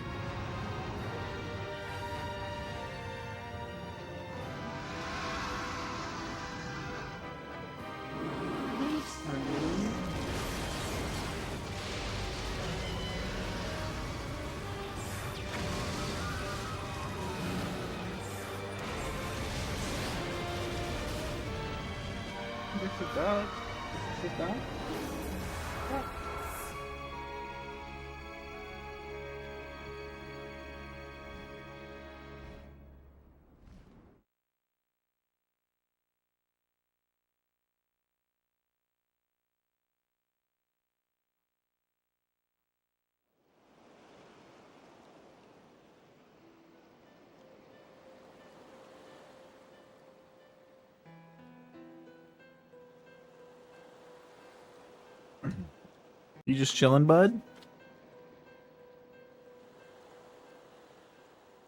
Sit down. Sit down. You just chilling, bud?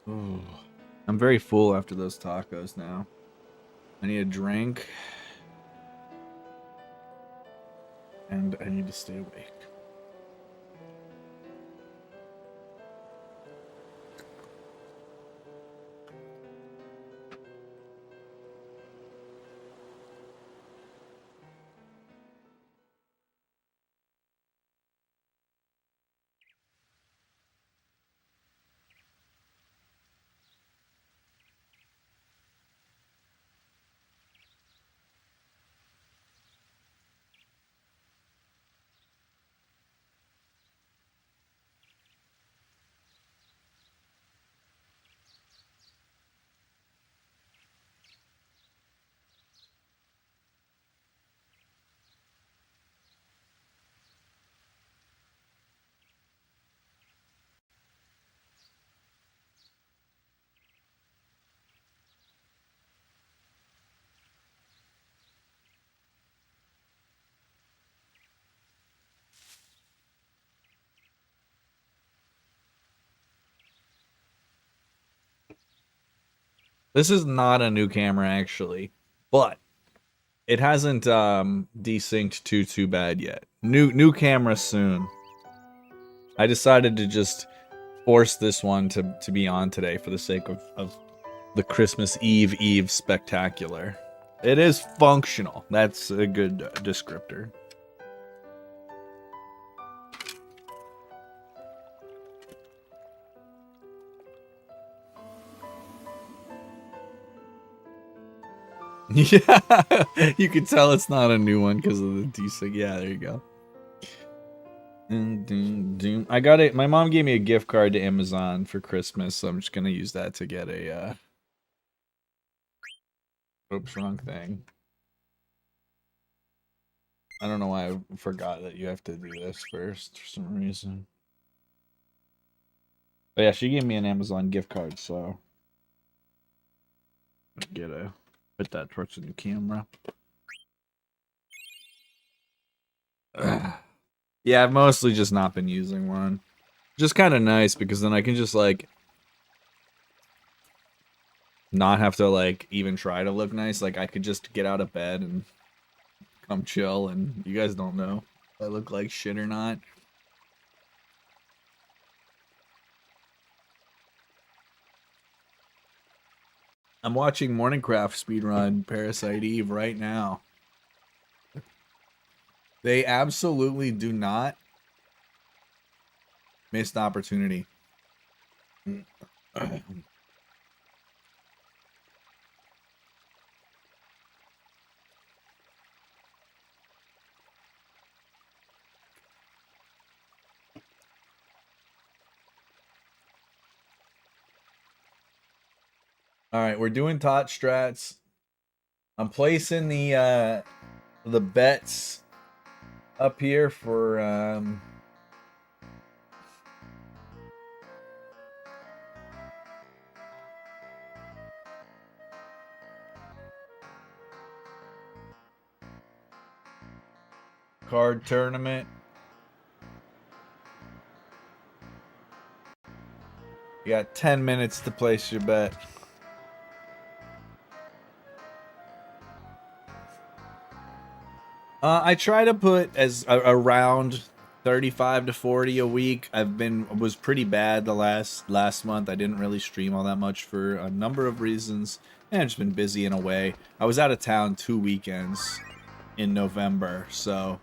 Ooh. I'm very full after those tacos now. I need a drink. And I need to stay awake. This is not a new camera actually, but it hasn't desynced too bad yet. New camera soon. I decided to just force this one to be on today for the sake of the Christmas Eve spectacular. It is functional. That's a good descriptor. Yeah, you can tell it's not a new one because of the desync. Yeah, there you go. I got it. My mom gave me a gift card to Amazon for Christmas, so I'm just gonna use that to get a oops, wrong thing. I don't know why I forgot that you have to do this first for some reason. But yeah, she gave me an Amazon gift card, so put that towards the new camera. Yeah, I've mostly just not been using one. Just kind of nice because then I can just like not have to like even try to look nice. Like I could just get out of bed and come chill, and you guys don't know if I look like shit or not. I'm watching Morningcraft speedrun Parasite Eve right now. They absolutely do not miss the opportunity. All right, we're doing tot strats. I'm placing the bets up here for card tournament. You got 10 minutes to place your bet. I try to put around 35 to 40 a week. Was pretty bad the last month. I didn't really stream all that much for a number of reasons, and I've just been busy in a way. I was out of town 2 weekends in November, so,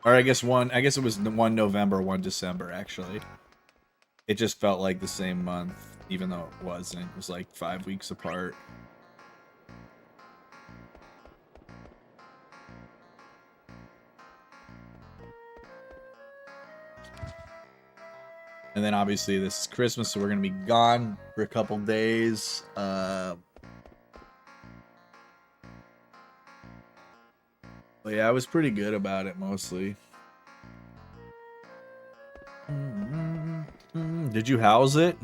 or I guess it was 1 November, 1 December actually. It just felt like the same month, even though it wasn't. It was like 5 weeks apart. And then obviously this is Christmas, so we're gonna be gone for a couple days. But yeah, I was pretty good about it mostly. Did you house it?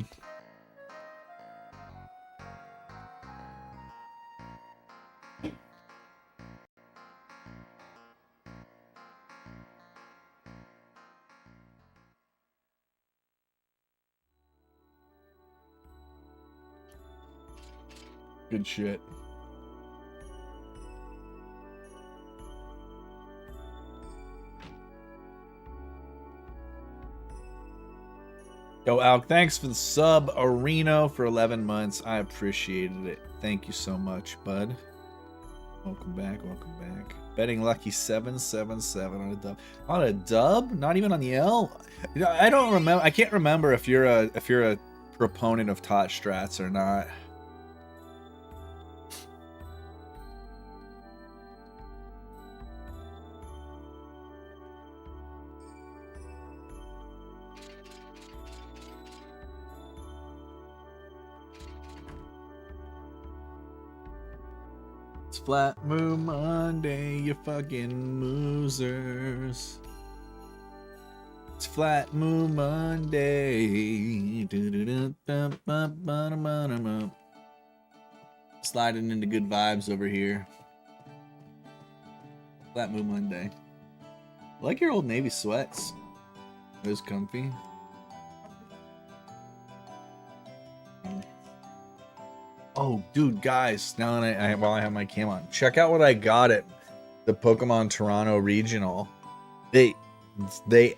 Good shit. Yo, Alk, thanks for the sub, Areno, for 11 months. I appreciated it. Thank you so much, bud. Welcome back, welcome back. Betting lucky 777 on a dub. On a dub? Not even on the L? I don't remember. I can't remember if you're a proponent of tot strats or not. Flat Moon Monday, you fucking losers. It's Flat Moon Monday. Sliding into good vibes over here. Flat Moon Monday. I like your old Navy sweats. Those comfy. Oh, dude, guys! Now that while I have my cam on, check out what I got at the Pokemon Toronto Regional. They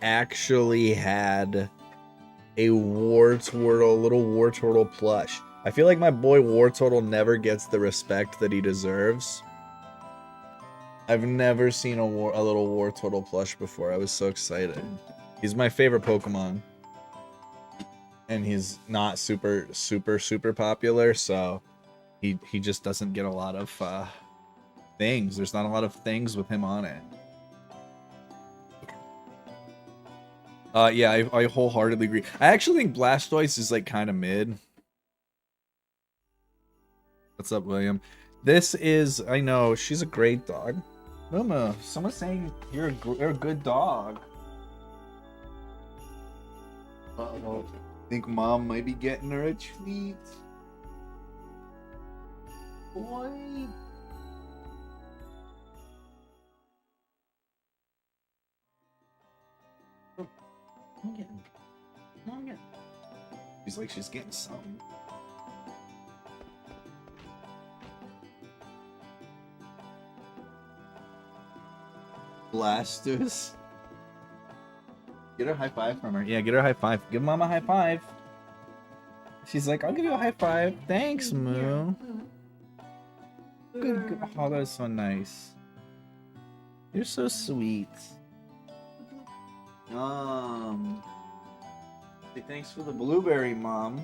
actually had a little Wartortle plush. I feel like my boy Wartortle never gets the respect that he deserves. I've never seen a little Wartortle plush before. I was so excited. He's my favorite Pokemon. And he's not super popular, so he just doesn't get a lot of things. There's not a lot of things with him on it. Yeah, I wholeheartedly agree. I actually think Blastoise is like kind of mid. What's up, William? This is, I know, she's a great dog. Mama, someone's saying you're a good dog. Uh-oh. Think mom might be getting her a treat. Boy. She's like she's getting something. Blasters. Get her a high five from her. Yeah, get her a high five. Give mom a high five. She's like, I'll give you a high five. Thanks, Moo. Good, good. Oh, that is so nice. You're so sweet. Say thanks for the blueberry, Mom.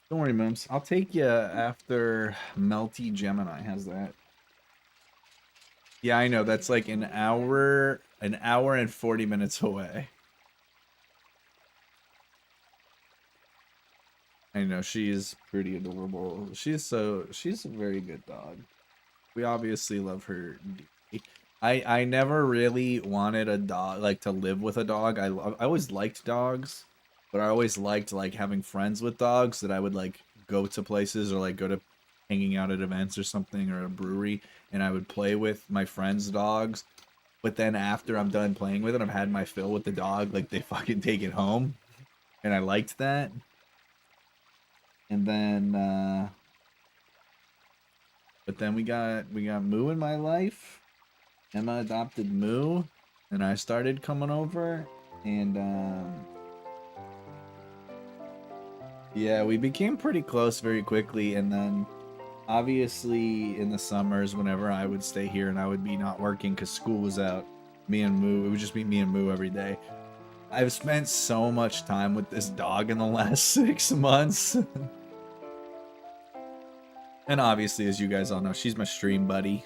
Don't worry, Mims. I'll take you after Melty Gemini has that. Yeah, I know. That's like an hour and 40 minutes away. I know, she is pretty adorable. She's a very good dog. We obviously love her deeply. I never really wanted a dog, like, to live with a dog. I always liked dogs, but I always liked, like, having friends with dogs that I would, like, go to places or, like, go to hanging out at events or something or a brewery, and I would play with my friends' dogs. But then after I'm done playing with it, I've had my fill with the dog, like, they fucking take it home. And I liked that. And then, but then we got Moo in my life. Emma adopted Moo, and I started coming over, and yeah, we became pretty close very quickly. And then, obviously, in the summers, whenever I would stay here and I would be not working because school was out, me and Moo, it would just be me and Moo every day. I've spent so much time with this dog in the last 6 months. And obviously, as you guys all know, she's my stream buddy.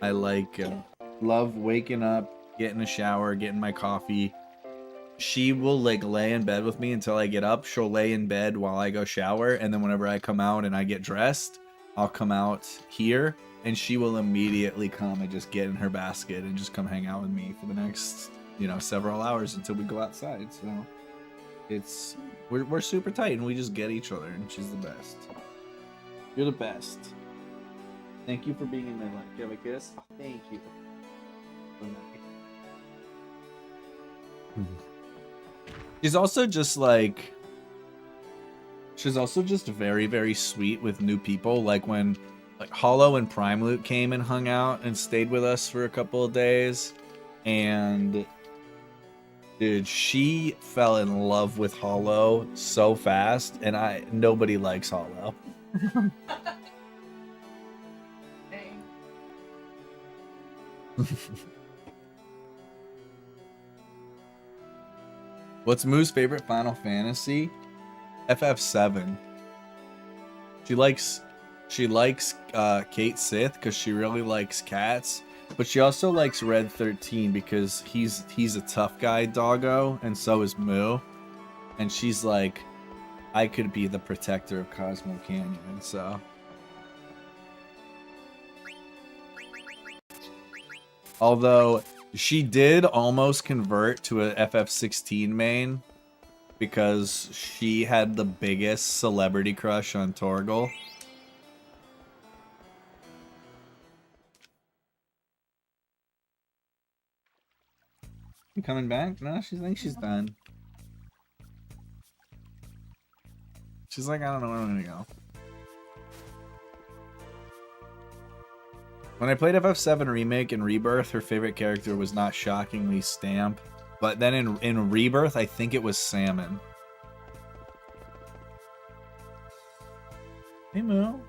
I love waking up, getting a shower, getting my coffee. She will like lay in bed with me until I get up. She'll lay in bed while I go shower, and then whenever I come out and I get dressed, I'll come out here, and she will immediately come and just get in her basket and just come hang out with me for the next, several hours until we go outside. So we're super tight, and we just get each other, and she's the best. You're the best. Thank you for being in my life. Do you have a kiss? Oh, thank you. She's also just very, very sweet with new people. Like when Hollow and Prime Loot came and hung out and stayed with us for a couple of days. And dude, she fell in love with Hollow so fast, and nobody likes Hollow. What's Moo's favorite Final Fantasy? FF7. She likes Kate Sith because she really likes cats, but she also likes Red 13 because he's a tough guy doggo, and so is Moo. And she's like, I could be the protector of Cosmo Canyon, so. Although she did almost convert to a FF16 main because she had the biggest celebrity crush on Torgal. You coming back? No, she thinks she's done. She's like, I don't know where I'm gonna go. When I played FF7 Remake and Rebirth, her favorite character was not shockingly Stamp. But then in Rebirth, I think it was Salmon. Hey, Moo.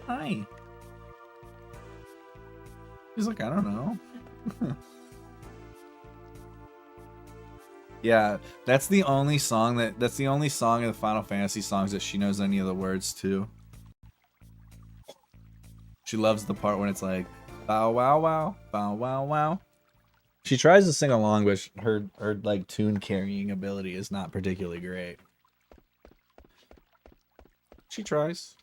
Hi. He's like, I don't know. Yeah, that's the only song of the Final Fantasy songs that she knows any of the words to. She loves the part when it's like, bow wow wow, bow wow wow. She tries to sing along, but her like tune carrying ability is not particularly great. She tries.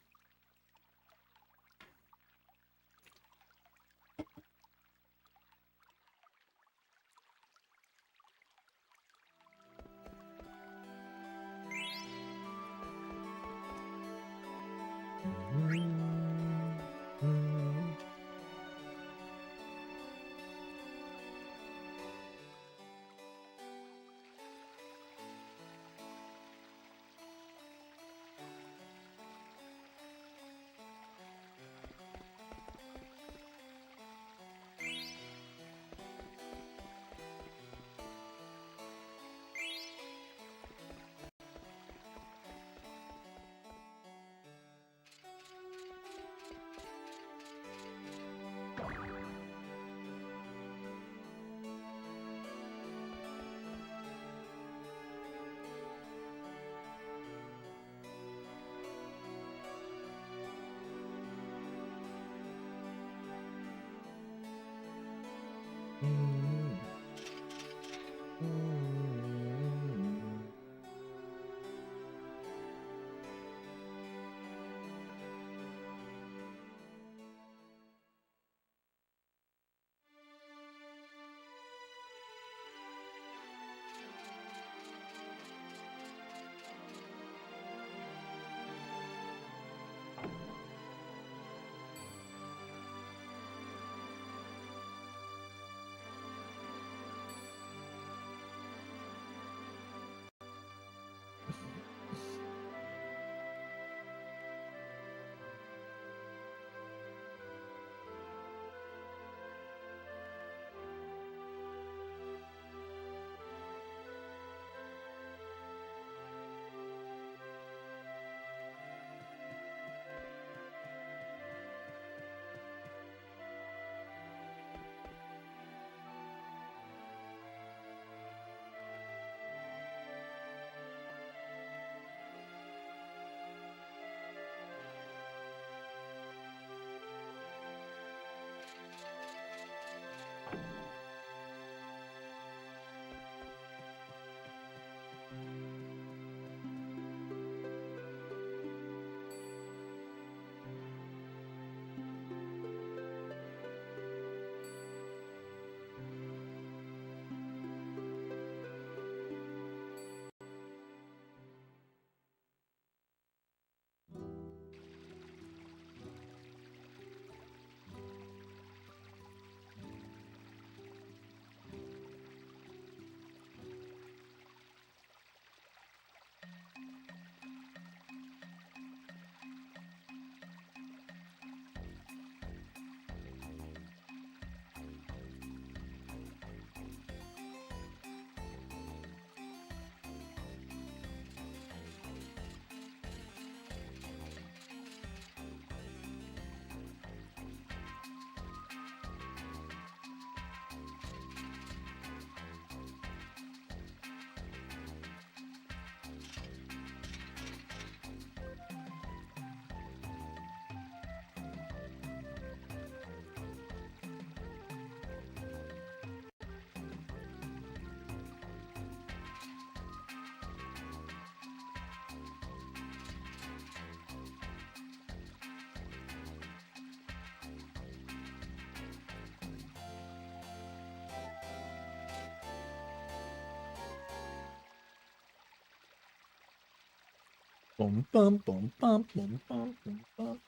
Boom, bum, boom, bum, boom, bum, boom, bum.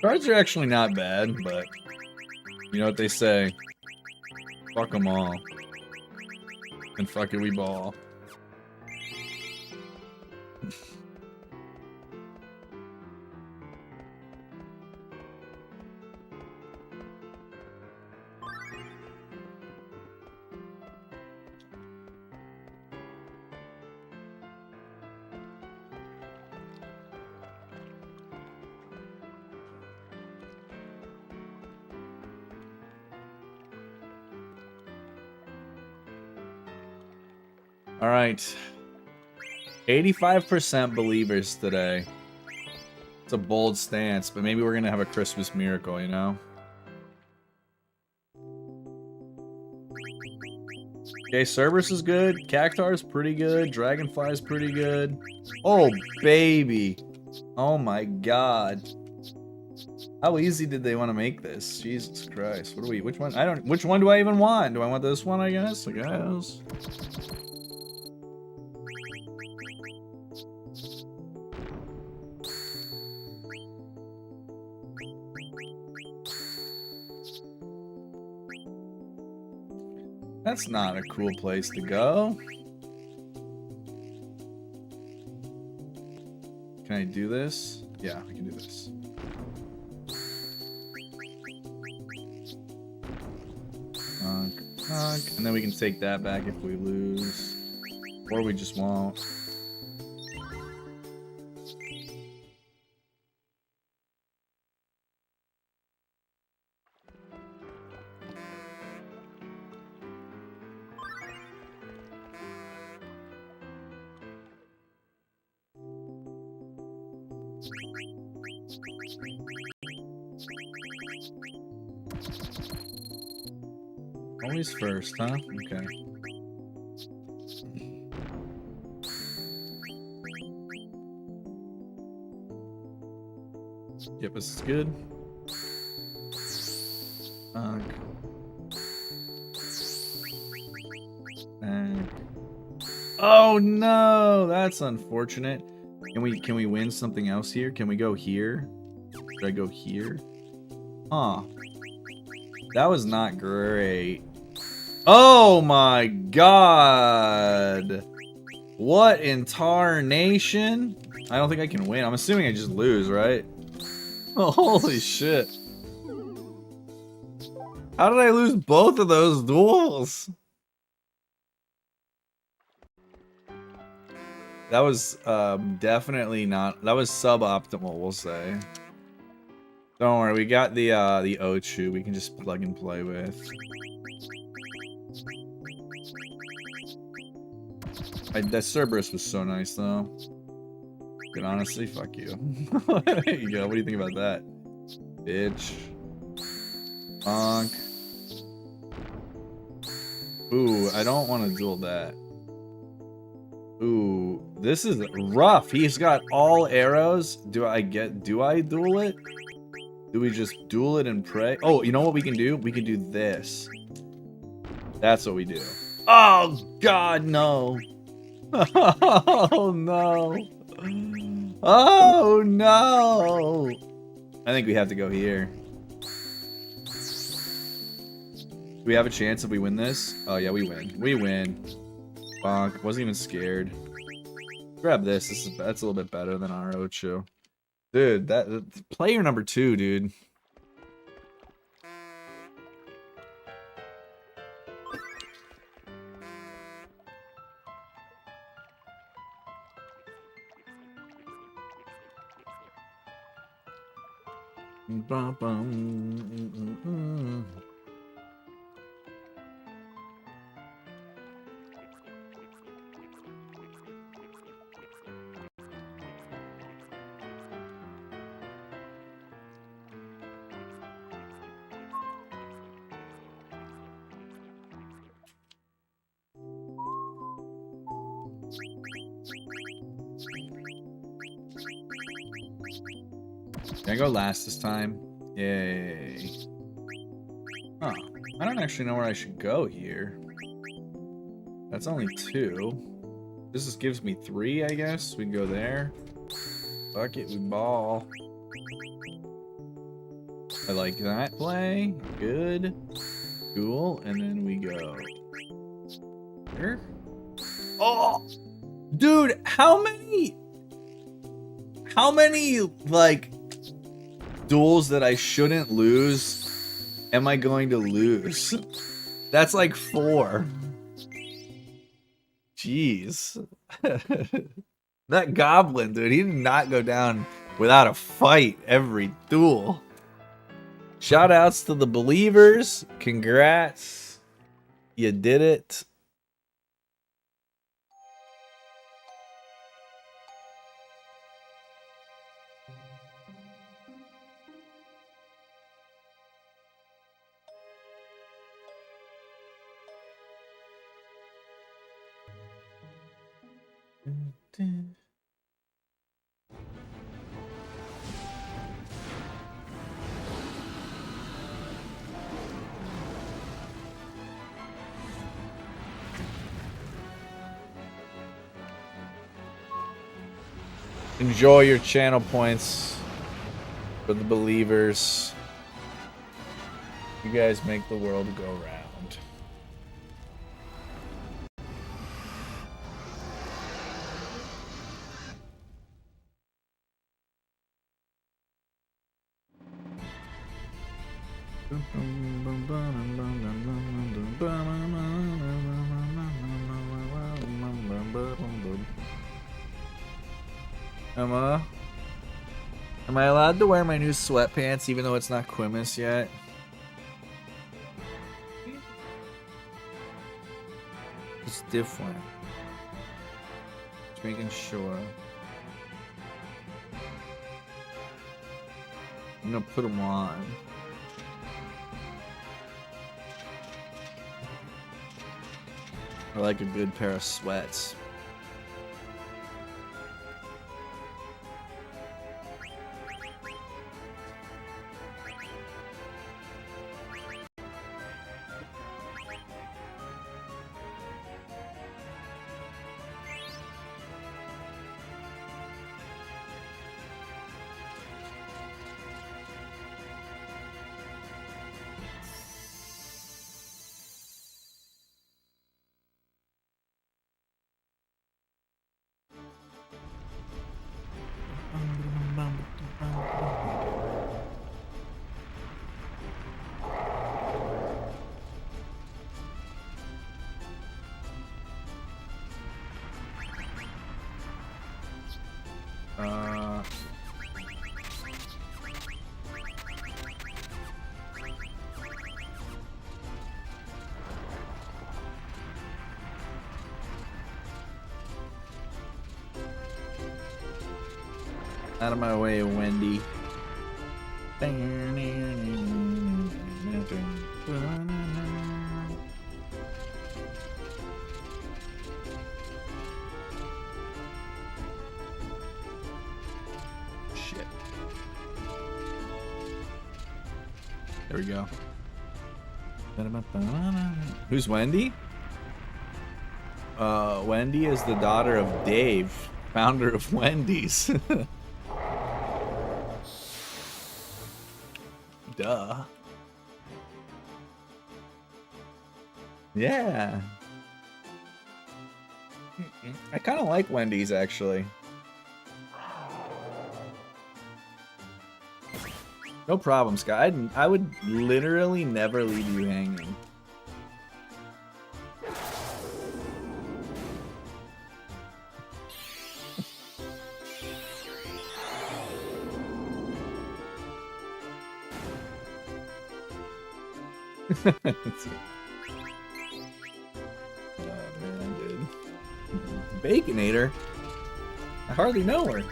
Cards are actually not bad, but you know what they say. Fuck them all. And fuck it, we ball. All right. 85% believers today. It's a bold stance, but maybe we're going to have a Christmas miracle, you know? Okay, Cerberus is good. Cactar is pretty good. Dragonfly is pretty good. Oh, baby. Oh my god. How easy did they want to make this? Jesus Christ. What do we, which one? Which one do I even want? Do I want this one, I guess? I guess. That's not a cool place to go. Can I do this? Yeah, I can do this. And then we can take that back if we lose. Or we just won't. Always first, huh? Okay. Yep, this is good. Oh no, that's unfortunate. Can we win something else here? Can we go here? Should I go here? Huh. That was not great. Oh my god. What in tarnation? I don't think I can win. I'm assuming I just lose, right? Oh, holy shit. How did I lose both of those duels? That was definitely not. That was suboptimal, we'll say. Don't worry, we got the Ochu we can just plug and play with. That Cerberus was so nice though. But honestly, fuck you. There you go. What do you think about that? Bitch. Bonk. Ooh, I don't want to duel that. Ooh, this is rough. He's got all arrows. Do I duel it? Do we just duel it and pray? Oh, you know what we can do? We can do this. That's what we do. Oh, God, no. Oh, no. Oh, no. I think we have to go here. Do we have a chance if we win this? Oh, yeah, we win. We win. Bonk. Wasn't even scared. Grab this. That's a little bit better than our Ocho. Dude, that player number 2, dude. Can I go last this time? Yay. Huh. I don't actually know where I should go here. That's only 2. This just gives me 3, I guess. We can go there. Fuck it, we ball. I like that play. Good. Cool. And then we go here. Oh! Dude, how many, like, duels that I shouldn't lose am I going to lose? That's like 4. Jeez. That goblin, dude, he did not go down without a fight every duel. Shout outs to the believers. Congrats. You did it. Enjoy your channel points for the believers. You guys make the world go round. Emma, am I allowed to wear my new sweatpants even though it's not Quimus yet? It's different. Just making sure. I'm gonna put them on. I like a good pair of sweats. Uh, Out of my way, Wendy. Shit. There we go. Who's Wendy? Wendy is the daughter of Dave, founder of Wendy's. Duh. Yeah. I kind of like Wendy's, actually. No problem, Scott. I would literally never leave you hanging. Oh man, dude. Baconator? I hardly know her.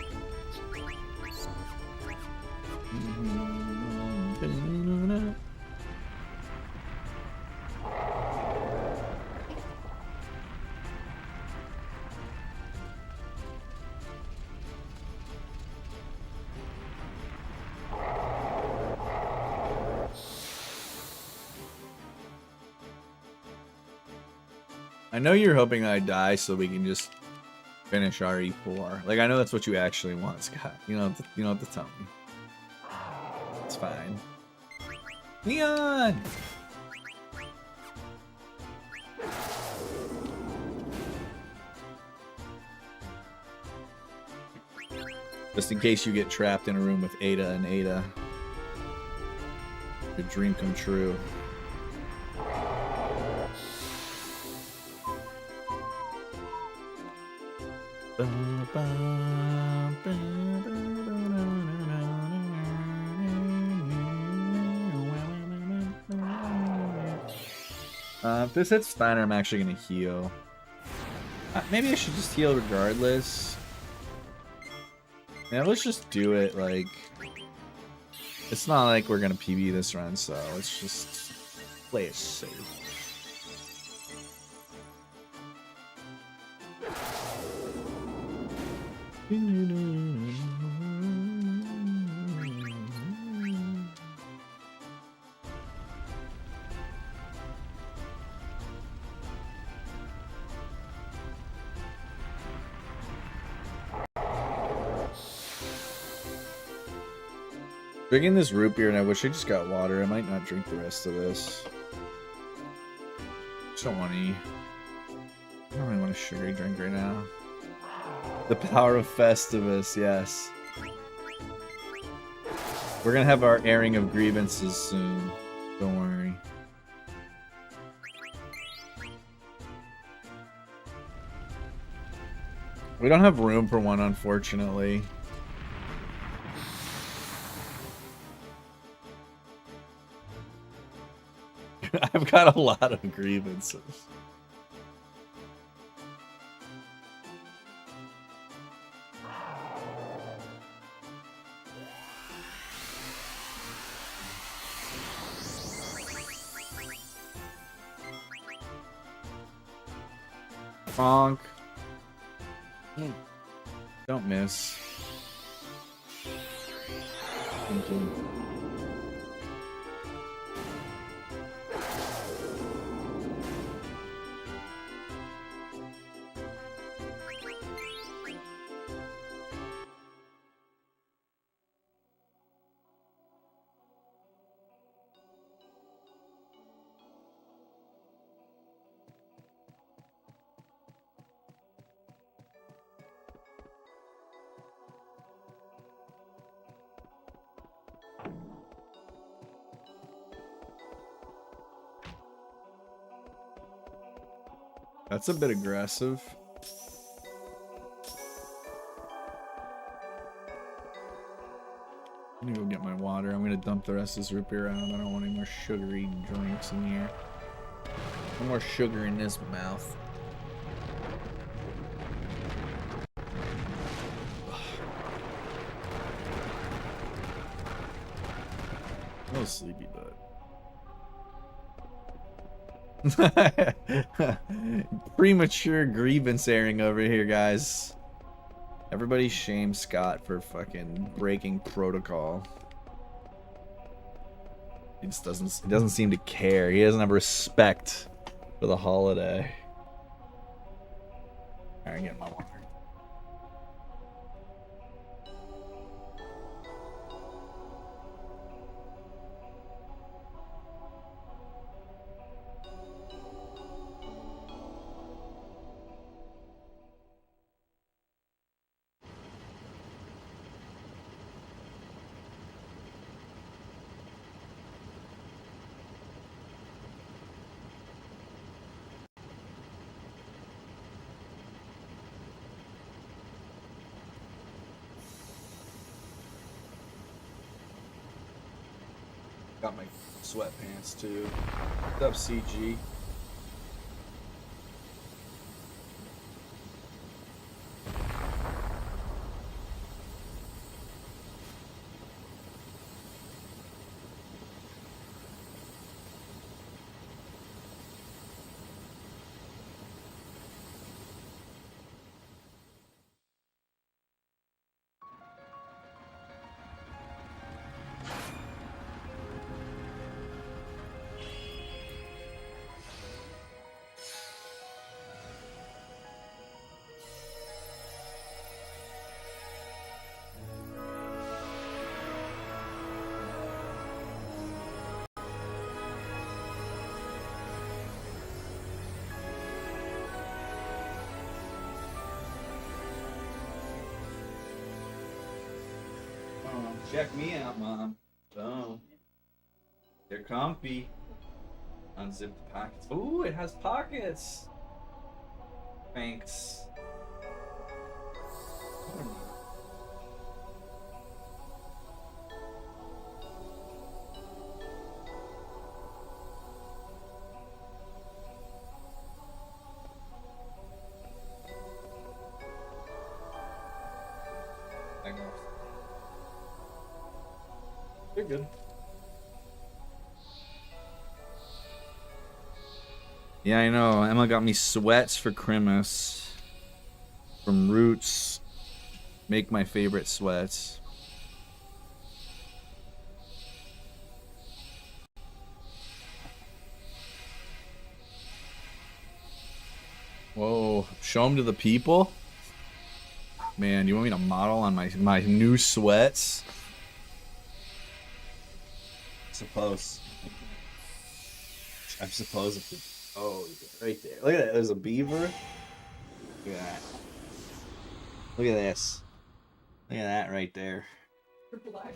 I know you're hoping I die so we can just finish RE4. Like, I know that's what you actually want, Scott. You don't have to tell me. It's fine. Leon! Just in case you get trapped in a room with Ada and Ada. Your dream come true. If this hits Steiner, I'm actually gonna heal. Maybe I should just heal regardless. Yeah, let's just do it. Like, it's not like we're gonna PB this run, so let's just play it safe. Drinking this root beer, and I wish I just got water. I might not drink the rest of this. Just don't want any. I don't really want a sugary drink right now. The power of Festivus, yes. We're gonna have our airing of grievances soon. Don't worry. We don't have room for one, unfortunately. I've got a lot of grievances. Bonk. Don't miss. Thank you. That's a bit aggressive. I'm gonna go get my water. I'm gonna dump the rest of this root beer out. I don't want any more sugary drinks in here. No more sugar in this mouth. No sleepy butt. Premature grievance airing over here, guys. Everybody shame Scott for fucking breaking protocol. He just doesn't seem to care. He doesn't have respect for the holiday. Alright, get my water. Got my sweatpants too. What's up, CG? Check me out, Mom. Boom. They're comfy. Unzip the pockets. Ooh, it has pockets. Thanks. They're good. Yeah, I know. Emma got me sweats for Christmas. From Roots. Make my favorite sweats. Whoa. Show them to the people? Man, you want me to model on my new sweats? Suppose. I'm supposed to. Oh, right there. Look at that. There's a beaver. Look at that. Look at this. Look at that right there. They're black.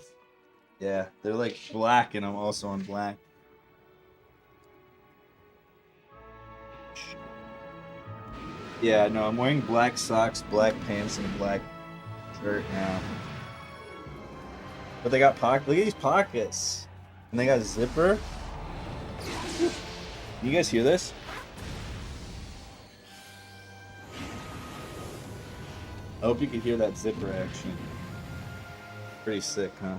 Yeah, they're like black, and I'm also on black. Yeah, no, I'm wearing black socks, black pants, and a black shirt now. But they got pockets. Look at these pockets. And they got a zipper. You guys hear this? I hope you can hear that zipper action. Pretty sick, huh?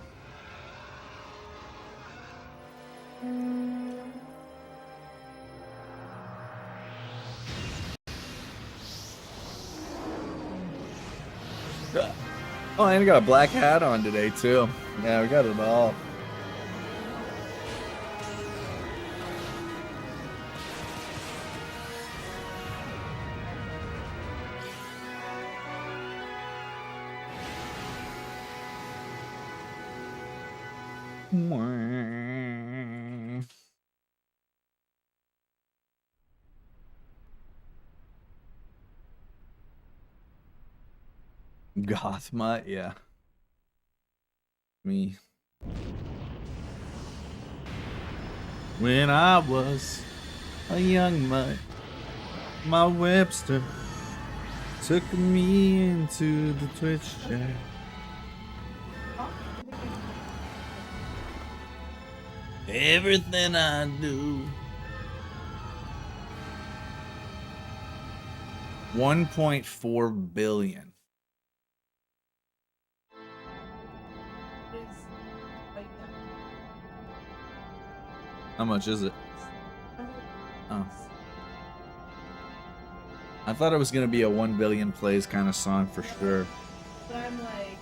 Oh, and I got a black hat on today, too. Yeah, we got it all. Goth mutt, yeah. Me. When I was a young mutt, my Webster took me into the Twitch chat. Everything I do. 1.4 billion. Is like How much is it? that. Oh. I thought it was gonna be a 1 billion plays kind of song for sure. But I'm like,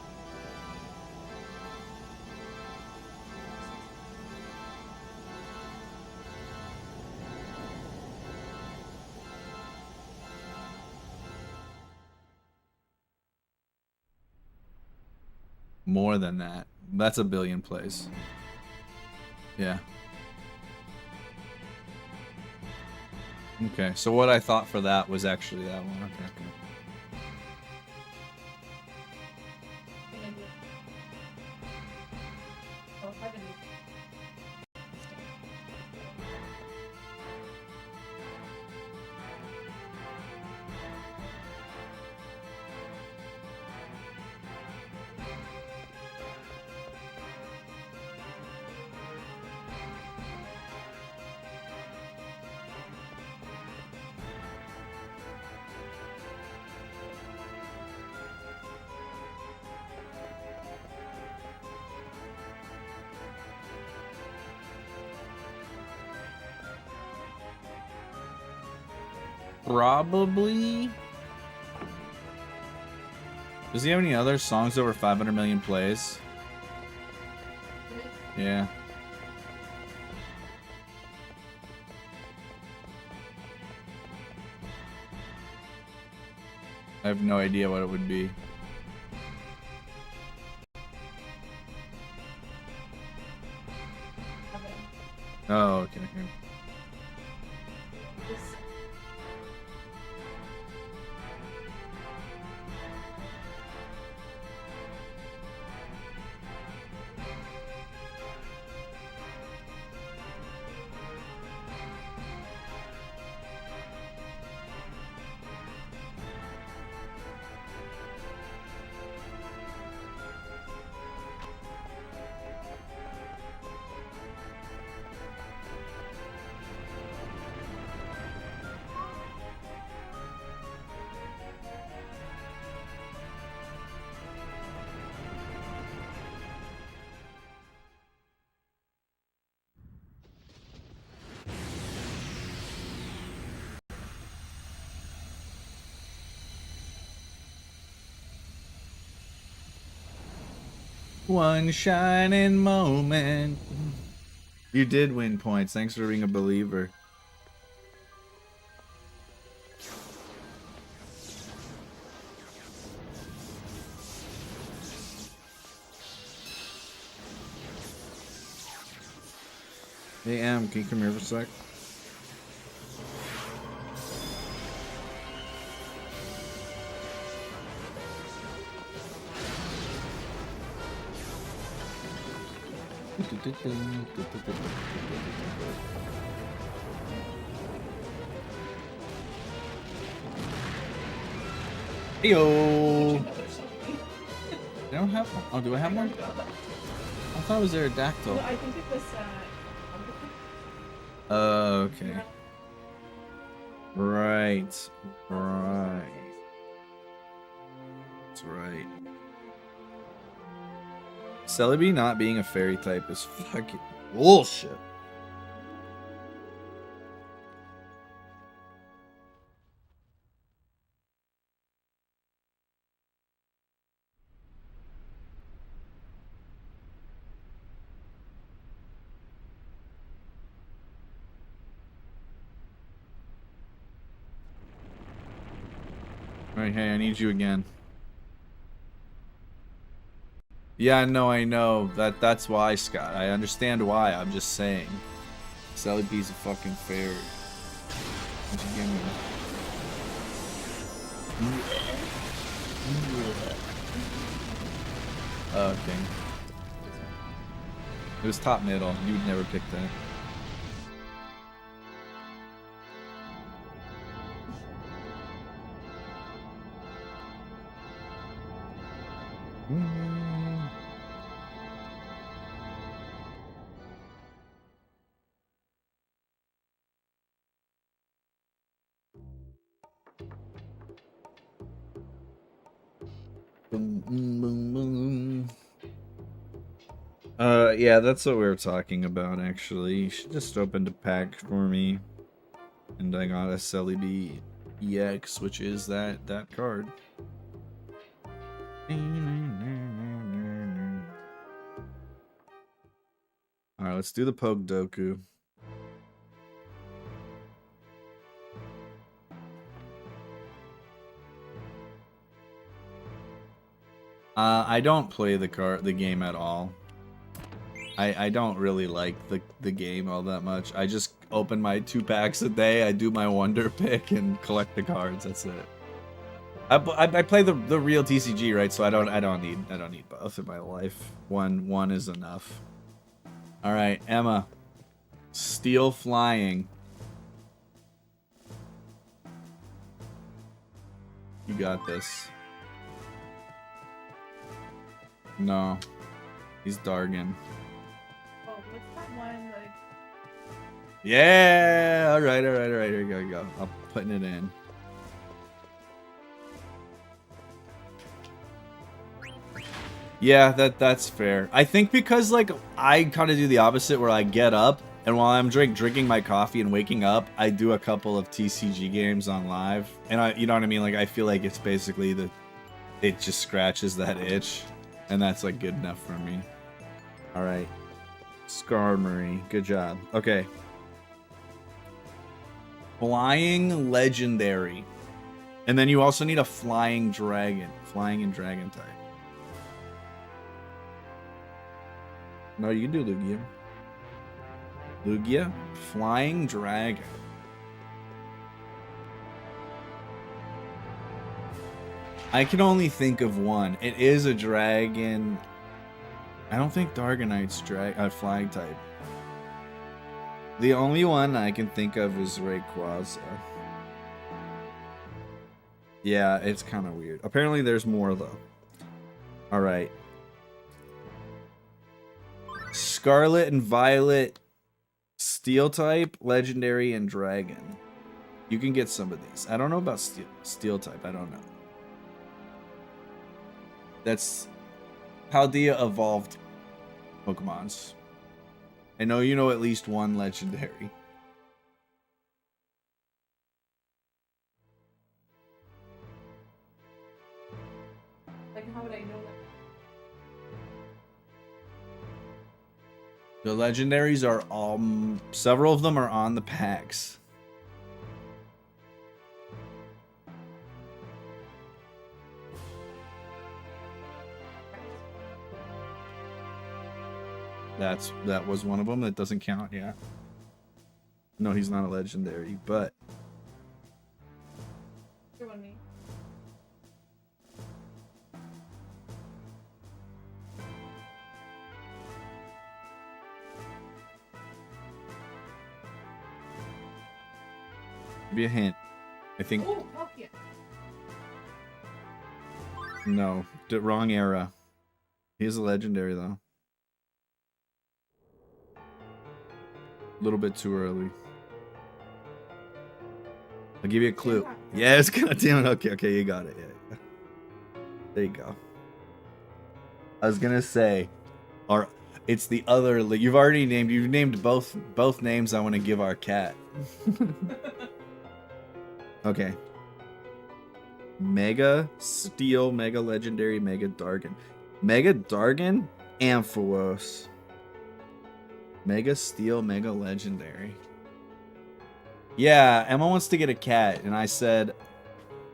More than that. That's a billion plays. Yeah. Okay, so what I thought for that was actually that one. Okay, okay. oh, heaven. Probably. Does he have any other songs over 500 million plays? Yeah. I have no idea what it would be. Heaven. Oh, okay, okay. This, One shining moment. You did win points. Thanks for being a believer. Hey, Em, can you come here for a sec? Heyo! another something. I don't have one. Oh, do I have one? I thought it was Aerodactyl. No, I think it was, Okay. Right. Right. That's right. Celebi not being a fairy type is fucking bullshit. Alright, hey, I need you again. Yeah, no, I know. That's why, Scott. I understand why. I'm just saying. Celebi's a fucking fairy. What'd you give me? Okay. It was top middle. You'd never pick that. Boom, boom, boom, boom. Yeah, that's what we were talking about, actually. She just opened a pack for me. And I got a Celebi EX, which is that card. Alright, let's do the Poke Doku. I don't play the game at all. I don't really like the game all that much. I just open my 2 packs a day, I do my wonder pick and collect the cards. That's it. I play the real TCG, right? So I don't need both in my life. One is enough. All right, Emma. Steel flying. You got this. No. He's Dargan. Oh, what's that one like? Yeah! Alright. Here you go. I'm putting it in. Yeah, that's fair. I think because, like, I kind of do the opposite where I get up, and while I'm drinking my coffee and waking up, I do a couple of TCG games on live. And you know what I mean? Like, I feel like it's basically it just scratches that itch. And that's, like, good enough for me. Alright. Skarmory. Good job. Okay. Flying Legendary. And then you also need a Flying Dragon. Flying and Dragon type. No, you can do Lugia. Lugia, Flying Dragon. I can only think of one. It is a dragon. I don't think Dargonite's flying type. The only one I can think of is Rayquaza. Yeah, it's kind of weird. Apparently there's more though. Alright. Scarlet and Violet, Steel type, Legendary, and Dragon. You can get some of these. I don't know about Steel type. I don't know. That's Paldea evolved Pokemons. I know you know at least one Legendary. Like, how would I know that? The legendaries are several of them are on the packs. That was one of them. That doesn't count, yeah. No, he's not a legendary, but You're one me. give you a hint. I think Oh, fuck yeah. no, the wrong era. He's a legendary though. A little bit too early. I'll give you a clue. Yes, goddamn it. Okay, you got it. Yeah. There you go. I was gonna say, it's the other. You've already named. You've named both names. I want to give our cat. Okay. Mega Steel, Mega Legendary, Mega Dargan. Mega Dargan, Ampharos. Mega Steel, Mega Legendary. Yeah, Emma wants to get a cat, and I said,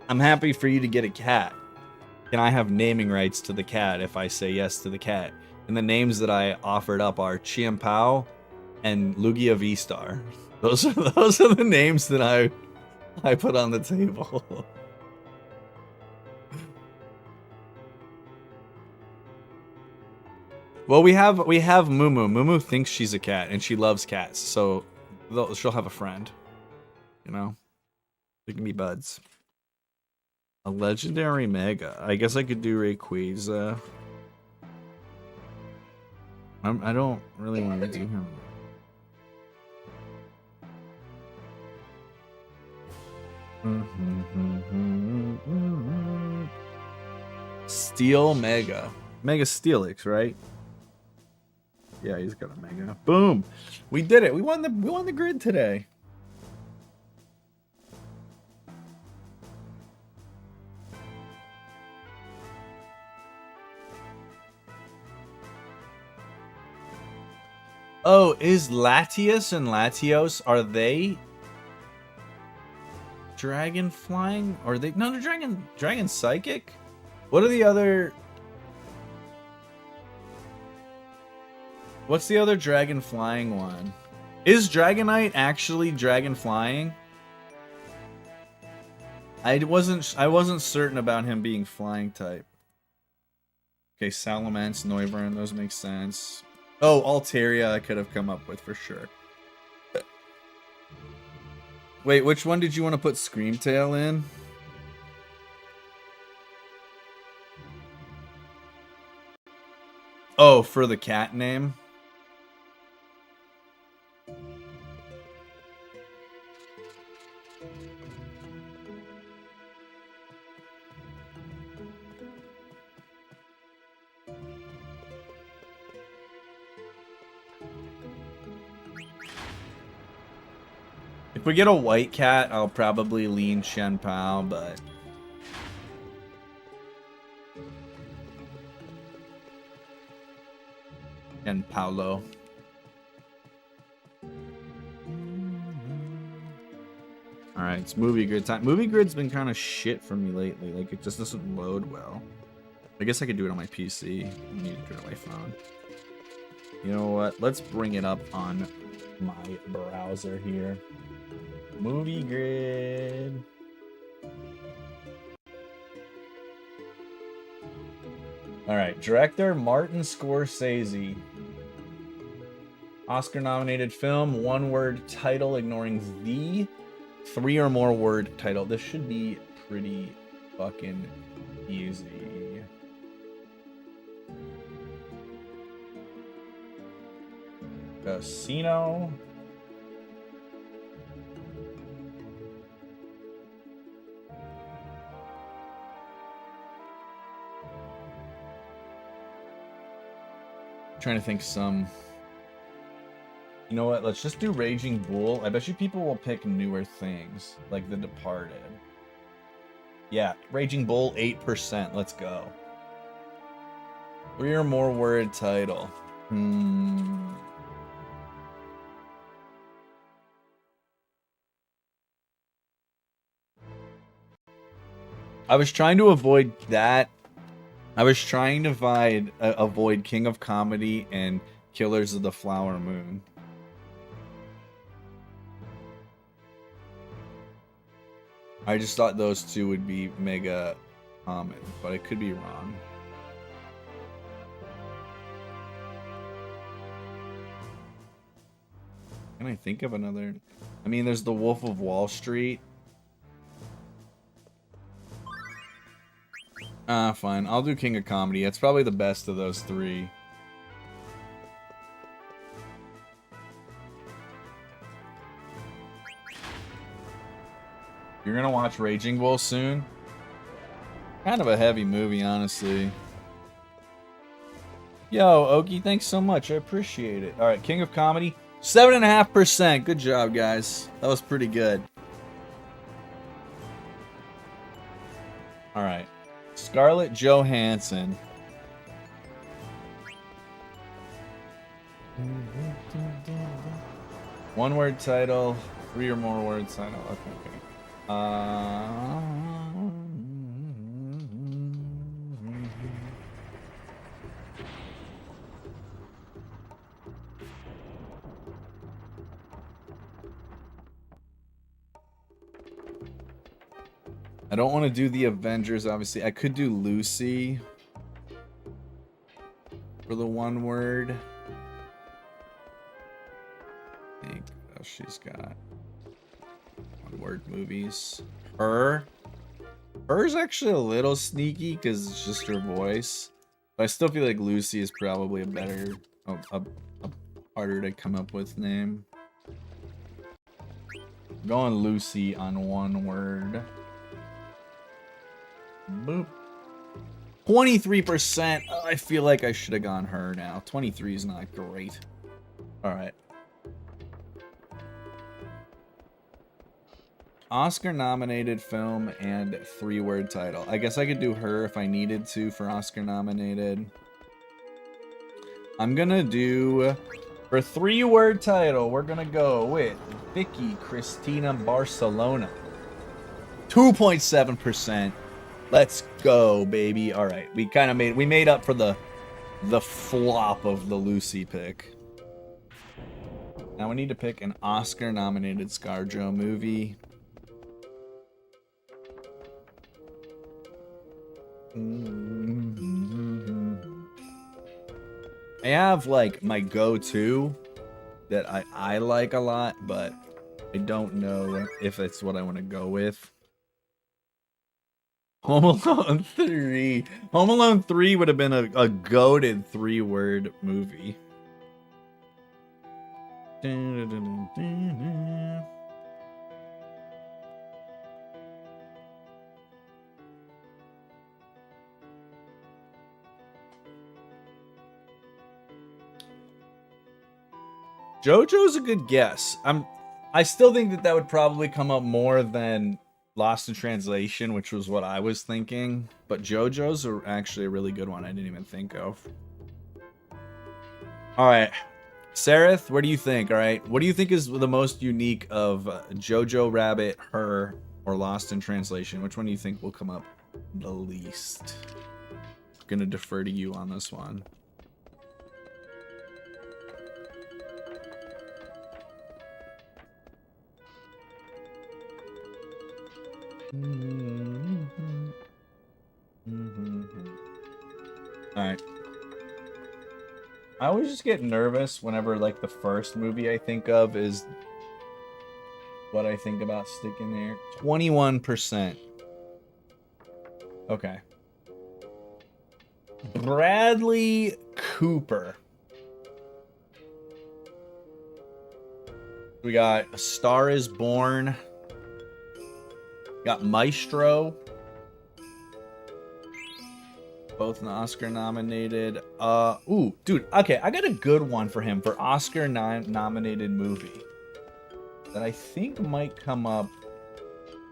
I'm happy for you to get a cat. Can I have naming rights to the cat if I say yes to the cat? And the names that I offered up are Chiampao and Lugia V-Star. Those are the names that I put on the table. Well, we have Mumu. Mumu thinks she's a cat and she loves cats, so she'll have a friend. You know, they can be buds. A legendary Mega. I guess I could do Rayquaza. I don't really want to do him. Steel Mega. Mega Steelix, right? Yeah, he's got a Mega. Boom. We did it. We won the grid today. Oh, is Latios and Latios, are they dragon flying? Or are they no, they're dragon psychic? What are the other? What's the other dragon flying one? Is Dragonite actually dragon flying? I wasn't certain about him being flying type. Okay, Salamence, Noivern, those make sense. Oh, Altaria I could have come up with for sure. Wait, which one did you want to put Screamtail in? Oh, for the cat name? If we get a white cat, I'll probably lean Shen Pao, but... and Paulo. Alright, it's movie grid time. Movie grid's been kind of shit for me lately. Like, it just doesn't load well. I guess I could do it on my PC. I need to do it on my phone. You know what? Let's bring it up on my browser here. Movie grid. Alright, director Martin Scorsese. Oscar-nominated film, one-word title, ignoring the 3 or more word title. This should be pretty fucking easy. Casino. Trying to think some. You know what? Let's just do Raging Bull. I bet you people will pick newer things, like The Departed. Yeah, Raging Bull, 8%. Let's go. 3 or more word title. I was trying to avoid that. I was trying to avoid King of Comedy and Killers of the Flower Moon. I just thought those two would be mega common, but I could be wrong. Can I think of another? I mean, there's The Wolf of Wall Street. Fine. I'll do King of Comedy. It's probably the best of those 3. You're gonna watch Raging Bull soon? Kind of a heavy movie, honestly. Yo, Oki, thanks so much. I appreciate it. Alright, King of Comedy. 7.5%. Good job, guys. That was pretty good. Alright. Scarlett Johansson. One word title, 3 or more word title. Okay. I don't want to do the Avengers, obviously. I could do Lucy for the one word. I think what else she's got. One word movies. Her's actually a little sneaky because it's just her voice. But I still feel like Lucy is probably a better, a harder to come up with name. I'm going Lucy on one word. Boop. 23%. I feel like I should have gone her now. 23 is not great. All right. Oscar-nominated film and 3-word title. I guess I could do her if I needed to for Oscar-nominated. I'm gonna do, for 3-word title, we're gonna go with Vicky Cristina Barcelona. 2.7%. Let's go, baby. All right, we made up for the flop of the Lucy pick. Now we need to pick an Oscar-nominated ScarJo movie. I have like my go-to that I like a lot, but I don't know if it's what I want to go with. Home Alone 3. Home Alone 3 would have been a goated 3-word movie. JoJo's a good guess. I still think that would probably come up more than Lost in Translation, which was what I was thinking. But JoJo's are actually a really good one I didn't even think of. All right. Sareth, what do you think? All right. What do you think is the most unique of Jojo Rabbit, Her, or Lost in Translation? Which one do you think will come up the least? I'm going to defer to you on this one. Alright. I always just get nervous whenever, like, the first movie I think of is what I think about sticking there. 21%. Okay. Bradley Cooper. We got A Star is Born. Got Maestro. Both an Oscar nominated. Ooh, dude. Okay, I got a good one for him for Oscar nominated movie that I think might come up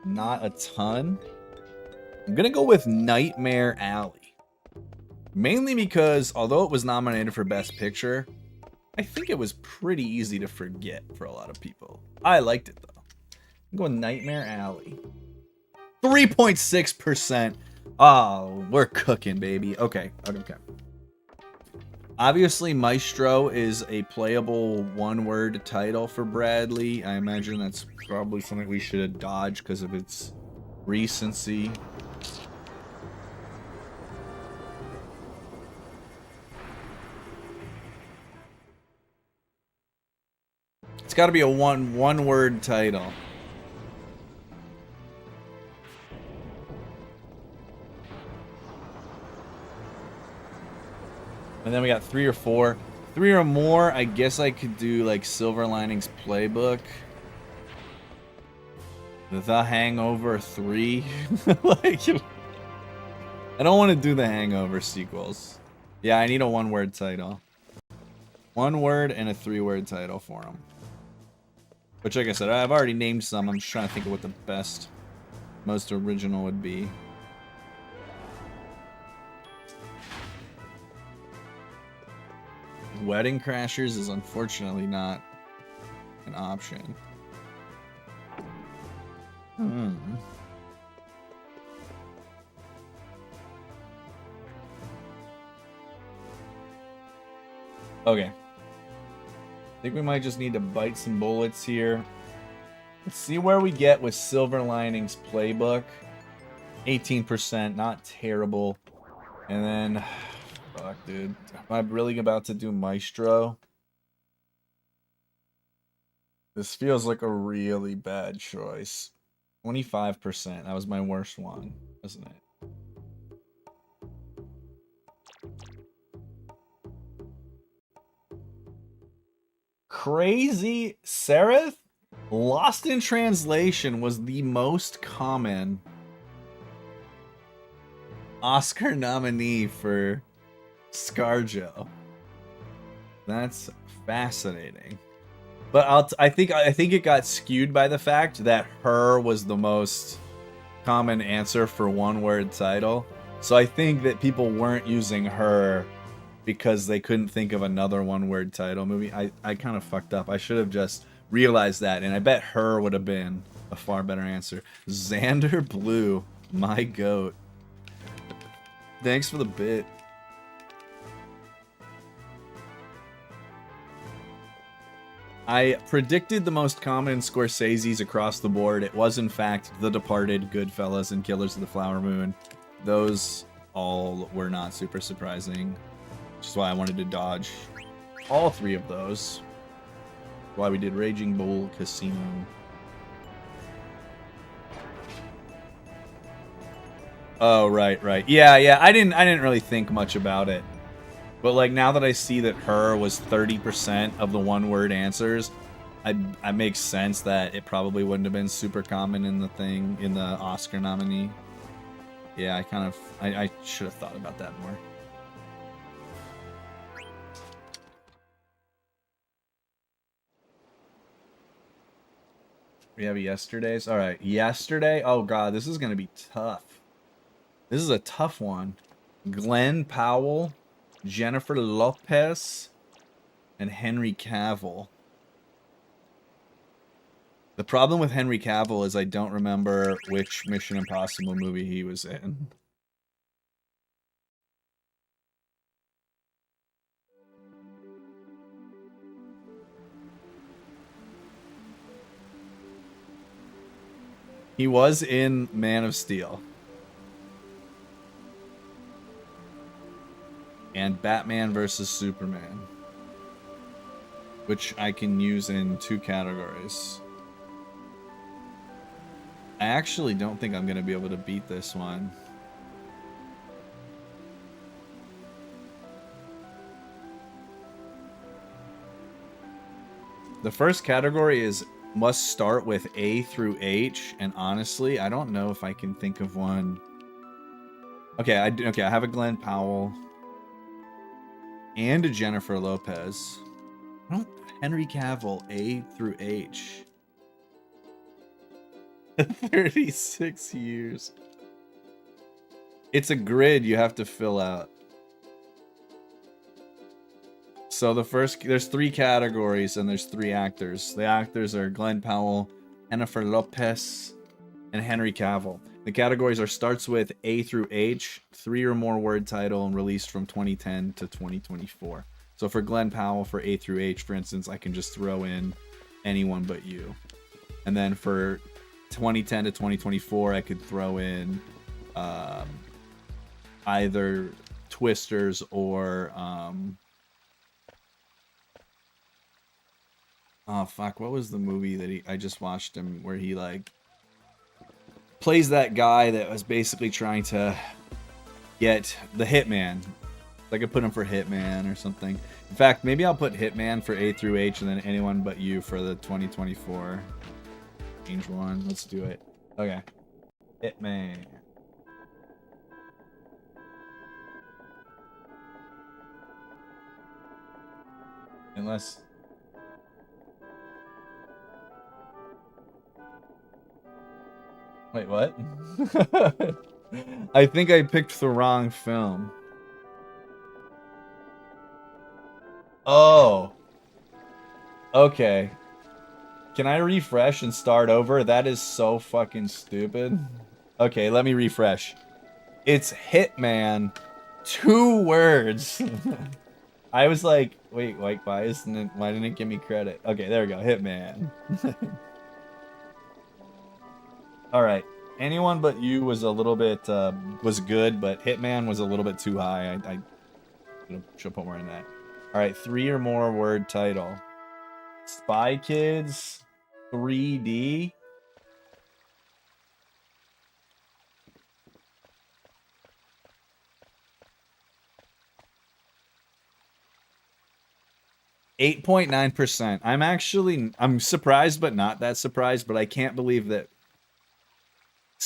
not a ton. I'm gonna go with Nightmare Alley. Mainly because although it was nominated for Best Picture, I think it was pretty easy to forget for a lot of people. I liked it though. I'm going Nightmare Alley. 3.6%. Oh, we're cooking, baby. Okay. Obviously, Maestro is a playable 1-word title for Bradley. I imagine that's probably something we should have dodged because of its recency. It's got to be a one-word title. And then we got 3 or 4. 3 or more, I guess I could do like Silver Linings Playbook. The Hangover 3. Like, I don't want to do the Hangover sequels. Yeah, I need a 1-word title. 1 word and a 3-word title for them. Which, like I said, I've already named some. I'm just trying to think of what the best, most original would be. Wedding Crashers is unfortunately not an option. Okay. I think we might just need to bite some bullets here. Let's see where we get with Silver Linings Playbook. 18%, not terrible. And then... Fuck, dude. Am I really about to do Maestro? This feels like a really bad choice. 25%. That was my worst one, wasn't it? Crazy Seraph? Lost in Translation was the most common Oscar nominee for ScarJo. That's fascinating. But I think it got skewed by the fact that her was the most common answer for one-word title. So I think that people weren't using her because they couldn't think of another one-word title movie. I kind of fucked up. I should have just realized that, and I bet her would have been a far better answer. Xander Blue, my goat. Thanks for the bit. I predicted the most common Scorsese's across the board. It was, in fact, The Departed, Goodfellas, and Killers of the Flower Moon. Those all were not super surprising, which is why I wanted to dodge all three of those. Why we did Raging Bull Casino. Oh, right. Yeah, I didn't really think much about it. But like now that I see that her was 30% of the one-word answers, I makes sense that it probably wouldn't have been super common in the Oscar nominee. Yeah, I should have thought about that more. We have yesterday's. All right, yesterday. Oh god, this is gonna be tough. This is a tough one. Glenn Powell, Jennifer Lopez, and Henry Cavill. The problem with Henry Cavill is I don't remember which Mission Impossible movie he was in. He was in Man of Steel. And Batman vs. Superman. Which I can use in 2 categories. I actually don't think I'm going to be able to beat this one. The first category is must start with A through H, and honestly, I don't know if I can think of one. Okay, I have a Glenn Powell and a Jennifer Lopez. Henry Cavill, A through H. 36 years. It's a grid you have to fill out. So there's 3 categories and there's 3 actors. The actors are Glenn Powell, Jennifer Lopez, and Henry Cavill. The categories are starts with A through H, 3 or more word title, and released from 2010 to 2024. So for Glenn Powell, for A through H, for instance, I can just throw in Anyone But You. And then for 2010 to 2024, I could throw in either Twisters or oh fuck, what was the movie that I just watched him where he like plays that guy that was basically trying to get the Hitman. I could put him for Hitman or something. In fact, maybe I'll put Hitman for A through H and then Anyone But You for the 2024. Change one. Let's do it. Okay. Hitman. Unless... Wait, what? I think I picked the wrong film. Oh. Okay. Can I refresh and start over? That is so fucking stupid. Okay, let me refresh. It's Hitman. 2 words. I was like, wait, why didn't it give me credit? Okay, there we go. Hitman. Alright. Anyone But You was a little bit, was good, but Hitman was a little bit too high. I should put more in that. Alright, 3 or more word title. Spy Kids 3D. .9%. I'm surprised, but not that surprised. But I can't believe that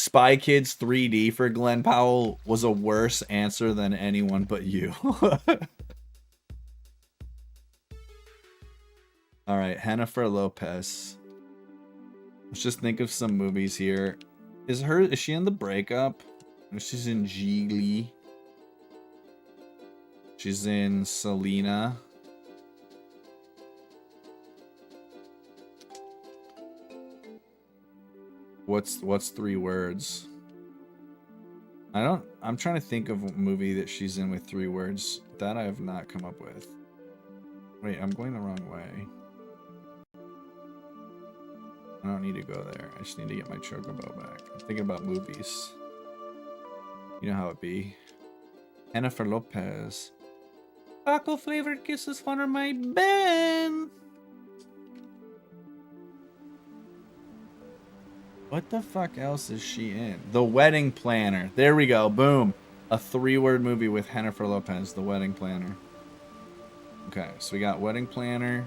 Spy Kids 3D for Glenn Powell was a worse answer than anyone but you. All right, Jennifer Lopez. Let's just think of some movies here. Is she in The Breakup? She's in Geely. She's in Selena. What's 3 words? I'm trying to think of a movie that she's in with 3 words. That I have not come up with. Wait, I'm going the wrong way. I don't need to go there. I just need to get my chocobo back. I'm thinking about movies. You know how it be. Jennifer Lopez. Taco flavored kisses for my Ben. What the fuck else is she in? The Wedding Planner. There we go. Boom. A 3-word movie with Jennifer Lopez. The Wedding Planner. Okay, so we got Wedding Planner.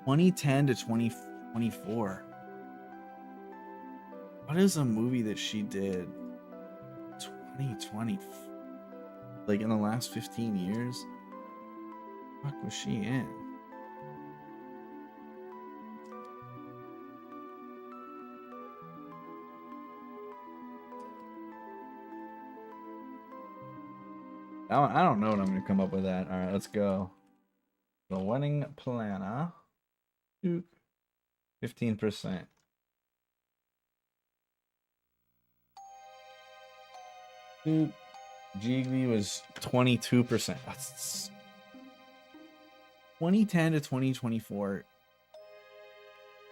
(2010 to 2024). What is a movie that she did 2020? Like in the last 15 years? What the fuck was she in? I don't know what I'm going to come up with that. All right, let's go. The Wedding Planner. 15%. Dude, Jiggly was 22%. That's 2010 to 2024.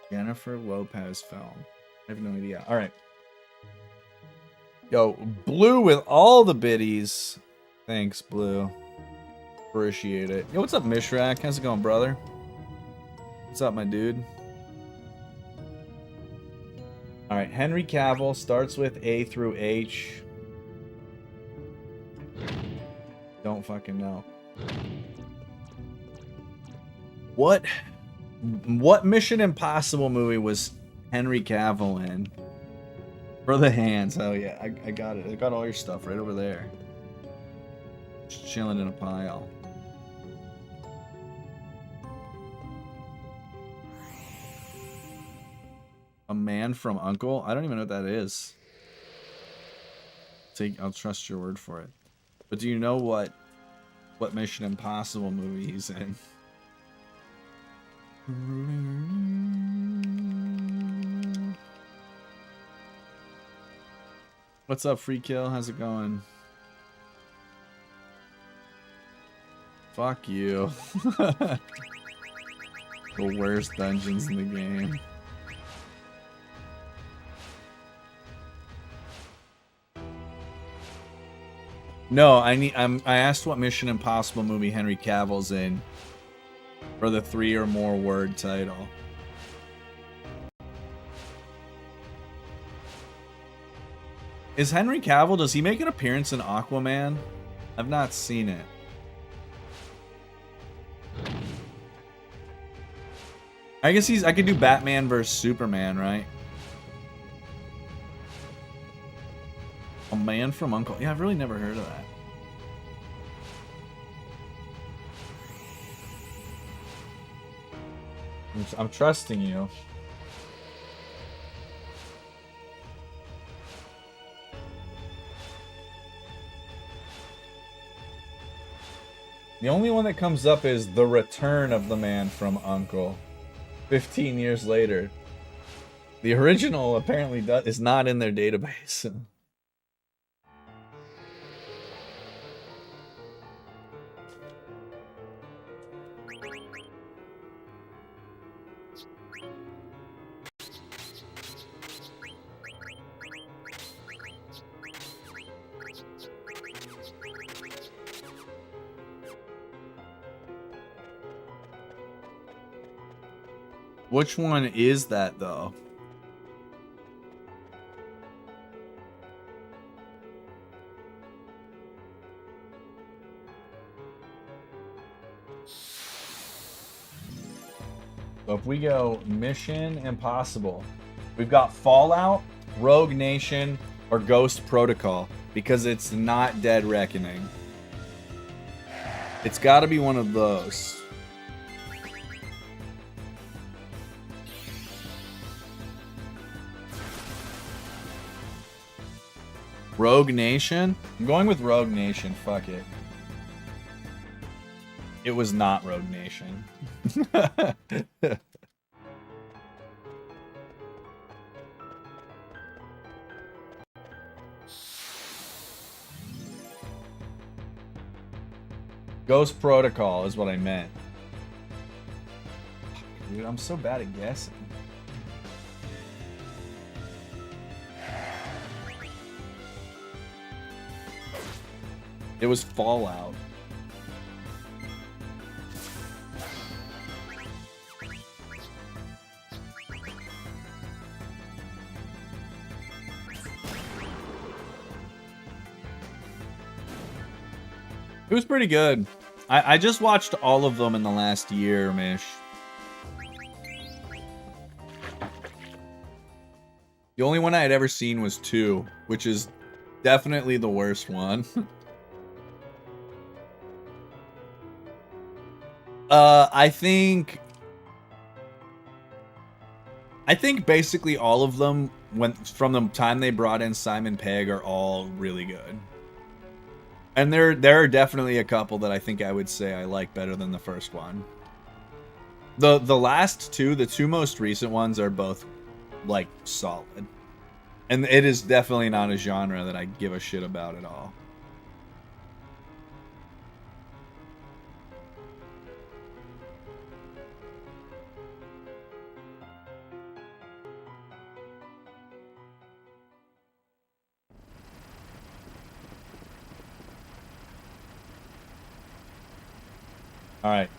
Jennifer Lopez film. I have no idea. All right. Yo, Blue with all the biddies. Thanks, Blue. Appreciate it. Yo, what's up, Mishrak? How's it going, brother? What's up, my dude? All right, Henry Cavill starts with A through H. Don't fucking know. What Mission Impossible movie was Henry Cavill in? For the hands. Oh yeah, I got it. I got all your stuff right over there. Just chilling in a pile. A Man from Uncle? I don't even know what that is. I'll trust your word for it. But do you know what Mission Impossible movie he's in? What's up, Free Kill? How's it going? Fuck you. The worst dungeons in the game. No, I asked what Mission Impossible movie Henry Cavill's in for the 3 or more word title. Is Henry Cavill, does he make an appearance in Aquaman? I've not seen it. I guess I could do Batman versus Superman, right? A Man from Uncle. Yeah, I've really never heard of that. I'm trusting you. The only one that comes up is The Return of the Man from Uncle. 15 years later. The original apparently is not in their database. Which one is that, though? So if we go Mission Impossible, we've got Fallout, Rogue Nation, or Ghost Protocol, because it's not Dead Reckoning. It's got to be one of those. Rogue Nation? I'm going with Rogue Nation. Fuck it. It was not Rogue Nation. Ghost Protocol is what I meant. Dude, I'm so bad at guessing. It was Fallout. It was pretty good. I just watched all of them in the last year, Mish. The only one I had ever seen was 2, which is definitely the worst one. I think basically all of them, from the time they brought in Simon Pegg, are all really good. And there are definitely a couple that I think I would say I like better than the first one. The last two, the two most recent ones, are both like solid. And it is definitely not a genre that I give a shit about at all. All right.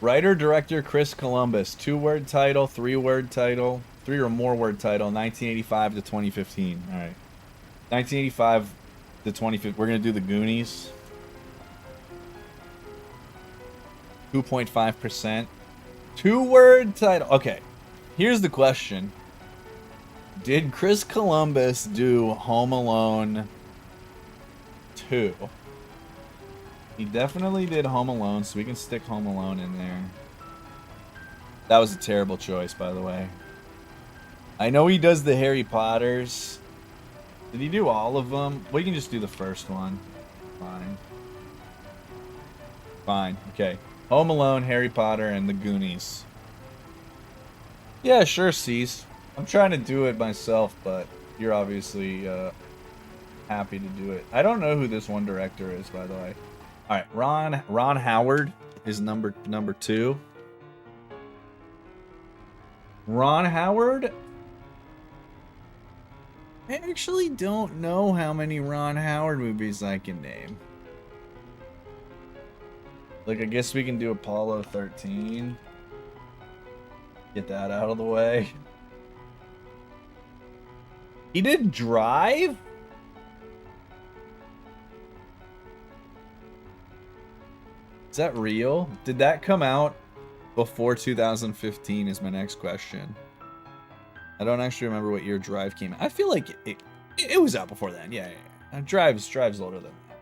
Writer, director, Chris Columbus. 2-word title, 3-word title, 3 or more word title, 1985 to 2015. All right. 1985 to 2015. We're going to do the Goonies. 2.5%. 2-word title. Okay. Here's the question. Did Chris Columbus do Home Alone 2? He definitely did Home Alone, so we can stick Home Alone in there. That was a terrible choice, by the way. I know he does the Harry Potters. Did he do all of them? We can just do the first one. Fine. Fine. Okay. Home Alone, Harry Potter, and the Goonies. Yeah, sure, Cease. I'm trying to do it myself, but you're obviously happy to do it. I don't know who this one director is, by the way. All right, Ron Howard is number 2. Ron Howard? I actually don't know how many Ron Howard movies I can name. Like, I guess we can do Apollo 13. Get that out of the way. He did Drive? Is that real? Did that come out before 2015 is my next question. I don't actually remember what year Drive came out. I feel like it was out before then. Yeah. Drive's older than that.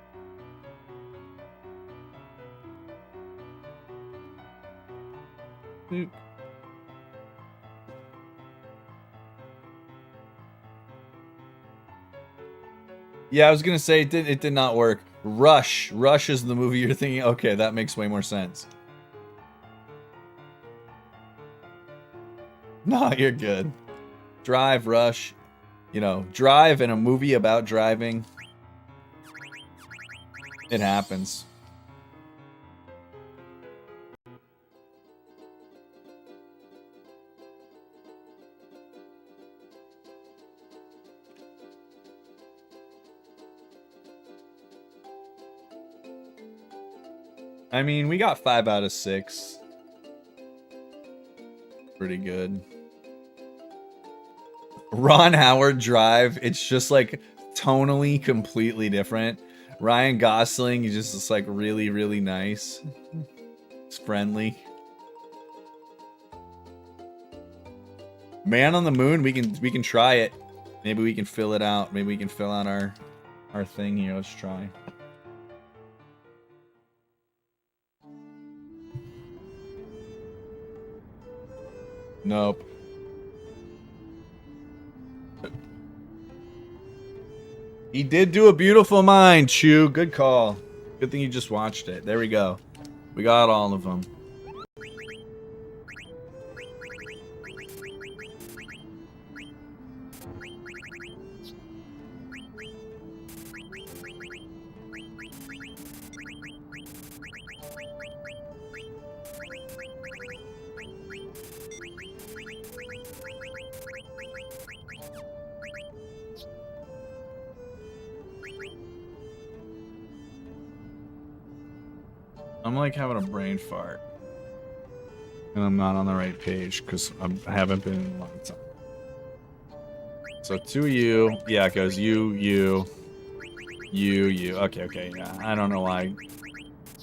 Boop. Yeah, I was gonna say it did not work. Rush is the movie you're thinking. Okay, that makes way more sense. No, you're good. Drive, Rush, Drive and a movie about driving. It happens. I mean, we got 5 out of 6. Pretty good. Ron Howard Drive, it's just like tonally completely different. Ryan Gosling, he's just like really, really nice. It's friendly. Man on the Moon, we can try it. Maybe we can fill it out. Maybe we can fill out our thing here. Let's try. Nope. He did do A Beautiful Mind, Chew. Good call. Good thing you just watched it. There we go. We got all of them. I'm like having a brain fart. And I'm not on the right page because I haven't been in a long time. So to you. Yeah, it goes you. Okay, yeah. I don't know why.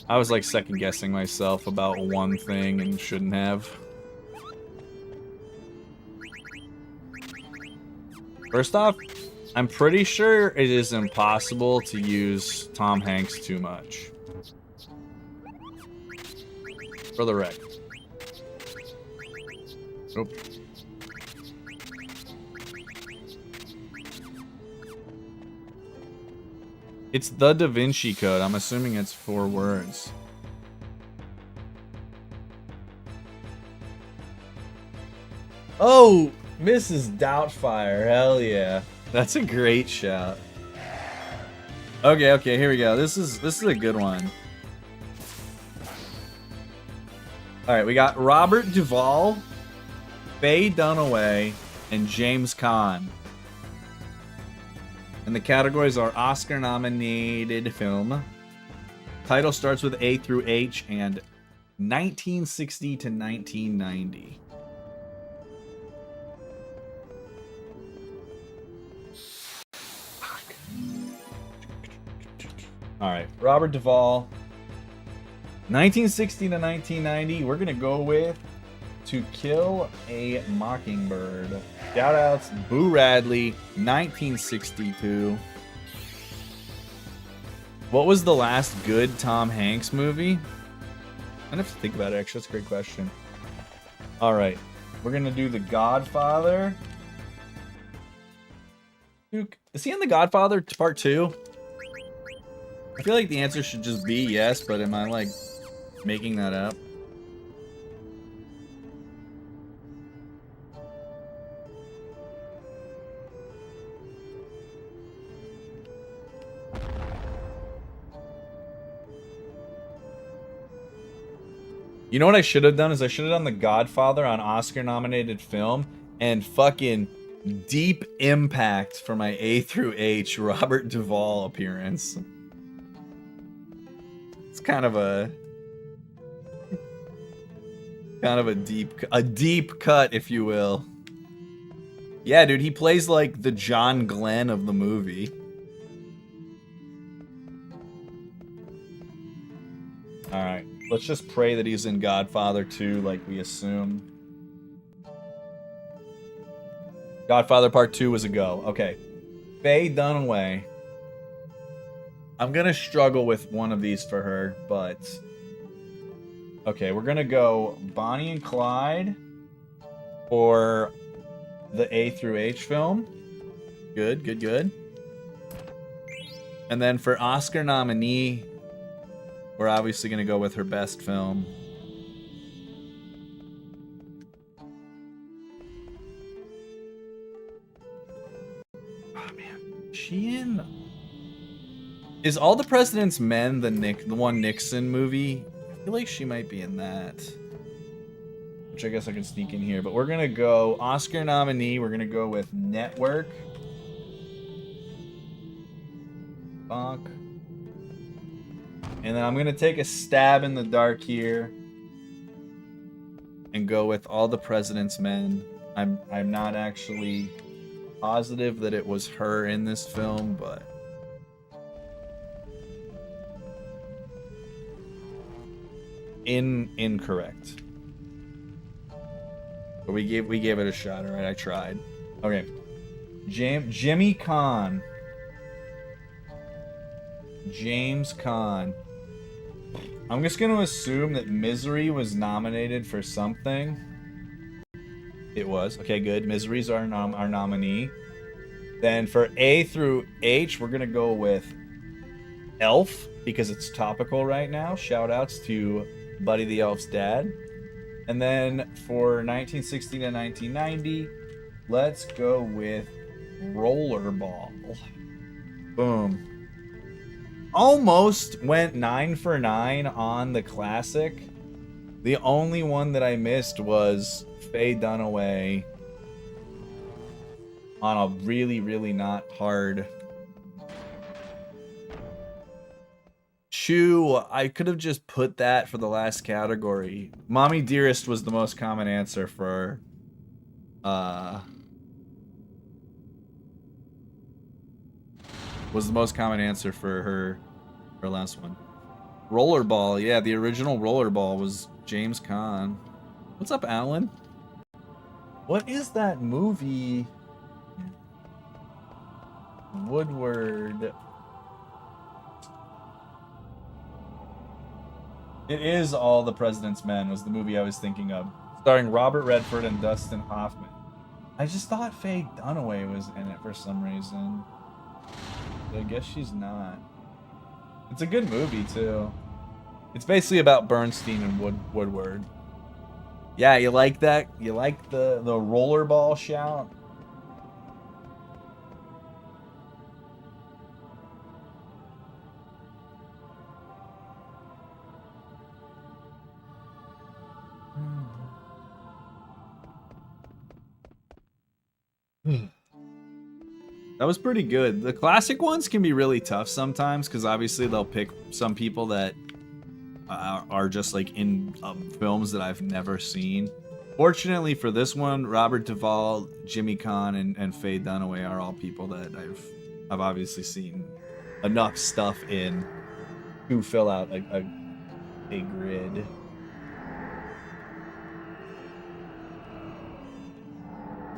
I was like second guessing myself about one thing and shouldn't have. First off, I'm pretty sure it is impossible to use Tom Hanks too much. For the wreck. Nope. It's the Da Vinci Code. I'm assuming it's 4 words. Oh, Mrs. Doubtfire. Hell yeah. That's a great shout. Okay, here we go. This is a good one. Alright, we got Robert Duvall, Faye Dunaway, and James Caan. And the categories are Oscar-nominated film. Title starts with A through H, and 1960 to 1990. Alright, Robert Duvall. 1960 to 1990, we're gonna go with To Kill a Mockingbird. Shoutouts, Boo Radley, 1962. What was the last good Tom Hanks movie? I'd have to think about it, actually. That's a great question. Alright, we're gonna do The Godfather. Duke, is he in The Godfather Part 2? I feel like the answer should just be yes, but am I like making that up? You know what I should have done is I should have done The Godfather on Oscar-nominated film and fucking deep impact for my A through H Robert Duvall appearance. It's kind of a deep cut, if you will. Yeah, dude, he plays like the John Glenn of the movie. All right, let's just pray that he's in Godfather 2 like we assume. Godfather Part 2 was a go. Okay. Faye Dunaway. I'm gonna struggle with one of these for her, but... Okay, we're gonna go Bonnie and Clyde or the A through H film. Good. And then for Oscar nominee, we're obviously gonna go with her best film. Oh man, she in... Is All the President's Men the one Nixon movie? I feel like she might be in that. Which I guess I can sneak in here. But we're going to go Oscar nominee. We're going to go with Network. Fuck. And then I'm going to take a stab in the dark here. And go with All the President's Men. I'm not actually positive that it was her in this film, but... Incorrect. But we gave it a shot, alright? I tried. Okay. Jimmy Caan. James Caan. I'm just gonna assume that Misery was nominated for something. It was. Okay, good. Misery's our nominee. Then for A through H, we're gonna go with Elf, because it's topical right now. Shout outs to Buddy the Elf's dad. And then for 1960 to 1990, let's go with Rollerball. Boom. Almost went 9 for 9 on the classic. The only one that I missed was Faye Dunaway on a really, really not hard. Chew, I could have just put that for the last category. Mommy Dearest was the most common answer for her last one. Rollerball, yeah, the original Rollerball was James Caan. What's up, Alan? What is that movie? Woodward. It is All the President's Men was the movie I was thinking of, starring Robert Redford and Dustin Hoffman. I just thought Faye Dunaway was in it for some reason. I guess she's not. It's a good movie too. It's basically about Bernstein and Woodward. Yeah, you like that? You like the rollerball shout? That was pretty good. The classic ones can be really tough sometimes because obviously they'll pick some people that are just like in films that I've never seen. Fortunately for this one, Robert Duvall, Jimmy Caan, and Faye Dunaway are all people that I've obviously seen enough stuff in to fill out a grid.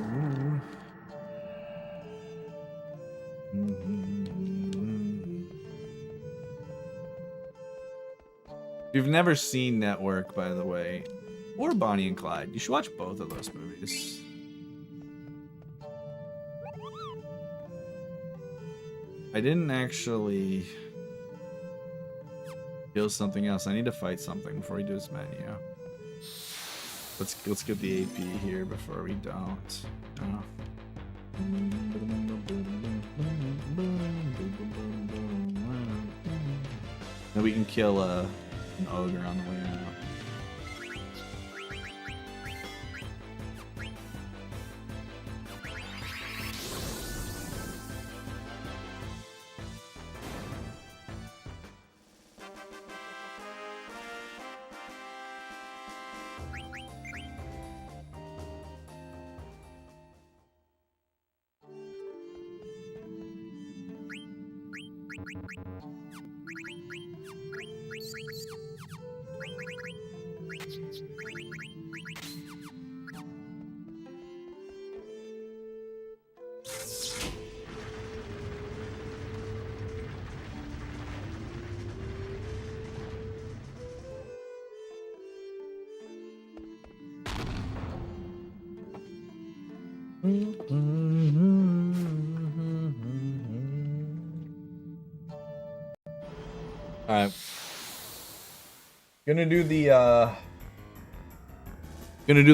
Ooh. If you've never seen Network, by the way, or Bonnie and Clyde, you should watch both of those movies. I didn't actually kill something else. I need to fight something before we do this menu. Let's get the AP here before we don't. Oh. Then we can kill an ogre on the way out. Alright. Gonna do the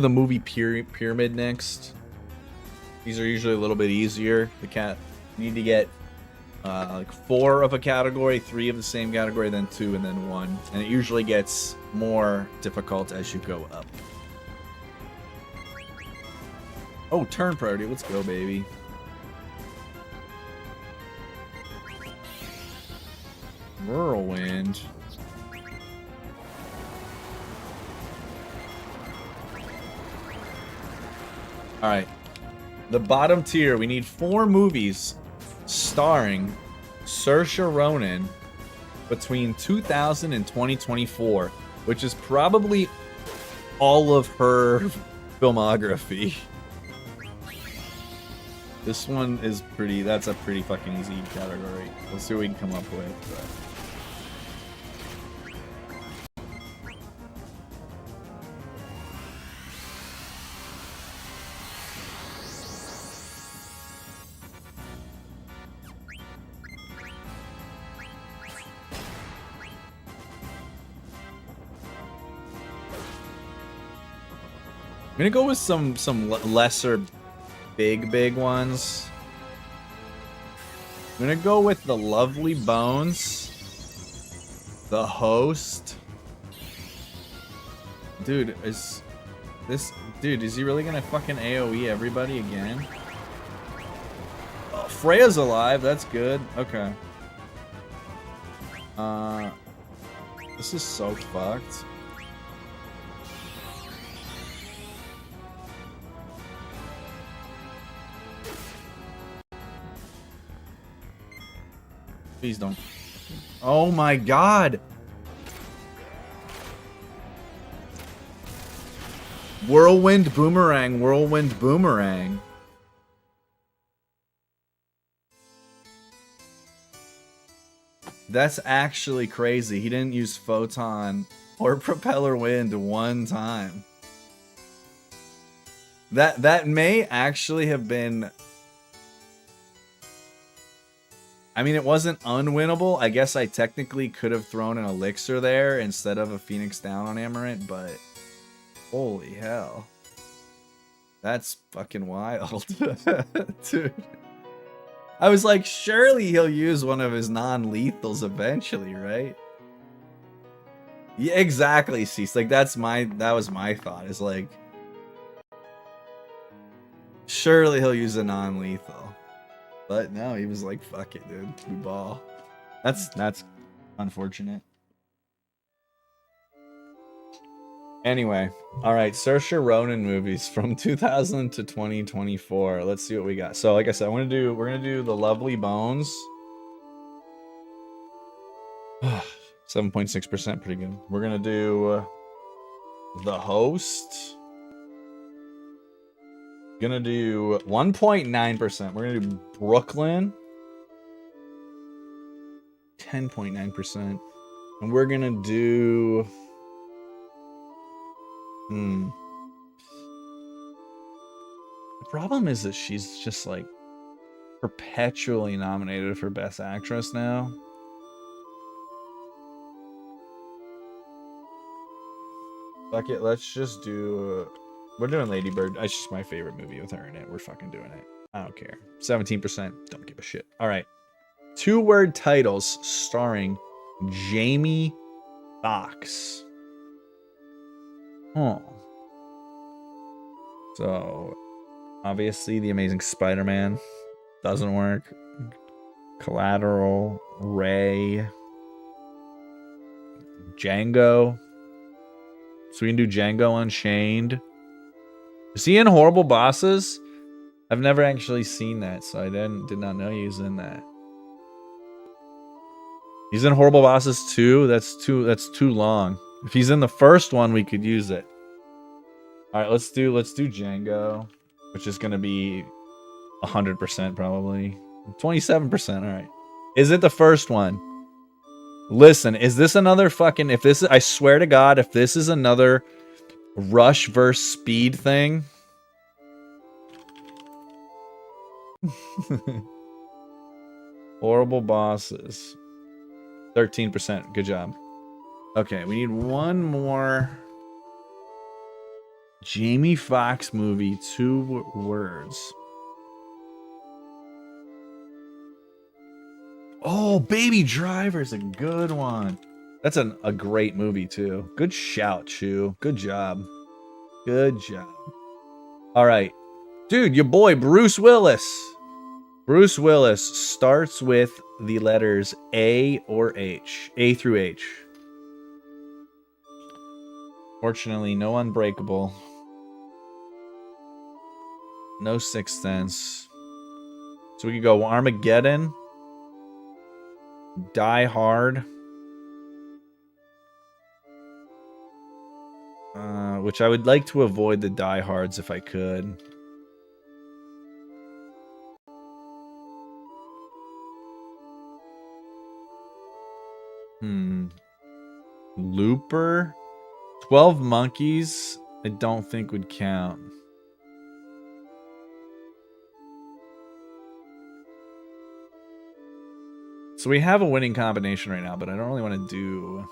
movie pyramid next. These are usually a little bit easier. You need to get like 4 of a category, 3 of the same category, then 2, and then 1. And it usually gets more difficult as you go up. Oh, turn priority. Let's go, baby. Whirlwind. Alright. The bottom tier, we need 4 movies starring Saoirse Ronan between 2000 and 2024, which is probably all of her Filmography. This one is pretty, that's a pretty fucking easy category. Let's see what we can come up with. I'm gonna go with some lesser big ones. I'm gonna go with the Lovely Bones, the Host. Dude, is he really gonna fucking AoE everybody again? Oh, Freya's alive, that's good. Okay. This is so fucked. Please don't. Oh my god! Whirlwind Boomerang, Whirlwind Boomerang. That's actually crazy. He didn't use Photon or Propeller Wind one time. That may actually have been... I mean, it wasn't unwinnable. I guess I technically could have thrown an Elixir there instead of a Phoenix Down on Amarant, but holy hell. That's fucking wild. Dude. I was like, surely he'll use one of his non-lethals eventually, right? Yeah, exactly, Cease. Like, that was my thought. Is like, surely he'll use a non-lethal. But no, he was like, fuck it, dude. We ball. That's unfortunate. Anyway, all right, Saoirse Ronan movies from 2000 to 2024. Let's see what we got. So, like I said, we're gonna do The Lovely Bones. 7.6%, pretty good. We're gonna do The Host. Gonna do 1.9%. We're gonna do Brooklyn. 10.9%. And we're gonna do... The problem is that she's just like perpetually nominated for Best Actress now. Fuck it, let's just do... We're doing Lady Bird. It's just my favorite movie with her in it. We're fucking doing it. I don't care. 17%. Don't give a shit. All right. 2-word titles starring Jamie Foxx. Oh. So, obviously, The Amazing Spider-Man doesn't work. Collateral, Ray, Django. So we can do Django Unchained. Is he in Horrible Bosses? I've never actually seen that, so I did not know he was in that. He's in Horrible Bosses 2. That's too long. If he's in the first one, we could use it. All right, let's do Django, which is gonna be 100% probably. 27%. All right. Is it the first one? Listen, is this another fucking? If this, I swear to God, if this is another Rush versus Speed thing. Horrible Bosses. 13%. Good job. Okay, we need one more Jamie Foxx movie, 2 words. Oh, Baby Driver's a good one. That's a great movie too. Good shout, Chu. Good job. Good job. All right. Dude, your boy Bruce Willis. Bruce Willis starts with the letters A or H. A through H. Fortunately, no Unbreakable. No Sixth Sense. So we could go Armageddon. Die Hard. Which I would like to avoid the diehards if I could. Looper? 12 Monkeys, I don't think would count. So we have a winning combination right now, but I don't really want to do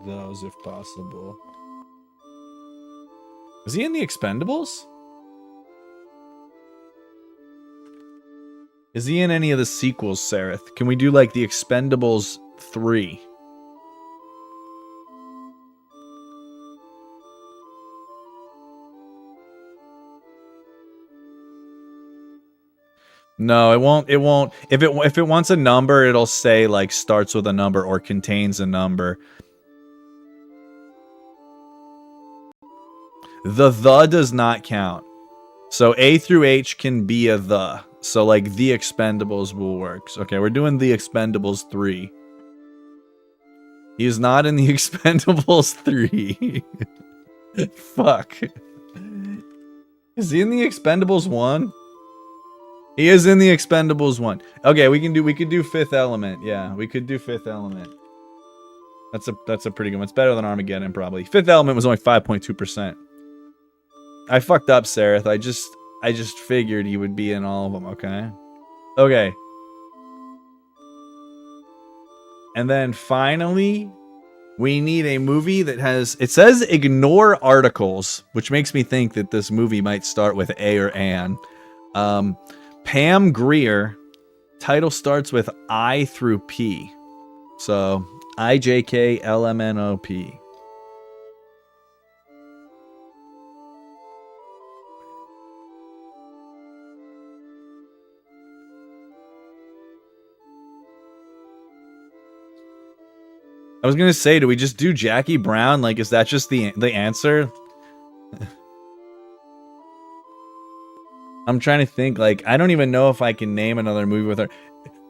those if possible. Is he in the Expendables? Is he in any of the sequels, Sareth? Can we do like the Expendables 3? No, it won't. It won't. If it wants a number, it'll say like starts with a number or contains a number. The does not count. So A through H can be a the. So like the Expendables will work. Okay, we're doing the Expendables 3. He is not in the Expendables 3. Fuck. Is he in the Expendables 1? He is in the Expendables 1. Okay, we could do Fifth Element. Yeah, we could do Fifth Element. That's a pretty good one. It's better than Armageddon, probably. Fifth Element was only 5.2%. I fucked up, Sareth. I just figured he would be in all of them, okay? Okay. And then finally, we need a movie that has... It says ignore articles, which makes me think that this movie might start with A or Ann. Pam Grier. Title starts with I through P. So, IJKLMNOP. I was gonna say, do we just do Jackie Brown? Like, is that just the answer? I'm trying to think. Like, I don't even know if I can name another movie with her.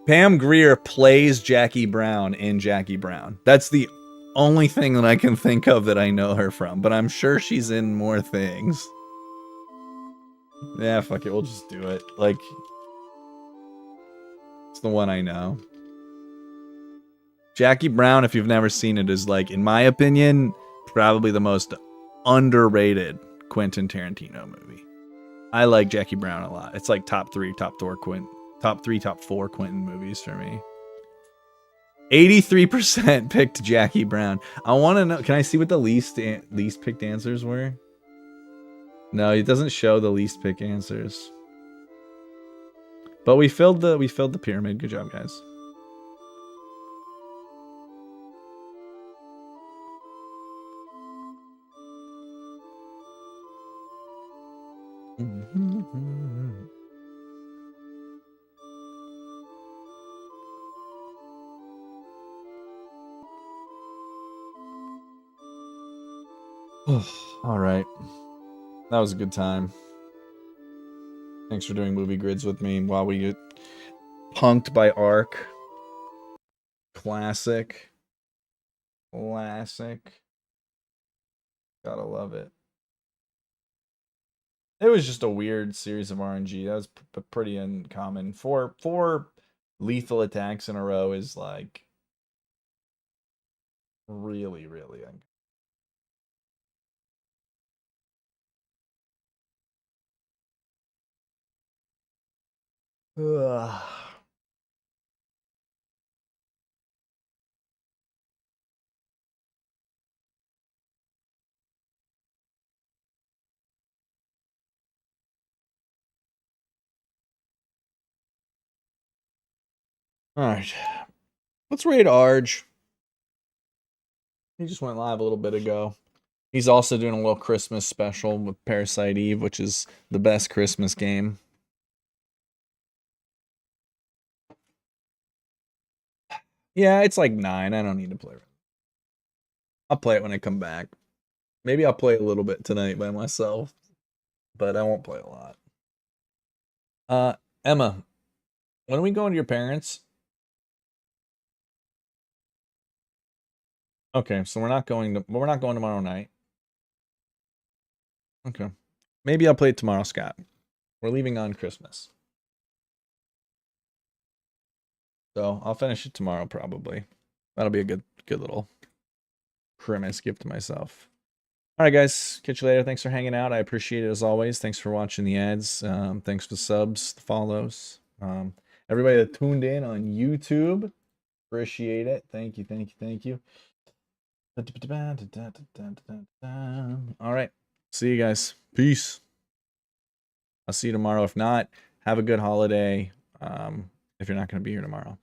Pam Grier plays Jackie Brown in Jackie Brown. That's the only thing that I can think of that I know her from. But I'm sure she's in more things. Yeah, fuck it. We'll just do it. Like, it's the one I know. Jackie Brown, if you've never seen it, is like, in my opinion, probably the most underrated Quentin Tarantino movie. I like Jackie Brown a lot. It's like top 3, top 4 Quentin movies for me. 83% picked Jackie Brown. I want to know. Can I see what the least picked answers were? No, it doesn't show the least picked answers. But we filled the pyramid. Good job, guys. All right. That was a good time. Thanks for doing movie grids with me while we get punked by Ark. Classic. Gotta love it. It was just a weird series of RNG. That was pretty uncommon. Four lethal attacks in a row is like really, really uncommon. Ugh. All right. Let's rate Arj. He just went live a little bit ago. He's also doing a little Christmas special with Parasite Eve, which is the best Christmas game. Yeah, it's like 9. I don't need to play it. I'll play it when I come back. Maybe I'll play a little bit tonight by myself, but I won't play a lot. Emma, when are we going to your parents? Okay, so we're not going tomorrow night. Okay. Maybe I'll play it tomorrow, Scott. We're leaving on Christmas. So I'll finish it tomorrow probably. That'll be a good little Christmas gift to myself. All right, guys. Catch you later. Thanks for hanging out. I appreciate it as always. Thanks for watching the ads. Thanks for the subs, the follows. Everybody that tuned in on YouTube, appreciate it. Thank you, thank you, thank you. All right. See you guys. Peace. I'll see you tomorrow. If not, have a good holiday. If you're not going to be here tomorrow.